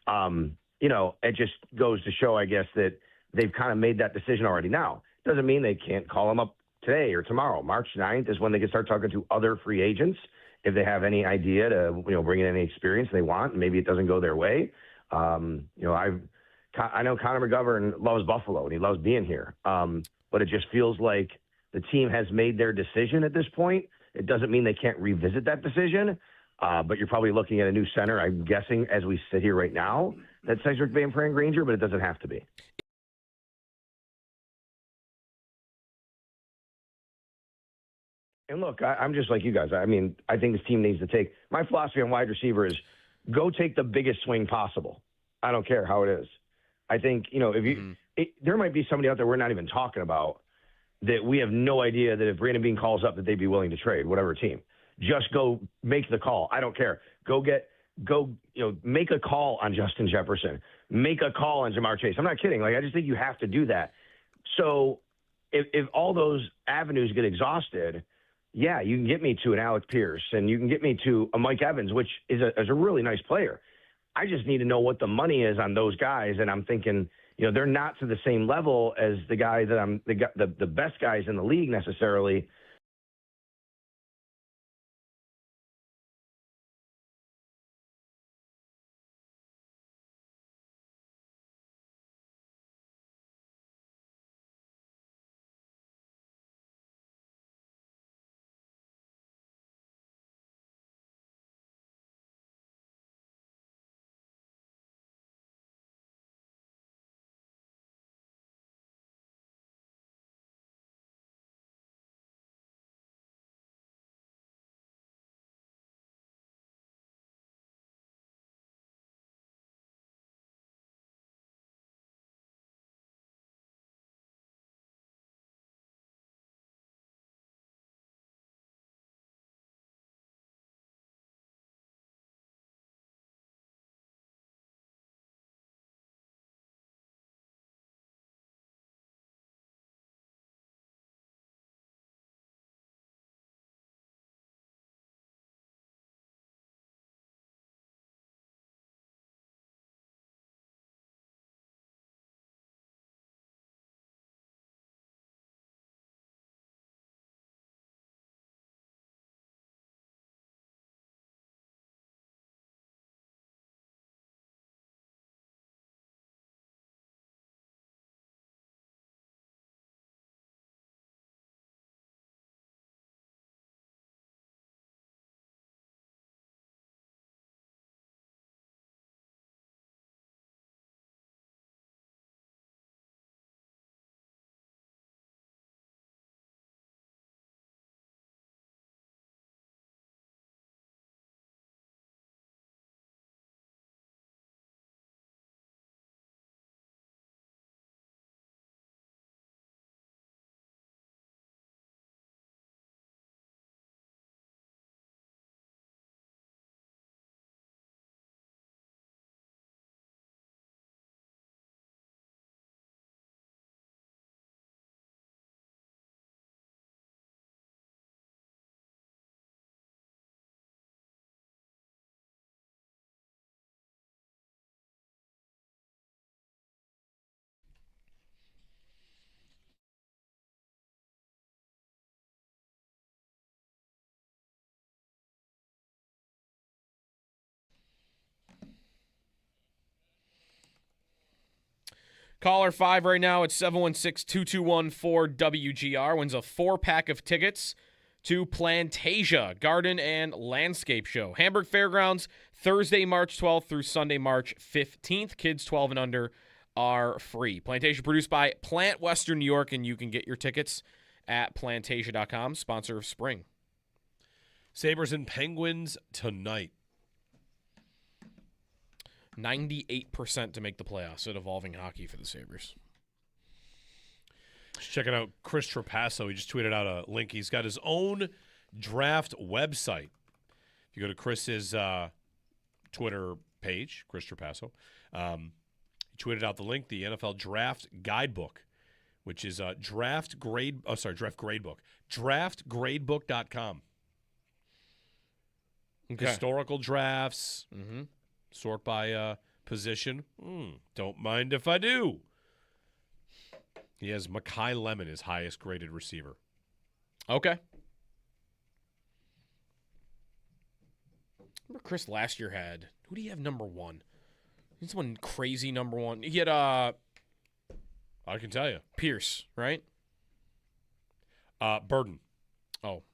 [SPEAKER 7] it just goes to show, I guess, that they've kind of made that decision already now. Doesn't mean they can't call them up today or tomorrow. March 9th is when they can start talking to other free agents if they have any idea to, bring in any experience they want. And maybe it doesn't go their way. I know Connor McGovern loves Buffalo and he loves being here. But it just feels like the team has made their decision at this point. It doesn't mean they can't revisit that decision. But you're probably looking at a new center, I'm guessing, as we sit here right now, that's Cedric Van Pran-Granger, but it doesn't have to be. And look, I'm just like you guys. I mean, I think this team needs to take – my philosophy on wide receiver is go take the biggest swing possible. I don't care how it is. I think, if you there might be somebody out there we're not even talking about that we have no idea that if Brandon Beane calls up that they'd be willing to trade, whatever team. Just go make the call. I don't care. Make a call on Justin Jefferson. Make a call on Jamar Chase. I'm not kidding. I just think you have to do that. So if all those avenues get exhausted – yeah, you can get me to an Alec Pierce, and you can get me to a Mike Evans, which is a really nice player. I just need to know what the money is on those guys, and I'm thinking, they're not to the same level as the guy that I'm the best guys in the league necessarily.
[SPEAKER 2] Caller 5 right now at 716-221-4WGR wins a 4-pack of tickets to Plantasia Garden and Landscape Show. Hamburg Fairgrounds, Thursday, March 12th through Sunday, March 15th. Kids 12 and under are free. Plantasia produced by Plant Western New York, and you can get your tickets at plantasia.com, sponsor of spring.
[SPEAKER 3] Sabres and Penguins tonight.
[SPEAKER 2] 98% to make the playoffs at Evolving Hockey for the Sabres.
[SPEAKER 3] Just checking out Chris Trapasso. He just tweeted out a link. He's got his own draft website. If you go to Chris's Twitter page, Chris Trapasso, he tweeted out the link, the NFL Draft Guidebook, which is Draft Gradebook. DraftGradebook.com.
[SPEAKER 2] Okay.
[SPEAKER 3] Historical drafts.
[SPEAKER 2] Mm-hmm.
[SPEAKER 3] Sort by position. Don't mind if I do. He has Mekhi Lemon, his highest graded receiver.
[SPEAKER 2] Okay. Remember Chris last year had, who do you have number one? He's someone crazy number one. He had
[SPEAKER 3] I can tell you.
[SPEAKER 2] Pierce, right?
[SPEAKER 3] Burden.
[SPEAKER 2] Oh,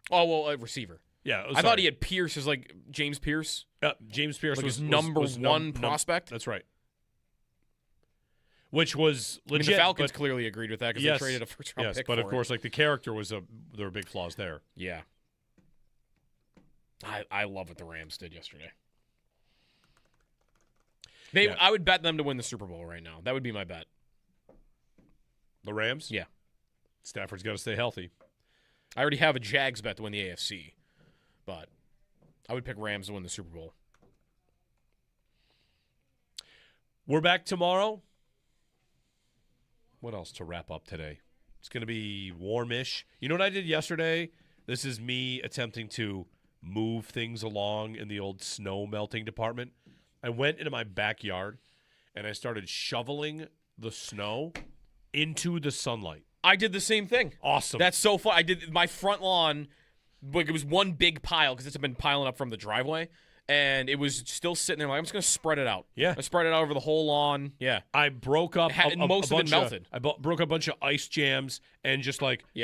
[SPEAKER 2] well, receiver.
[SPEAKER 3] Yeah,
[SPEAKER 2] I thought he had Pierce as like James Pierce.
[SPEAKER 3] James Pierce
[SPEAKER 2] like
[SPEAKER 3] was
[SPEAKER 2] his number
[SPEAKER 3] was
[SPEAKER 2] one prospect.
[SPEAKER 3] That's right. which was legit.
[SPEAKER 2] I mean, the Falcons clearly agreed with that because they traded a first-round pick
[SPEAKER 3] but
[SPEAKER 2] for
[SPEAKER 3] of course, like the character there were big flaws there.
[SPEAKER 2] Yeah. I love what the Rams did yesterday. I would bet them to win the Super Bowl right now. That would be my bet.
[SPEAKER 3] The Rams?
[SPEAKER 2] Yeah.
[SPEAKER 3] Stafford's got to stay healthy.
[SPEAKER 2] I already have a Jags bet to win the AFC, but I would pick Rams to win the Super Bowl.
[SPEAKER 3] We're back tomorrow. What else to wrap up today? It's going to be warmish. You know what I did yesterday? This is me attempting to move things along in the old snow melting department. I went into my backyard and I started shoveling the snow into the sunlight.
[SPEAKER 2] I did the same thing.
[SPEAKER 3] Awesome.
[SPEAKER 2] That's so fun. I did my front lawn. Like, it was one big pile because it's been piling up from the driveway. And it was still sitting there. Like, I'm just going to spread it out.
[SPEAKER 3] Yeah.
[SPEAKER 2] I spread it out over the whole lawn. Yeah.
[SPEAKER 3] I broke up
[SPEAKER 2] most of it melted.
[SPEAKER 3] I broke a bunch of ice jams and just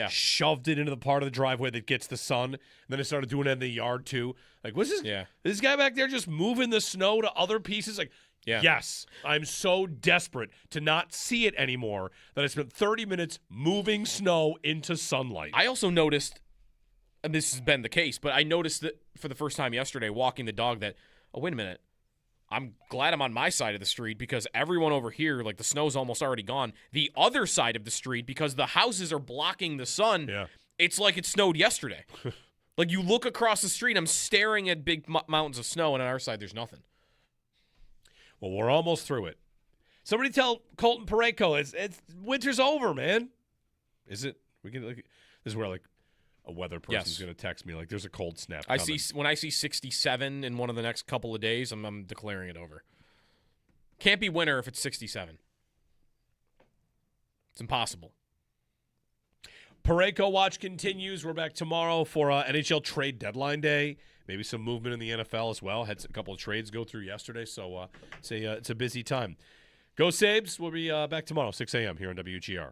[SPEAKER 3] shoved it into the part of the driveway that gets the sun. And then I started doing it in the yard too. Like, what's this?
[SPEAKER 2] Yeah.
[SPEAKER 3] This guy back there just moving the snow to other pieces. Like,
[SPEAKER 2] yeah.
[SPEAKER 3] Yes, I'm so desperate to not see it anymore that I spent 30 minutes moving snow into sunlight.
[SPEAKER 2] I also noticed, and this has been the case, but I noticed that for the first time yesterday walking the dog that, oh, wait a minute. I'm glad I'm on my side of the street because everyone over here, like the snow's almost already gone. The other side of the street, because the houses are blocking the sun, it's like it snowed yesterday. Like you look across the street, I'm staring at big mountains of snow, and on our side there's nothing.
[SPEAKER 3] Well, we're almost through it. Somebody tell Colton Parayko it's winter's over, man. Is it? This is where a weather person's going to text me like there's a cold snap coming.
[SPEAKER 2] When I see 67 in one of the next couple of days, I'm declaring it over. Can't be winter if it's 67. It's impossible.
[SPEAKER 3] Parayko Watch continues. We're back tomorrow for NHL trade deadline day. Maybe some movement in the NFL as well. Had a couple of trades go through yesterday, so it's a busy time. Go Sabres. We'll be back tomorrow, 6 a.m. here on WGR.